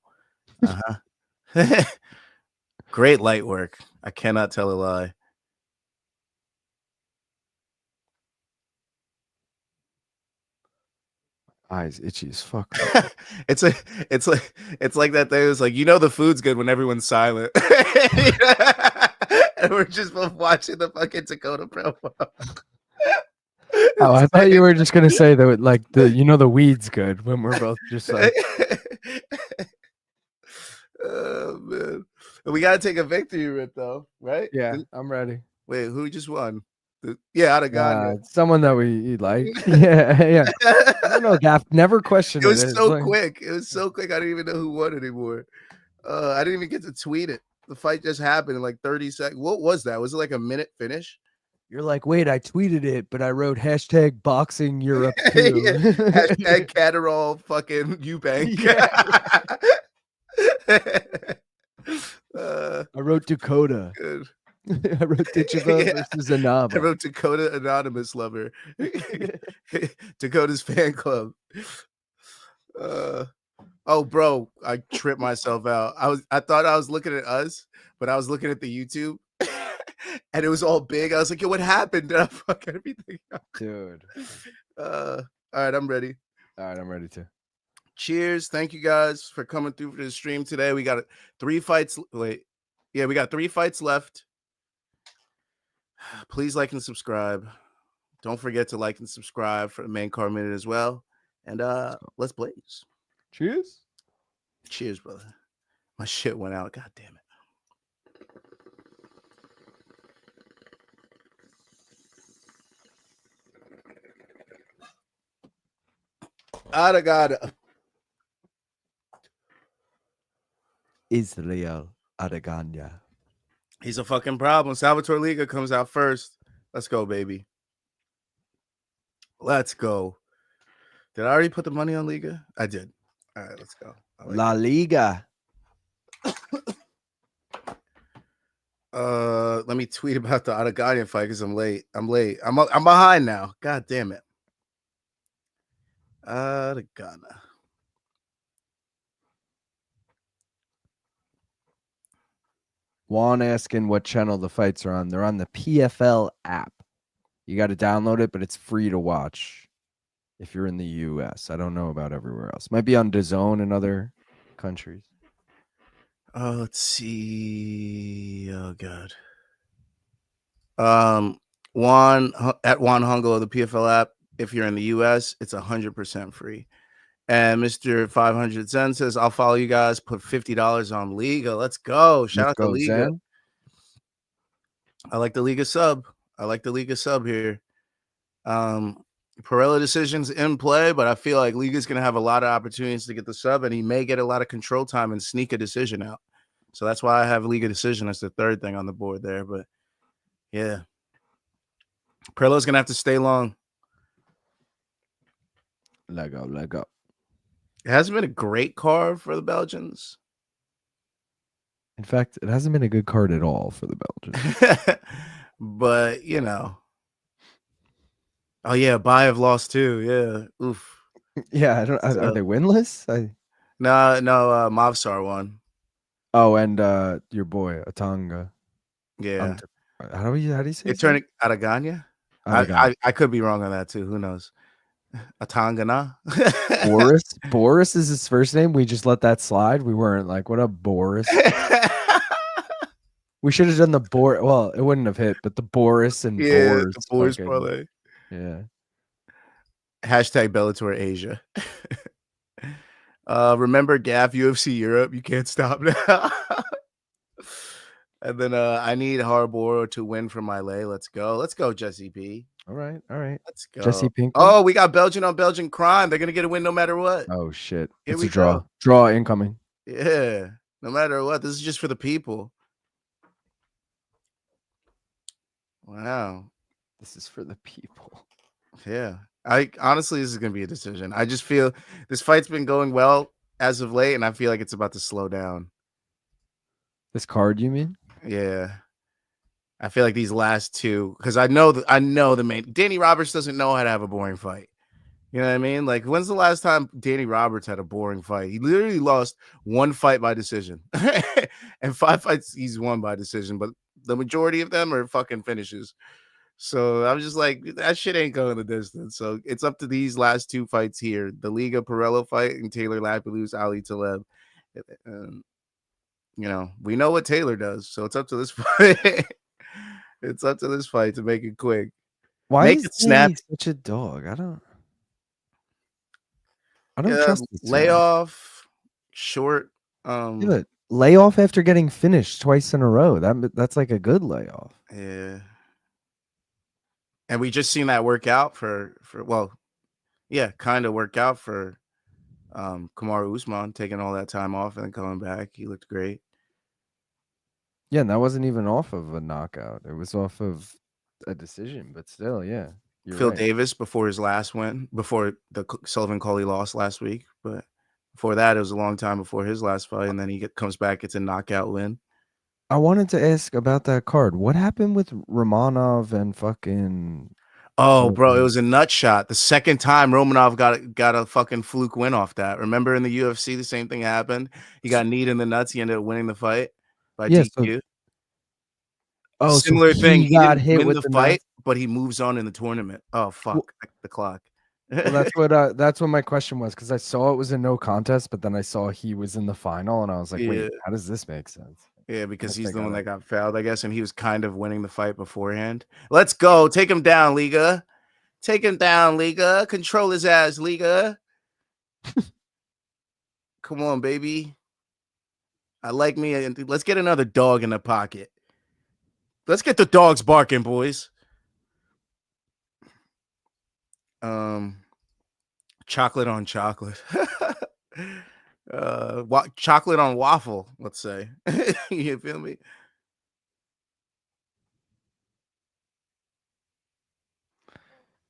Great light work. I cannot tell a lie. Eyes itchy as fuck. it's like that thing. It's like, the food's good when everyone's silent. And we're just both watching the fucking Dakota promo. Oh, I thought you were just gonna say that, like the weed's good when we're both just like. Oh man, we gotta take a victory rip though, right? Yeah, I'm ready. Wait, who just won? Adeganya. Someone that we like. Yeah. I don't know, Gaff. Never questioned it. It was so quick. It was so quick. I didn't even know who won anymore. I didn't even get to tweet it. The fight just happened in like 30 seconds. What was that? Was it like a minute finish? You're like, wait, I tweeted it, but I wrote hashtag boxing Europe too. Yeah. Hashtag Catterall fucking Eubank. I wrote Dakota. Good. I wrote Ditcheva versus Anaba. I wrote Dakota Anonymous Lover. Dakota's fan club. Oh, bro, I tripped myself out. I thought I was looking at us, but I was looking at the YouTube, and it was all big. I was like, yo, what happened? Did I fuck everything up? Dude. All right, I'm ready. All right, I'm ready too. Cheers. Thank you guys for coming through for the stream today. We got 3 fights. We got 3 fights left. Please like and subscribe. Don't forget to like and subscribe for the main card minute as well. And let's blaze. Cheers. Cheers, brother. My shit went out. God damn it. Adeganya. Israel Adeganya. He's a fucking problem. Salvatore Liga comes out first. Let's go, baby. Let's go. Did I already put the money on Liga? I did. All right, let's go. La Liga. Let me tweet about the Adeganya fight because I'm late. I'm behind now. God damn it. Adeganya. Juan asking what channel the fights are on. They're on the PFL app. You got to download it, but it's free to watch if you're in the US. I don't know about everywhere else. Might be on DAZN in other countries. Let's see. Oh God. Juan Hungalo, the PFL app. If you're in the US, it's 100% free. And Mr. 500 Zen says, I'll follow you guys. Put $50 on Liga. Let's go. Shout out to Liga. Zen. I like the Liga sub. Here. Perella decision's in play, but I feel like Liga's going to have a lot of opportunities to get the sub, and he may get a lot of control time and sneak a decision out. So that's why I have Liga decision as the third thing on the board there. But yeah, Perella's going to have to stay long. Let go. It hasn't been a great card for the Belgians. In fact, it hasn't been a good card at all for the Belgians. But, oh, yeah, Bayev lost too. Yeah. Oof. Yeah, are they winless? No, Mavsar won. Oh, and your boy, Atanga. Yeah. How do you say it? Turning Adeganya? I could be wrong on that too. Who knows? Atangana. Boris is his first name. We just let that slide. We weren't like, what up, Boris? We should have done the Boris. Well, it wouldn't have hit, but the Boris and the Boris parlay. Yeah. Hashtag Bellator Asia. Remember Gaff UFC Europe? You can't stop now. And then I need Habirora to win for my lay. Let's go, Jesse P. All right. Let's go. Jesse Pink. Oh, we got Belgian on Belgian crime. They're gonna get a win no matter what. Oh shit. Here it's a draw. Go. Draw incoming. Yeah. No matter what. This is just for the people. Wow. This is for the people. Yeah. Honestly, this is gonna be a decision. I just feel this fight's been going well as of late, and I feel like it's about to slow down. This card, you mean? Yeah. I feel like these last two, because I know the main Danny Roberts doesn't know how to have a boring fight. You know what I mean? Like, when's the last time Danny Roberts had a boring fight? He literally lost one fight by decision, and 5 fights he's won by decision, but the majority of them are fucking finishes. So I'm just like, that shit ain't going the distance. So it's up to these last 2 fights here: the Liga Perello fight and Taylor Lapilus Ali Taleb. Um, we know what Taylor does, so it's up to this fight. It's up to this fight to make it quick. Why Make is it snap. Danny such a dog? I don't trust this guy. Layoff, short. Yeah, but layoff after getting finished twice in a row. That's like a good layoff. Yeah. And we just seen that work out kind of work out for Kamaru Usman, taking all that time off and then coming back. He looked great. Yeah, and that wasn't even off of a knockout. It was off of a decision, but still, yeah. Phil Right. Davis before his last win, before the Sullivan Coley loss last week, but before that, it was a long time before his last fight, and then he comes back, it's a knockout win. I wanted to ask about that card. What happened with Romanov and fucking? Oh, bro, it was a nut shot. The second time Romanov got a fucking fluke win off that. Remember in the UFC, the same thing happened. He got kneed in the nuts. He ended up winning the fight by DQ. So Similar thing. he He got didn't hit win with the the fight, nuts. but he moves on in the tournament. Oh fuck, the clock. Well, that's what my question was, because I saw it was a no contest, but then I saw he was in the final, and I was like, wait, how does this make sense? Yeah, because he's the one that got fouled, I guess, and he was kind of winning the fight beforehand. Let's go. Take him down, Liga. Take him down, Liga. Control his ass, Liga. Come on, baby. I like me. Let's get another dog in the pocket. Let's get the dogs barking, boys. Chocolate on chocolate. Chocolate on waffle, let's say. You feel me?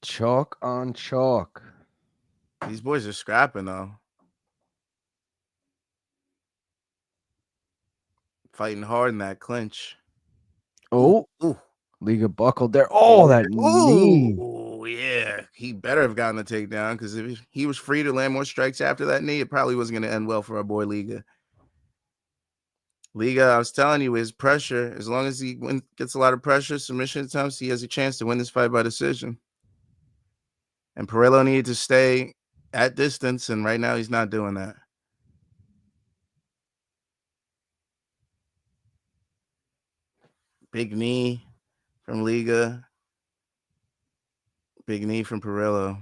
Chalk on chalk. These boys are scrapping though. Fighting hard in that clinch. Oh, ooh. Liga buckled there. Oh, that knee. Oh, yeah. He better have gotten the takedown, because if he was free to land more strikes after that knee, it probably wasn't going to end well for our boy Liga. Liga, I was telling you, his pressure, as long as he gets a lot of pressure, submission attempts, he has a chance to win this fight by decision. And Perello needed to stay at distance, and right now he's not doing that. Big knee from Liga. Big knee from Perello.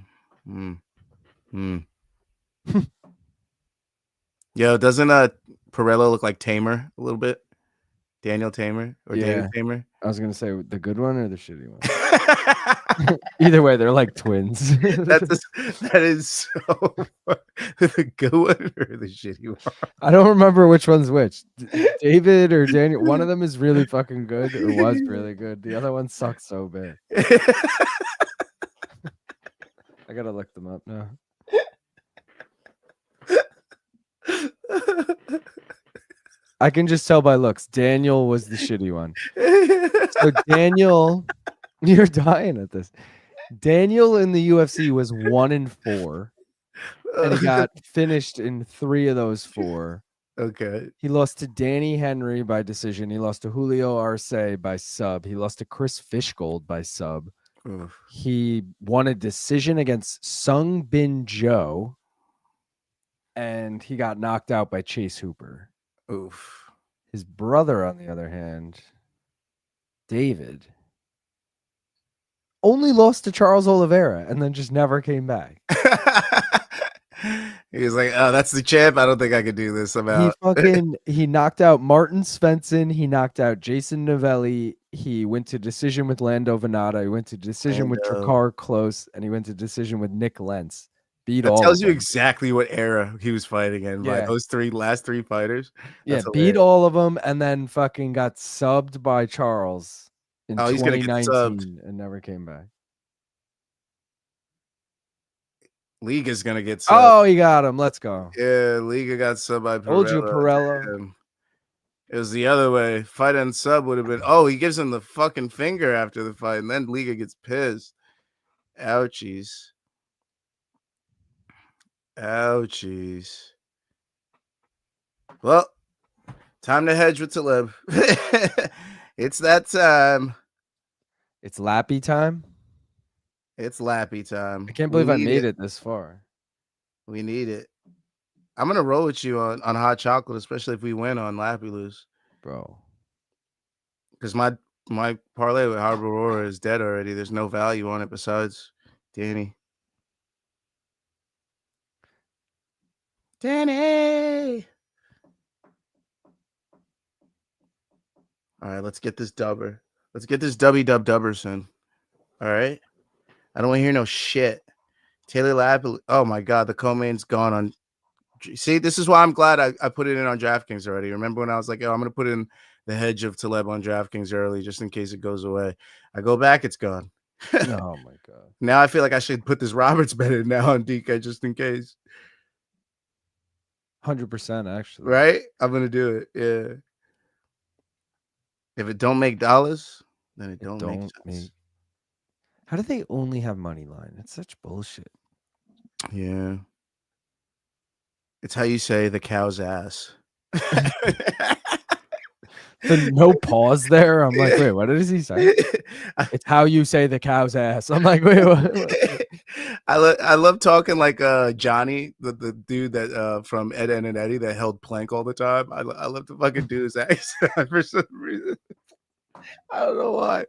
Yo, doesn't Perello look like Tamer a little bit? Daniel Tamer or David Tamer? I was gonna say the good one or the shitty one. Either way, they're like twins. That is so the good one or the shitty one. I don't remember which one's which. David or Daniel. One of them is really fucking good or was really good. The other one sucks so bad. I gotta look them up now. I can just tell by looks. Daniel was the shitty one. So Daniel, you're dying at this. Daniel in the UFC was 1-4, and he got finished in 3 of those 4. Okay. He lost to Danny Henry by decision. He lost to Julio Arce by sub. He lost to Chris Fishgold by sub. Oof. He won a decision against Sung Bin Jo, and he got knocked out by Chase Hooper. Oof. His brother, on the other hand, David, only lost to Charles Oliveira and then just never came back. He was like, "Oh, that's the champ. I don't think I could do this." He knocked out Martin Svensson. He knocked out Jason Novelli. He went to decision with Lando Venata. He went to decision with Drakkar Close, and he went to decision with Nick Lentz. That tells you exactly what era he was fighting in by those last three fighters. That's beat all of them, and then fucking got subbed by Charles in 2019 and never came back. Liga's gonna get subbed. Oh, he got him. Let's go. Yeah, Liga got subbed by Perello. Told you, Perello. It was the other way. Fight and sub would have been. Oh, he gives him the fucking finger after the fight, and then Liga gets pissed. Ouchies. Oh, jeez. Well, time to hedge with Taleb. It's that time. It's lappy time. It's lappy time. I can't We believe I need made it. it this far. We need it. I'm gonna roll with you on hot chocolate, especially if we win on Lappy lose. Bro. Because my parlay with Habirora is dead already. There's no value on it besides Danny. Danny. All right, let's get this dubber. Let's get this dubber soon. All right. I don't want to hear no shit. Taylor Lapp. Oh my God, the co-main's gone on. See, this is why I'm glad I put it in on DraftKings already. Remember when I was like, oh, I'm gonna put in the hedge of Taleb on DraftKings early just in case it goes away. I go back, it's gone. Oh my God. Now I feel like I should put this Roberts bet in now on DK just in case. 100% actually. Right? I'm gonna do it. Yeah. If it don't make dollars, then it don't make sense. How do they only have money line? It's such bullshit. Yeah. It's how you say the cow's ass. The no pause there. I'm like, wait, what did he say? It's how you say the cow's ass. I'm like, wait, what? I love talking like Johnny, the dude that from Ed, Ed and Eddie that held plank all the time. I love to fucking do his accent for some reason. I don't know why.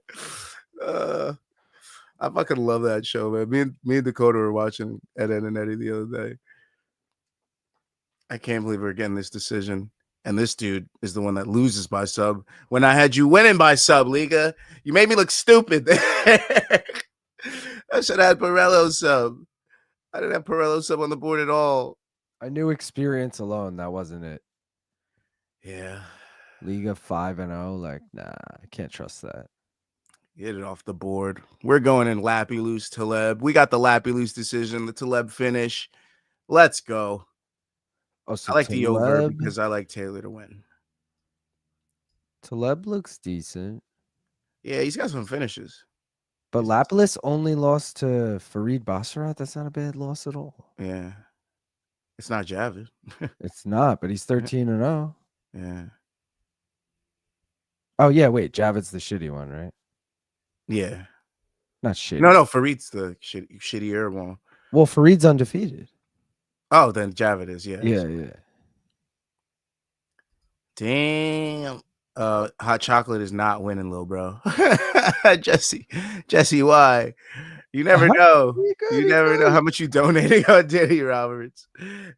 I fucking love that show, man. Me and Dakota were watching Ed, Ed and Eddie the other day. I can't believe we're getting this decision. And this dude is the one that loses by sub. When I had you winning by sub, Liga, you made me look stupid. I should have had Pirello sub. I didn't have Pirello sub on the board at all. I knew experience alone. That wasn't it. Yeah. Liga 5-0. Like, nah, I can't trust that. Get it off the board. We're going in Lappy Loose Taleb. We got the Lappy Loose decision, the Taleb finish. Let's go. Oh, so I like Taleb, the over because I like Taylor to win. Taleb looks decent. Yeah, he's got some finishes. But Lapilus only lost to Farid Basharat. That's not a bad loss at all. Yeah. It's not Javid. It's not, but he's 13-0. Yeah. Oh, yeah, wait. Javid's the shitty one, right? Yeah. Not shitty. No, Farid's the shittier one. Well, Farid's undefeated. Oh, then Javid is, yeah. Yeah. Damn. Hot chocolate is not winning, little bro. Jesse, why? You never know. You never know how much you donating on Danny Roberts.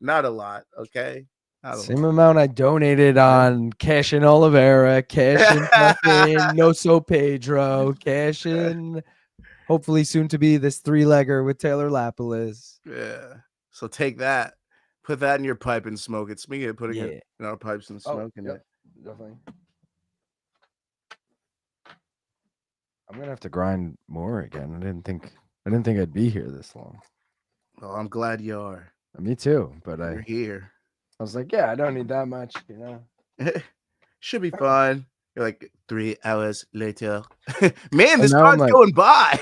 Not a lot, okay? Same amount I donated on Cash in Oliveira, Cash in fucking Noso Pedro, Cash in hopefully soon to be this 3-legger with Taylor Lapilus. Yeah. So take that. Put that in your pipe and smoke it. Speaking of putting it in our pipes and smoking it. Definitely. I'm gonna have to grind more again. I didn't think I'd be here this long. Oh, I'm glad you are. Me too, but You're here. I was like, yeah, I don't need that much, you know. Should be fine. You're like 3 hours later. Man, this card's going by.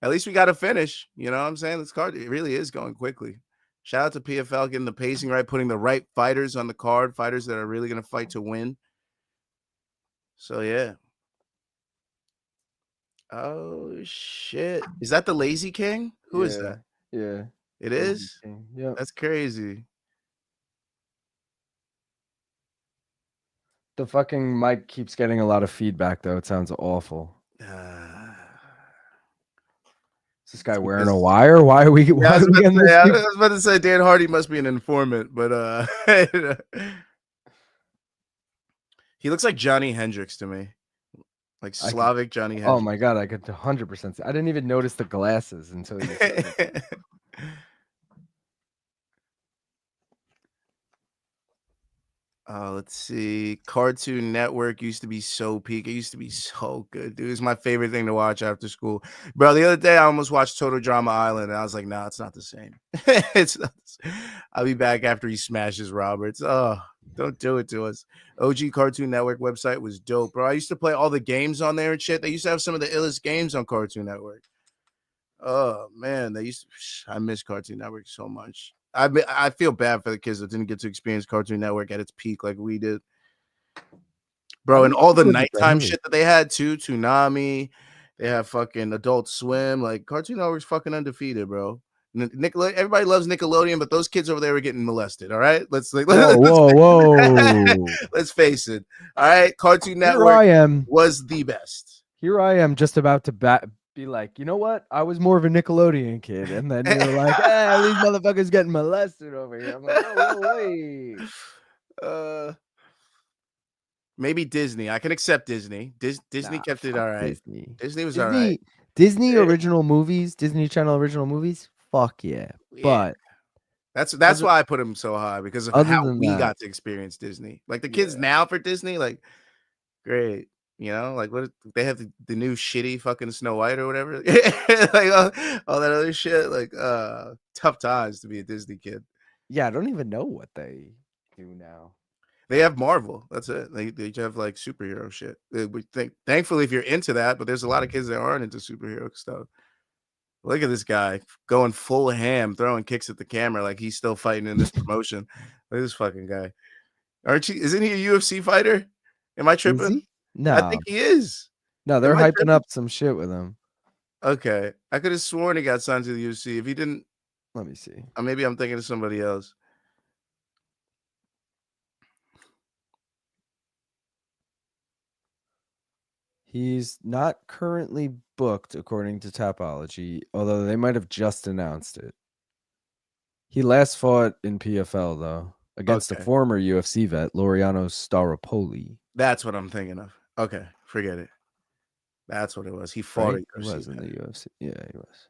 At least we got to finish. You know what I'm saying? This card, it really is going quickly. Shout out to PFL getting the pacing right, putting the right fighters on the card, fighters that are really going to fight to win. So, yeah. Oh, shit. Is that the Lazy King? Who is that? Yeah. It is? Yeah. That's crazy. The fucking mic keeps getting a lot of feedback, though. It sounds awful. Is this guy wearing a wire? Why are we? Yeah, I was about to say Dan Hardy must be an informant, but he looks like Johnny Hendricks to me, like Slavic Johnny Hendricks. Oh my God, I could 100% see. I didn't even notice the glasses until you said it. Let's see. Cartoon Network used to be so peak. It used to be so good, dude. It's my favorite thing to watch after school. Bro, the other day I almost watched Total Drama Island, and I was like, nah, it's not the same. It's not I'll be back after he smashes Roberts. Oh, don't do it to us. OG Cartoon Network website was dope, bro. I used to play all the games on there and shit. They used to have some of the illest games on Cartoon Network. Oh man, I miss Cartoon Network so much. I feel bad for the kids that didn't get to experience Cartoon Network at its peak like we did, bro. And all the nighttime shit that they had too. Toonami, they have fucking Adult Swim. Like Cartoon Network's fucking undefeated, bro. Everybody loves Nickelodeon, but those kids over there were getting molested. All right, whoa. Let's face it. All right, Cartoon Network Here I am. was the best. Here I am, just about to be like, you know what? I was more of a Nickelodeon kid, and then you're like, hey, these motherfuckers getting molested over here. I'm like, oh, wait. Maybe Disney. I can accept Disney. Disney kept it all right. Disney was all right. Disney original movies, Disney Channel original movies. Fuck yeah. But that's why I put them so high, because of how we got to experience Disney. Like the kids now for Disney, like great. You know, like what they have the new shitty fucking Snow White or whatever, like all that other shit. Like tough times to be a Disney kid. Yeah, I don't even know what they do now. They have Marvel. That's it. They have like superhero shit. We think, thankfully, if you're into that, but there's a lot of kids that aren't into superhero stuff. Look at this guy going full ham, throwing kicks at the camera like he's still fighting in this promotion. Look at this fucking guy. Isn't he a UFC fighter? Am I tripping? No, I think he is. No, they're hyping up some shit with him. Okay, I could have sworn he got signed to the UFC. If he didn't, let me see. Maybe I'm thinking of somebody else. He's not currently booked, according to Tapology, although they might have just announced it. He last fought in PFL, though, against a former UFC vet, Laureano Staropoli. That's what I'm thinking of. Okay, forget it. That's what it was. He fought right? He was in the UFC. Yeah, he was.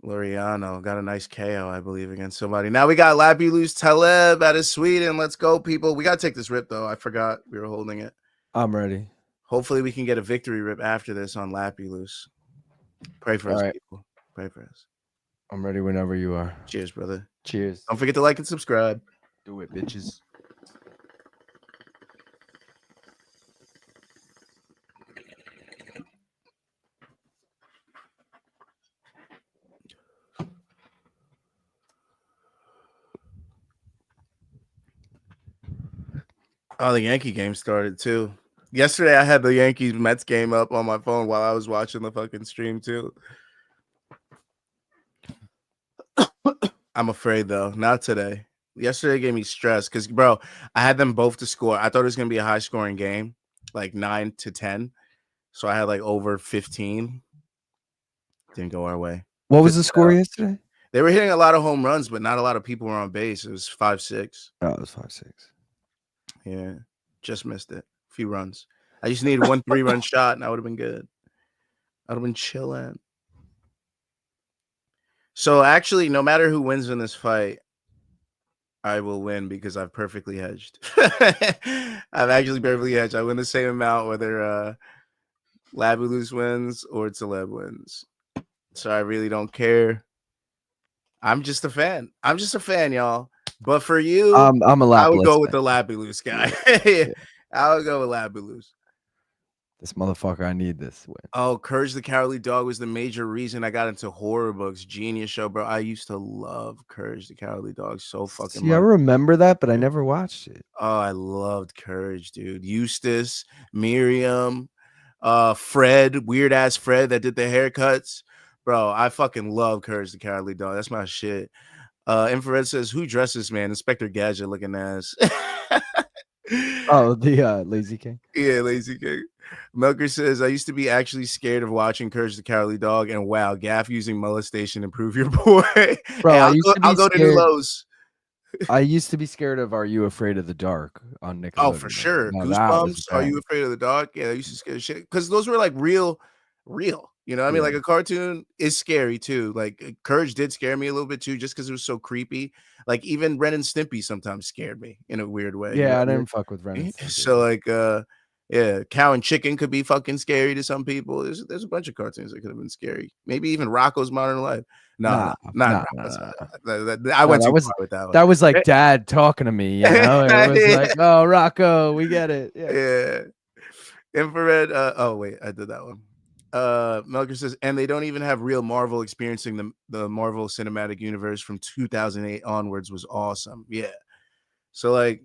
Laureano got a nice KO, I believe, against somebody. Now we got Labulus Taleb out of Sweden. Let's go, people. We got to take this rip, though. I forgot we were holding it. I'm ready. Hopefully we can get a victory rip after this on Labulus. Pray for us, people. Pray for us. I'm ready whenever you are. Cheers, brother. Cheers. Don't forget to like and subscribe. Do it, bitches. Oh, the Yankee game started too. Yesterday, I had the Yankees Mets game up on my phone while I was watching the fucking stream too. I'm afraid though, not today. Yesterday gave me stress because, bro, I had them both to score. I thought it was gonna be a high scoring game, like 9-10. So I had like over 15. Didn't go our way. What was the score yesterday? They were hitting a lot of home runs, but not a lot of people were on base. It was 5-6. Oh, it was 5-6. Yeah, just missed it. A few runs. I just needed 1 3-run shot, and I would have been good. I'd have been chilling. So actually, no matter who wins in this fight, I will win because I've perfectly hedged. I've actually perfectly hedged. I win the same amount whether Labulus wins or Taleb wins. So I really don't care. I'm just a fan. I'm just a fan, y'all. But for you, I'm a Labulus. I would go with the Labulus guy. Yeah. I would go with Labulus. This motherfucker, I need this win. Oh, Courage the Cowardly Dog was the major reason I got into horror books. Genius show, bro. I used to love Courage the Cowardly Dog so fucking much. I remember that, but I never watched it. Oh, I loved Courage, dude. Eustace, Miriam, Fred, weird ass Fred that did the haircuts. Bro, I fucking love Courage the Cowardly Dog. That's my shit. Infrared says, who dressed this man? Inspector Gadget looking ass. Oh, the Lazy King. Yeah, Lazy King. Milker says, I used to be actually scared of watching Courage the Cowardly Dog, and wow, Gaff using molestation to prove your boy. Bro, hey, I'll go to New Lowe's. I used to be scared of Are You Afraid of the Dark on Nickelodeon. Oh, for sure. No, Goosebumps. Are You Afraid of the Dark? Yeah, I used to scare shit because those were like real. You know what I mean? Like a cartoon is scary too. Like Courage did scare me a little bit too, just because it was so creepy. Like even Ren and Stimpy sometimes scared me in a weird way. Yeah, you know I didn't fuck with Ren and Stimpy. So like, yeah, Cow and Chicken could be fucking scary to some people. There's a bunch of cartoons that could have been scary. Maybe even Rocko's Modern Life. Nah. I went too far with that one. That was like dad talking to me, you know? It was like, oh, Rocco, we get it. Yeah. Infrared. Oh, wait, I did that one. Melker says, and they don't even have real Marvel. Experiencing the Marvel Cinematic Universe from 2008 onwards was awesome. Yeah. So like,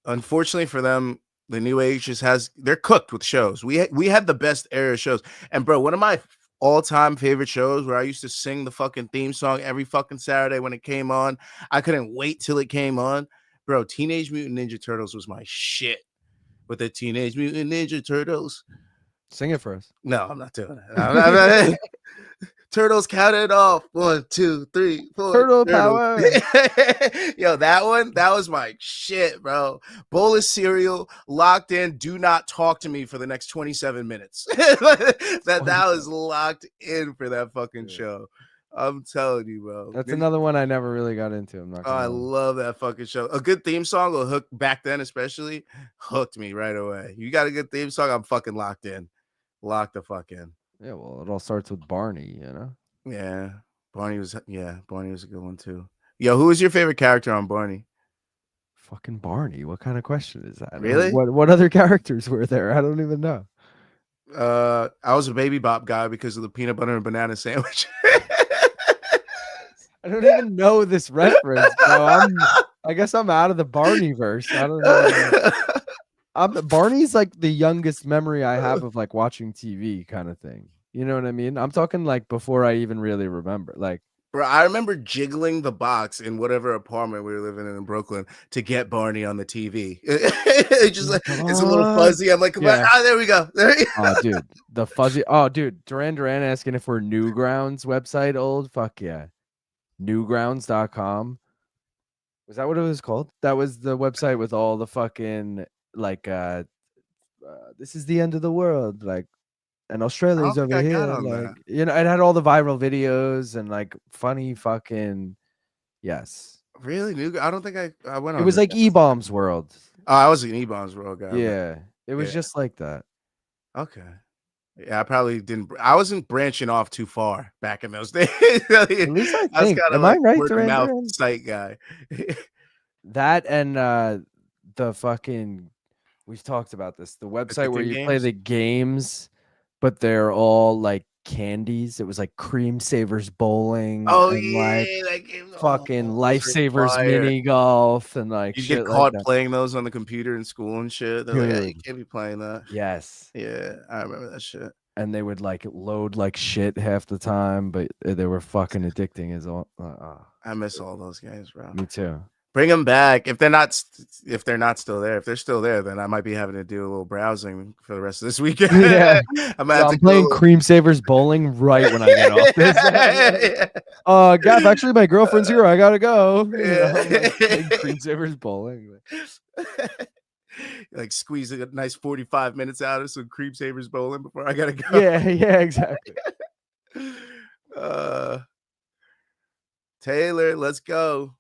unfortunately for them, the new age just they're cooked with shows. We had the best era of shows. And bro, one of my all-time favorite shows where I used to sing the fucking theme song every fucking Saturday when it came on. I couldn't wait till it came on. Bro, Teenage Mutant Ninja Turtles was my shit. With the Teenage Mutant Ninja Turtles. Sing it for us. No, I'm not doing it. I'm not. Turtles counted off 1, 2, 3, 4. Turtle Turtles. power. Yo, that was my shit, bro. Bowl of cereal, locked in. Do not talk to me for the next 27 minutes. that was locked in for that fucking show. I'm telling you, bro. That's another one I never really got into. I'm not gonna I love that fucking show. A good theme song will hook back then, especially hooked me right away. You got a good theme song, I'm fucking locked in. Locked the fuck in. Yeah, well, it all starts with Barney, you know? Yeah. Barney was a good one too. Yo, who was your favorite character on Barney? Fucking Barney. What kind of question is that? Really? What other characters were there? I don't even know. I was a Baby Bop guy because of the peanut butter and banana sandwich. I don't even know this reference, bro. I guess I'm out of the Barney verse. I don't know. Barney's like the youngest memory I have of like watching TV kind of thing. You know what I mean? I'm talking like before I even really remember. Like, bro, I remember jiggling the box in whatever apartment we were living in Brooklyn to get Barney on the TV. It's just like it's a little fuzzy. I'm like, come on, there we go. Oh, dude, the fuzzy. Oh, dude, Duran asking if we're Newgrounds website old. Fuck yeah, Newgrounds.com. Was that what it was called? That was the website with all the fucking like this is the end of the world, like, and Australia's over here, like, you know, it had all the viral videos and like funny fucking yes. Really? I don't think I went on. It was like E-Bombs World. Oh, I was an E-Bombs World guy. Yeah, it was just like that. Okay. Yeah, I probably didn't. I wasn't branching off too far back in those days. At least I think. Am I right, word of mouth site guy. That and the fucking. We've talked about this. The website where you play the games, but they're all like candies. It was like Cream Savers Bowling. Oh and yeah, like fucking Lifesavers mini golf and like you shit get caught like playing those on the computer in school and shit. They're like, hey, you can't be playing that. Yes. Yeah, I remember that shit. And they would like load like shit half the time, but they were fucking addicting as all. I miss all those guys, bro. Me too. Bring them back if they're not still there. If they're still there, then I might be having to do a little browsing for the rest of this weekend. Yeah, I'm playing Cream Savers Bowling right when I get off this. Gaff, actually, my girlfriend's here. I gotta go. You know, like, Cream Savers Bowling. Like squeeze a nice 45 minutes out of some Cream Savers Bowling before I gotta go. Yeah, exactly. Taylor, let's go.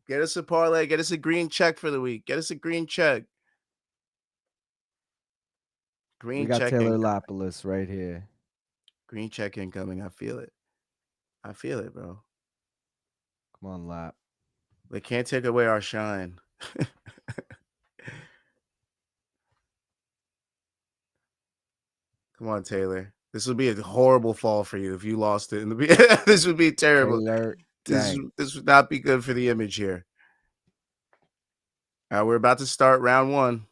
Get us a parlay. Get us a green check for the week. Get us a green check. We got Taylor Lapoulos right here. Green check incoming. I feel it. I feel it, bro. Come on, Lap. They can't take away our shine. Come on, Taylor. This would be a horrible fall for you if you lost it in the. This would be terrible. Taylor, this would not be good for the image here. All right, we're about to start round one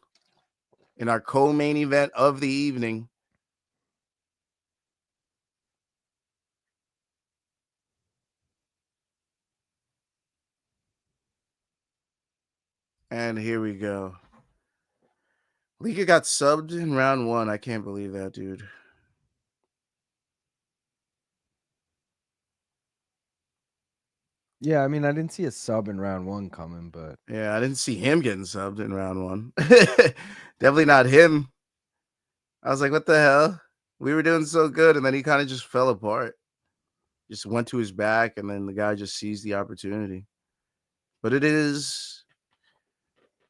in our co-main event of the evening. And here we go. Liga got subbed in round one. I can't believe that, dude. Yeah, I mean, I didn't see a sub in round one coming, but yeah, I didn't see him getting subbed in round one. Definitely not him. I was like, what the hell? We were doing so good, and then he kind of just fell apart. Just went to his back, and then the guy just seized the opportunity. But it is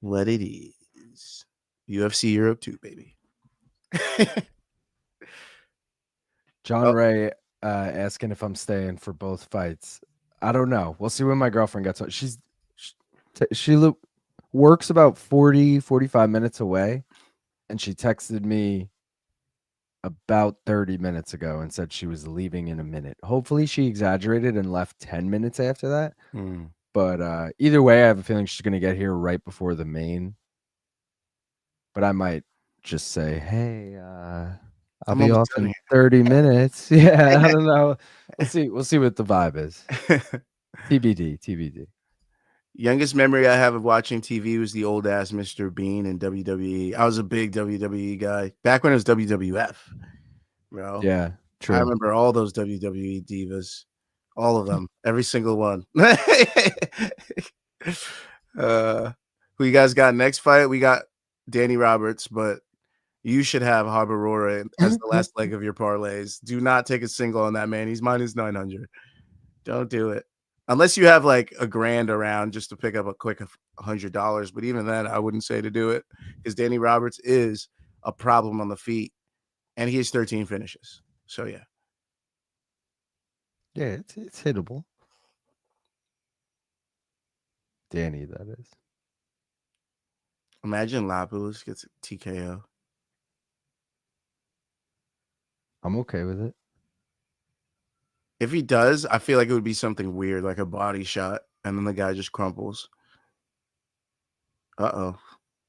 what it is. UFC Europe 2, baby. John Ray asking if I'm staying for both fights. I don't know. We'll see when my girlfriend gets home. She works about 40, 45 minutes away, and she texted me about 30 minutes ago and said she was leaving in a minute. Hopefully she exaggerated and left 10 minutes after that. But either way, I have a feeling she's going to get here right before the main. But I might just say, hey, I'll I'm be almost off done in 30 minutes. Yeah, I don't know. We'll see what the vibe is. here. TBD, TBD. Youngest memory I have of watching TV was the old ass Mr. Bean in WWE. I was a big WWE guy back when it was WWF, bro. Yeah, I true. remember all those WWE divas, all of them, every single one. Who you guys got next fight? We got Danny Roberts, but you should have Habirora as the last leg of your parlays. Do not take a single on that man. He's minus 900. Don't do it. Unless you have like a grand around just to pick up a quick $100. But even then, I wouldn't say to do it because Danny Roberts is a problem on the feet and he has 13 finishes. So, yeah. Yeah, it's hittable. Danny, that is. Imagine Lapus gets a TKO. I'm okay with it. If he does, I feel like it would be something weird, like a body shot, and then the guy just crumples. Uh-oh.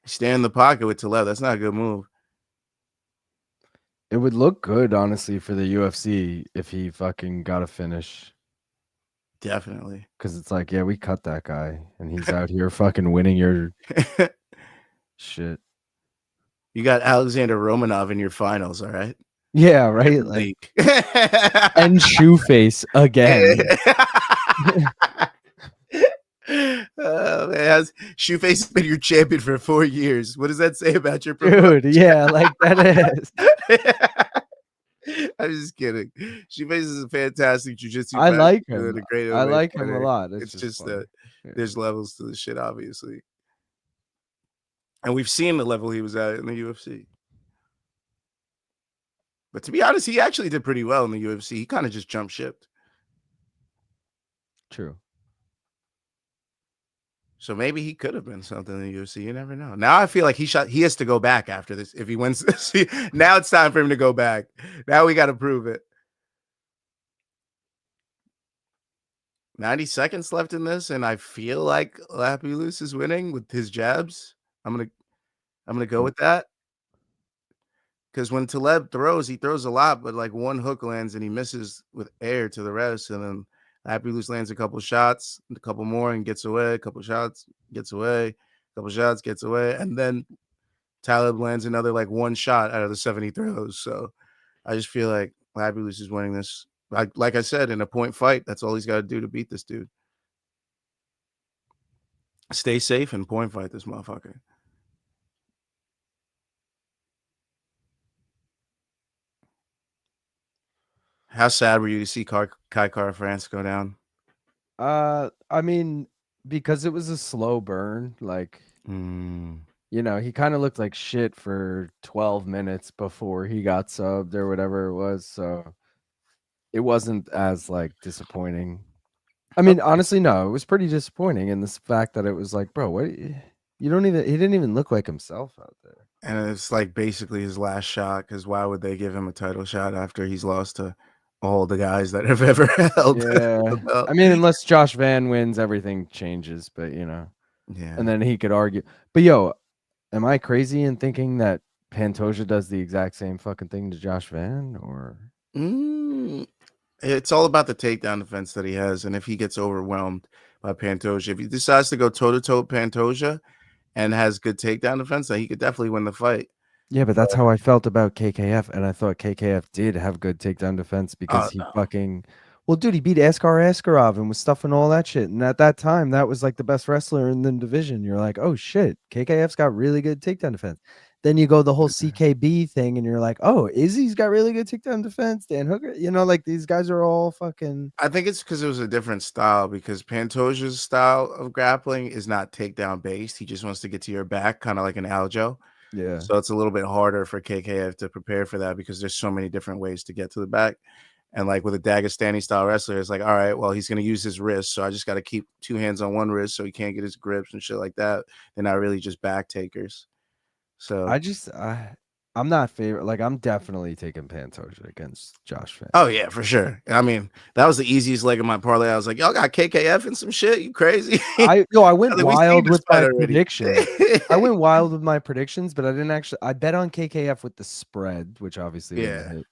Stay in the pocket with Taleb. That's not a good move. It would look good, honestly, for the UFC if he fucking got a finish. Definitely. Because it's like, yeah, we cut that guy, and he's out here fucking winning your shit. You got Alexander Romanov in your finals, all right? Yeah, right? Like, and Shoeface again. Man, Shoeface has been your champion for 4 years. What does that say about your promotion? Dude, yeah, like that is. I'm just kidding. Shoeface is a fantastic jiu-jitsu I like him. and a great I MMA like fighter. him a lot. It's just funny. that there's levels to the shit, obviously. And we've seen the level he was at in the UFC. But to be honest, he actually did pretty well in the UFC. He kind of just jumped shipped. True. So maybe he could have been something in the UFC. You never know. Now I feel like he has to go back after this. If he wins this, now it's time for him to go back. Now we got to prove it. 90 seconds left in this, and I feel like Lapulus is winning with his jabs. I'm gonna go with that. Because when Taleb throws, he throws a lot, but like one hook lands and he misses with air to the rest. And then Lapulus lands a couple shots, a couple more, and gets away. A couple shots, gets away. A couple shots, gets away. And then Taleb lands another like one shot out of the 70 throws. So I just feel like Lapulus is winning this. Like I said, in a point fight, that's all he's got to do to beat this dude. Stay safe and point fight this motherfucker. How sad were you to see Kai Kara-France go down? I mean, because it was a slow burn, like you know, he kind of looked like shit for 12 minutes before he got subbed or whatever it was, so it wasn't as like disappointing. I mean, honestly, no, it was pretty disappointing in this fact that it was like, bro, what he didn't even look like himself out there. And it's like basically his last shot, because why would they give him a title shot after he's lost to all the guys that have ever held the belt? I mean, unless Josh Van wins, everything changes, but you know. Yeah. And then he could argue. But yo, am I crazy in thinking that Pantoja does the exact same fucking thing to Josh Van? Or it's all about the takedown defense that he has, and if he gets overwhelmed by Pantoja, if he decides to go toe-to-toe with Pantoja and has good takedown defense, then he could definitely win the fight. yeah, but that's how I felt about KKF, and I thought KKF did have good takedown defense because he fucking well, dude, he beat Askar Askarov and was stuffing all that shit. And at that time, that was like the best wrestler in the division. You're like, oh shit, KKF's got really good takedown defense. Then you go the whole CKB thing, and you're like, oh, Izzy's got really good takedown defense. Dan Hooker, you know, like these guys are all fucking. I think it's because it was a different style, because Pantoja's style of grappling is not takedown based. He just wants to get to your back, kind of like an Aljo. Yeah. So it's a little bit harder for KKF to prepare for that because there's so many different ways to get to the back. And like with a Dagestani style wrestler, it's like, all right, well, he's going to use his wrist. So I just got to keep two hands on one wrist so he can't get his grips and shit like that. They're not really just back takers. So I'm not favorite. Like, I'm definitely taking Pantoja against Josh Finn. Oh yeah, for sure. I mean, that was the easiest leg of my parlay. I was like, y'all got KKF and some shit. You crazy? I went Like, wild with my already. predictions. I went wild with my predictions, but I didn't actually. I bet on KKF with the spread, which obviously didn't hit.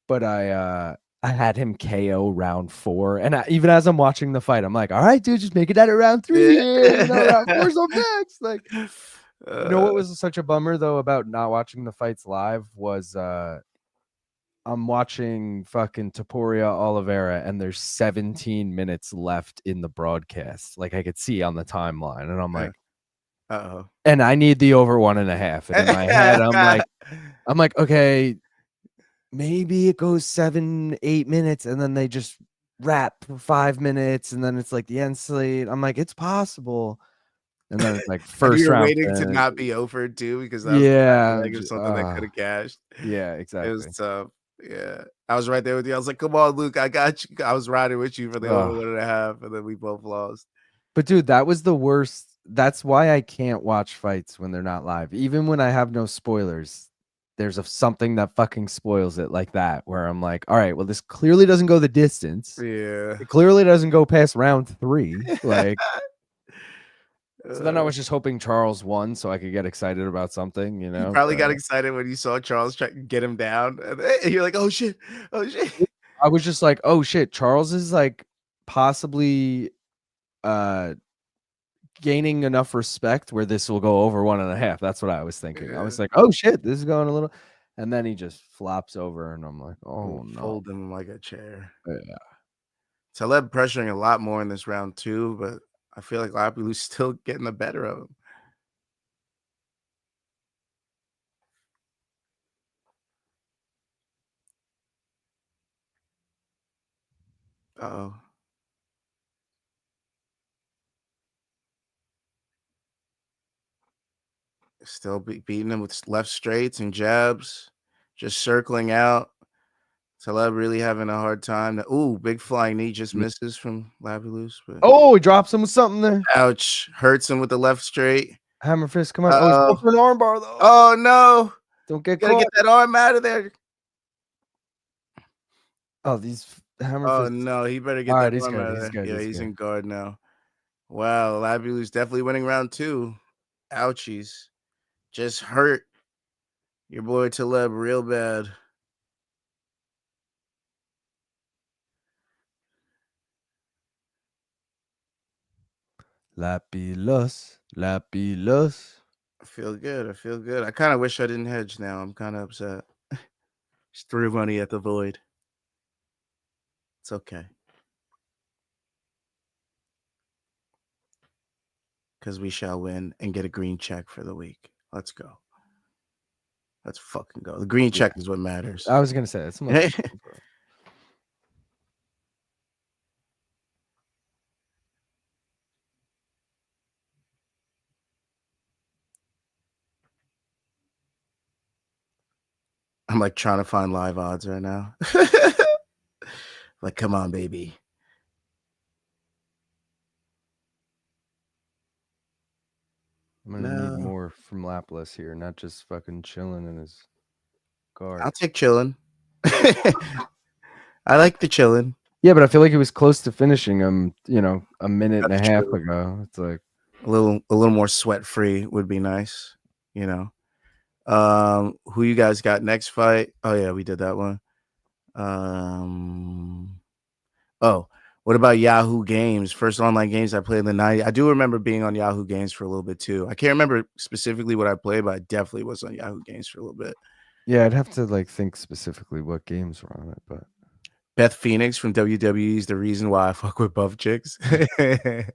But I had him KO round 4, and even as I'm watching the fight, I'm like, all right, dude, just make it out of round 3 here. You know, round 4's up next. Like, you know what was such a bummer though about not watching the fights live was I'm watching fucking Topuria Oliveira, and there's 17 minutes left in the broadcast. Like, I could see on the timeline, and I'm like, uh-oh. And I need the over 1.5. And in my head, I'm like, okay, maybe it goes 7-8 minutes, and then they just wrap for 5 minutes, and then it's like the end slate. I'm like, it's possible. And then it's like first You're round. waiting to not be over too, because that was like something that could have cashed. Yeah, exactly. It was tough. Yeah, I was right there with you. I was like, "Come on, Luke, I got you." I was riding with you for the over 1.5, and then we both lost. But dude, that was the worst. That's why I can't watch fights when they're not live. Even when I have no spoilers, there's something that fucking spoils it, like that, where I'm like, all right, well, this clearly doesn't go the distance. Yeah, it clearly doesn't go past round 3. Like, so then I was just hoping Charles won so I could get excited about something, you know. You probably got excited when you saw Charles try to get him down, and you're like, "Oh shit, oh shit." I was just like, oh shit, Charles is like possibly gaining enough respect where this will go over 1.5. That's what I was thinking. I was like, oh shit, this is going a little, and then he just flops over, and I'm like, oh no, fold him like a chair. Yeah, Taleb pressuring a lot more in this round 2, but I feel like Lapilu's still getting the better of him. Uh-oh. Still beating him with left straights and jabs, just circling out. Taleb really having a hard time. Ooh, big flying knee just misses from Lapilus. Oh, he drops him with something there. Ouch. Hurts him with the left straight. Hammer fist, come on. Oh, he's going for an arm bar, though. Oh, no. Don't get caught. Get that arm out of there. Oh, these hammer fists. Oh, fists. no. He better get that arm out of there. Yeah, he's in guard now. Wow. Lapilus definitely winning round 2. Ouchies. Just hurt your boy Taleb real bad. Lapilus. I feel good. I kind of wish I didn't hedge now. I'm kind of upset. Just threw money at the void. It's okay. Because we shall win and get a green check for the week. Let's go. Let's fucking go. The green check is what matters. I was going to say that's I'm like trying to find live odds right now. Like, come on, baby. I'm gonna need more from Lapless here, not just fucking chilling in his guard. I'll take chilling. I like the chilling. Yeah, but I feel like he was close to finishing him, you know, a minute and a half ago. It's like a little more sweat free would be nice, you know. Who you guys got next fight? Oh yeah, we did that one. Oh, what about Yahoo Games? First online games I played in the 90s. I do remember being on Yahoo Games for a little bit too. I can't remember specifically what I played, but I definitely was on Yahoo Games for a little bit. Yeah, I'd have to like think specifically what games were on it, but Beth Phoenix from WWE is the reason why I fuck with buff chicks. 100%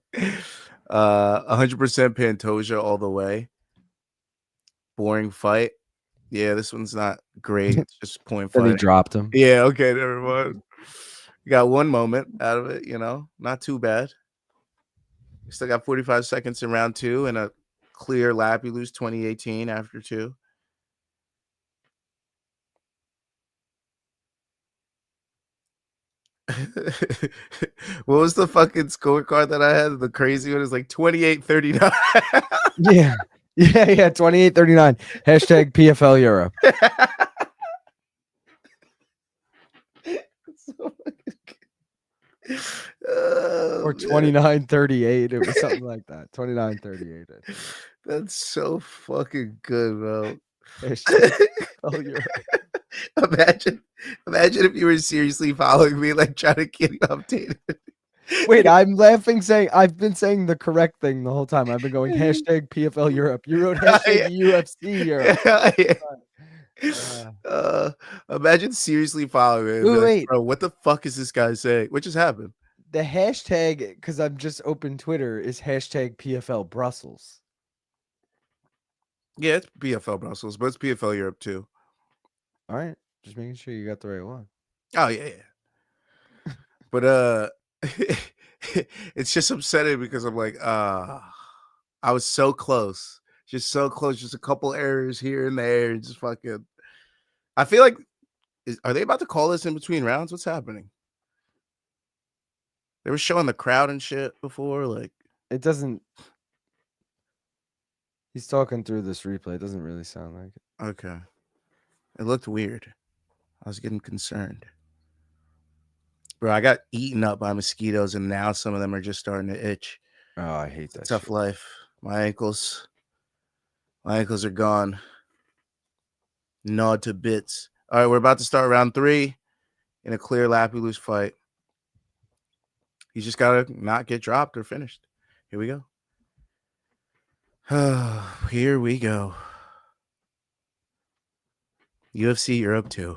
Pantoja all the way. Boring fight. Yeah, this one's not great. It's just point fight. Then he dropped him. Yeah, okay, never mind. You got one moment out of it, you know, not too bad. You still got 45 seconds in round 2 and a clear lap. You lose 2018 after 2. What was the fucking scorecard that I had? The crazy one is like 28-39. Yeah. Yeah, 28-39. Hashtag PFL Europe. Or 29-38. It was something like that. 29-38, I think. That's so fucking good, bro. Hashtag PFL Europe. Imagine if you were seriously following me, like trying to get you updated. Wait, I'm laughing saying I've been saying the correct thing the whole time. I've been going hashtag PFL Europe. You wrote hashtag UFC Europe. Imagine seriously following me and be Wait, like, wait. bro, what the fuck is this guy saying? What just happened? The hashtag, because I've just opened Twitter, is hashtag PFL Brussels. Yeah, it's PFL Brussels, but it's PFL Europe too. All right. Just making sure you got the right one. Oh yeah. But it's just upsetting because I'm like, I was so close. Just so close. Just a couple errors here and there. Just fucking I feel like are they about to call this in between rounds? What's happening? They were showing the crowd and shit before, like It doesn't. He's talking through this replay. It doesn't really sound like it. okay. It looked weird. I was getting concerned. Bro, I got eaten up by mosquitoes and now some of them are just starting to itch. Oh, I hate that Tough shit. life. My ankles are gone. Gnawed to bits. All right, we're about to start round 3 in a clear lappy loose fight. He's just got to not get dropped or finished. Here we go. Here we go. UFC Europe 2.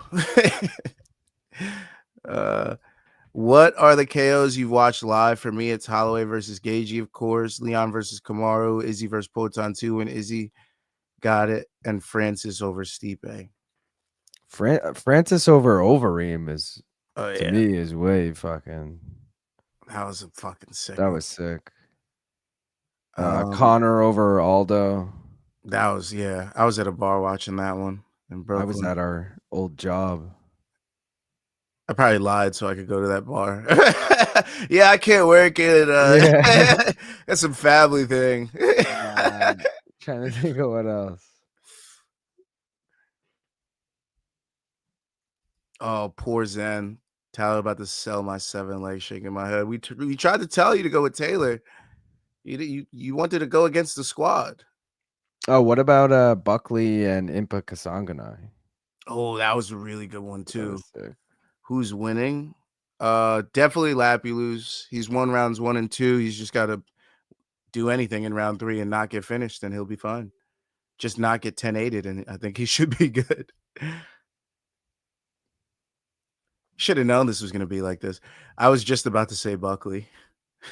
What are the KOs you've watched live? For me, it's Holloway versus Gagey, of course. Leon versus Kamaru. Izzy versus Potan 2 when Izzy got it. And Francis over Stipe. Francis over Overeem is, to yeah. me, is way fucking. That was a fucking sick That one. was sick. Connor over Aldo. That was, yeah. I was at a bar watching that one in Brooklyn. I was at our old job. I probably lied so I could go to that bar. Yeah, I can't work it. That's some family thing. Trying to think of what else. Oh, poor Zen. Tyler about to sell my 7 legs, shaking my head. We tried to tell you to go with Taylor. You wanted to go against the squad. Oh, what about Buckley and Impa Kasanganai? Oh, that was a really good one too. Sick. Who's winning? Definitely Lapulus. He's won rounds 1 and 2. He's just got to do anything in round 3 and not get finished, and he'll be fine. Just not get 10-8'd, and I think he should be good. Should have known this was going to be like this. I was just about to say Buckley.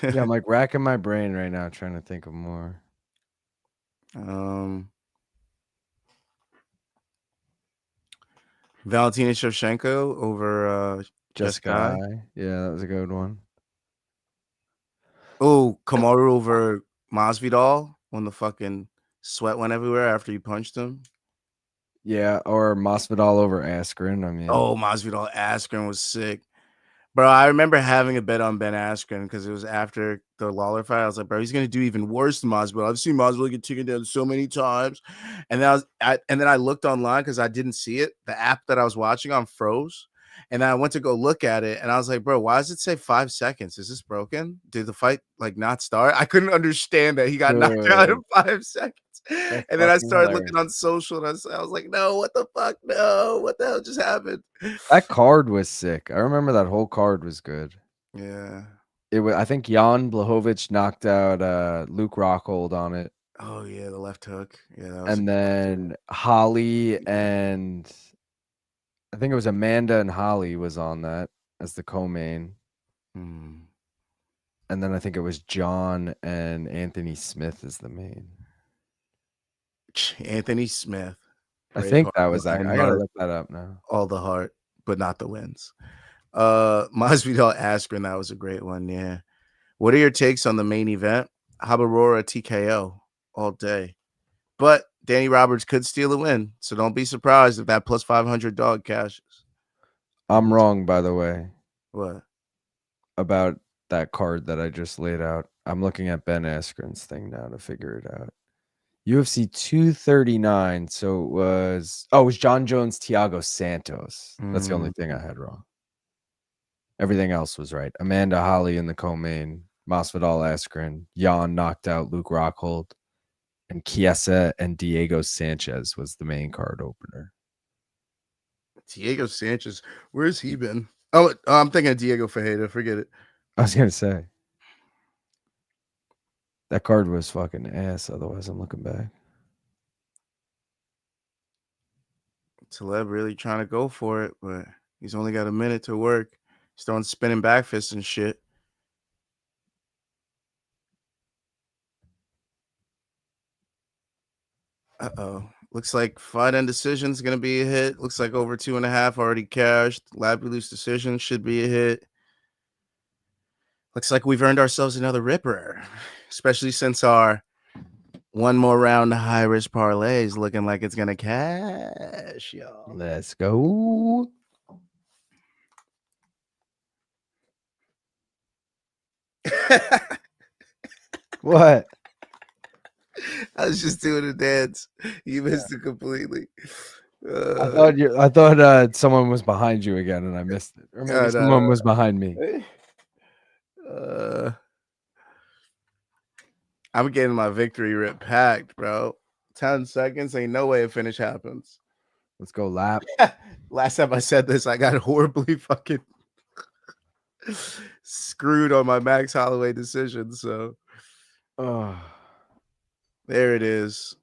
Yeah, I'm like racking my brain right now trying to think of more. Valentina Shevchenko over Jessica. Yeah, that was a good one. Oh, Kamaru over Masvidal when the fucking sweat went everywhere after you punched him. Yeah, or Masvidal over Askren. I mean, oh, Masvidal Askren was sick. Bro, I remember having a bet on Ben Askren because it was after the Lawler fight. I was like, bro, he's gonna do even worse than Masvidal. I've seen Masvidal get taken down so many times, and then I looked online because I didn't see it. The app that I was watching on froze, and I went to go look at it, and I was like, bro, why does it say 5 seconds? Is this broken? Did the fight like not start? I couldn't understand that he got knocked out in 5 seconds. That's and then I started hilarious. looking on social, and I was like, no, what the fuck? No, what the hell just happened? That card was sick. I remember that whole card was good. Yeah. It was. I think Jan Blachowicz knocked out Luke Rockhold on it. Oh yeah, the left hook. Yeah, that was and then Holly and I think it was Amanda and Holly was on that as the co-main. And then I think it was John and Anthony Smith as the main. Anthony Smith. I think that was that. I gotta look that up now. All the heart, but not the wins. Masvidal Askren, that was a great one. Yeah. What are your takes on the main event? Habirora TKO all day. But Danny Roberts could steal a win, so don't be surprised if that plus 500 dog cashes. I'm wrong, by the way. What? About that card that I just laid out. I'm looking at Ben Askren's thing now to figure it out. UFC 239. So it was John Jones, Thiago Santos. That's the only thing I had wrong. Everything else was right. Amanda Holly in the co-main. Masvidal Askren. Jan knocked out Luke Rockhold. And Chiesa and Diego Sanchez was the main card opener. Diego Sanchez, where's he been? Oh, I'm thinking of Diego Ferreira. Forget it. I was gonna say that card was fucking ass. Otherwise, I'm looking back. Taleb really trying to go for it, but he's only got a minute to work. He's throwing spinning back fists and shit. Uh-oh. Looks like fight end decision is going to be a hit. Looks like over 2.5 already cashed. Labby loose decision should be a hit. Looks like we've earned ourselves another ripper, especially since our one more round high risk parlay is looking like it's going to cash, y'all. Let's go. What? I was just doing a dance. You missed it completely. I thought someone was behind you again, and I missed it. Or maybe someone was behind me. I'm getting my victory rip packed, bro. 10 seconds, ain't no way a finish happens. Let's go lap. Last time I said this, I got horribly fucking screwed on my Max Holloway decision. So there it is.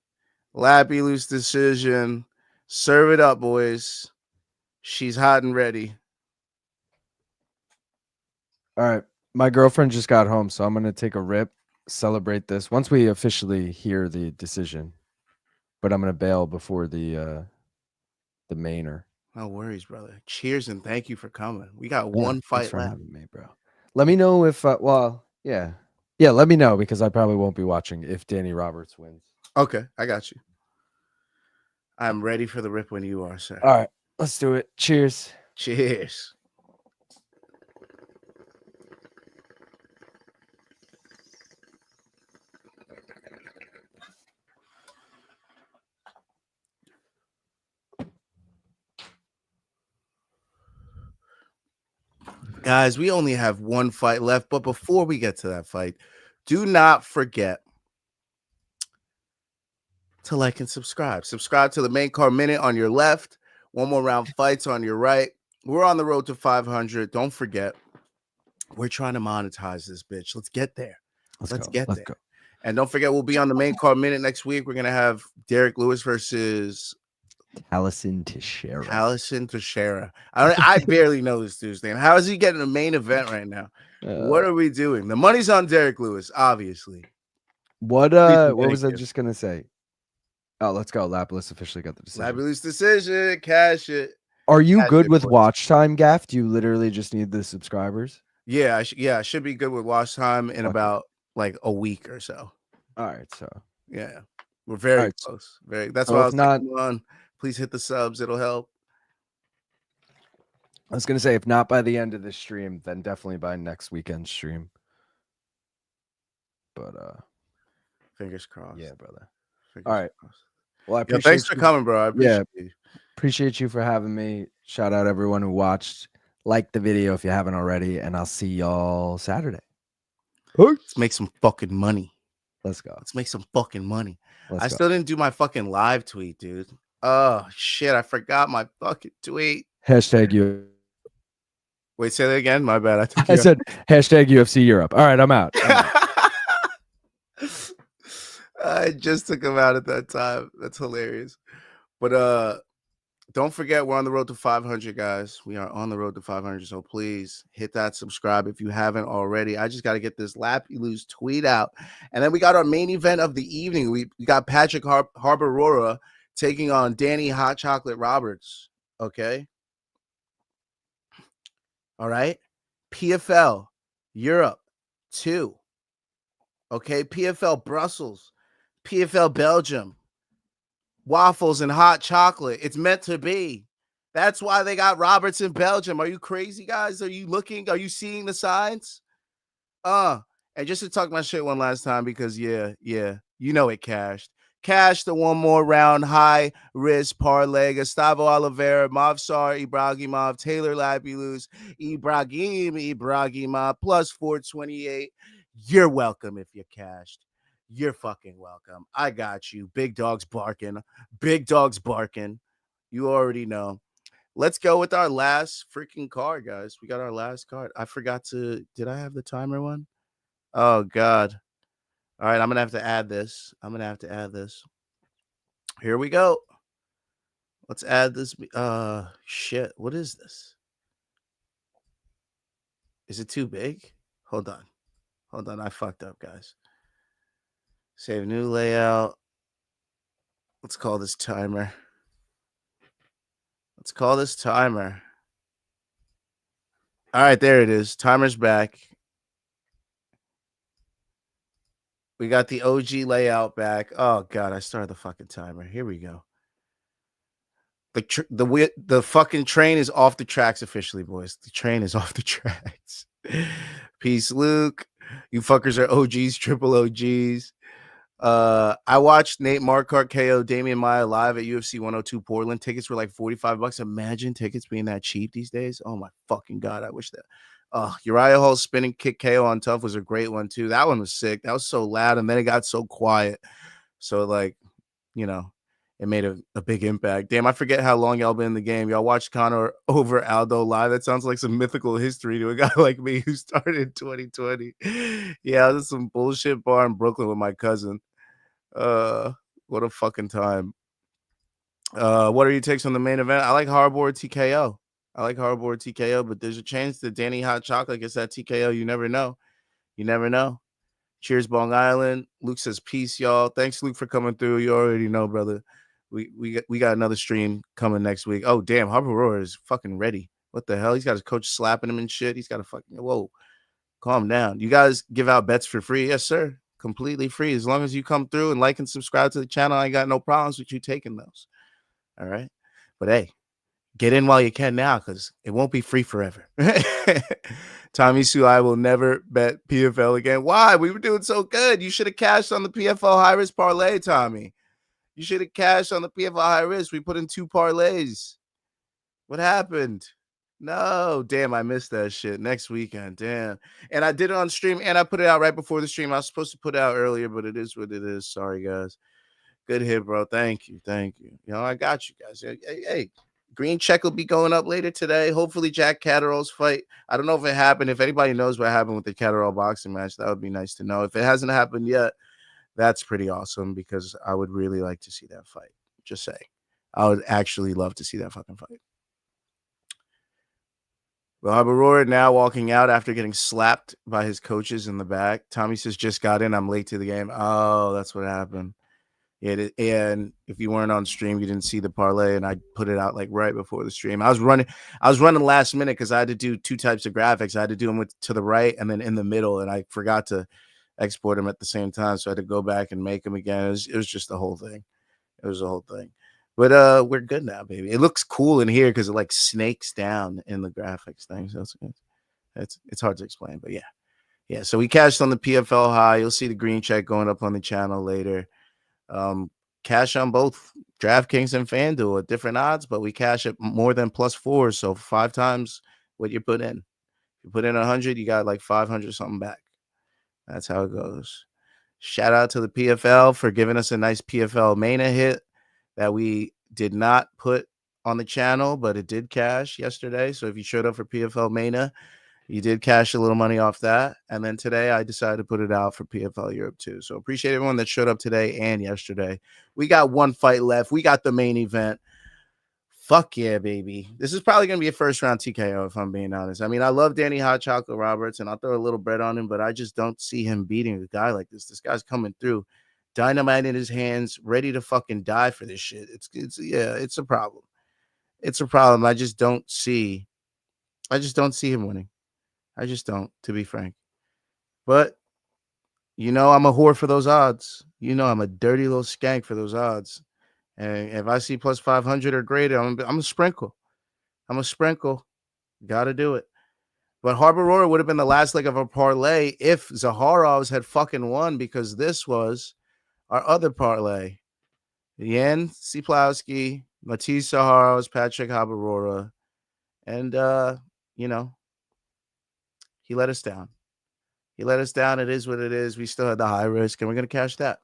Lappy loose decision. Serve it up, boys. She's hot and ready. All right. My girlfriend just got home, so I'm going to take a rip, celebrate this once we officially hear the decision. But I'm going to bail before the mainer. No worries, brother. Cheers and thank you for coming. We got one fight for left. Having me, bro. Let me know if yeah, let me know because I probably won't be watching if Danny Roberts wins. Okay, I got you. I'm ready for the rip when you are, sir. All right, let's do it. Cheers. Cheers. Guys, we only have one fight left, but before we get to that fight, do not forget to like and subscribe. Subscribe to the main card minute on your left. One more round fights on your right. We're on the road to 500. Don't forget, we're trying to monetize this bitch. Let's get there. Let's get there. And don't forget, we'll be on the main card minute next week. We're going to have Derek Lewis versus Allison Teixeira. I barely know this dude's name. How is he getting a main event right now? What are we doing? The money's on Derek Lewis, obviously. What was I just gonna say? Oh, let's go. Lapis officially got the decision. Lapis decision, cash it. Are you good with watch time, Gaff? Do you literally just need the subscribers? Yeah, I should be good with watch time in about like a week or so. All right, so yeah, we're very close. That's why I was like, come on, please hit the subs. It'll help. I was gonna say, if not by the end of the stream, then definitely by next weekend's stream. But fingers crossed. Yeah, brother. All right. Well, I appreciate thanks for coming, bro. I appreciate you. Appreciate you for having me. Shout out everyone who watched. Like the video if you haven't already, and I'll see y'all Saturday. Let's make some fucking money. Let's go. Let's make some fucking money. I still didn't do my fucking live tweet, dude. Oh shit, I forgot my fucking tweet. Hashtag you. Wait, say that again. My bad. I said hashtag UFC Europe. All right, I'm out. I just took him out at that time. That's hilarious. But don't forget, we're on the road to 500, guys. We are on the road to 500, so please hit that subscribe if you haven't already. I just got to get this Lappy Loose tweet out. And then we got our main event of the evening. We got Patrick Habirora taking on Danny Hot Chocolate Roberts, okay? All right? PFL Europe 2, okay? PFL Brussels, PFL Belgium. Waffles and hot chocolate. It's meant to be. That's why they got Roberts in Belgium. Are you crazy, guys? Are you looking? Are you seeing the signs? And just to talk my shit one last time, because yeah, you know it cashed. Cash the one more round high risk parlay. Gustavo Oliveira, Mavsar Ibrahimov, Taylor Labulus, Ibrahimov plus 428. You're welcome if you cashed. You're fucking welcome. I got you. Big dogs barking. Big dogs barking. You already know. Let's go with our last freaking card, guys. We got our last card. I forgot to. Did I have the timer one? Oh, God. All right. I'm going to have to add this. Here we go. Let's add this. Shit. What is this? Is it too big? Hold on. I fucked up, guys. Save new layout. Let's call this timer. All right, there it is. Timer's back. We got the OG layout back. Oh, God, I started the fucking timer. Here we go. The fucking train is off the tracks officially, boys. The train is off the tracks. Peace, Luke. You fuckers are OGs, triple OGs. I watched Nate Marquardt KO Damian Maia live at UFC 102 Portland. Tickets were like $45. Imagine tickets being that cheap these days. Oh my fucking God, I wish that. Uriah Hall's spinning kick KO on Tough was a great one too. That one was sick. That was so loud, and then it got so quiet. So like, it made a big impact. Damn, I forget how long y'all been in the game. Y'all watched Conor over Aldo live. That sounds like some mythical history to a guy like me who started in 2020. Yeah, I was at some bullshit bar in Brooklyn with my cousin. What a fucking time. What are your takes on the main event? I like Hardboard TKO. But there's a chance that Danny Hot Chocolate gets that TKO. You never know. Cheers, Bong Island. Luke says peace, y'all. Thanks, Luke, for coming through. You already know, brother. We got another stream coming next week. Oh, damn, Habirora is fucking ready. What the hell? He's got his coach slapping him and shit. He's got a fucking whoa. Calm down. You guys give out bets for free? Yes, sir. Completely free. As long as you come through and like and subscribe to the channel, I ain't got no problems with you taking those. All right. But hey, get in while you can now, because it won't be free forever. Tommy Sue, I will never bet PFL again. Why? We were doing so good. You should have cashed on the PFL high risk parlay, Tommy. You should have cashed on the PFL high risk. We put in 2 parlays. What happened? No, damn, I missed that shit. Next weekend, damn. And I did it on stream, and I put it out right before the stream. I was supposed to put it out earlier, but it is what it is. Sorry, guys. Good hit, bro. Thank you. I got you guys. Hey, green check will be going up later today. Hopefully, Jack Catterall's fight. I don't know if it happened. If anybody knows what happened with the Catterall boxing match, that would be nice to know. If it hasn't happened yet, that's pretty awesome, because I would really like to see that fight. Just say, I would actually love to see that fucking fight. Well, Habirora now walking out after getting slapped by his coaches in the back. Tommy says, just got in. I'm late to the game. Oh, that's what happened. Yeah, and if you weren't on stream, you didn't see the parlay, and I put it out like right before the stream. I was running last minute because I had to do 2 types of graphics. I had to do them to the right and then in the middle, and I forgot to export them at the same time, so I had to go back and make them again. It was just the whole thing. It was the whole thing. But we're good now, baby. It looks cool in here because it like snakes down in the graphics thing. So it's hard to explain, but yeah. So we cashed on the PFL high. You'll see the green check going up on the channel later. Cash on both DraftKings and FanDuel at different odds, but we cash at more than +4, so 5 times what you put in. If you put in 100, you got like 500 something back. That's how it goes. Shout out to the PFL for giving us a nice PFL Mania hit that we did not put on the channel, but it did cash yesterday. So if you showed up for PFL Mania, you did cash a little money off that. And then today I decided to put it out for PFL Europe too. So appreciate everyone that showed up today and yesterday. We got 1 fight left. We got the main event. Fuck yeah, baby. This is probably going to be a first round TKO, if I'm being honest. I mean, I love Danny Hot Chocolate Roberts, and I'll throw a little bread on him, but I just don't see him beating a guy like this. This guy's coming through, dynamite in his hands, ready to fucking die for this shit. It's a problem. It's a problem. I just don't see him winning. I just don't, to be frank. But I'm a whore for those odds. I'm a dirty little skank for those odds. And if I see plus 500 or greater, I'm a sprinkle. Got to do it. But Habirora would have been the last leg of a parlay if Zaharovs had fucking won, because this was our other parlay. Yan Siplowski, Matisse Saharos, Patrick Habirora, and he let us down. He let us down. It is what it is. We still had the high risk, and we're gonna cash that.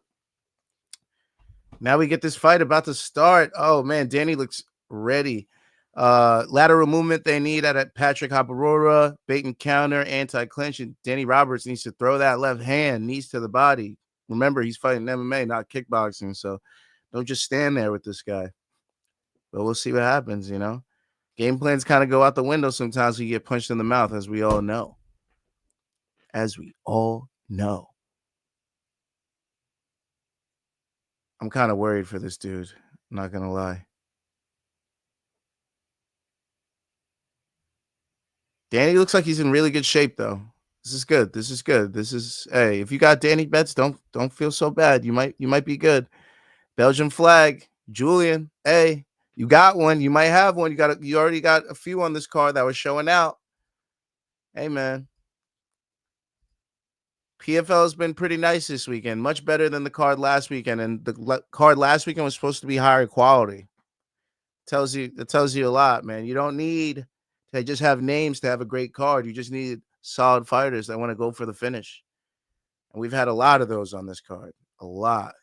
Now we get this fight about to start. Oh man, Danny looks ready. Lateral movement they need at Patrick Habirora, bait and counter, anti-clinch, and Danny Roberts needs to throw that left hand, knees to the body. Remember, he's fighting MMA, not kickboxing, so don't just stand there with this guy. But we'll see what happens, Game plans kind of go out the window sometimes when you get punched in the mouth, as we all know. As we all know. I'm kind of worried for this dude. I'm not going to lie. Danny looks like he's in really good shape, though. This is good. Hey, if you got Danny bets, don't feel so bad. You might be good. Belgium flag, Julian. Hey, you got one. You might have one. You already got a few on this card that was showing out. Hey, man. PFL has been pretty nice this weekend, much better than the card last weekend, and the card last weekend was supposed to be higher quality. It tells you a lot, man. You don't need to just have names to have a great card. You just need solid fighters that want to go for the finish. And we've had a lot of those on this card. A lot.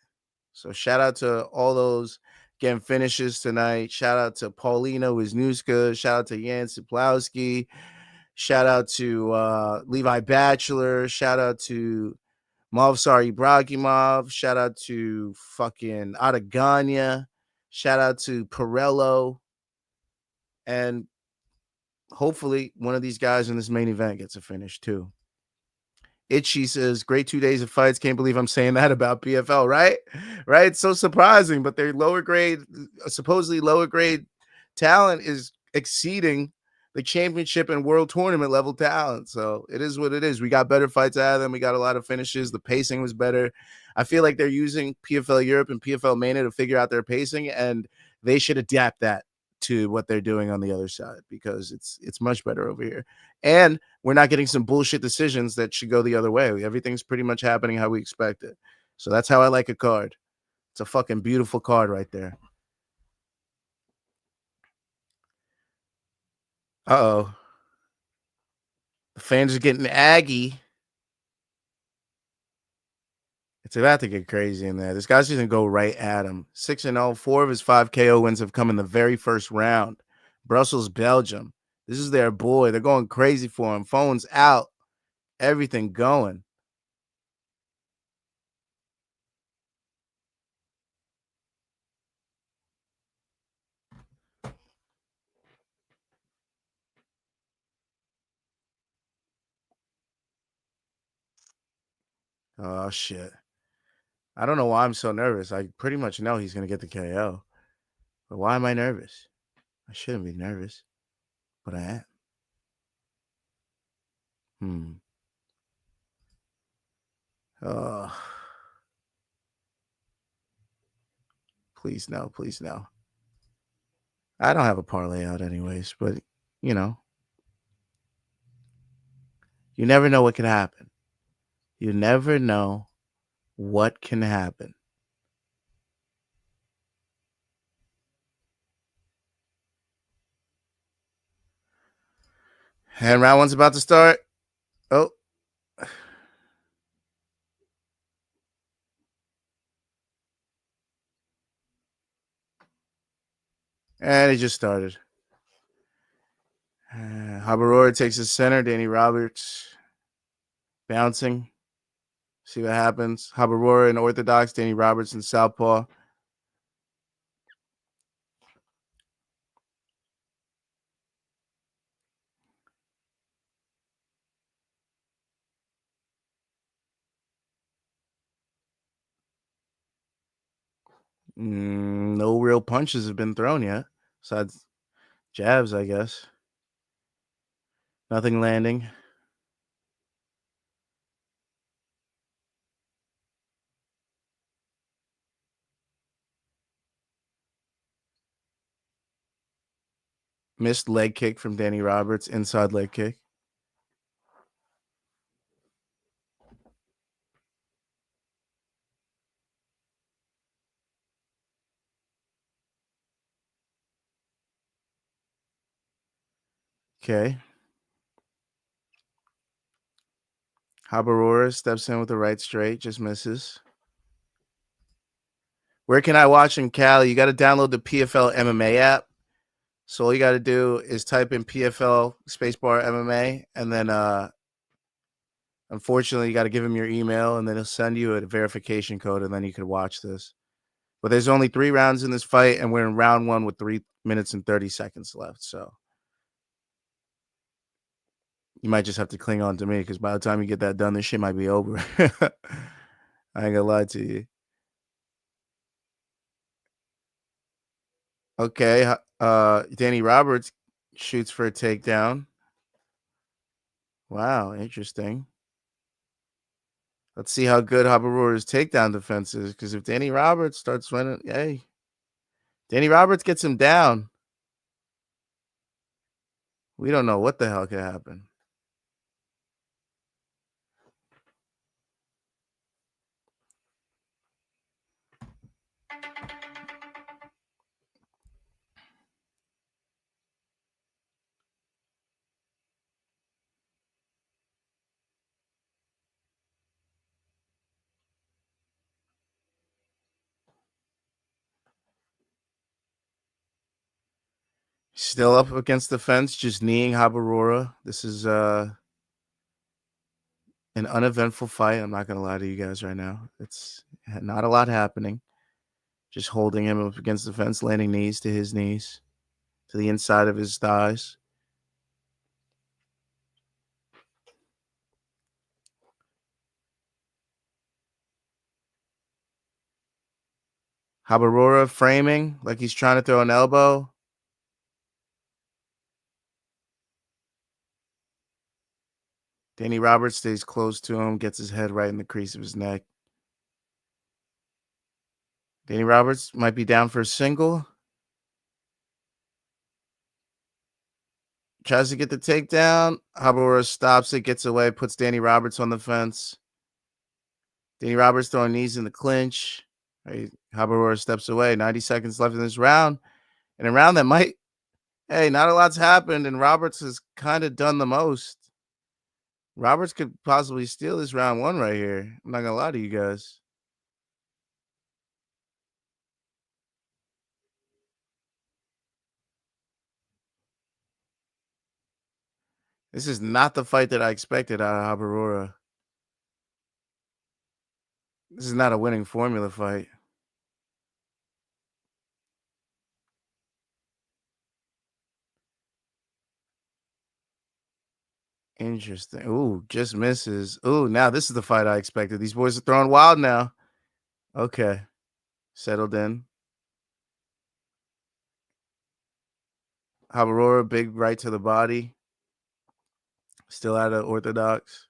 So shout out to all those getting finishes tonight. Shout out to Paulino Wisniewska. Shout out to Yan Siplowski. Shout out to Levi Bachelor. Shout out to Movsar Ibrahimov. Shout out to fucking Adaganya. Shout out to Pirello. And hopefully one of these guys in this main event gets a finish too. Itchy says, great 2 days of fights. Can't believe I'm saying that about PFL, right? Right? It's so surprising, but their supposedly lower grade talent is exceeding the championship and world tournament level talent. So it is what it is. We got better fights out of them. We got a lot of finishes. The pacing was better. I feel like they're using PFL Europe and PFL Mania to figure out their pacing, and they should adapt that to what they're doing on the other side, because it's much better over here. And we're not getting some bullshit decisions that should go the other way. Everything's pretty much happening how we expect it. So that's how I like a card. It's a fucking beautiful card right there. Uh-oh. The fans are getting aggy. It's about to get crazy in there. This guy's just going to go right at him. 6-0. 4 of his 5 KO wins have come in the very first round. Brussels, Belgium. This is their boy. They're going crazy for him. Phones out. Everything going. Oh, shit. I don't know why I'm so nervous. I pretty much know he's going to get the KO. But why am I nervous? I shouldn't be nervous, but I am. Oh, please no, please no. I don't have a parlay out anyways, but you never know what can happen. You never know what can happen. And round one's about to start. Oh. And it just started. Habirora takes his center. Danny Roberts bouncing. See what happens. Habirora in orthodox. Danny Roberts in southpaw. No real punches have been thrown yet. Besides jabs, I guess. Nothing landing. Missed leg kick from Danny Roberts. Inside leg kick. Okay. Habirora steps in with the right straight, just misses. Where can I watch in Cali? You got to download the PFL MMA app. So all you got to do is type in PFL spacebar MMA, and then unfortunately you got to give him your email, and then he'll send you a verification code, and then you can watch this. But there's only 3 rounds in this fight, and we're in round 1 with 3 minutes and 30 seconds left. So you might just have to cling on to me, because by the time you get that done, this shit might be over. I ain't gonna lie to you. Okay, Danny Roberts shoots for a takedown. Wow, interesting. Let's see how good Habirora's takedown defense is, because if Danny Roberts starts running, hey, Danny Roberts gets him down. We don't know what the hell could happen. Still up against the fence, just kneeing Habirora. This is an uneventful fight. I'm not gonna lie to you guys right now. It's not a lot happening. Just holding him up against the fence, landing knees to his knees, to the inside of his thighs. Habirora framing like he's trying to throw an elbow. Danny Roberts stays close to him, gets his head right in the crease of his neck. Danny Roberts might be down for a single. Tries to get the takedown. Habirora stops it, gets away, puts Danny Roberts on the fence. Danny Roberts throwing knees in the clinch. Right, Habirora steps away. 90 seconds left in this round. And a round that might, hey, not a lot's happened, and Roberts has kind of done the most. Roberts could possibly steal this round 1 right here. I'm not going to lie to you guys. This is not the fight that I expected out of Habirora. This is not a winning formula fight. Interesting. Ooh, just misses. Ooh, now this is the fight I expected. These boys are throwing wild now. Okay. Settled in. Habirora, big right to the body. Still out of orthodox.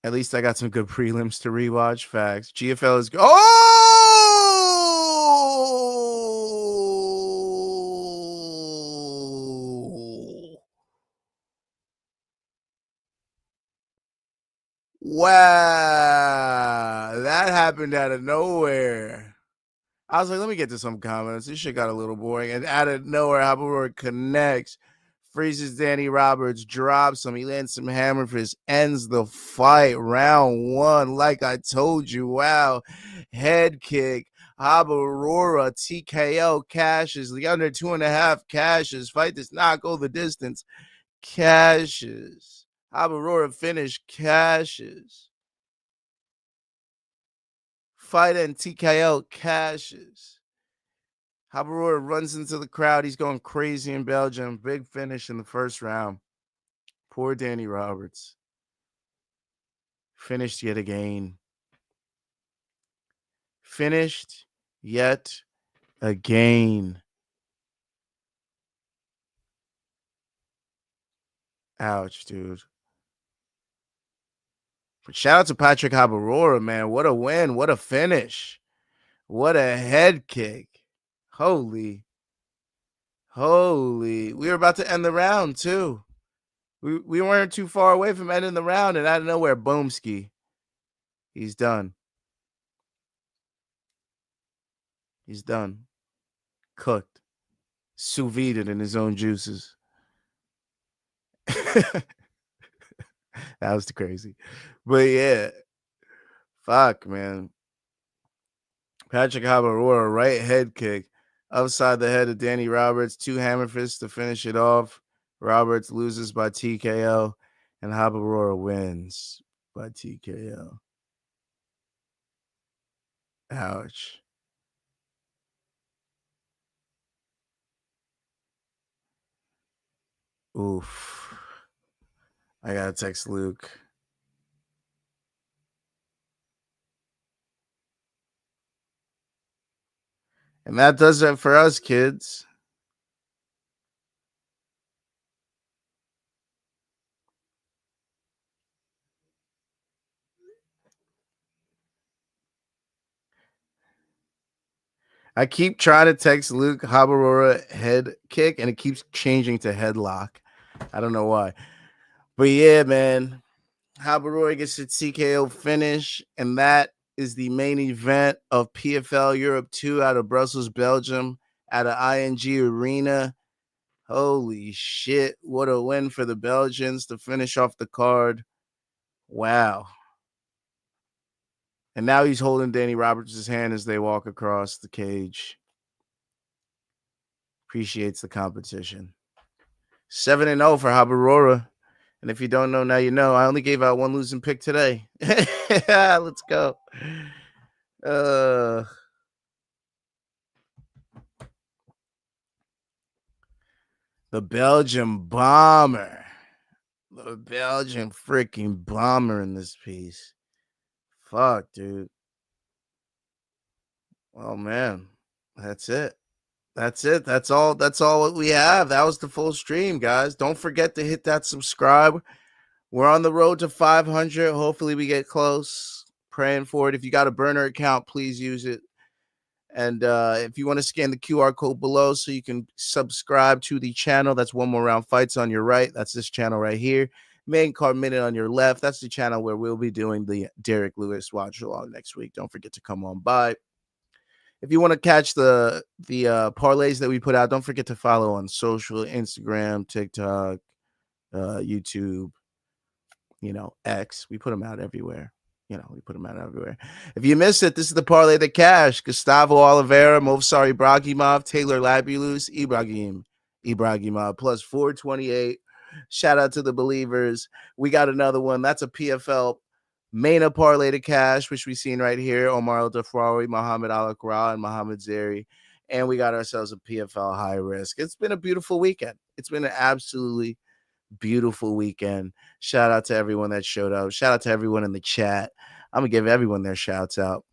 At least I got some good prelims to rewatch. Facts. GFL is Wow. That happened out of nowhere. I was like, let me get to some comments. This shit got a little boring. And out of nowhere, Habirora connects, freezes Danny Roberts, drops him. He lands some hammer fist, ends the fight. Round 1, like I told you. Wow. Head kick. Habirora TKO cashes. The under 2.5 cashes. Fight does not go the distance. Cashes. Habirora finish cashes. Fight and TKO cashes. Habirora runs into the crowd. He's going crazy in Belgium. Big finish in the first round. Poor Danny Roberts. Finished yet again. Finished yet again. Ouch, dude. But shout out to Patrick Habirora, man. What a win. What a finish. What a head kick. Holy. We were about to end the round, too. We weren't too far away from ending the round, and out of nowhere, boom ski. He's done. He's done. Cooked. Sous vide in his own juices. That was crazy. But yeah. Fuck, man. Patrick Habirora, right head kick. Upside the head of Danny Roberts. 2 hammer fists to finish it off. Roberts loses by TKO. And Habirora wins by TKO. Ouch. Oof. I gotta text Luke. And that does it for us, kids. I keep trying to text Luke Habirora head kick, and it keeps changing to headlock. I don't know why. But yeah, man. Habirora gets a TKO finish, and that is the main event of PFL Europe 2 out of Brussels, Belgium, at an ING Arena. Holy shit. What a win for the Belgians to finish off the card. Wow. And now he's holding Danny Roberts' hand as they walk across the cage. Appreciates the competition. 7-0 for Habirora. And if you don't know, now you know. I only gave out one losing pick today. Let's go. The Belgian bomber. The Belgian freaking bomber in this piece. Fuck, dude. Oh, man. That's it. That's it. That's all what we have. That was the full stream, guys. Don't forget to hit that subscribe. We're on the road to 500. Hopefully we get close. Praying for it. If you got a burner account, please use it. And if you want to scan the QR code below so you can subscribe to the channel, that's One More Round Fights on your right. That's this channel right here. Main Card Minute on your left. That's the channel where we'll be doing the Derek Lewis watch along next week. Don't forget to come on by. If you want to catch the parlays that we put out, don't forget to follow on social, Instagram, TikTok, YouTube, X. We put them out everywhere. If you missed it, this is the parlay that cash. Gustavo Oliveira, Movsar Ibragimov, Taylor Labulus, Ibragimov, plus 428. Shout out to the believers. We got another one. That's a PFL Maina parlay to cash, which we've seen right here. Omar El Dafrawi, Muhammad Al-Akra, and Muhammad Zeri. And we got ourselves a PFL high risk. It's been a beautiful weekend. It's been an absolutely beautiful weekend. Shout out to everyone that showed up. Shout out to everyone in the chat. I'm gonna give everyone their shouts out.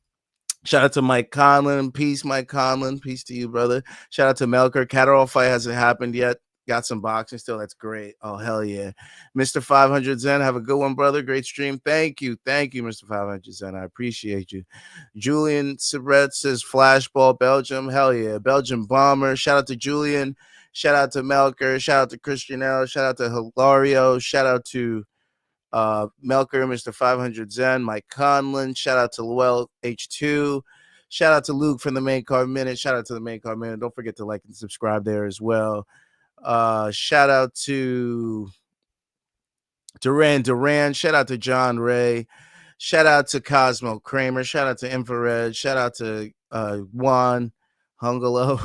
Shout out to Mike Conlon. Peace, Mike Conlon. Peace to you, brother. Shout out to Melker. Catterall fight hasn't happened yet. Got some boxing still. That's great. Oh, hell yeah. Mr. 500 Zen, have a good one, brother. Great stream. Thank you. Thank you, Mr. 500 Zen. I appreciate you. Julian Sabret says Flashball Belgium. Hell yeah. Belgium Bomber. Shout out to Julian. Shout out to Melker. Shout out to Christian L. Shout out to Hilario. Shout out to Melker, Mr. 500 Zen, Mike Conlon. Shout out to Lowell H2. Shout out to Luke from the Main Card Minute. Shout out to the Main Card Minute. Don't forget to like and subscribe there as well. Shout out to Duran. Shout out to John Ray. Shout out to Cosmo Kramer. Shout out to Infrared. Shout out to Juan Hungalo.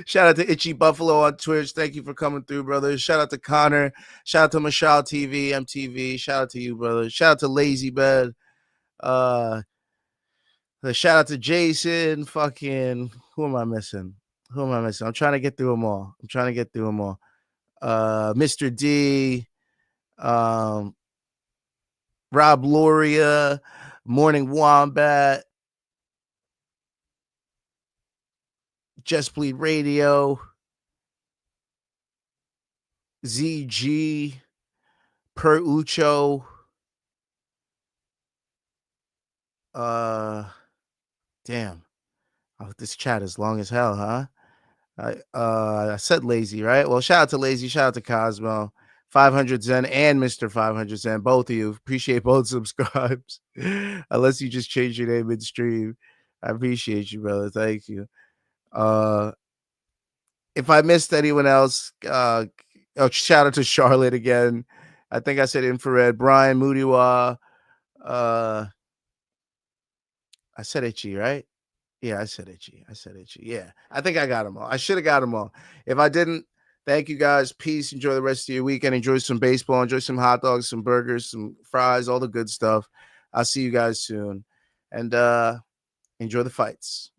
Shout out to Itchy Buffalo on Twitch. Thank you for coming through, brother. Shout out to Connor. Shout out to Mashal TV, MTV. Shout out to you, brother. Shout out to Lazy Bed. Shout out to Jason. Fucking, who am I missing? I'm trying to get through them all. Mr. D. Rob Loria. Morning Wombat. Just Bleed Radio, ZG, Per Ucho, damn. Oh, this chat is long as hell, huh? I said Lazy, right? Well, shout out to Lazy, shout out to Cosmo, 500 Zen, and Mr. 500 Zen, both of you. Appreciate both subscribes. Unless you just change your name midstream. I appreciate you, brother. Thank you. If I missed anyone else, shout out to Charlotte again. I think I said Infrared. Brian Mudiwa. I said Itchy, right? Yeah, I said Itchy. Yeah, I think I got them all. I should have got them all. If I didn't, thank you guys. Peace. Enjoy the rest of your weekend. Enjoy some baseball. Enjoy some hot dogs, some burgers, some fries, all the good stuff. I'll see you guys soon. And enjoy the fights.